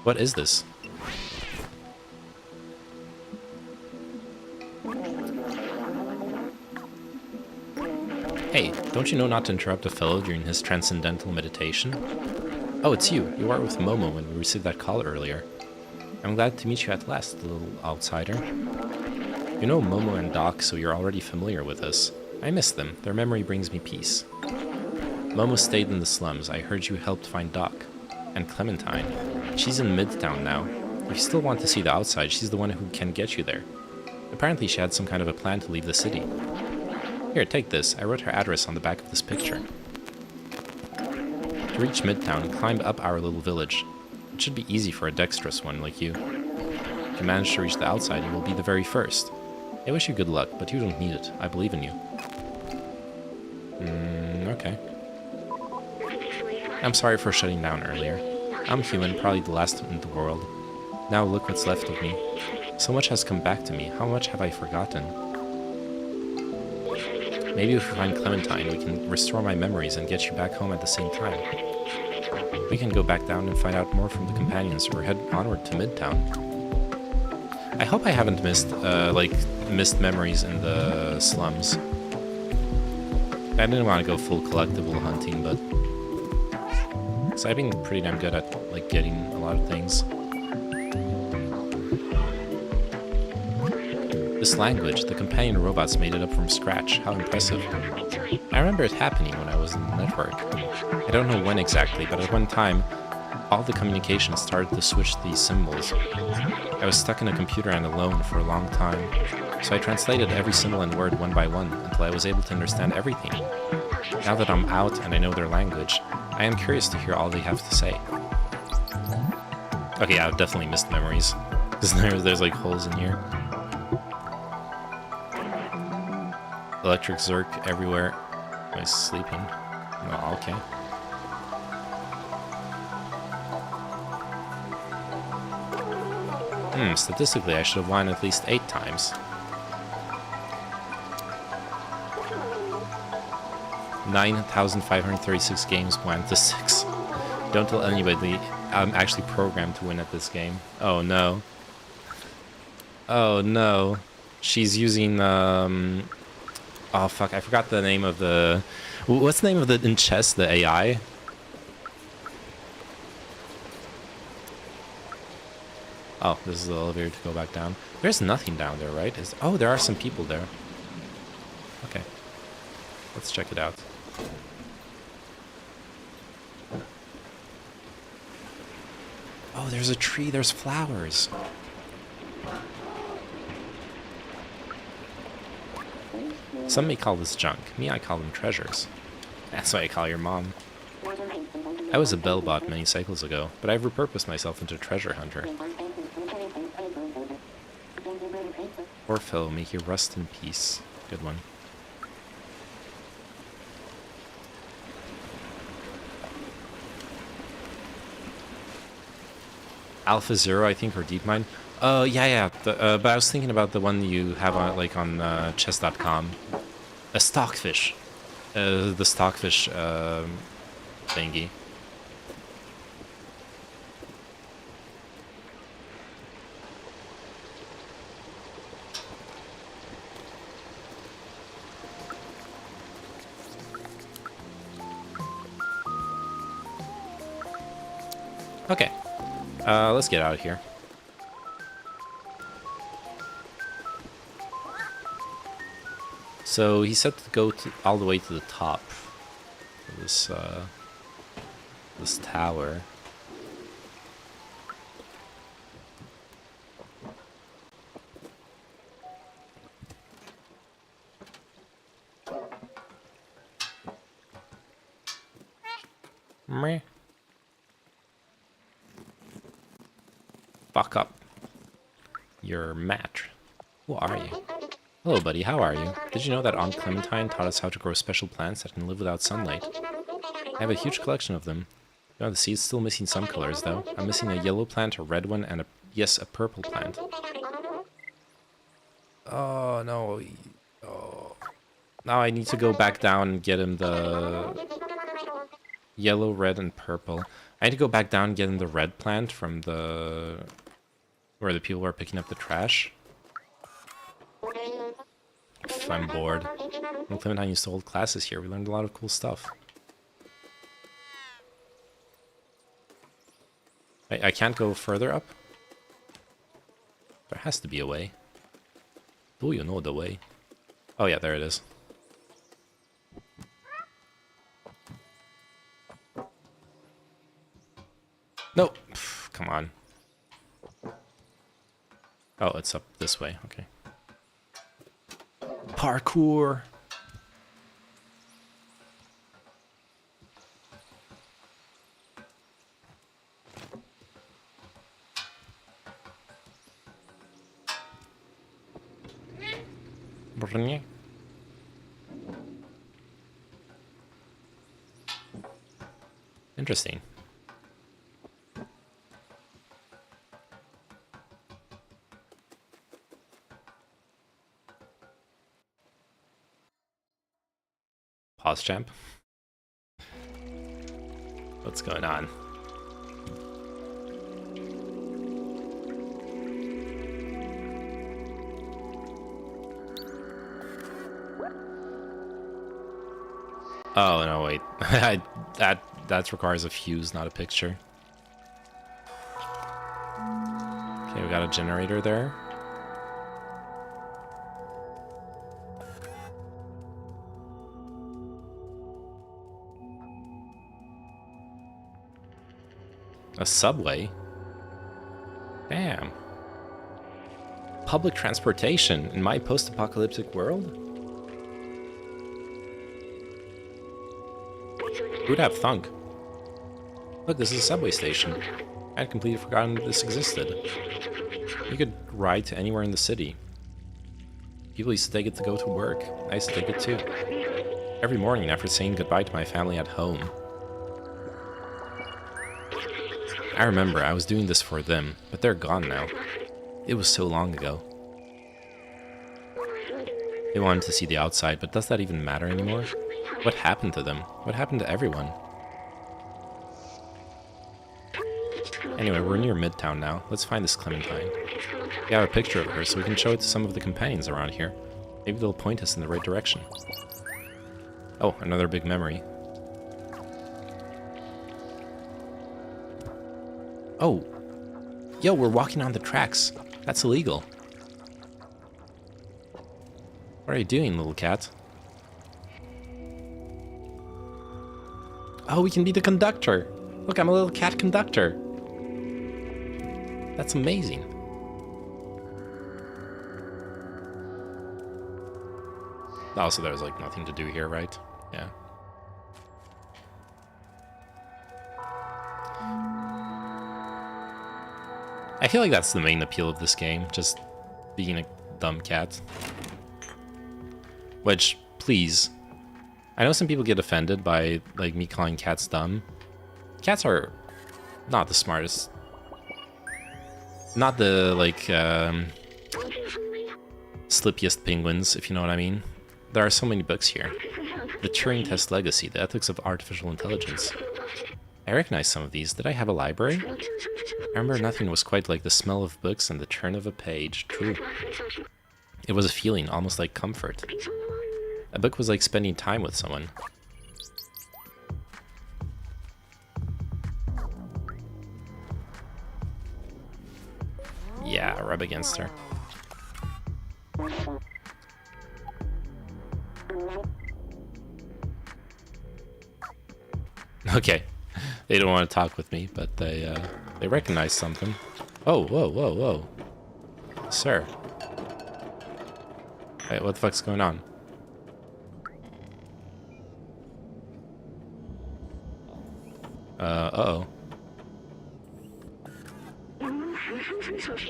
A: What is this? Hey, don't you know not to interrupt a fellow during his transcendental meditation? Oh, it's you. You were with Momo when we received that call earlier. I'm glad to meet you at last, little outsider. You know Momo and Doc, so you're already familiar with us. I miss them. Their memory brings me peace. Momo stayed in the slums. I heard you helped find Doc. And Clementine. She's in Midtown now. If you still want to see the outside, she's the one who can get you there. Apparently she had some kind of a plan to leave the city. Here, take this. I wrote her address on the back of this picture. To reach Midtown, climb up our little village. It should be easy for a dexterous one like you. If you manage to reach the outside, you will be the very first. I wish you good luck, but you don't need it. I believe in you. Okay. I'm sorry for shutting down earlier. I'm human, probably the last in the world. Now look what's left of me. So much has come back to me. How much have I forgotten? Maybe if we find Clementine, we can restore my memories and get you back home at the same time. We can go back down and find out more from the companions, or head onward to Midtown. I hope I haven't missed memories in the slums. I didn't want to go full collectible hunting, but... So I've been pretty damn good at, like, getting a lot of things. This language, the companion robots made it up from scratch. How impressive. I remember it happening when I was in the network. I don't know when exactly, but at one time, all the communication started to switch these symbols. I was stuck in a computer and alone for a long time, so I translated every symbol and word one by one until I was able to understand everything. Now that I'm out and I know their language, I am curious to hear all they have to say. Okay, I've definitely missed memories, because there's like holes in here. Electric Zerk everywhere. Am I sleeping? Oh, okay. Statistically, I should have won at least 8 times. 9,536 games went to 6. Don't tell anybody I'm actually programmed to win at this game. Oh no. Oh no. She's using, oh fuck, I forgot the name of the... What's the name of the, in chess, the AI? Oh, this is the elevator to go back down. There's nothing down there, right? Oh, there are some people there. Okay. Let's check it out. Oh, there's a tree, there's flowers. Some may call this junk. Me, I call them treasures. That's why I call your mom. I was a bellbot many cycles ago, but I've repurposed myself into a treasure hunter. Poor fellow, may he rest in peace. Good one. Alpha Zero, I think, or DeepMind. Yeah. But I was thinking about the one you have on, like, on chess.com. A stockfish. The stockfish thingy. Okay. Let's get out of here. So he said to go all the way to the top of this this tower. Meh. Fuck up. You're Matt. Who are you? Hello, buddy. How are you? Did you know that Aunt Clementine taught us how to grow special plants that can live without sunlight? I have a huge collection of them. You know, the seed's still missing some colors, though. I'm missing a yellow plant, a red one, and a purple plant. Oh, no. Oh. Now I need to go back down and get him the yellow, red, and purple. I need to go back down and get him the red plant from the... where the people were picking up the trash. If I'm bored. Well, Clementine used to hold classes here. We learned a lot of cool stuff. I can't go further up? There has to be a way. Do you know the way? Oh yeah, there it is. No! Come on. Oh, it's up this way. Okay. Parkour. Interesting. Pause champ. What's going on? Oh no, wait. that requires a fuse, not a picture. Okay, we got a generator there. A subway? Damn. Public transportation in my post-apocalyptic world? Who'd have thunk? Look, this is a subway station. I had completely forgotten this existed. You could ride to anywhere in the city. People used to take it to go to work. I used to take it too. Every morning after saying goodbye to my family at home. I remember I was doing this for them, but they're gone now. It was so long ago. They wanted to see the outside, but does that even matter anymore? What happened to them? What happened to everyone? Anyway, we're near Midtown now. Let's find this Clementine. We have a picture of her, so we can show it to some of the companions around here. Maybe they'll point us in the right direction. Oh, another big memory. Oh! Yo, we're walking on the tracks. That's illegal. What are you doing, little cat? Oh, we can be the conductor. Look, I'm a little cat conductor. That's amazing. Also, there's like nothing to do here, right? Yeah. I feel like that's the main appeal of this game, just being a dumb cat. Which, please, I know some people get offended by like me calling cats dumb. Cats are not the smartest. Not the like slippiest penguins, if you know what I mean. There are so many books here. The Turing Test Legacy, The Ethics of Artificial Intelligence. I recognize some of these. Did I have a library? I remember nothing was quite like the smell of books and the turn of a page. True. It was a feeling, almost like comfort. A book was like spending time with someone. Yeah, rub against her. Okay. They don't want to talk with me, but they recognize something. Oh, whoa, whoa, whoa. Sir. Wait, what the fuck's going on? Uh-oh.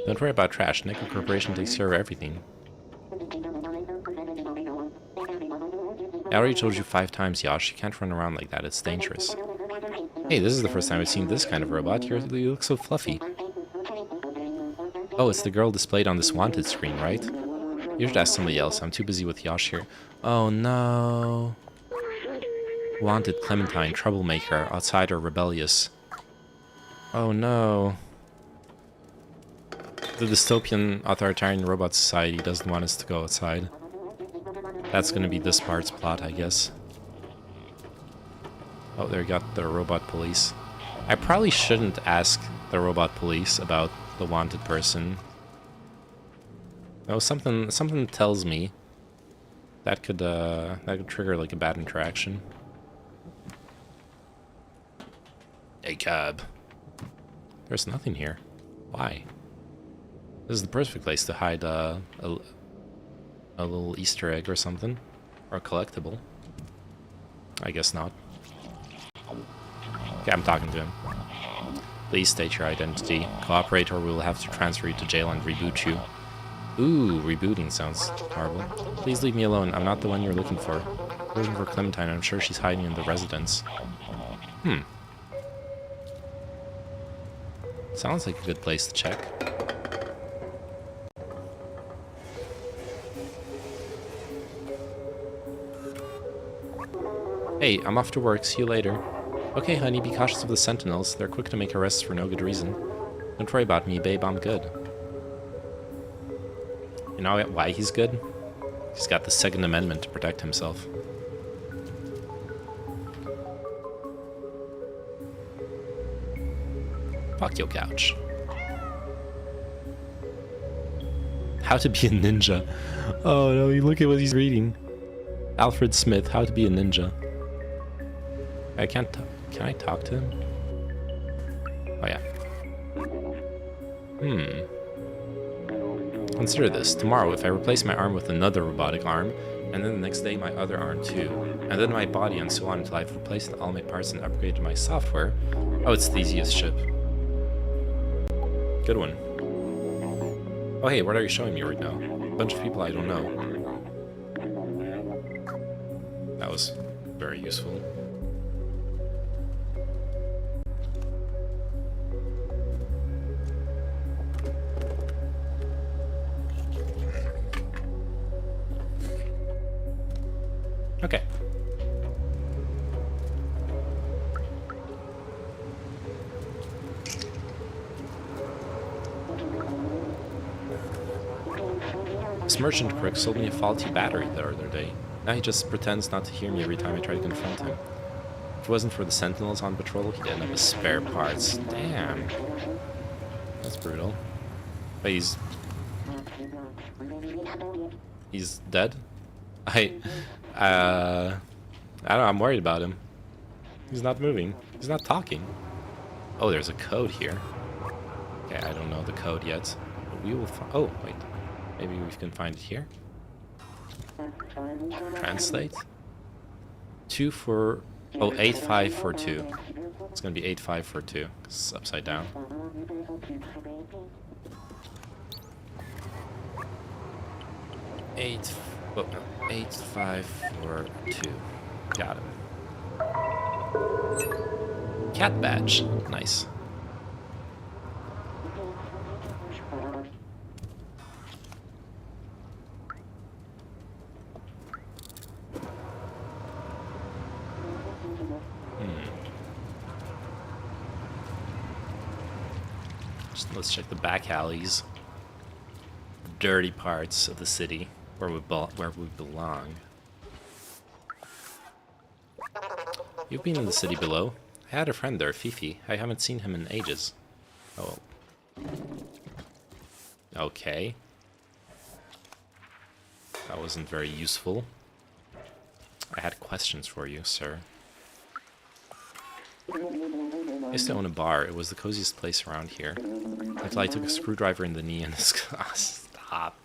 A: Don't worry about trash. Nickel Corporation takes care of everything. I already told you 5 times, Yosh. You can't run around like that. It's dangerous. Hey, this is the first time I've seen this kind of robot. You look so fluffy. Oh, it's the girl displayed on this wanted screen, right? You should ask somebody else. I'm too busy with Yosh here. Oh, no. Wanted Clementine, troublemaker, outsider, rebellious. Oh, no. The dystopian authoritarian robot society doesn't want us to go outside. That's gonna be this part's plot, I guess. Oh, there you got the robot police. I probably shouldn't ask the robot police about the wanted person. Oh, something tells me that could trigger like a bad interaction. Hey, cab. There's nothing here. Why? This is the perfect place to hide a little Easter egg or something. Or a collectible. I guess not. Okay, I'm talking to him. Please state your identity. Cooperate or we will have to transfer you to jail and reboot you. Ooh, rebooting sounds horrible. Please leave me alone. I'm not the one you're looking for. I'm looking for Clementine. I'm sure she's hiding in the residence. Sounds like a good place to check. Hey, I'm off to work. See you later. Okay, honey, be cautious of the sentinels. They're quick to make arrests for no good reason. Don't worry about me, babe. I'm good. You know why he's good? He's got the Second Amendment to protect himself. Fuck your couch. How to be a ninja. Oh no, you look at what he's reading. Alfred Smith, How to be a Ninja. I can't can I talk to him? Oh yeah. Consider this. Tomorrow, if I replace my arm with another robotic arm, and then the next day my other arm too, and then my body and so on until I've replaced all my parts and upgraded my software. Oh, it's the easiest ship. Good one. Oh hey, what are you showing me right now? A bunch of people I don't know. That was very useful. Okay. This merchant prick sold me a faulty battery the other day. Now he just pretends not to hear me every time I try to confront him. If it wasn't for the sentinels on patrol, he'd end up with spare parts. Damn. That's brutal. But he's dead? I don't know, I'm worried about him. He's not moving. He's not talking. Oh, there's a code here. Okay, I don't know the code yet. But we will find... Oh, wait. Maybe we can find it here? Translate? 8542. It's gonna be 8542, because it's upside down. Eight... Oh, no. 8542. Got him. Cat badge. Nice. Let's check the back alleys. Dirty parts of the city. Where we belong. You've been in the city below. I had a friend there, Fifi. I haven't seen him in ages. Oh. Okay. That wasn't very useful. I had questions for you, sir. I used to own a bar. It was the coziest place around here. Until I took a screwdriver in the knee and stop.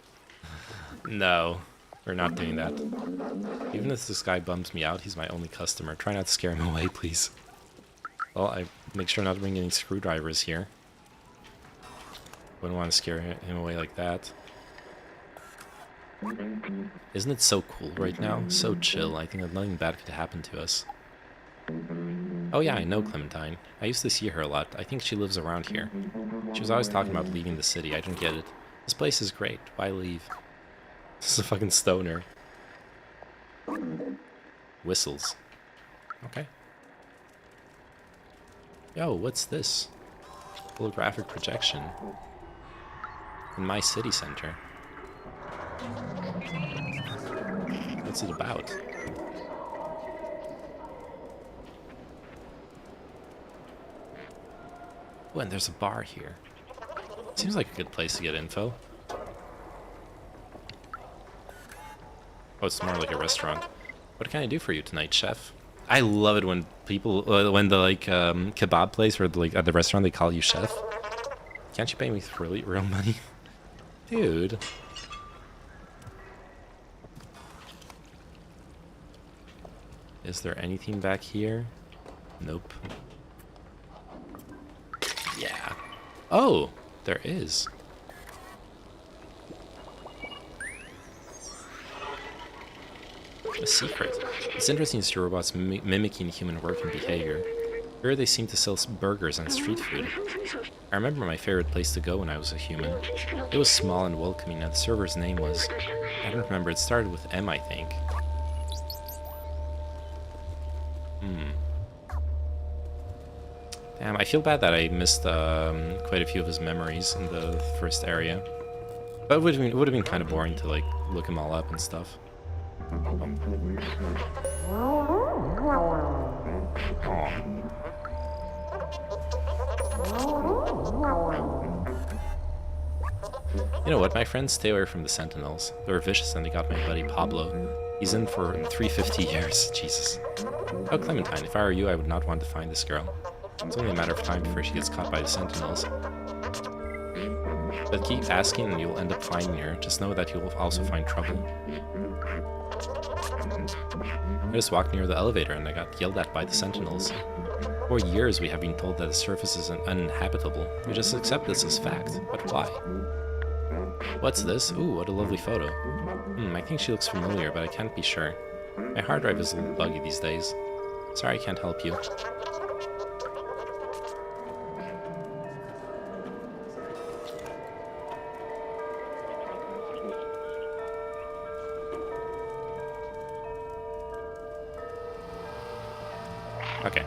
A: No, we're not doing that. Even if this guy bums me out, he's my only customer. Try not to scare him away, please. Well, I make sure not to bring any screwdrivers here. Wouldn't want to scare him away like that. Isn't it so cool right now? So chill. I think that nothing bad could happen to us. Oh yeah, I know Clementine. I used to see her a lot. I think she lives around here. She was always talking about leaving the city. I don't get it. This place is great. Why leave? This is a fucking stoner. Whistles. Okay. Yo, what's this? Holographic projection. In my city center. What's it about? Oh, and there's a bar here. Seems like a good place to get info. Oh, it's more like a restaurant. What can I do for you tonight, chef? I love it when people, when the kebab place or like at the restaurant they call you chef. Can't you pay me with real money? Dude. Is there anything back here? Nope. Yeah. Oh, there is. A secret. It's interesting to see robots mimicking human work and behavior. Here they seem to sell burgers and street food. I remember my favorite place to go when I was a human. It was small and welcoming, and the server's name was... I don't remember, it started with M, I think. Damn, I feel bad that I missed quite a few of his memories in the first area. But it would have been kind of boring to like look them all up and stuff. You know what, my friends, stay away from the Sentinels. They're vicious and they got my buddy Pablo. He's in for 350 years. Jesus. Oh, Clementine, if I were you, I would not want to find this girl. It's only a matter of time before she gets caught by the Sentinels. But keep asking and you'll end up finding her. Just know that you'll also find trouble. I just walked near the elevator and I got yelled at by the Sentinels. For years we have been told that the surface is uninhabitable. We just accept this as fact. But why? What's this? Ooh, what a lovely photo. I think she looks familiar, but I can't be sure. My hard drive is a little buggy these days. Sorry I can't help you. Okay.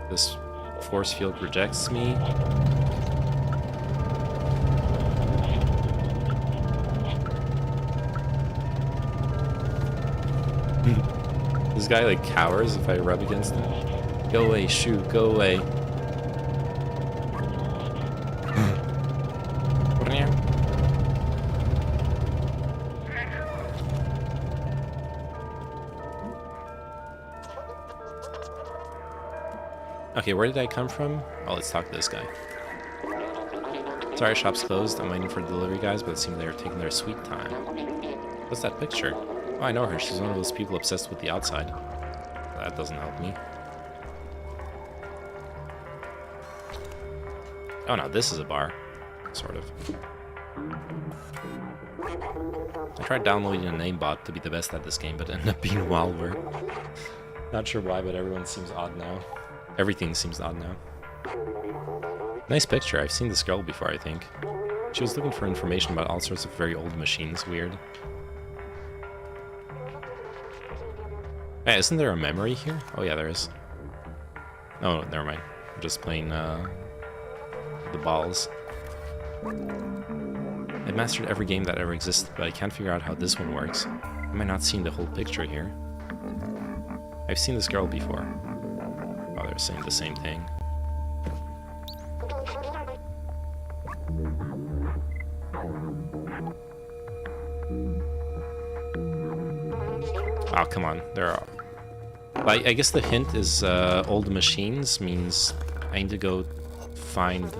A: This force field rejects me. This guy like cowers if I rub against him. Go away, shoot, go away. Okay, where did I come from? Oh, let's talk to this guy. Sorry, shop's closed. I'm waiting for delivery guys, but it seems they're taking their sweet time. What's that picture? Oh, I know her. She's one of those people obsessed with the outside. That doesn't help me. Oh, no, this is a bar. Sort of. I tried downloading a namebot to be the best at this game, but it ended up being malware. Not sure why, but everyone seems odd now. Everything seems odd now. Nice picture. I've seen this girl before, I think. She was looking for information about all sorts of very old machines. Weird. Hey, isn't there a memory here? Oh yeah, there is. Oh, never mind. I'm just playing the balls. I've mastered every game that ever existed, but I can't figure out how this one works. Am I not seeing the whole picture here? I've seen this girl before. Oh, they're saying the same thing. Oh, come on. There are... I guess the hint is old machines means I need to go find...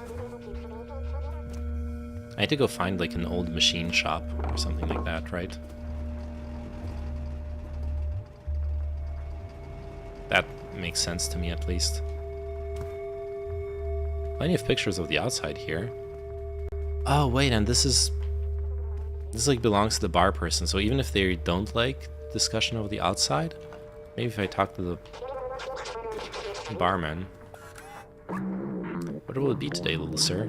A: I need to go find like an old machine shop or something like that, right? That makes sense to me at least. Plenty of pictures of the outside here. Oh wait, and this like belongs to the bar person, so even if they don't like discussion of the outside, maybe if I talk to the barman. What will it be today, little sir?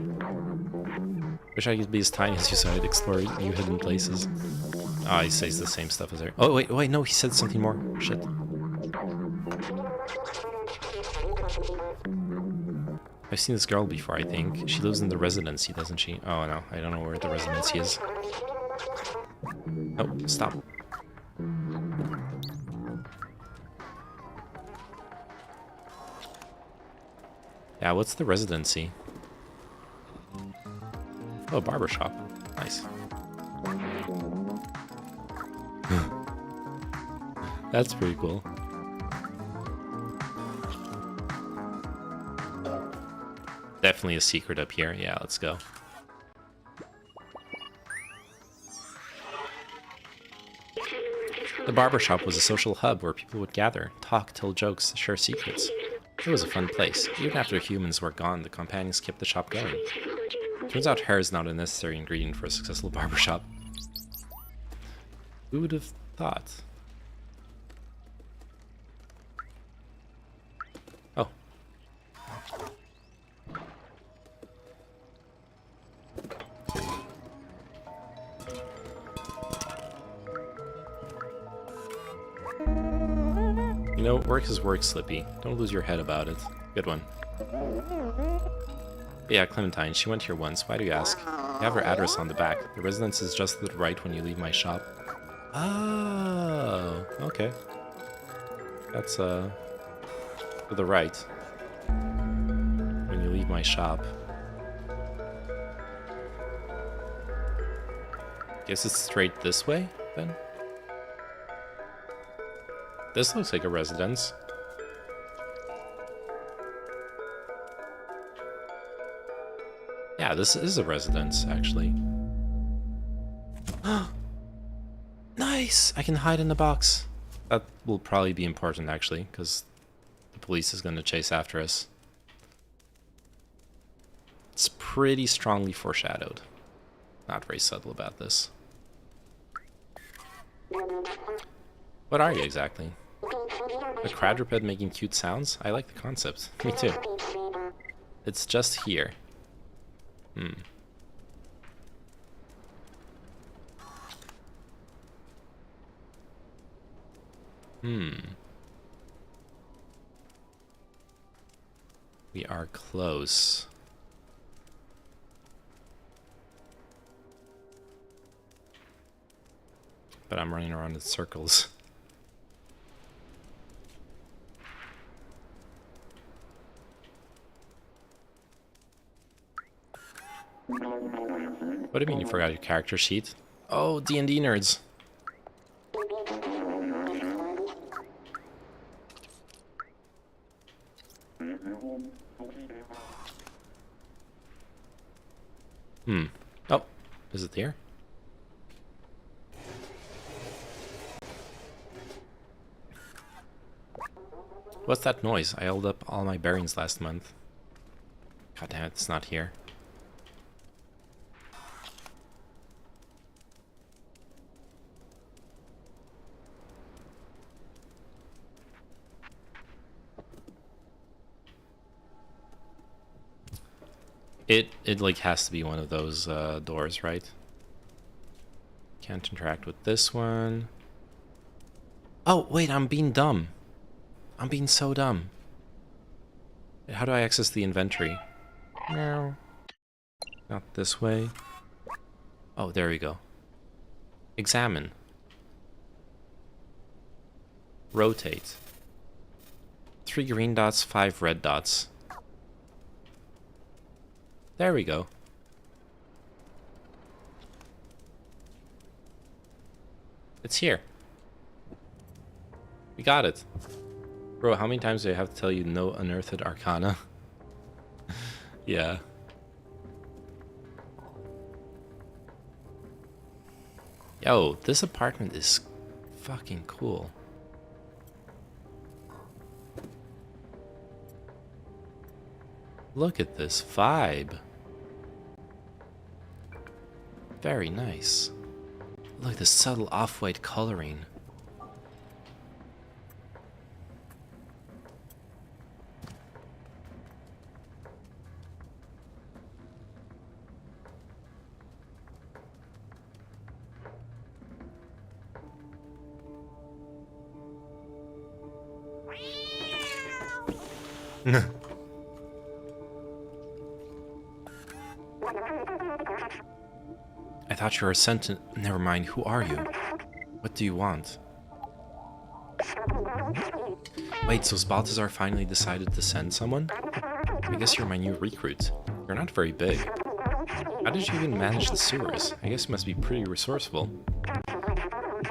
A: Wish I could be as tiny as you so I'd explore new hidden places. Ah, he says the same stuff as there. Oh wait, no, he said something more. Shit. I've seen this girl before, I think. She lives in the residency, doesn't she? Oh no, I don't know where the residency is. Oh, stop. Yeah, what's the residency? Oh, barbershop. Nice. That's pretty cool. Definitely a secret up here. Yeah, let's go. The barbershop was a social hub where people would gather, talk, tell jokes, share secrets. It was a fun place. Even after humans were gone, the companions kept the shop going. Turns out hair is not a necessary ingredient for a successful barbershop. Who would have thought? Oh. You know, work is work, Slippy. Don't lose your head about it. Good one. Yeah, Clementine, she went here once. Why do you ask? I have her address on the back. The residence is just to the right when you leave my shop. Oh, okay. That's, to the right. When you leave my shop. Guess it's straight this way, then? This looks like a residence. Yeah, this is a residence, actually. Nice! I can hide in the box. That will probably be important, actually, because the police is going to chase after us. It's pretty strongly foreshadowed. Not very subtle about this. What are you exactly? A quadruped making cute sounds? I like the concept. Me too. It's just here. We are close. But I'm running around in circles. What do you mean you forgot your character sheet? Oh, D&D nerds. Oh, is it here? What's that noise? I held up all my bearings last month. God damn it, it's not here. It like has to be one of those doors, right? Can't interact with this one. Oh, wait, I'm being dumb. I'm being so dumb. How do I access the inventory? No. Not this way. Oh, there we go. Examine. Rotate. 3 green dots, 5 red dots. There we go. It's here. We got it. Bro, how many times do I have to tell you no unearthed arcana? Yeah. Yo, this apartment is fucking cool. Look at this vibe. Very nice. Look at the subtle off-white coloring. I thought you were a sentinel. Never mind, who are you? What do you want? Wait, so Balthazar finally decided to send someone? I guess you're my new recruit. You're not very big. How did you even manage the sewers? I guess you must be pretty resourceful.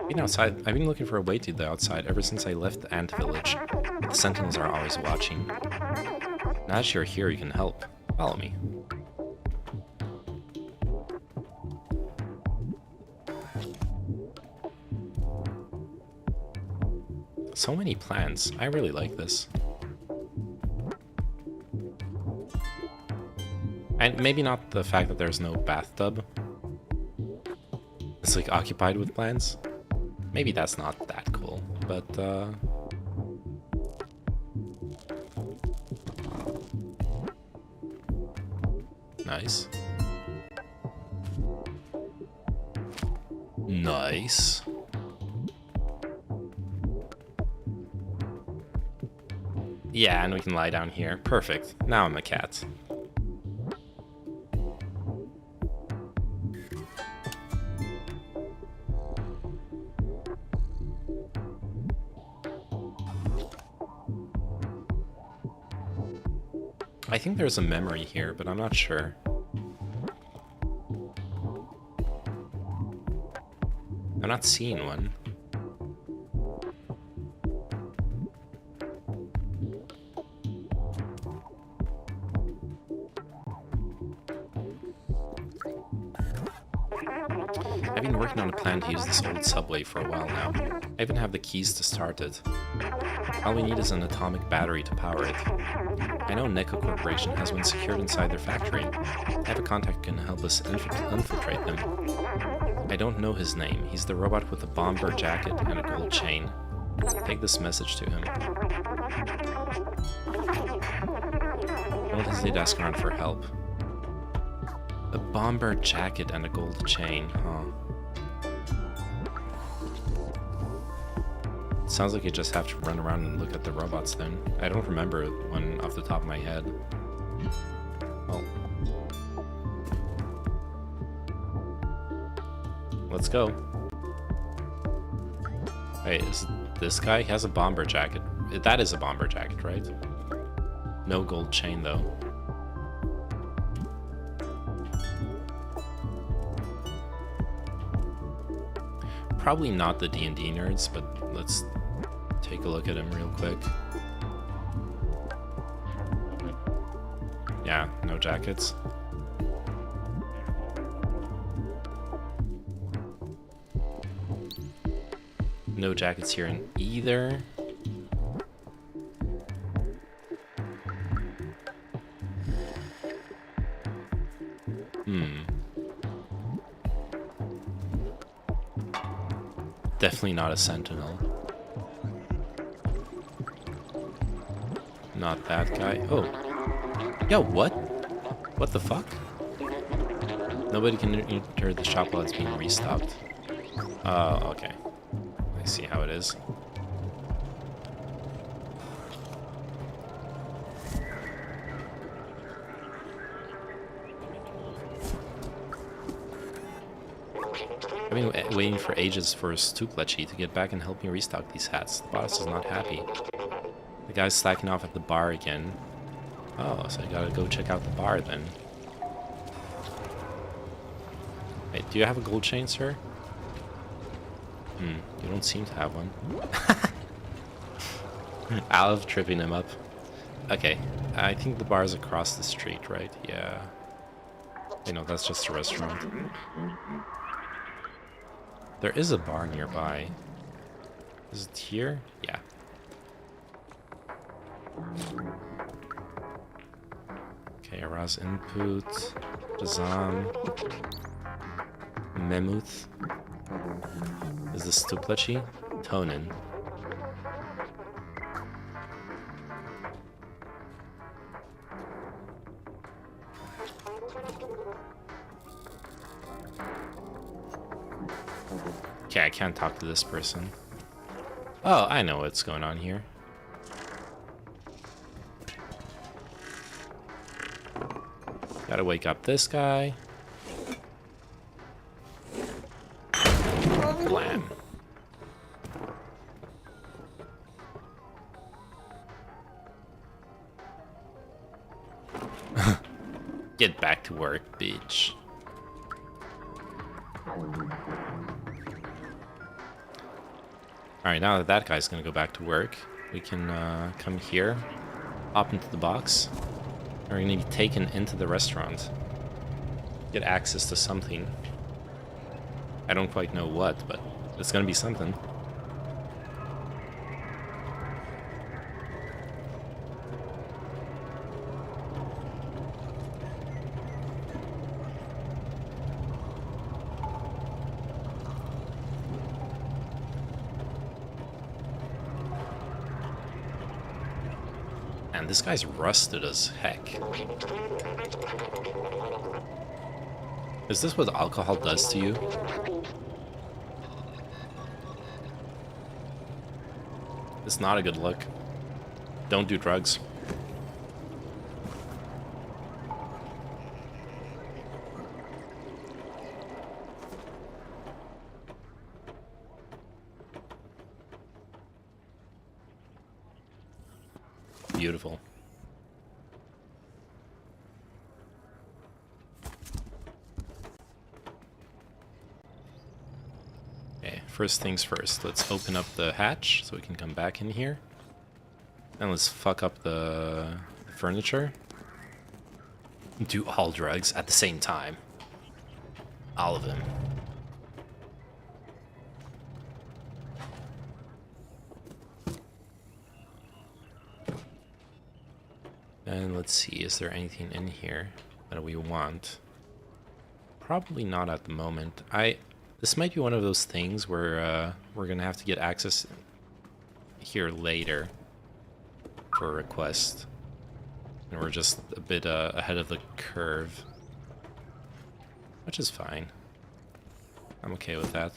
A: Being outside, I've been looking for a way to the outside ever since I left the ant village. But the sentinels are always watching. Now that you're here, you can help. Follow me. So many plants. I really like this. And maybe not the fact that there's no bathtub. It's like occupied with plants. Maybe that's not that cool, but nice. Nice. Yeah, and we can lie down here. Perfect. Now I'm a cat. I think there's a memory here, but I'm not sure. I'm not seeing one. I've been working on a plan to use this old subway for a while now. I even have the keys to start it. All we need is an atomic battery to power it. I know Neko Corporation has one secured inside their factory. I have a contact who can help us infiltrate them. I don't know his name. He's the robot with a bomber jacket and a gold chain. Take this message to him. Don't hesitate to ask around for help. A bomber jacket and a gold chain, huh? Sounds like you just have to run around and look at the robots then. I don't remember one off the top of my head. Well. Let's go. Wait, is this guy? He has a bomber jacket. That is a bomber jacket, right? No gold chain though. Probably not the D&D nerds, but let's take a look at him real quick. Yeah, no jackets. No jackets here in either. Definitely not a sentinel. Not that guy. Oh. Yo, what? What the fuck? Nobody can enter the shop while it's being restocked. Oh, okay. I see how it is. I've been waiting for ages for Stuplechi to get back and help me restock these hats. The boss is not happy. The guy's slacking off at the bar again. Oh, so I gotta go check out the bar then. Wait, do you have a gold chain, sir? You don't seem to have one. Alv tripping him up. Okay, I think the bar's across the street, right? Yeah. You know, that's just a restaurant. There is a bar nearby. Is it here? Yeah. Okay, Araz input. Jazam. Memuth. Is this Stuplechi? Tonin. Okay, I can't talk to this person. Oh, I know what's going on here. Gotta wake up this guy. Blam. Get back to work, bitch. Alright, now that that guy's gonna go back to work, we can come here, hop into the box, and we're gonna be taken into the restaurant. Get access to something. I don't quite know what, but it's gonna be something. Man, this guy's rusted as heck. Is this what alcohol does to you? It's not a good look. Don't do drugs. Beautiful. Okay, first things first. Let's open up the hatch so we can come back in here. And let's fuck up the furniture. Do all drugs at the same time. All of them. And let's see, is there anything in here that we want? Probably not at the moment. This might be one of those things where we're gonna have to get access here later for a request. And we're just a bit ahead of the curve. Which is fine. I'm okay with that.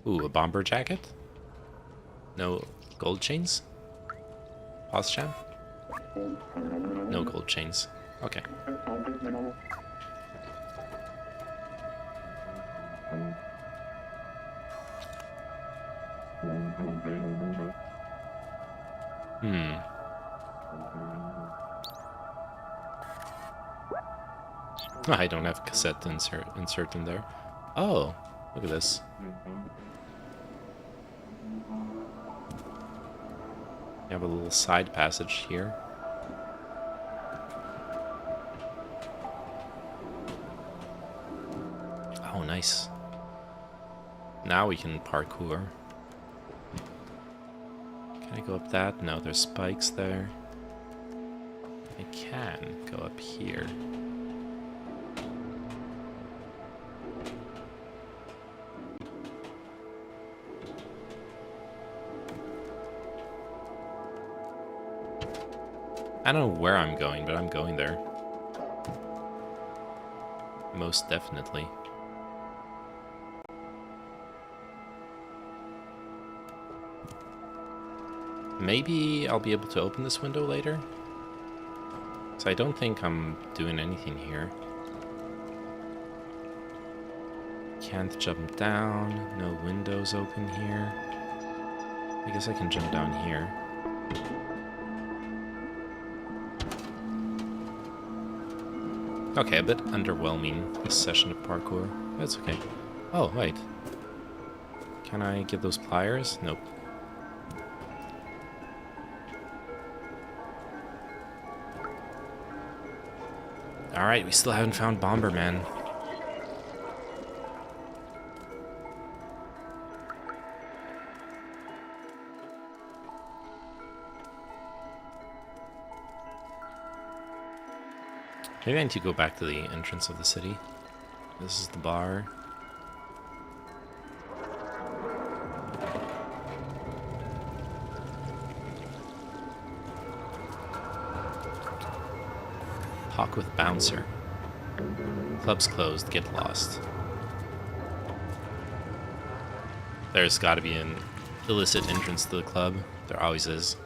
A: Ooh, a bomber jacket? No gold chains? Pause champ? No gold chains. Okay. I don't have cassette insert in there. Oh, look at this. You have a little side passage here. Oh, nice. Now we can parkour. Can I go up that? No, there's spikes there. I can go up here. I don't know where I'm going, but I'm going there. Most definitely. Maybe I'll be able to open this window later. So I don't think I'm doing anything here. Can't jump down. No windows open here. I guess I can jump down here. Okay, a bit underwhelming, this session of parkour. That's okay. Oh, wait. Can I get those pliers? Nope. Alright, we still haven't found Bomberman. Maybe I need to go back to the entrance of the city. This is the bar. Talk with bouncer. Club's closed, get lost. There's gotta be an illicit entrance to the club. There always is.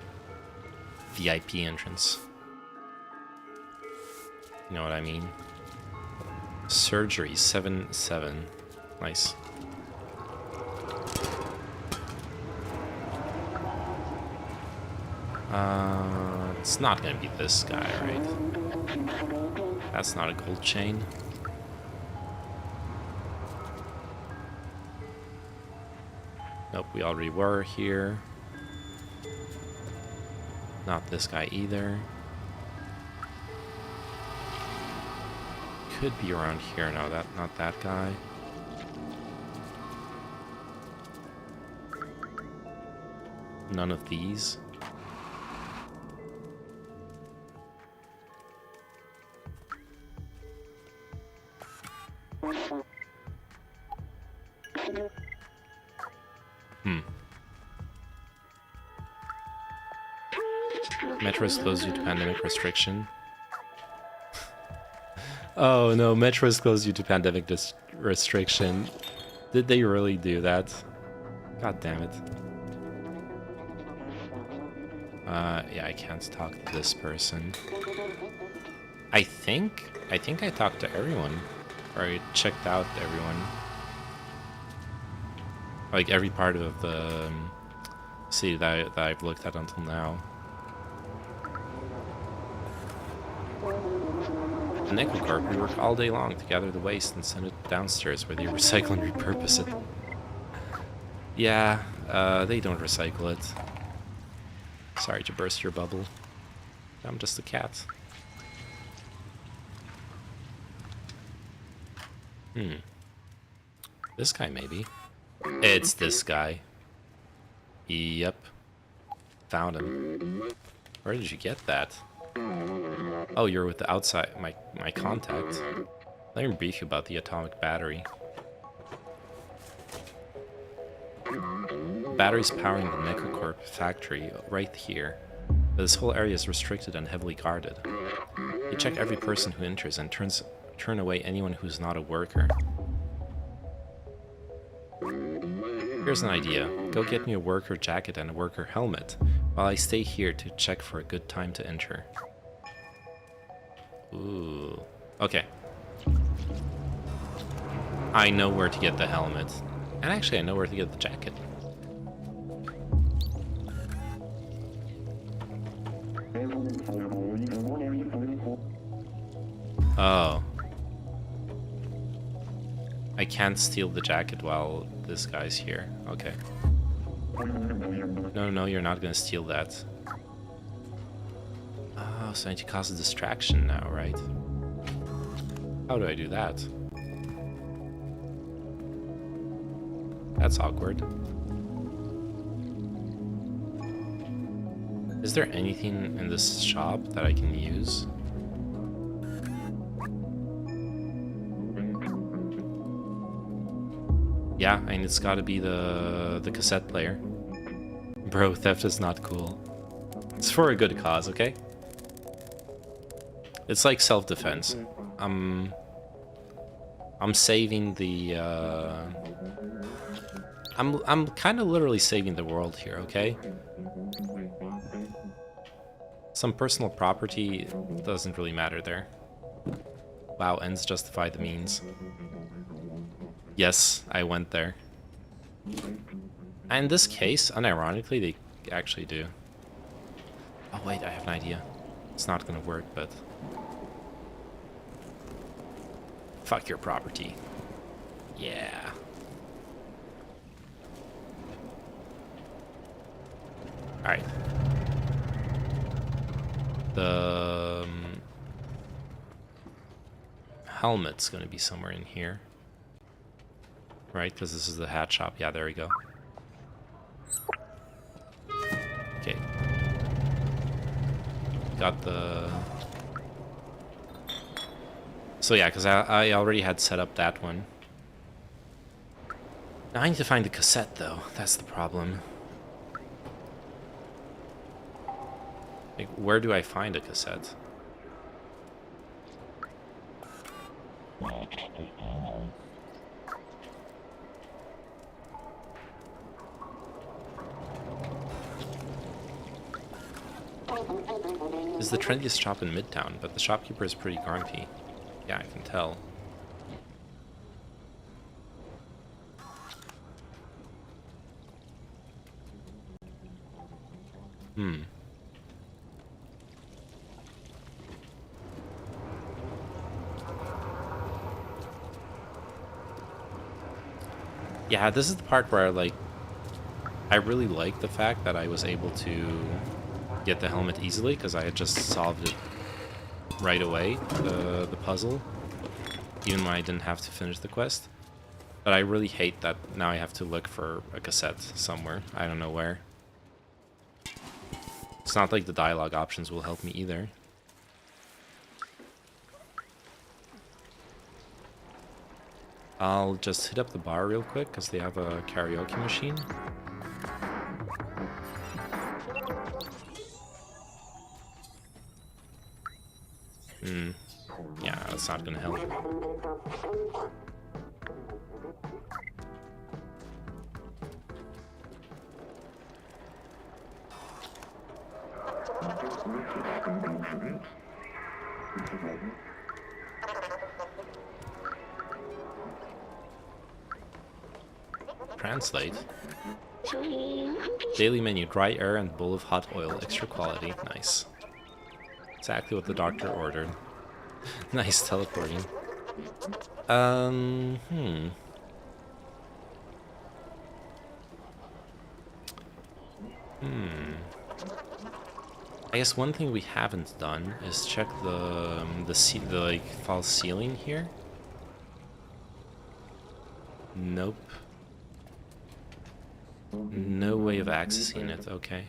A: VIP entrance. You know what I mean? Surgery 7-7. Nice. It's not gonna be this guy, right? That's not a gold chain. Nope, we already were here. Not this guy either. Could be around here. No, not that guy. None of these. Metro is closed due to pandemic restriction. Oh no, Metro is closed due to pandemic restriction. Did they really do that? God damn it. Yeah, I can't talk to this person. I think I talked to everyone. Or I checked out everyone. Like every part of the city that I've looked at until now. In Ecocorp, we work all day long to gather the waste and send it downstairs where they recycle and repurpose it. Yeah, they don't recycle it. Sorry to burst your bubble. I'm just a cat. This guy, maybe. It's this guy. Yep. Found him. Where did you get that? Oh, you're with the outside, my contact. Let me brief you about the atomic battery. The battery's powering the Necocorp factory right here. But this whole area is restricted and heavily guarded. You check every person who enters and turn away anyone who's not a worker. Here's an idea. Go get me a worker jacket and a worker helmet, while I stay here to check for a good time to enter. Ooh. Okay. I know where to get the helmet. And actually, I know where to get the jacket. Oh. I can't steal the jacket while this guy's here. Okay. No, you're not gonna steal that. Oh, so I need to cause a distraction now, right? How do I do that? That's awkward. Is there anything in this shop that I can use? Yeah, and it's gotta be the cassette player. Bro, theft is not cool. It's for a good cause, okay? It's like self-defense. I'm saving the I'm kind of literally saving the world here, okay? Some personal property doesn't really matter there. Wow, ends justify the means. Yes, I went there. And in this case, unironically, they actually do. Oh wait, I have an idea. It's not gonna work, but... Fuck your property. Yeah. Alright. The... helmet's gonna be somewhere in here. Right, because this is the hat shop. Yeah, there we go. Okay. Got the... So yeah, because I already had set up that one. Now I need to find the cassette, though. That's the problem. Like, where do I find a cassette? It's the trendiest shop in Midtown, but the shopkeeper is pretty grumpy. Yeah, I can tell. Yeah, this is the part where I really like the fact that I was able to get the helmet easily, because I had just solved it right away, the puzzle, even when I didn't have to finish the quest. But I really hate that now I have to look for a cassette somewhere. I don't know where. It's not like the dialogue options will help me either. I'll just hit up the bar real quick, because they have a karaoke machine. Yeah, that's not gonna help. Translate. Daily menu, dry air and bowl of hot oil, extra quality. Nice. Exactly what the doctor ordered. Nice teleporting. I guess one thing we haven't done is check the like false ceiling here. Nope. No way of accessing it. Okay.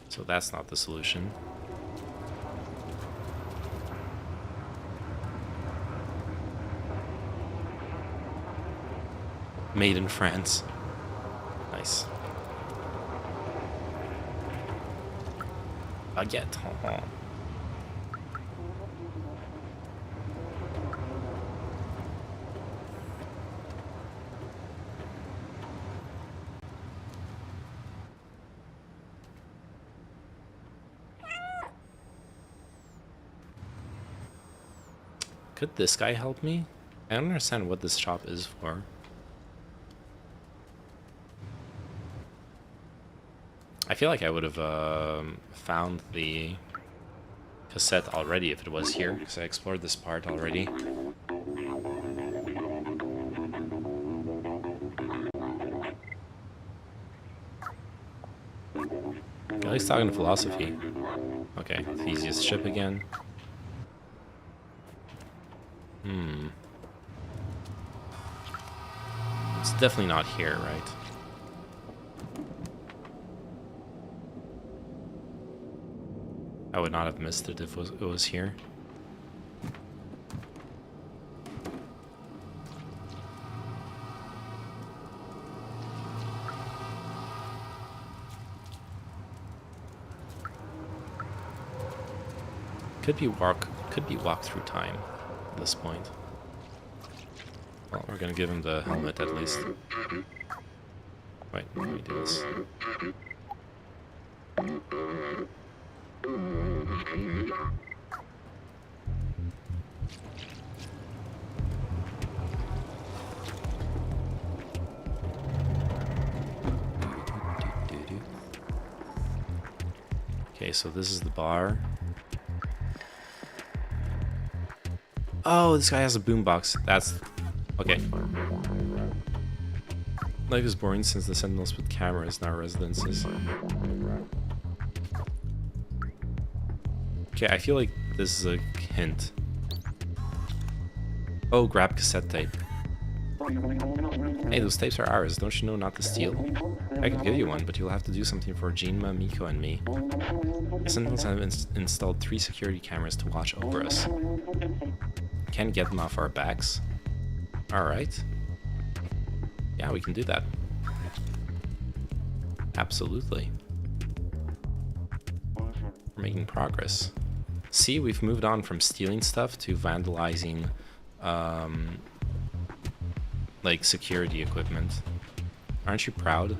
A: So that's not the solution. Made in France. Nice. Baguette. Could this guy help me? I don't understand what this shop is for. I feel like I would have found the cassette already if it was here, because I explored this part already. At least talking philosophy. Okay, the easiest ship again. It's definitely not here, right? I would not have missed it if it was here. Could be walk through time at this point. Well, we're gonna give him the helmet at least. Wait, let me do this. Okay, so this is the bar. Oh, this guy has a boombox. That's okay. Life is boring since the Sentinels put cameras in our residences. Okay, I feel like this is a hint. Oh, grab cassette tape. Hey, those tapes are ours. Don't you know not to steal? I could give you one, but you'll have to do something for Jinma, Miko, and me. The Sentinels have installed 3 security cameras to watch over us. Can't get them off our backs. Alright. Yeah, we can do that. Absolutely. We're making progress. See, we've moved on from stealing stuff to vandalizing, like, security equipment. Aren't you proud?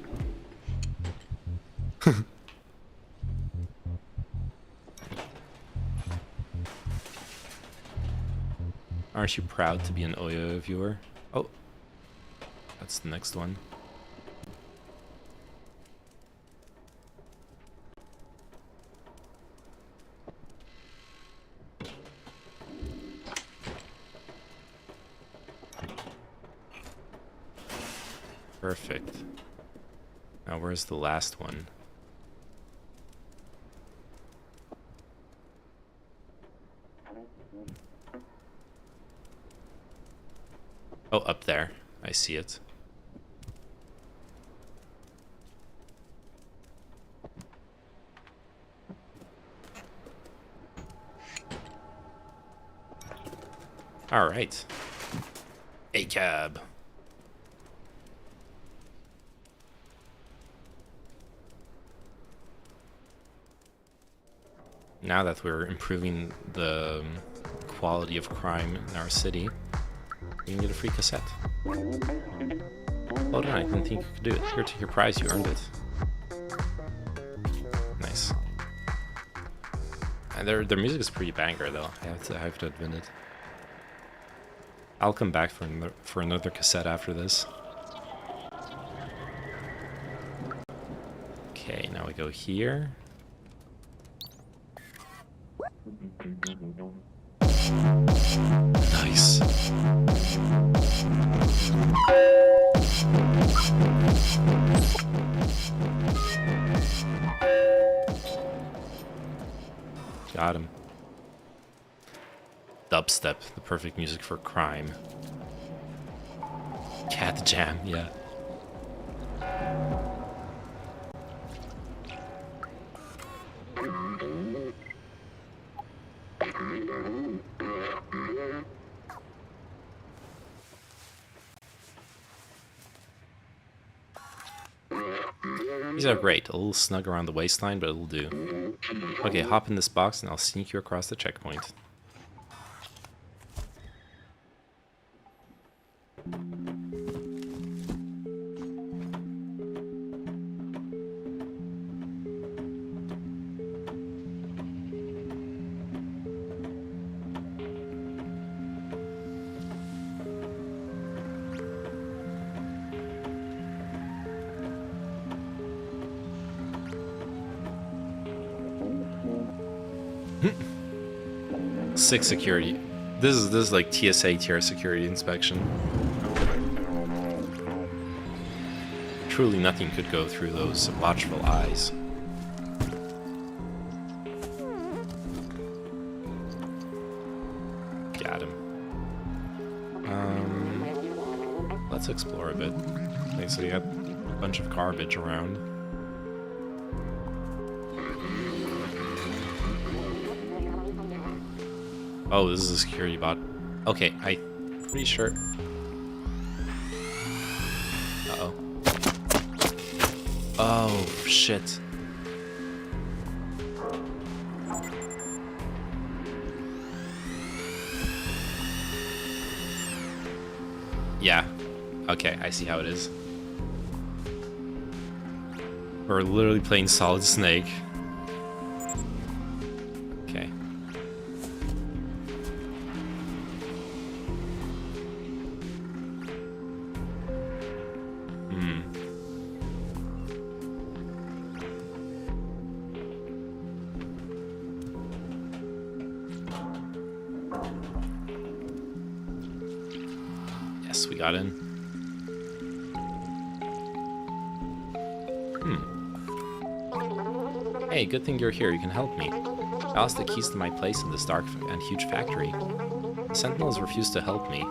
A: Aren't you proud to be an Oyo viewer? Oh, that's the next one. Perfect. Now where's the last one? Oh, up there. I see it. All right. A cab. Now that we're improving the quality of crime in our city, you can get a free cassette. Hold on, I didn't think you could do it. Here, take your prize, you earned it. Nice. And their music is pretty banger though, I have to admit it. I'll come back for another cassette after this. Okay, now we go here. Nice. Got him. Dubstep, the perfect music for crime. Cat jam, yeah. These are great. A little snug around the waistline, but it'll do. Okay, hop in this box and I'll sneak you across the checkpoint. Six security. This is like TSA tier security inspection. Truly nothing could go through those watchful eyes. Got him. Let's explore a bit. Okay, so you got a bunch of garbage around. Oh, this is a security bot. Okay, I'm pretty sure. Uh-oh. Oh, shit. Yeah. Okay, I see how it is. We're literally playing Solid Snake. Okay. Yes, we got in. Hey, good thing you're here. You can help me. I lost the keys to my place in this dark and huge factory. The Sentinels refused to help me.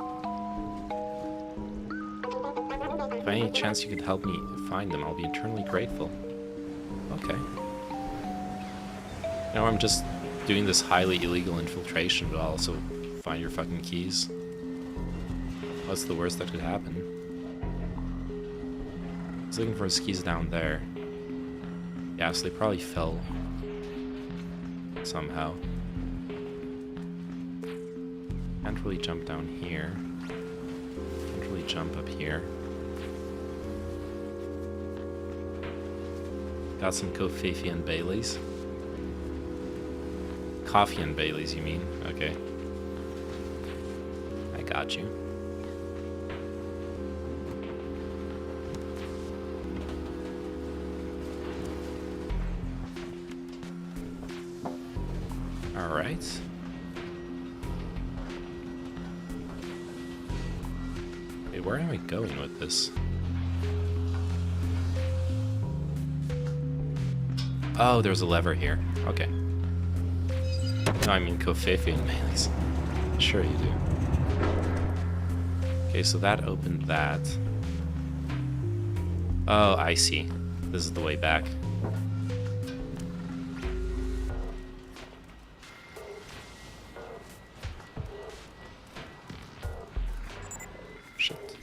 A: By any chance you could help me find them, I'll be eternally grateful. Okay. Now I'm just doing this highly illegal infiltration, but I'll also find your fucking keys. What's the worst that could happen? He's looking for his keys down there. Yeah, so they probably fell somehow. Can't really jump down here. Can't really jump up here. Got some Coffee and Baileys. Coffee and Baileys, you mean? Okay. I got you. Alright. Wait, where am I going with this? Oh, there's a lever here. Okay. No, I mean Kofefe and Baileys. Sure you do. Okay, so that opened that. Oh, I see. This is the way back. Shit.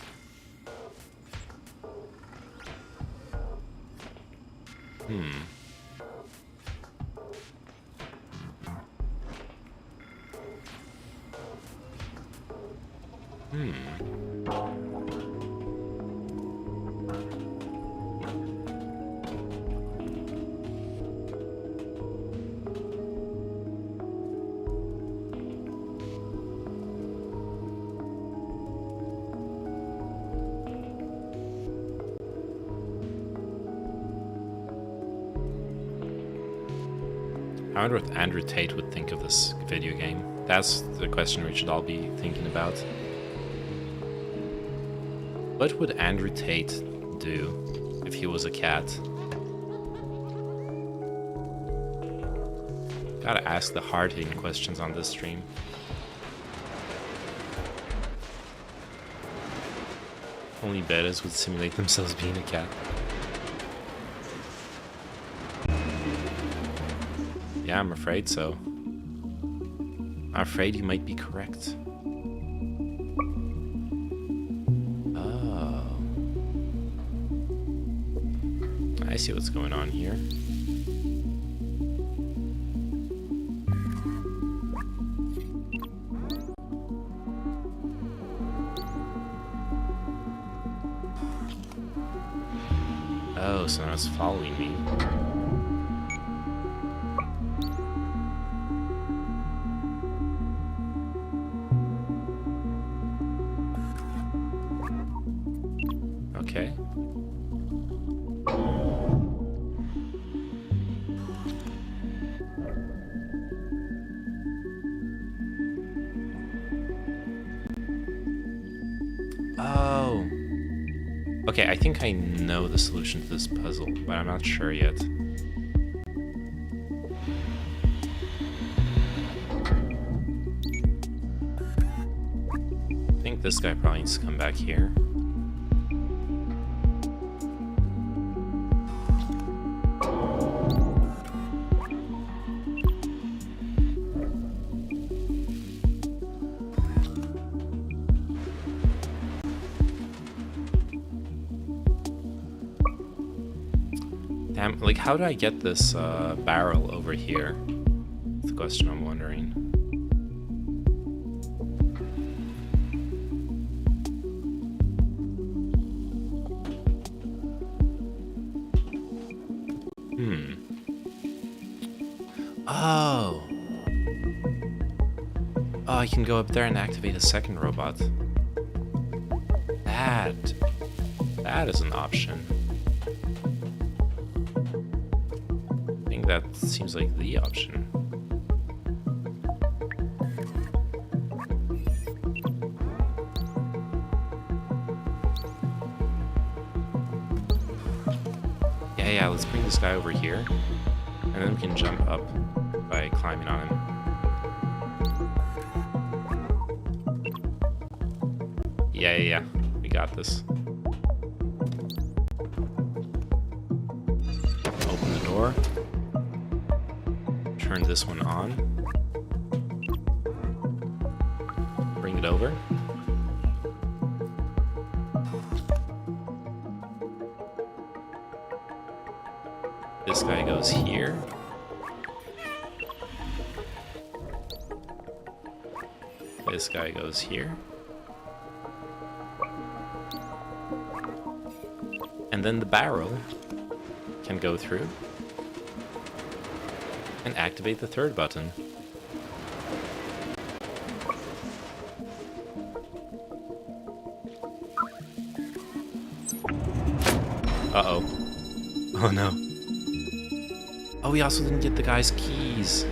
A: I wonder what Andrew Tate would think of this video game. That's the question we should all be thinking about. What would Andrew Tate do if he was a cat? Gotta ask the hard-hitting questions on this stream. Only betas would simulate themselves being a cat. Yeah, I'm afraid so. I'm afraid you might be correct. Oh. I see what's going on here. Oh, so now it's following me. Okay. Oh. Okay, I think I know the solution to this puzzle, but I'm not sure yet. I think this guy probably needs to come back here. Damn, like, how do I get this barrel over here? That's the question I'm wondering. Oh. Oh, I can go up there and activate a second robot. That is an option. I think that seems like the option. Yeah, let's bring this guy over here. And then we can jump up by climbing on him. Yeah. We got this. Open the door. Turn this one on. Bring it over. This guy goes here. This guy goes here. And then the barrel can go through and activate the third button. Uh-oh. Oh no. Oh, we also didn't get the guy's keys.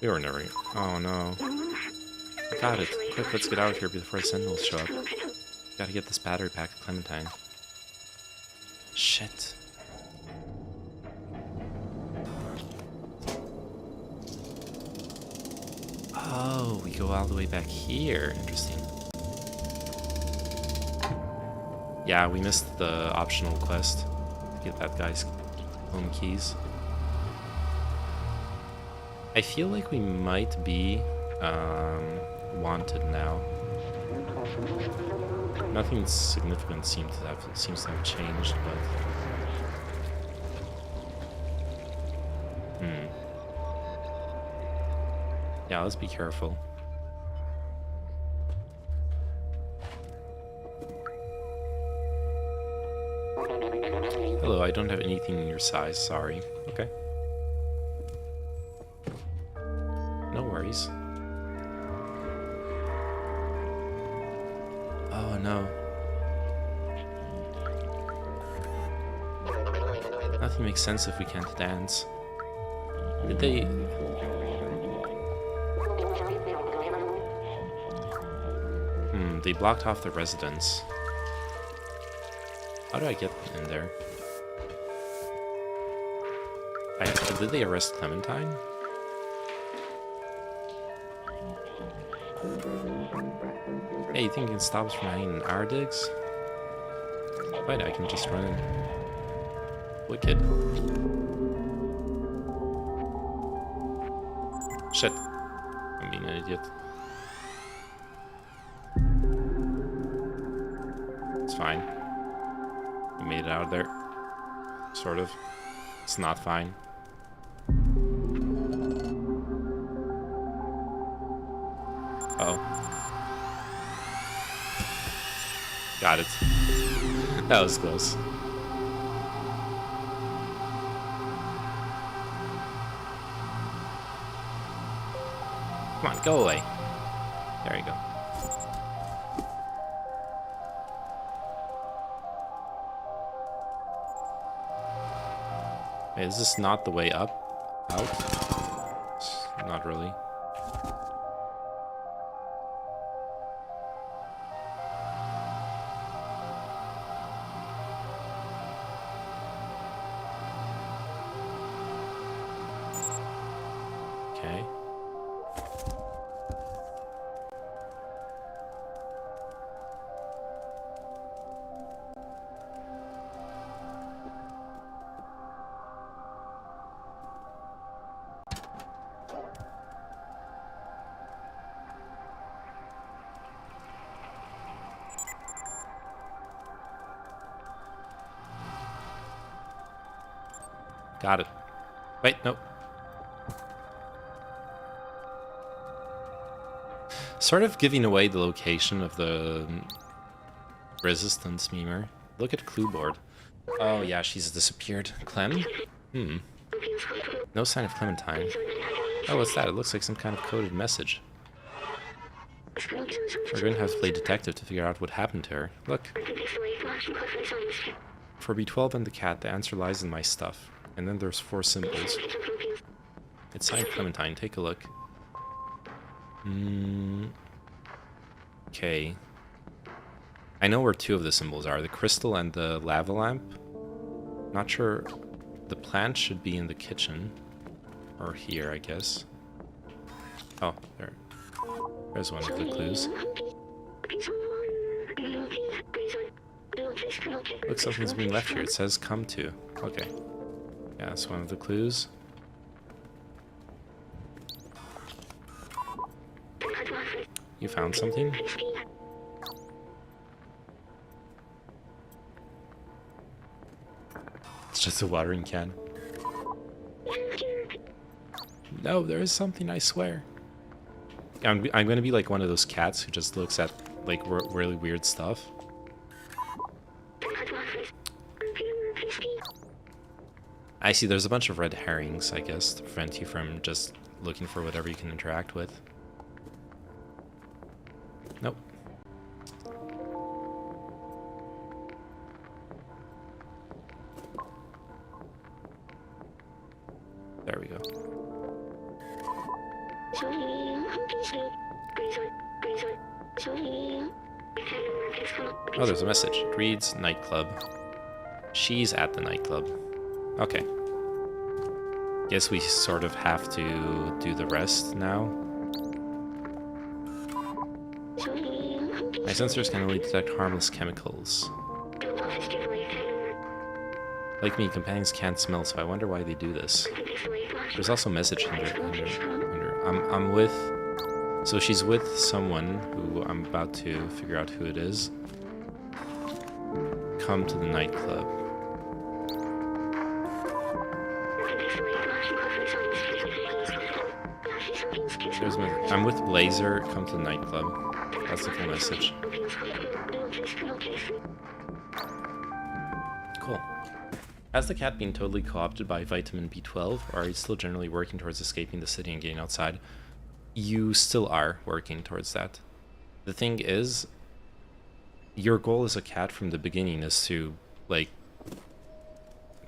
A: We were never... Oh no. Got it. Quick, let's get out of here before the sentinels show up. Gotta get this battery pack to Clementine. Shit. Oh, we go all the way back here. Interesting. Yeah, we missed the optional quest to get that guy's home keys. I feel like we might be wanted now. Nothing significant seems to have changed, but yeah, let's be careful. Hello, I don't have anything in your size, sorry. Okay. No worries. Oh no. Nothing makes sense if we can't dance. Did they... They blocked off the residence. How do I get in there? Did they arrest Clementine? Hey, you think you can stop us from hanging in our digs? Wait, I can just run in. Wicked. Shit. I'm being an idiot. It's fine. We made it out of there. Sort of. It's not fine. Uh-oh. Got it. That was close. Come on, go away. There you go. Wait, is this not the way up? Out? Not really. Okay. Got it. Wait, nope. Sort of giving away the location of the resistance memer. Look at clue board. Oh yeah, she's disappeared. Clem? No sign of Clementine. Oh, what's that? It looks like some kind of coded message. We're going to have to play detective to figure out what happened to her. Look. For B12 and the cat, the answer lies in my stuff. And then there's 4 symbols. It's signed Clementine. Take a look. Okay. I know where 2 of the symbols are. The crystal and the lava lamp. Not sure. The plant should be in the kitchen. Or here, I guess. Oh, there. There's one of the clues. Look, something's being left here. It says come to. Okay. Yeah, that's one of the clues. You found something? It's just a watering can. No, there is something, I swear. I'm gonna be like one of those cats who just looks at like really weird stuff. I see, there's a bunch of red herrings, I guess, to prevent you from just looking for whatever you can interact with. Nope. There we go. Oh, there's a message. It reads, nightclub. She's at the nightclub. Okay. Guess we sort of have to do the rest now. My sensors can only detect harmless chemicals. Like me, companions can't smell, so I wonder why they do this. There's also a message under. I'm with... So she's with someone who I'm about to figure out who it is. Come to the nightclub. I'm with Blazer, come to the nightclub. That's the full message. Cool. Has the cat been totally co-opted by vitamin B12, or are you still generally working towards escaping the city and getting outside? You still are working towards that. The thing is, your goal as a cat from the beginning is to, like,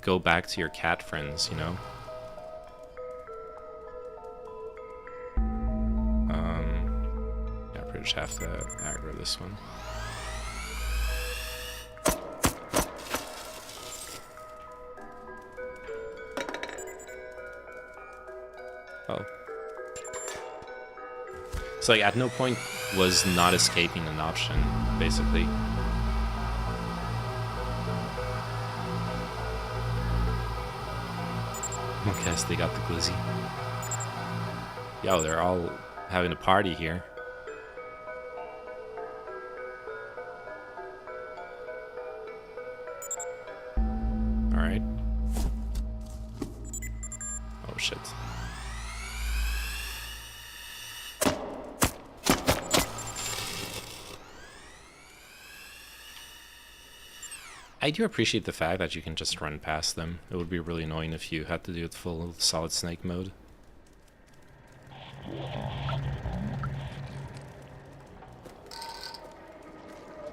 A: go back to your cat friends, you know? Yeah, I pretty much have to aggro this one. Oh. So like at no point was not escaping an option, basically. I guess they got the glizzy. Yo, they're all having a party here. Alright. Oh shit. I do appreciate the fact that you can just run past them. It would be really annoying if you had to do it full Solid Snake mode.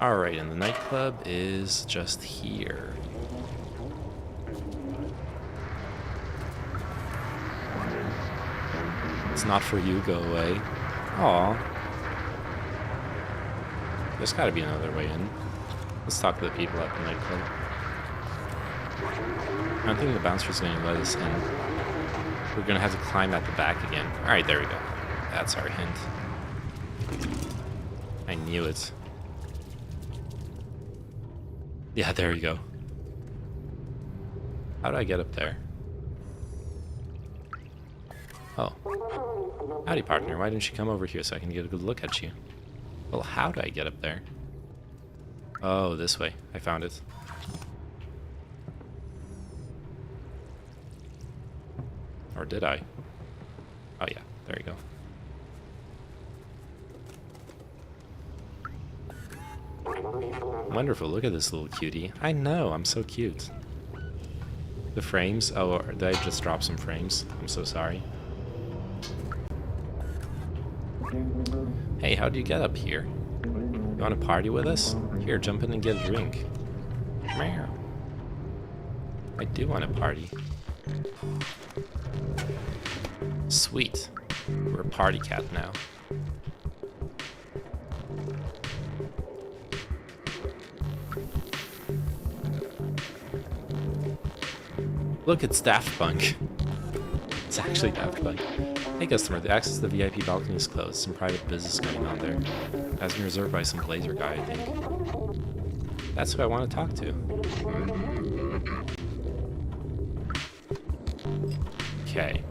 A: Alright, and the nightclub is just here. It's not for you, go away. Aw. There's gotta be another way in. Let's talk to the people at the nightclub. I don't think the bouncer's going to let us in. We're going to have to climb at the back again. Alright, there we go. That's our hint. I knew it. Yeah, there you go. How do I get up there? Oh. Howdy, partner. Why didn't you come over here so I can get a good look at you? Well, how do I get up there? Oh, this way. I found it. Or did I? Oh yeah, there you go. Wonderful, look at this little cutie. I know, I'm so cute. The frames? Oh, did I just drop some frames? I'm so sorry. Hey, how do you get up here? You want to party with us? Here, jump in and get a drink. Meow. I do want to party. Sweet. We're a party cat now. Look, it's Daft Punk. It's actually Daft Punk. Hey customer, the access to the VIP balcony is closed. Some private business going on there. It has been reserved by some blazer guy, I think. That's who I want to talk to. Okay.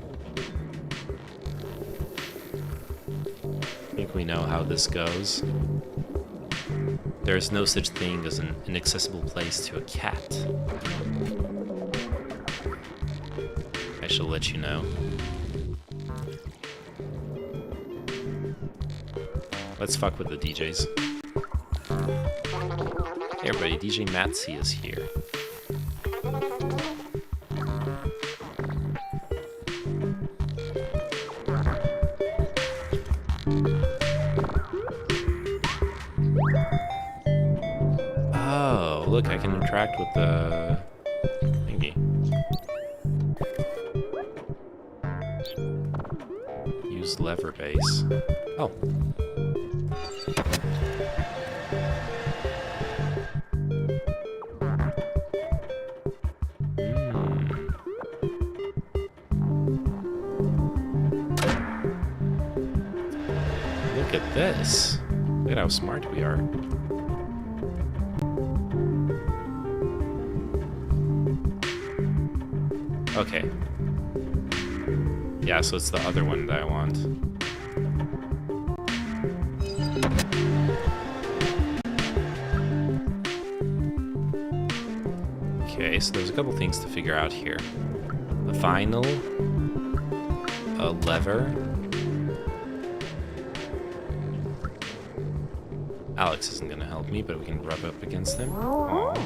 A: I think we know how this goes. There is no such thing as an inaccessible place to a cat. I shall let you know. Let's fuck with the DJs. Hey everybody, DJ Matsy is here. Oh, look, I can interact with the thingy. Use lever base. Oh. Look at this. Look at how smart we are. Okay. Yeah, so it's the other one that I want. Okay, so there's a couple things to figure out here. The vinyl, a lever. Alex isn't gonna help me, but we can rub up against him. Aww.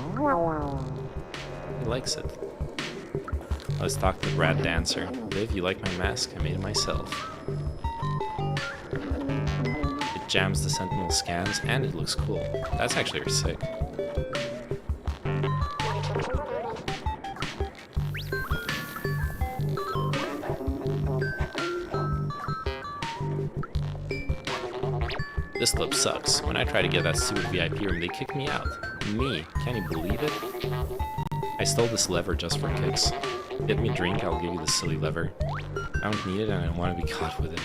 A: He likes it. Let's talk to Brad Dancer. Liv, you like my mask? I made it myself. It jams the Sentinel scans, and it looks cool. That's actually sick. This club sucks. When I try to get that stupid VIP room, they kick me out. Me. Can you believe it? I stole this lever just for kicks. Get me a drink, I'll give you this silly lever. I don't need it and I don't want to be caught with it.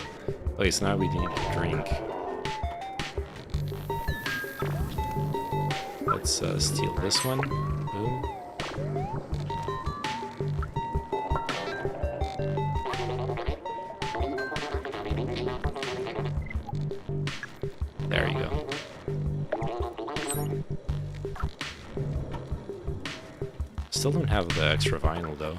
A: Okay, so now we need a drink. Let's steal this one. Boom. There you go. Still don't have the extra vinyl though.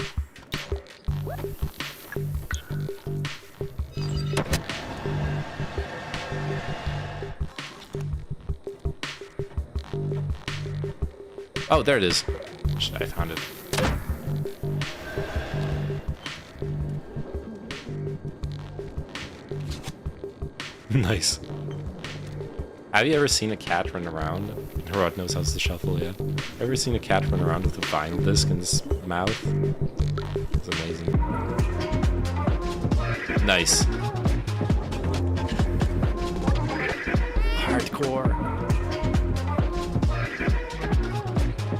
A: Oh, there it is. I found it. Nice. Have you ever seen a cat run around? Rod knows how to shuffle yet. Ever seen a cat run around with a vinyl disc in his mouth? It's amazing. Nice. Hardcore.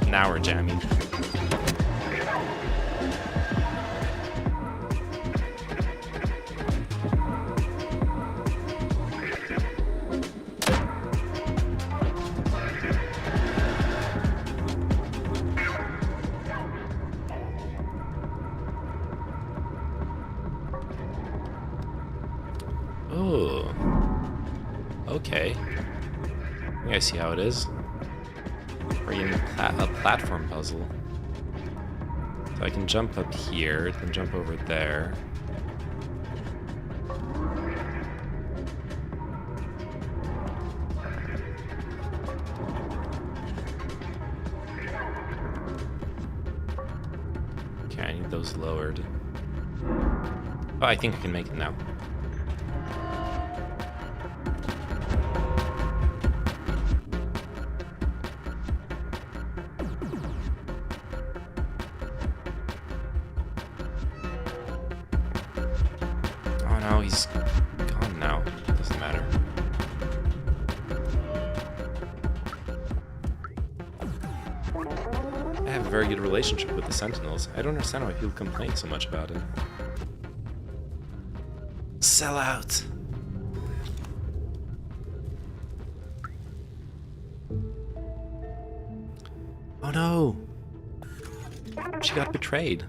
A: Now we're jamming. Oh. Okay. I think I see how it is. We're in a platform puzzle. So I can jump up here, then jump over there. Okay, I need those lowered. Oh, I think I can make it now. He's gone now. Doesn't matter. I have a very good relationship with the Sentinels. I don't understand why people complain so much about it. Sell out! Oh no! She got betrayed.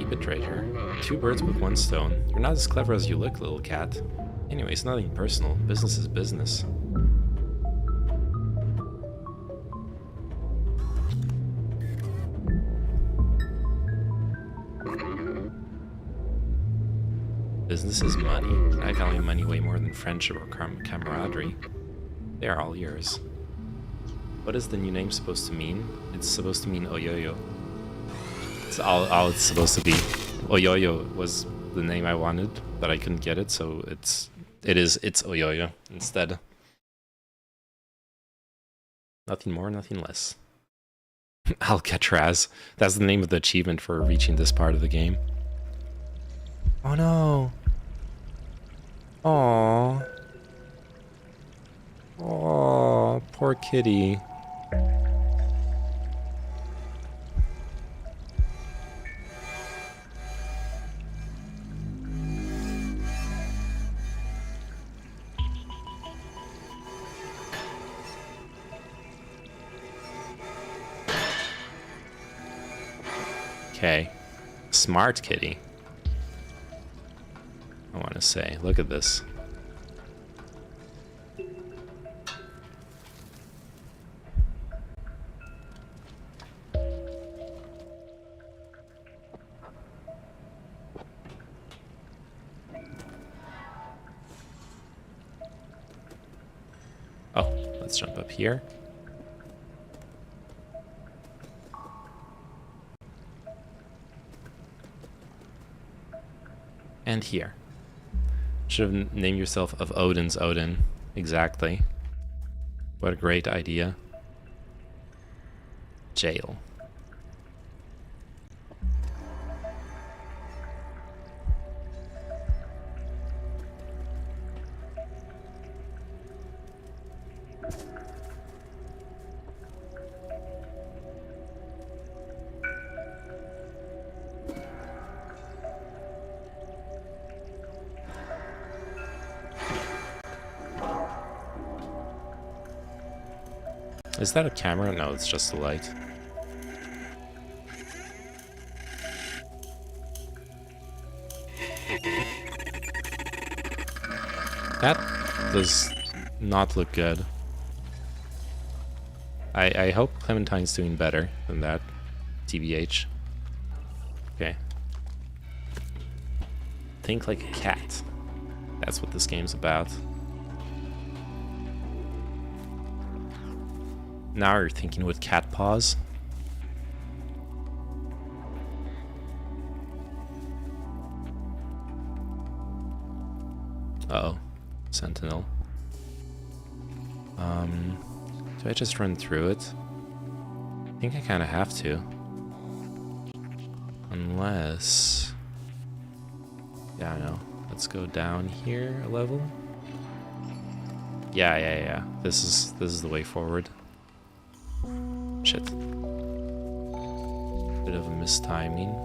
A: Betrayed her. 2 birds with 1 stone. You're not as clever as you look, little cat. Anyway, it's nothing personal. Business is business. Business is money. I value money way more than friendship or camaraderie. They are all yours. What is the new name supposed to mean? It's supposed to mean Oyoyo. It's all it's supposed to be. Oyoyo was the name I wanted, but I couldn't get it, so it's Oyoyo instead. Nothing more, nothing less. Alcatraz. That's the name of the achievement for reaching this part of the game. Oh no. Aww. Aww, poor kitty. Okay. Smart kitty. I want to say, look at this. Oh, let's jump up here. And here. Should have named yourself of Odin's Odin. Exactly. What a great idea. Jail. Is that a camera? No, it's just a light. That does not look good. I hope Clementine's doing better than that. TBH. Okay. Think like a cat. That's what this game's about. Now you're thinking with cat paws. Uh-oh. Sentinel. Do I just run through it? I think I kind of have to. Unless... Yeah, I know. Let's go down here a level. Yeah. This is the way forward. Shit. Bit of a mistiming.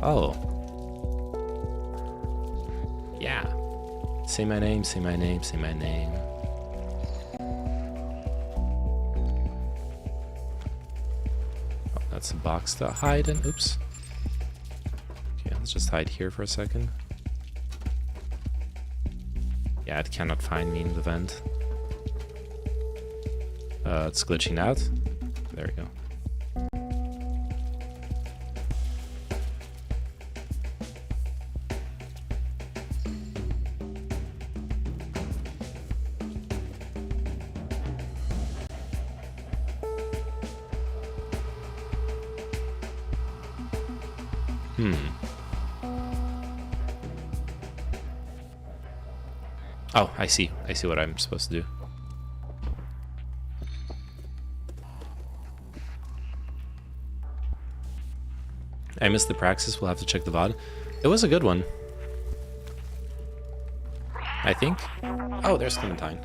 A: Oh. Yeah. Say my name, say my name, say my name. Oh, that's a box to hide in. Oops. Okay, let's just hide here for a second. Yeah, it cannot find me in the vent. It's glitching out. There we go. Oh, I see. I see what I'm supposed to do. I missed the Praxis. We'll have to check the VOD. It was a good one. I think. Oh, there's Clementine.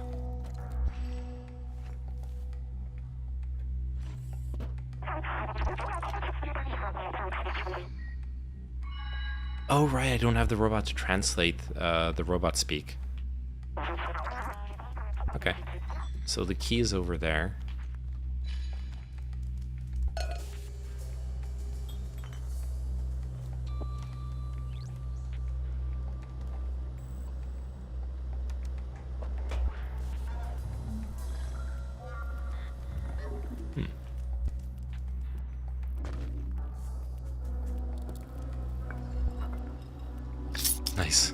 A: Oh, right. I don't have the robot to translate the robot speak. Okay. So the key is over there. Nice.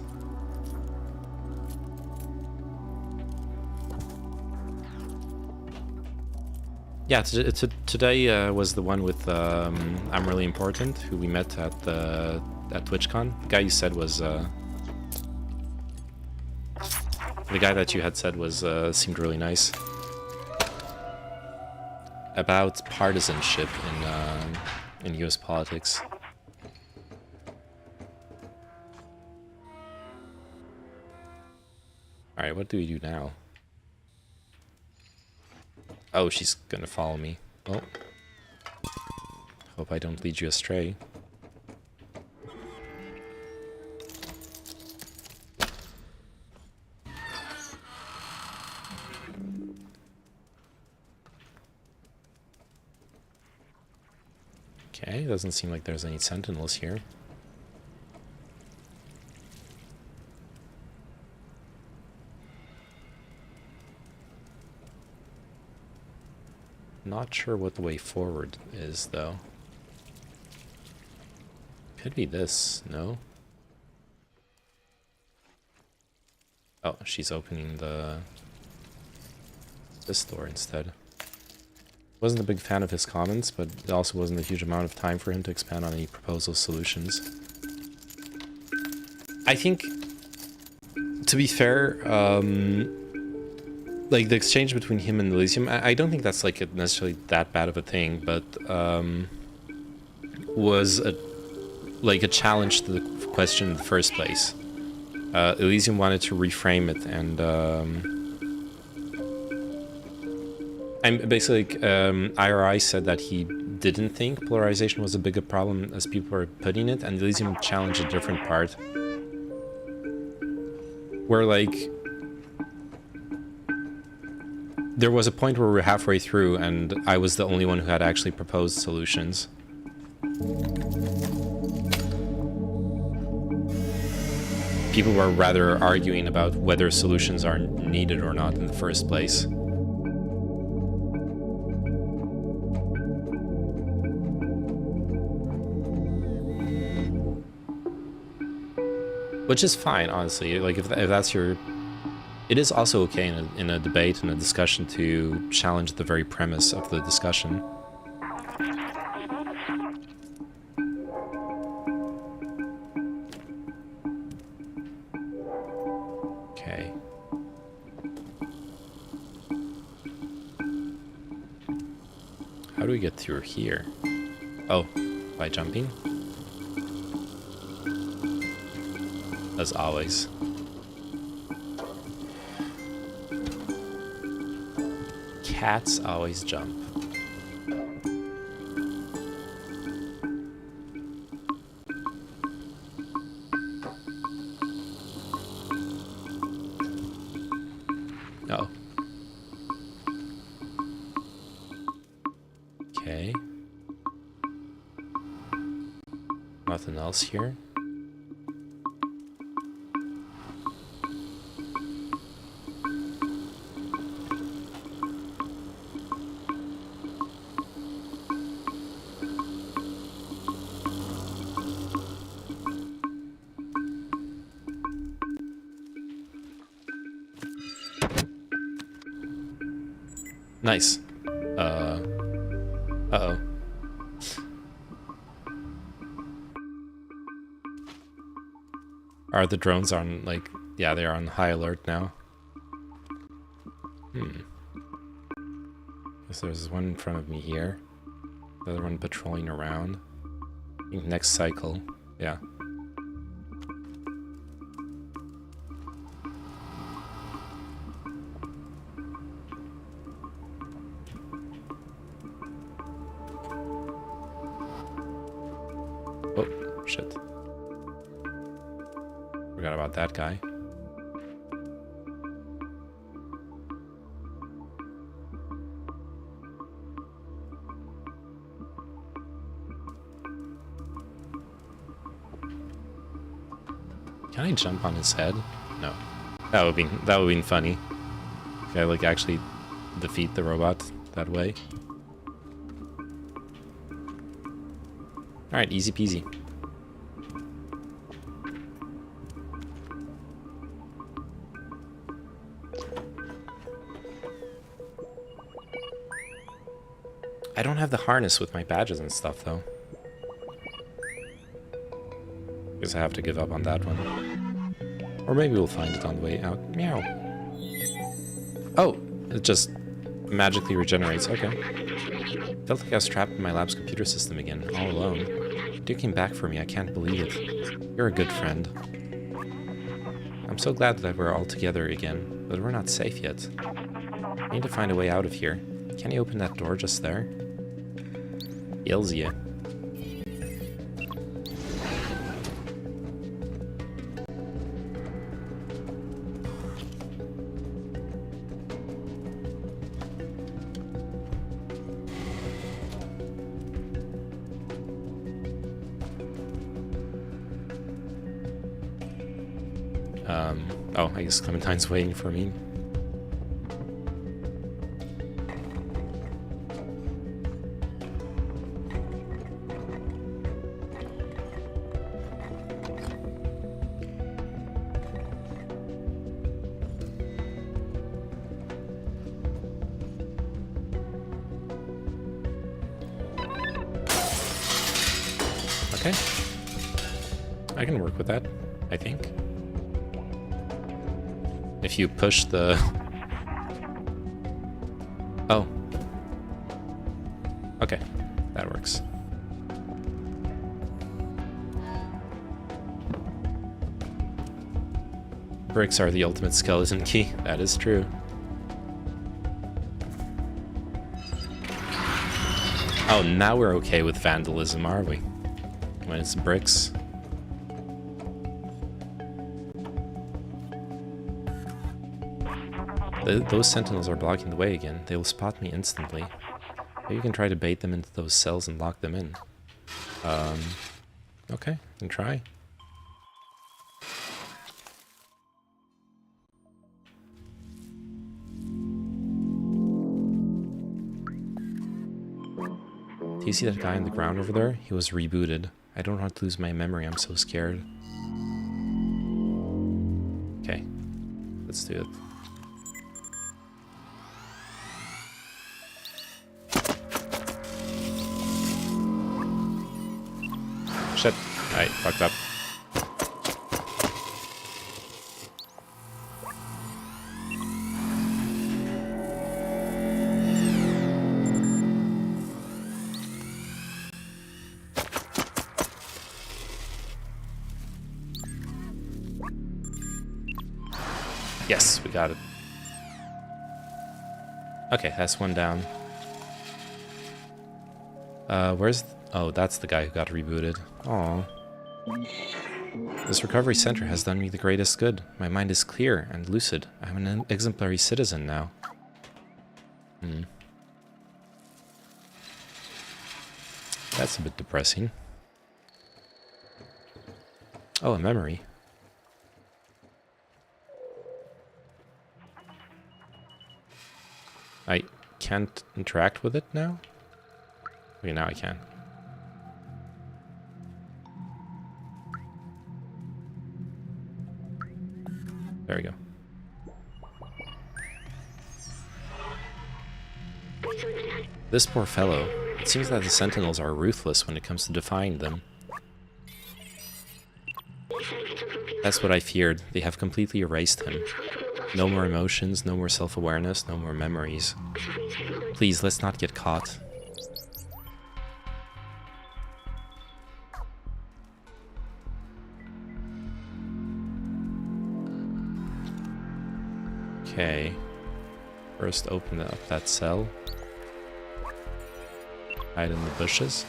A: Yeah, today was the one with I'm Really Important, who we met at TwitchCon. The guy you said was the guy that you had said was seemed really nice. About partisanship in U.S. politics. All right, what do we do now? Oh, she's gonna follow me. Well, hope I don't lead you astray. Okay, doesn't seem like there's any sentinels here. Not sure what the way forward is, though. Could be this, no? Oh, she's opening this door instead. Wasn't a big fan of his comments, but it also wasn't a huge amount of time for him to expand on any proposal solutions. I think, to be fair, like the exchange between him and Elysium, I don't think that's like necessarily that bad of a thing, but was like a challenge to the question in the first place. Elysium wanted to reframe it, and basically IRI said that he didn't think polarization was a bigger problem as people were putting it, and Elysium challenged a different part. where like there was a point where we were halfway through and I was the only one who had actually proposed solutions. People were rather arguing about whether solutions are needed or not in the first place. Which is fine, honestly. Like, if that's your... It is also okay in a debate and a discussion to challenge the very premise of the discussion. Okay. How do we get through here? Oh, by jumping? As always. Cats always jump. Oh. Okay. Nothing else here. Nice. Uh-oh. Are the drones on, like... Yeah, they are on high alert now. Guess there's one in front of me here. The other one patrolling around. I think next cycle. Yeah. Oh, shit. Forgot about that guy. Can I jump on his head? No. That would be funny. Can I like actually defeat the robot that way? Alright, easy peasy. I don't have the harness with my badges and stuff, though. Guess I have to give up on that one. Or maybe we'll find it on the way out. Meow. Oh! It just magically regenerates. Okay. Felt like I was trapped in my lab's computer system again, all alone. You came back for me, I can't believe it. You're a good friend. I'm so glad that we're all together again, but we're not safe yet. I need to find a way out of here. Can you open that door just there? Ilzia. Oh, I guess Clementine's waiting for me. Okay. I can work with that, I think. If you push the... Oh. Okay, that works. Bricks are the ultimate skeleton key. That is true. Oh, now we're okay with vandalism, are we? When it's bricks. Those sentinels are blocking the way again. They will spot me instantly. Maybe you can try to bait them into those cells and lock them in. Okay, then try. Do you see that guy on the ground over there? He was rebooted. I don't want to lose my memory, I'm so scared. Okay, let's do it. Shit. Alright, fucked up. Yes, we got it. Okay, that's one down. Where's... Oh, that's the guy who got rebooted. Aww. This recovery center has done me the greatest good. My mind is clear and lucid. I'm an exemplary citizen now. That's a bit depressing. Oh, a memory. I can't interact with it now? Okay, now I can. There we go. This poor fellow. It seems that the Sentinels are ruthless when it comes to defying them. That's what I feared. They have completely erased him. No more emotions, no more self-awareness, no more memories. Please, let's not get caught. Okay. First open up that cell. Hide in the bushes.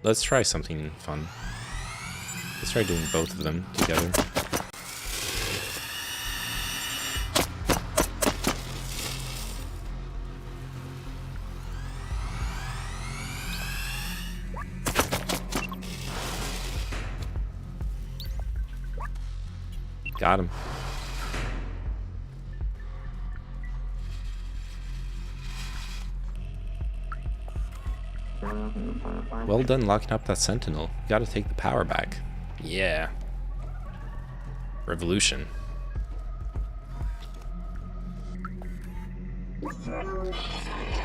A: Let's try something fun. Let's try doing both of them together. Got him. Well done locking up that sentinel. You gotta take the power back. Yeah. Revolution.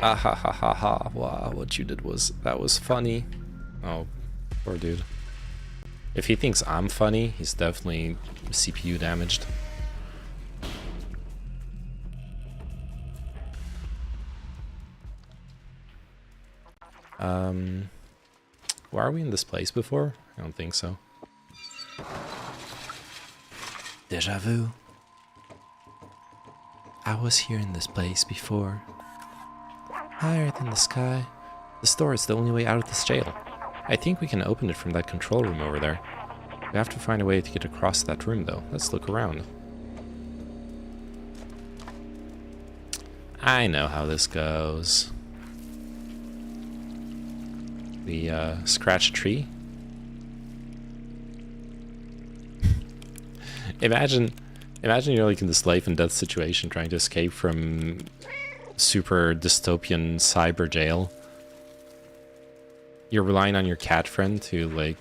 A: Ah ha ha ha ha. Wow, what you did that was funny. Oh, poor dude. If he thinks I'm funny, he's definitely CPU damaged. Were we in this place before? I don't think so. Deja vu. I was here in this place before. Higher than the sky. This door is the only way out of this jail. I think we can open it from that control room over there. We have to find a way to get across that room though. Let's look around. I know how this goes. We scratch a tree. Imagine you're like in this life and death situation trying to escape from super dystopian cyber jail. You're relying on your cat friend to like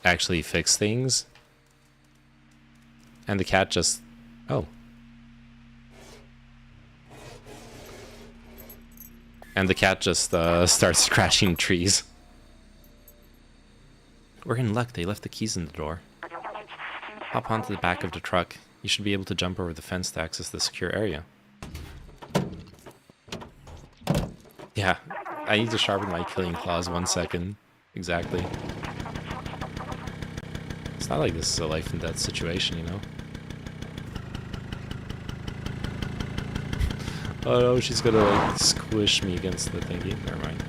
A: actually fix things. And the cat just... Oh. And the cat just starts scratching trees. We're in luck, they left the keys in the door. Hop onto the back of the truck. You should be able to jump over the fence to access the secure area. Yeah, I need to sharpen my killing claws 1 second. Exactly. It's not like this is a life and death situation, you know? Oh no, she's gonna like squish me against the thingy. Never mind.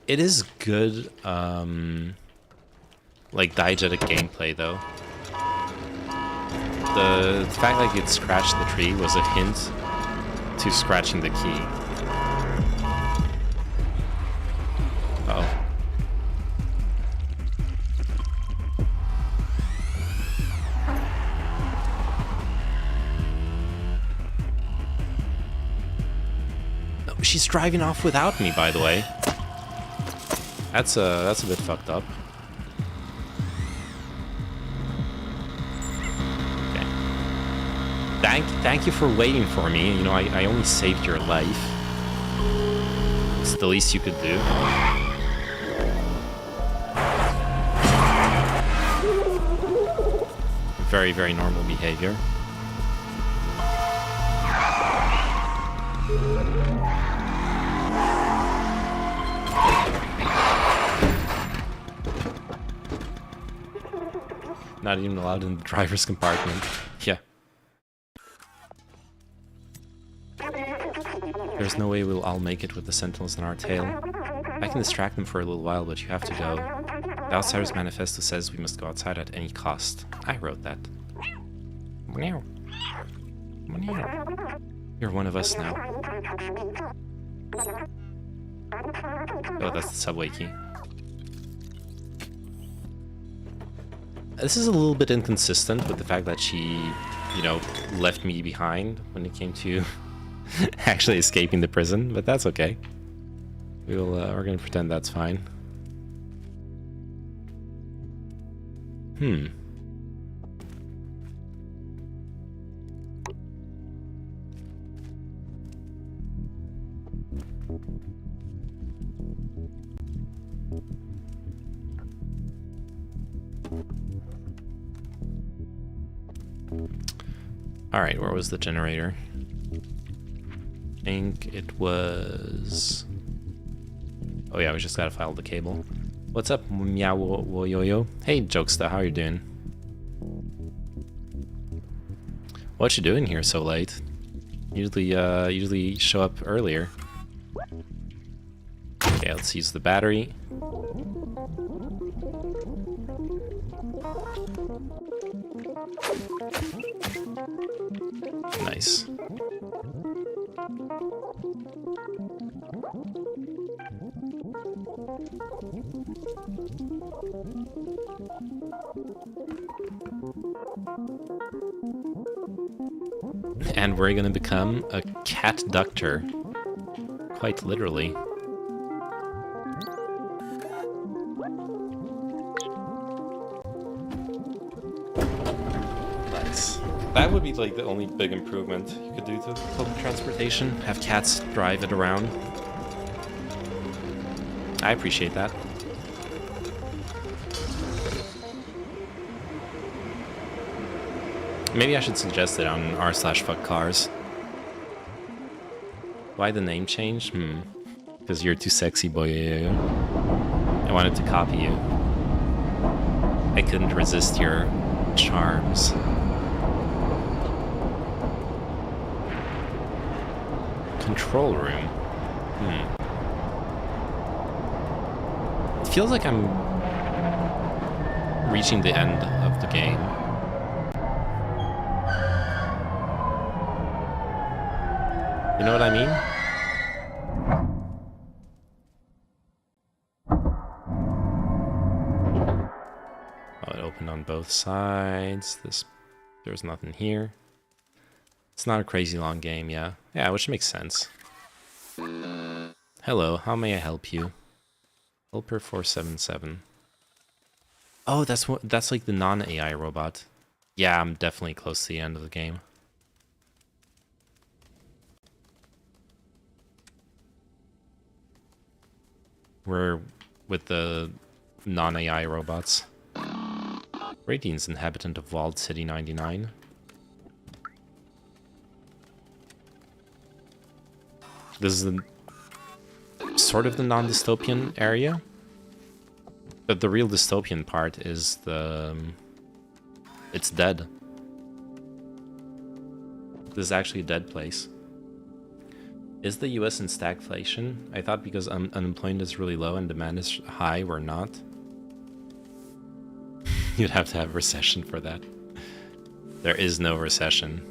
A: It is good, like diegetic gameplay though. The fact that you'd scratch the tree was a hint to scratching the key. Oh. No, she's driving off without me, by the way. That's a bit fucked up. Okay. Thank you for waiting for me. You know, I only saved your life. It's the least you could do. Very, very normal behavior. Not even allowed in the driver's compartment. Yeah. There's no way we'll all make it with the sentinels on our tail. I can distract them for a little while, but you have to go. The Outsider's Manifesto says we must go outside at any cost. I wrote that. Meow. Meow. You're one of us now. Oh, that's the subway key. This is a little bit inconsistent with the fact that she, you know, left me behind when it came to actually escaping the prison, but that's okay. We're gonna pretend that's fine. Alright, where was the generator? I think it was... Oh yeah, we just gotta file the cable. What's up, meow wo yo yo? Hey, Jokesta, how are you doing? What you doing here so late? Usually show up earlier. Okay, let's use the battery. Nice. And we're gonna become a cat ductor. Quite literally. Nice. That would be like the only big improvement you could do to public transportation. Have cats drive it around. I appreciate that. Maybe I should suggest it on r/fuckcars. Why the name change? Because you're too sexy, boy. I wanted to copy you. I couldn't resist your charms. Control room. It feels like I'm reaching the end of the game. You know what I mean? Oh, it opened on both sides. There's nothing here. It's not a crazy long game, yeah. Yeah, which makes sense. Hello, how may I help you? Helper 477. Oh, that's like the non-AI robot. Yeah, I'm definitely close to the end of the game. We're with the non-AI robots. Radiant's inhabitant of Vault City 99. This is the sort of the non-dystopian area. But the real dystopian part is it's dead. This is actually a dead place. Is the US in stagflation? I thought because unemployment is really low and demand is high, we're not. You'd have to have a recession for that. There is no recession.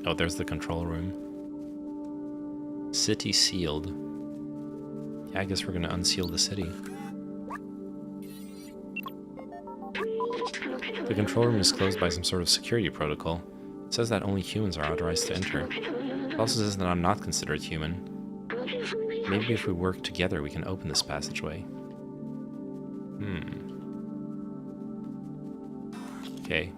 A: Oh, there's the control room. City sealed. Yeah, I guess we're gonna unseal the city. The control room is closed by some sort of security protocol. It says that only humans are authorized to enter. It also says that I'm not considered human. Maybe if we work together we can open this passageway. Okay.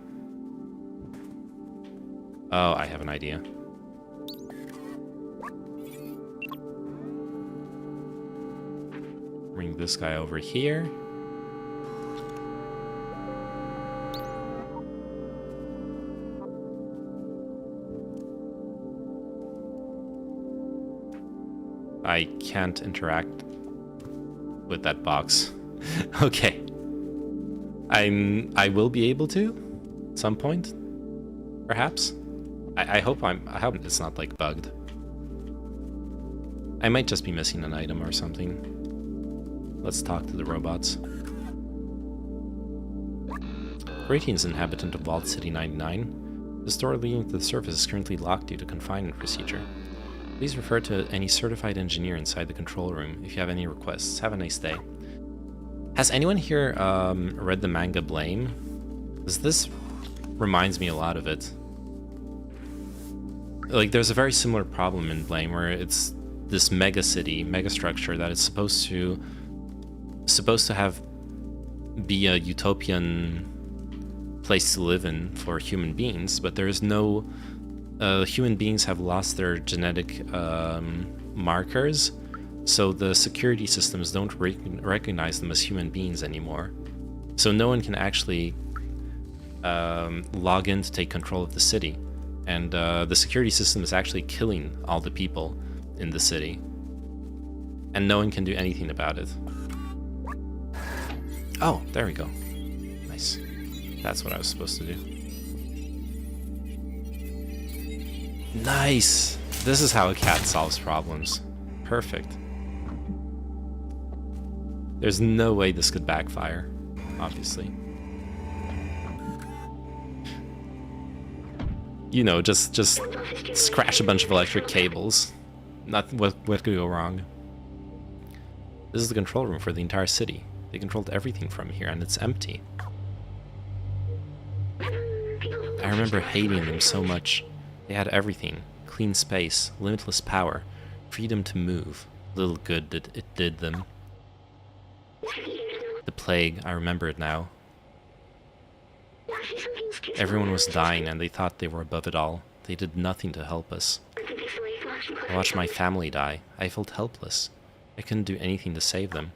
A: Oh, I have an idea. Bring this guy over here. I can't interact with that box. Okay. I will be able to at some point, perhaps. I hope it's not like bugged. I might just be missing an item or something. Let's talk to the robots. Greetings, inhabitant of Vault City 99. The door leading to the surface is currently locked due to confinement procedure. Please refer to any certified engineer inside the control room if you have any requests. Have a nice day. Has anyone here read the manga Blame? Because this reminds me a lot of it. Like, there's a very similar problem in Blame where it's this mega city, mega structure that is supposed to be a utopian place to live in for human beings, but there is no human beings have lost their genetic markers, so the security systems don't recognize them as human beings anymore. So no one can actually log in to take control of the city. And the security system is actually killing all the people in the city. And no one can do anything about it. Oh, there we go. Nice. That's what I was supposed to do. Nice! This is how a cat solves problems. Perfect. There's no way this could backfire, obviously. You know, just scratch a bunch of electric cables. Not what could go wrong. This is the control room for the entire city. They controlled everything from here, and it's empty. I remember hating them so much. They had everything. Clean space, limitless power, freedom to move. Little good that it did them. The plague, I remember it now. Everyone was dying and they thought they were above it all. They did nothing to help us. I watched my family die. I felt helpless. I couldn't do anything to save them.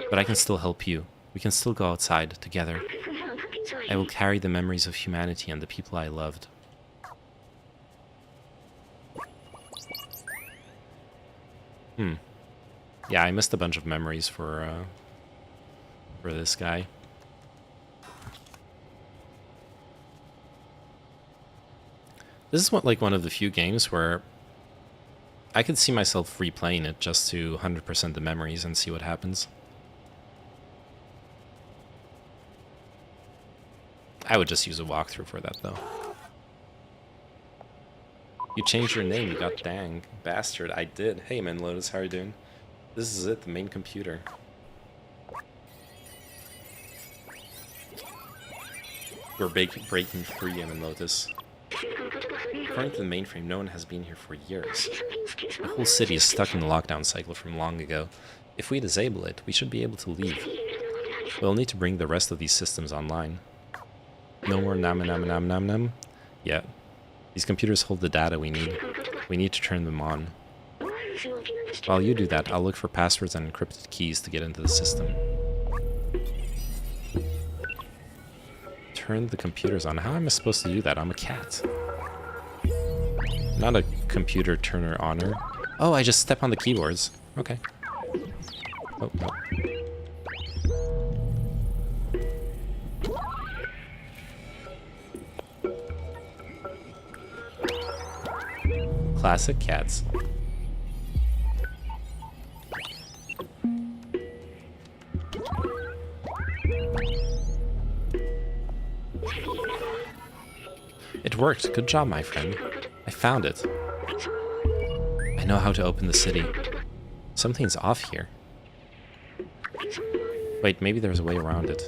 A: But I can still help you. We can still go outside together. I will carry the memories of humanity and the people I loved. Yeah, I missed a bunch of memories for this guy. This is one of the few games where I could see myself replaying it just to 100% the memories and see what happens. I would just use a walkthrough for that, though. You changed your name, you got dang. Bastard, I did. Hey, man, Lotus, how are you doing? This is it, the main computer. We're breaking free, M and Lotus. According to the mainframe, no one has been here for years. The whole city is stuck in the lockdown cycle from long ago. If we disable it, we should be able to leave. We'll need to bring the rest of these systems online. No more nam. Yeah. These computers hold the data we need. We need to turn them on. While you do that, I'll look for passwords and encrypted keys to get into the system. turn the computers on. How am I supposed to do that? I'm a cat. Not a computer turner honor. Oh, I just step on the keyboards. Okay. Oh, oh. Classic cats. It worked. Good job, my friend. I found it. I know how to open the city. Something's off here. Wait, maybe there's a way around it.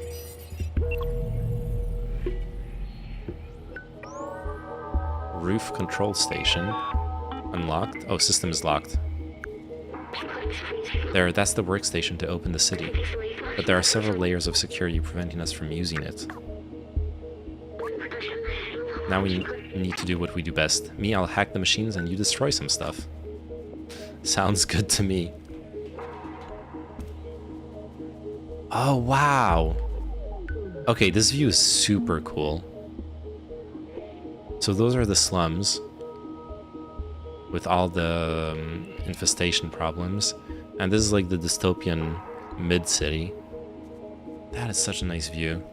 A: Roof control station. Unlocked. Oh, system is locked. There, that's the workstation to open the city. But there are several layers of security preventing us from using it. Now we need to do what we do best. Me, I'll hack the machines and you destroy some stuff. Sounds good to me. Oh, wow. Okay, this view is super cool. So those are the slums with all the infestation problems. And this is like the dystopian mid-city. That is such a nice view.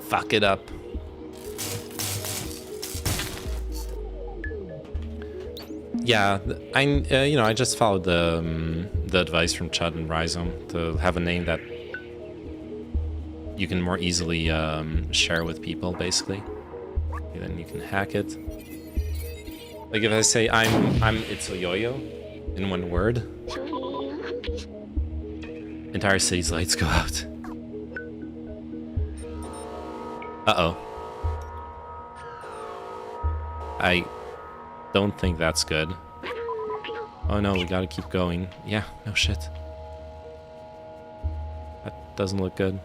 A: Fuck it up. Yeah, I just followed the advice from Chud and Rhizome to have a name that you can more easily share with people, basically. Okay, then you can hack it. Like if I say I'm it's a yo-yo in one word, entire city's lights go out. Uh-oh. I don't think that's good. Oh no, we gotta keep going. Yeah, no shit. That doesn't look good.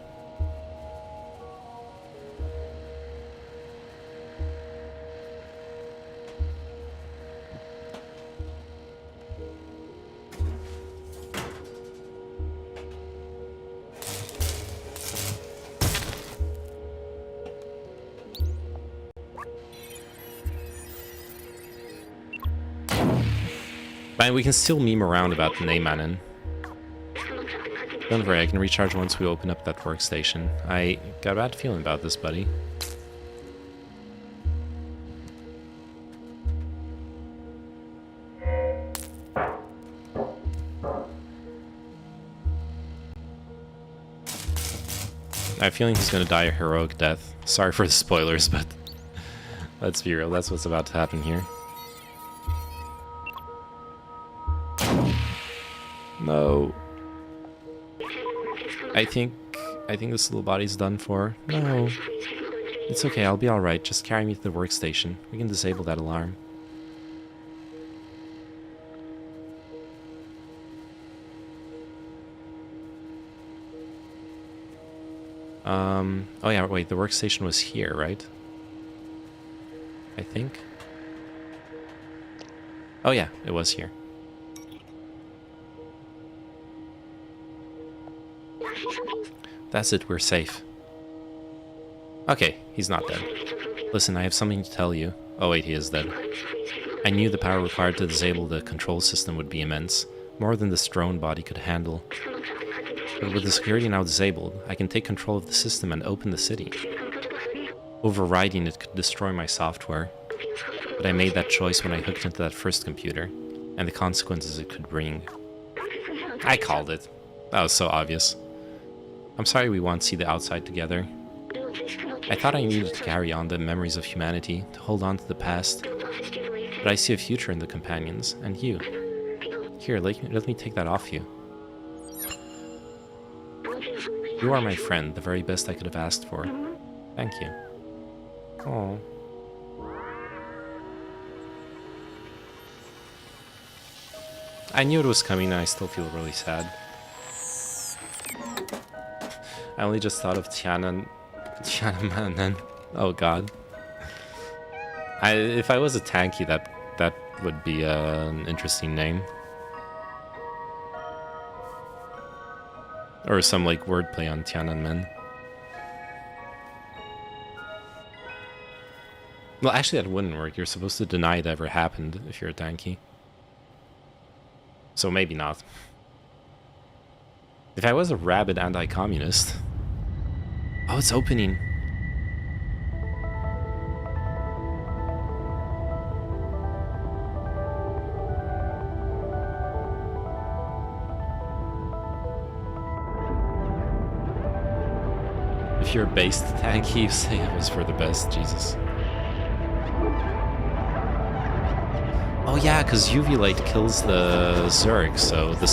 A: Man, we can still meme around about the name Manon. Don't worry, I can recharge once we open up that workstation. I got a bad feeling about this, buddy. I have a feeling he's gonna die a heroic death. Sorry for the spoilers, but let's be real, that's what's about to happen here. No. I think this little body's done for. No. It's okay, I'll be alright. Just carry me to the workstation. We can disable that alarm. Oh yeah, wait, the workstation was here, right? I think. Oh yeah, it was here. That's it, we're safe. Okay, he's not dead. Listen, I have something to tell you. Oh wait, he is dead. I knew the power required to disable the control system would be immense, more than this drone body could handle. But with the security now disabled, I can take control of the system and open the city. Overriding it could destroy my software, but I made that choice when I hooked into that first computer, and the consequences it could bring. I called it. That was so obvious. I'm sorry we won't see the outside together. I thought I needed to carry on the memories of humanity, to hold on to the past. But I see a future in the companions, and you. Here, let me take that off you. You are my friend, the very best I could have asked for. Thank you. Oh. I knew it was coming and I still feel really sad. I only just thought of Tiana Manen. Oh god. If I was a tanky, that would be an interesting name. Or some like wordplay on Tiananmen. Well, actually that wouldn't work. You're supposed to deny it ever happened if you're a tanky. So maybe not. If I was a rabid anti-communist... Oh, it's opening. If you're a based tanky, you say it was for the best, Jesus. Oh yeah, because UV light kills the Zerg, so the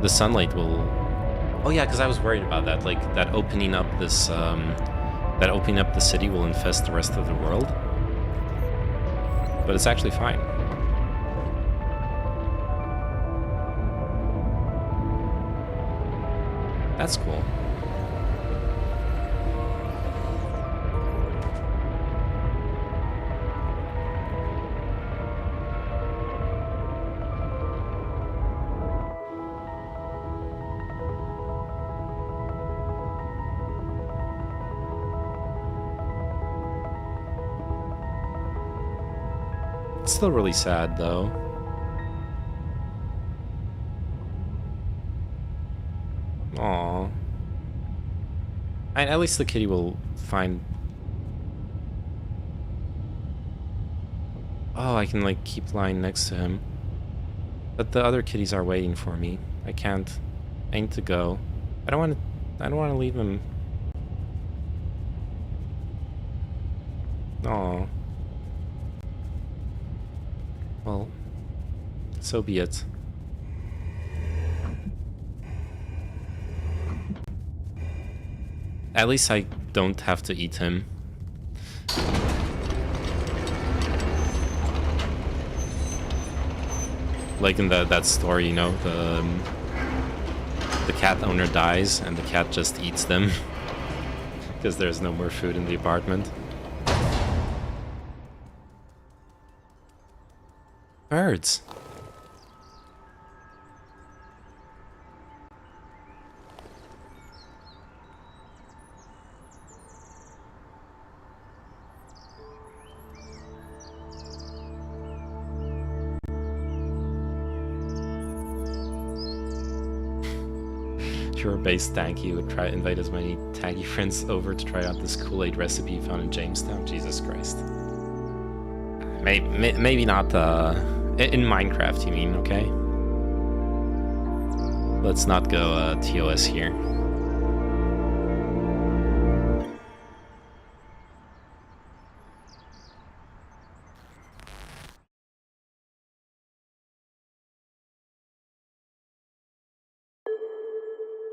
A: sunlight will... Oh yeah, because I was worried about that, like that opening up this, that opening up the city will infest the rest of the world. But it's actually fine. That's cool. It's still really sad, though. Aww. And at least the kitty will find... Oh, I can, like, keep lying next to him. But the other kitties are waiting for me. I can't... I need to go. I don't want to leave him... Aww. Well, so be it. At least I don't have to eat him. Like in that story, you know, the cat owner dies and the cat just eats them because there's no more food in the apartment. Birds. If you're a base tanky, you would try to invite as many tanky friends over to try out this Kool-Aid recipe found in Jamestown. Jesus Christ. Maybe not in Minecraft, you mean, okay? Let's not go TOS here.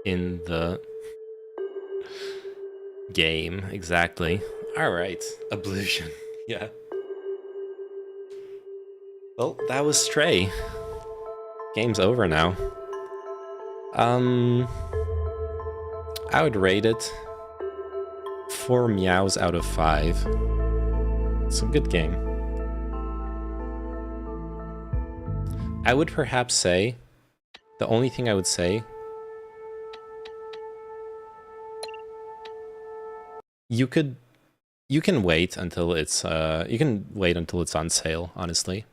A: In the game, exactly. Alright, Oblivion, yeah. Well, that was Stray. Game's over now. I would rate it 4 meows out of 5. It's a good game. I would perhaps say, the only thing I would say, you can wait until it's on sale, honestly.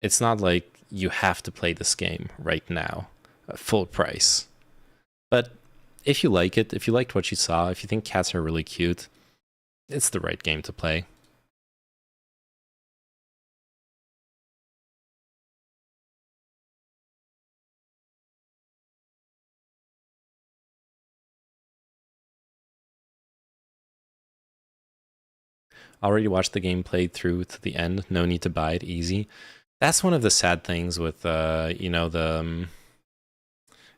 A: It's not like you have to play this game right now, at full price. But if you like it, if you liked what you saw, if you think cats are really cute, it's the right game to play. Already watched the game played through to the end. No need to buy it. Easy. That's one of the sad things with, you know,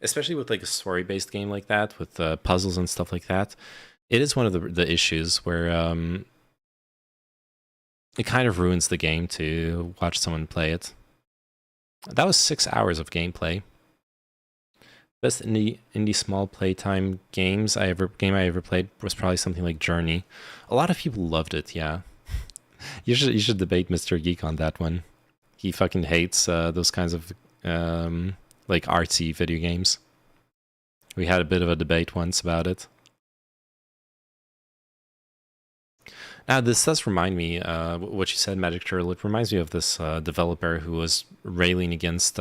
A: especially with like a story-based game like that, with puzzles and stuff like that. It is one of the issues where it kind of ruins the game to watch someone play it. That was 6 hours of gameplay. Best indie small playtime game I ever played was probably something like Journey. A lot of people loved it, yeah. You should debate Mr. Geek on that one. He fucking hates those kinds of like artsy video games. We had a bit of a debate once about it. Now, this does remind me, what you said, Magic Turtle, it reminds me of this developer who was railing against,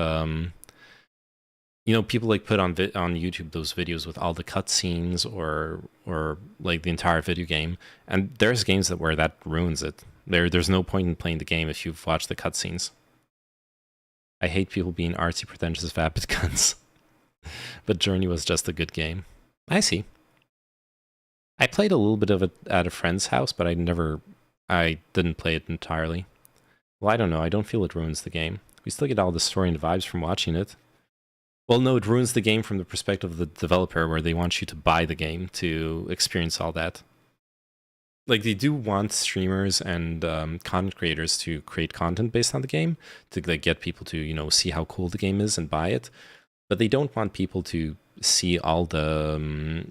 A: you know, people like put on YouTube those videos with all the cutscenes or like the entire video game, and there's games where that ruins it. There's no point in playing the game if you've watched the cutscenes. I hate people being artsy, pretentious, vapid cunts. But Journey was just a good game. I see. I played a little bit of it at a friend's house, but I didn't play it entirely. Well, I don't know. I don't feel it ruins the game. We still get all the story and vibes from watching it. Well, no, it ruins the game from the perspective of the developer, where they want you to buy the game to experience all that. Like, they do want streamers and content creators to create content based on the game, to like, get people to, you know, see how cool the game is and buy it. But they don't want people to see all the...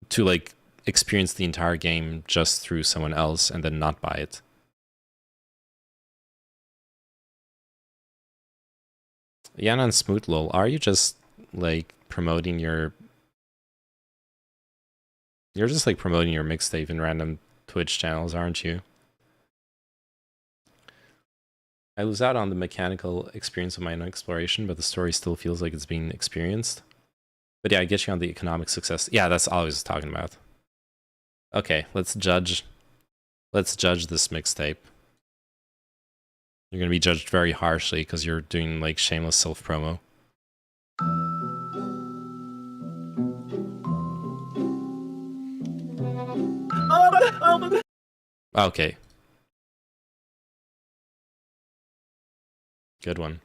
A: to, like, experience the entire game just through someone else and then not buy it. Yana and Smootlol, are you just, like, promoting your... You're just, like, promoting your mixtape in random Twitch channels, aren't you? I lose out on the mechanical experience of my own exploration, but the story still feels like it's being experienced. But yeah, I get you on the economic success. Yeah, that's all I was talking about. Okay, let's judge this mixtape. You're gonna be judged very harshly because you're doing, like, shameless self-promo. Okay. Good one.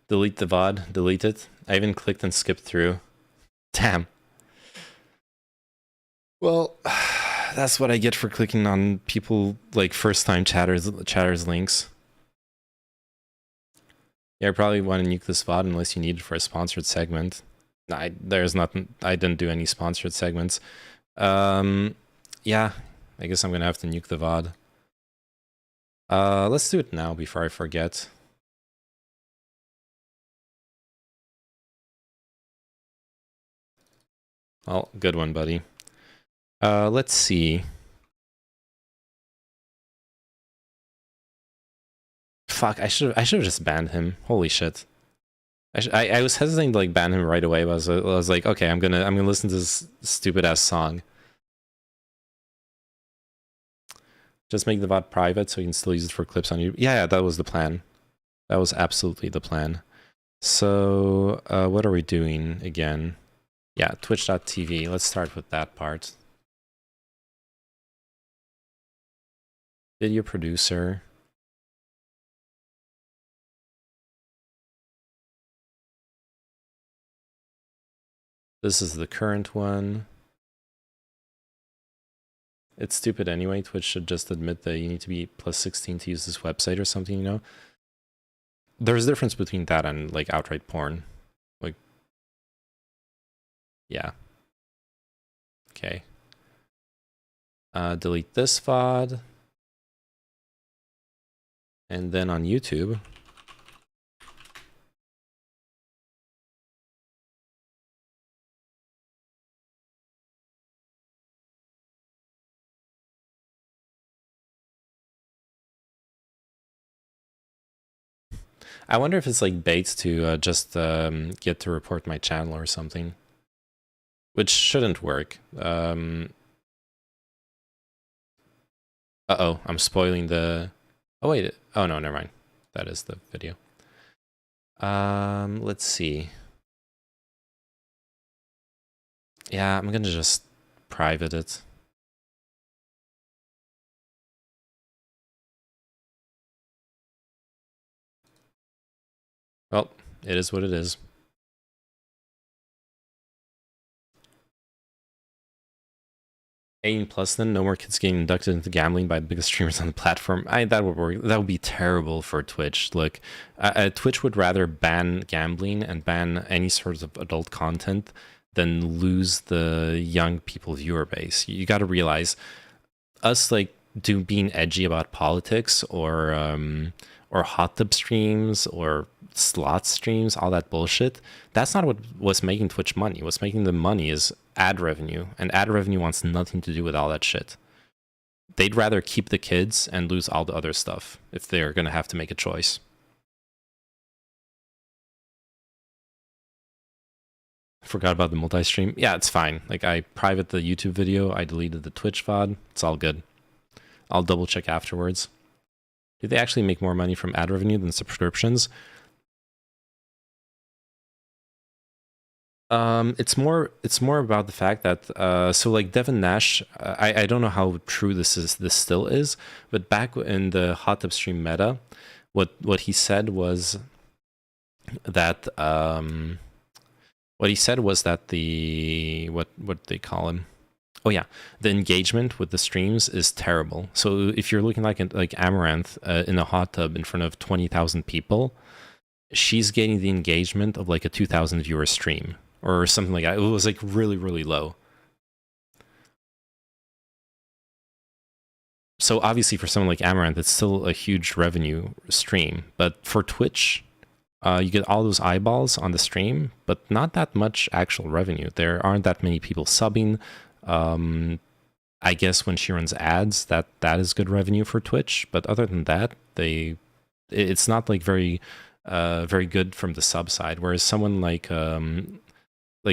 A: Delete the VOD. Delete it. I even clicked and skipped through. Damn. Well, that's what I get for clicking on people, like, first-time chatters links. Yeah, I probably want to nuke this VOD unless you need it for a sponsored segment. There's nothing. I didn't do any sponsored segments. Yeah, I guess I'm gonna have to nuke the VOD. Let's do it now before I forget. Oh, good one, buddy. Let's see. Fuck, I should have just banned him. Holy shit. I was hesitating to, like, ban him right away, but I was like, okay, I'm gonna listen to this stupid ass song. Just make the VOD private so you can still use it for clips on YouTube. Yeah, that was the plan. That was absolutely the plan. So, what are we doing again? Yeah, twitch.tv. Let's start with that part. Video producer. This is the current one. It's stupid anyway. Twitch should just admit that you need to be +16 to use this website or something, you know? There's a difference between that and, like, outright porn. Like, yeah. Okay. Delete this VOD. And then on YouTube. I wonder if it's like baits to just get to report my channel or something. which shouldn't work. Uh-oh, I'm spoiling the... Oh, wait. Oh, no, never mind. That is the video. Let's see. Yeah, I'm gonna just private it. Well, it is what it is. 18 plus, then no more kids getting inducted into gambling by the biggest streamers on the platform. That would work. That would be terrible for Twitch. Look, Twitch would rather ban gambling and ban any sort of adult content than lose the young people viewer base. You got to realize, us like being edgy about politics or hot tub streams or slot streams, all that bullshit, that's not what was making Twitch money. What's making them money is ad revenue, and ad revenue wants nothing to do with all that shit. They'd rather keep the kids and lose all the other stuff if they're gonna have to make a choice. Forgot about the multi-stream. Yeah, it's fine. Like, I private the YouTube video, I deleted the Twitch VOD. It's all good. I'll double check afterwards. Do they actually make more money from ad revenue than subscriptions? It's more about the fact that so like Devin Nash, I don't know how true this still is, but back in the hot tub stream meta, what he said was that the what they call him. Oh yeah, the engagement with the streams is terrible. So if you're looking like Amaranth in a hot tub in front of 20,000 people, she's getting the engagement of like a 2,000 viewer stream or something like that. It was like really, really low. So obviously for someone like Amaranth, it's still a huge revenue stream. But for Twitch, you get all those eyeballs on the stream, but not that much actual revenue. There aren't that many people subbing. I guess when she runs ads, that is good revenue for Twitch. But other than that, it's not like very good from the sub side. Whereas someone like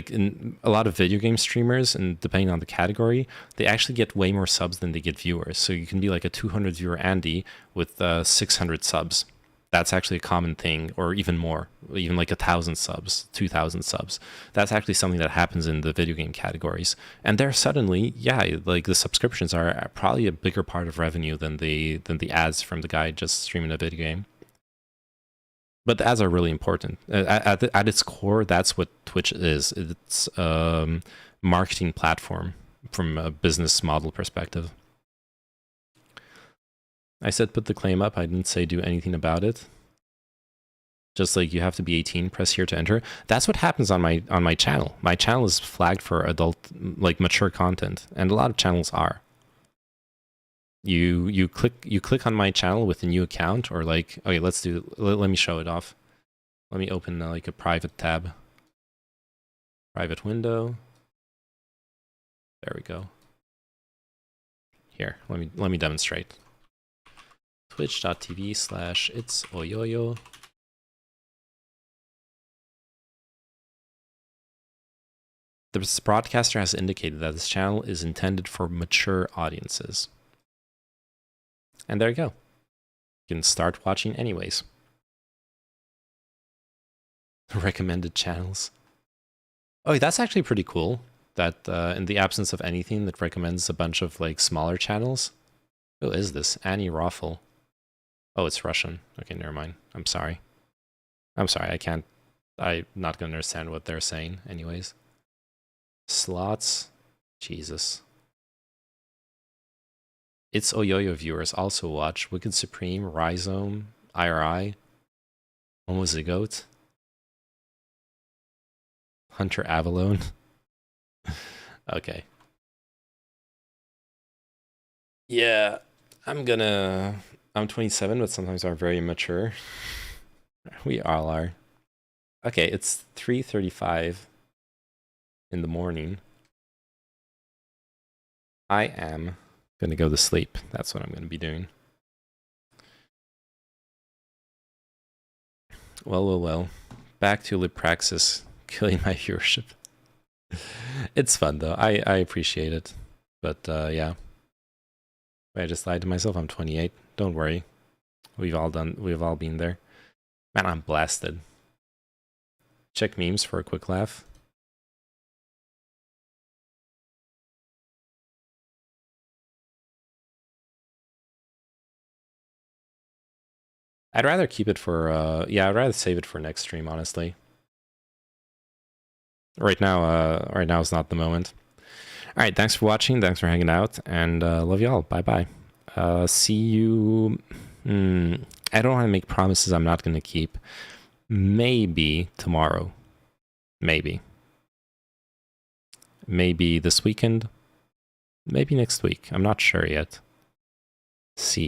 A: in a lot of video game streamers, and depending on the category, they actually get way more subs than they get viewers. So you can be like a 200 viewer Andy with 600 subs. That's actually a common thing, or even more, even like 1,000 subs, 2,000 subs. That's actually something that happens in the video game categories. And there suddenly, yeah, like the subscriptions are probably a bigger part of revenue than the ads from the guy just streaming a video game. But the ads are really important. At its core, that's what Twitch is. It's a marketing platform from a business model perspective. I said put the claim up. I didn't say do anything about it. Just like you have to be 18, press here to enter. That's what happens on my channel. My channel is flagged for adult, like mature content, and a lot of channels are. You click on my channel with a new account, or like, okay, let me show it off. Let me open like a private tab. Private window. There we go. Here, let me demonstrate. Twitch.tv/itsoyoyo. The broadcaster has indicated that this channel is intended for mature audiences. And there you go. You can start watching anyways. Recommended channels. Oh, that's actually pretty cool. That in the absence of anything that recommends a bunch of like smaller channels. Who is this? Annie Raffle. Oh, it's Russian. Okay, never mind. I'm sorry. I'm not gonna understand what they're saying anyways. Slots. Jesus. It's Oyoyo viewers also watch Wicked Supreme, Rhizome, IRI, Homozygote, Hunter Avalone. Okay. Yeah, I'm 27, but sometimes I'm very immature. We all are. Okay, it's 3:35 in the morning. I am gonna go to sleep. That's what I'm gonna be doing. Well. Back to Praxis killing my viewership. It's fun though. I appreciate it. But yeah. I just lied to myself. I'm 28. Don't worry. We've all been there. Man, I'm blasted. Check memes for a quick laugh. I'd rather keep it for yeah, I'd rather save it for next stream, honestly. Right now is not the moment. All right, thanks for watching, thanks for hanging out, and love y'all. Bye-bye. See you... I don't want to make promises I'm not going to keep. Maybe tomorrow. Maybe. Maybe this weekend. Maybe next week. I'm not sure yet. See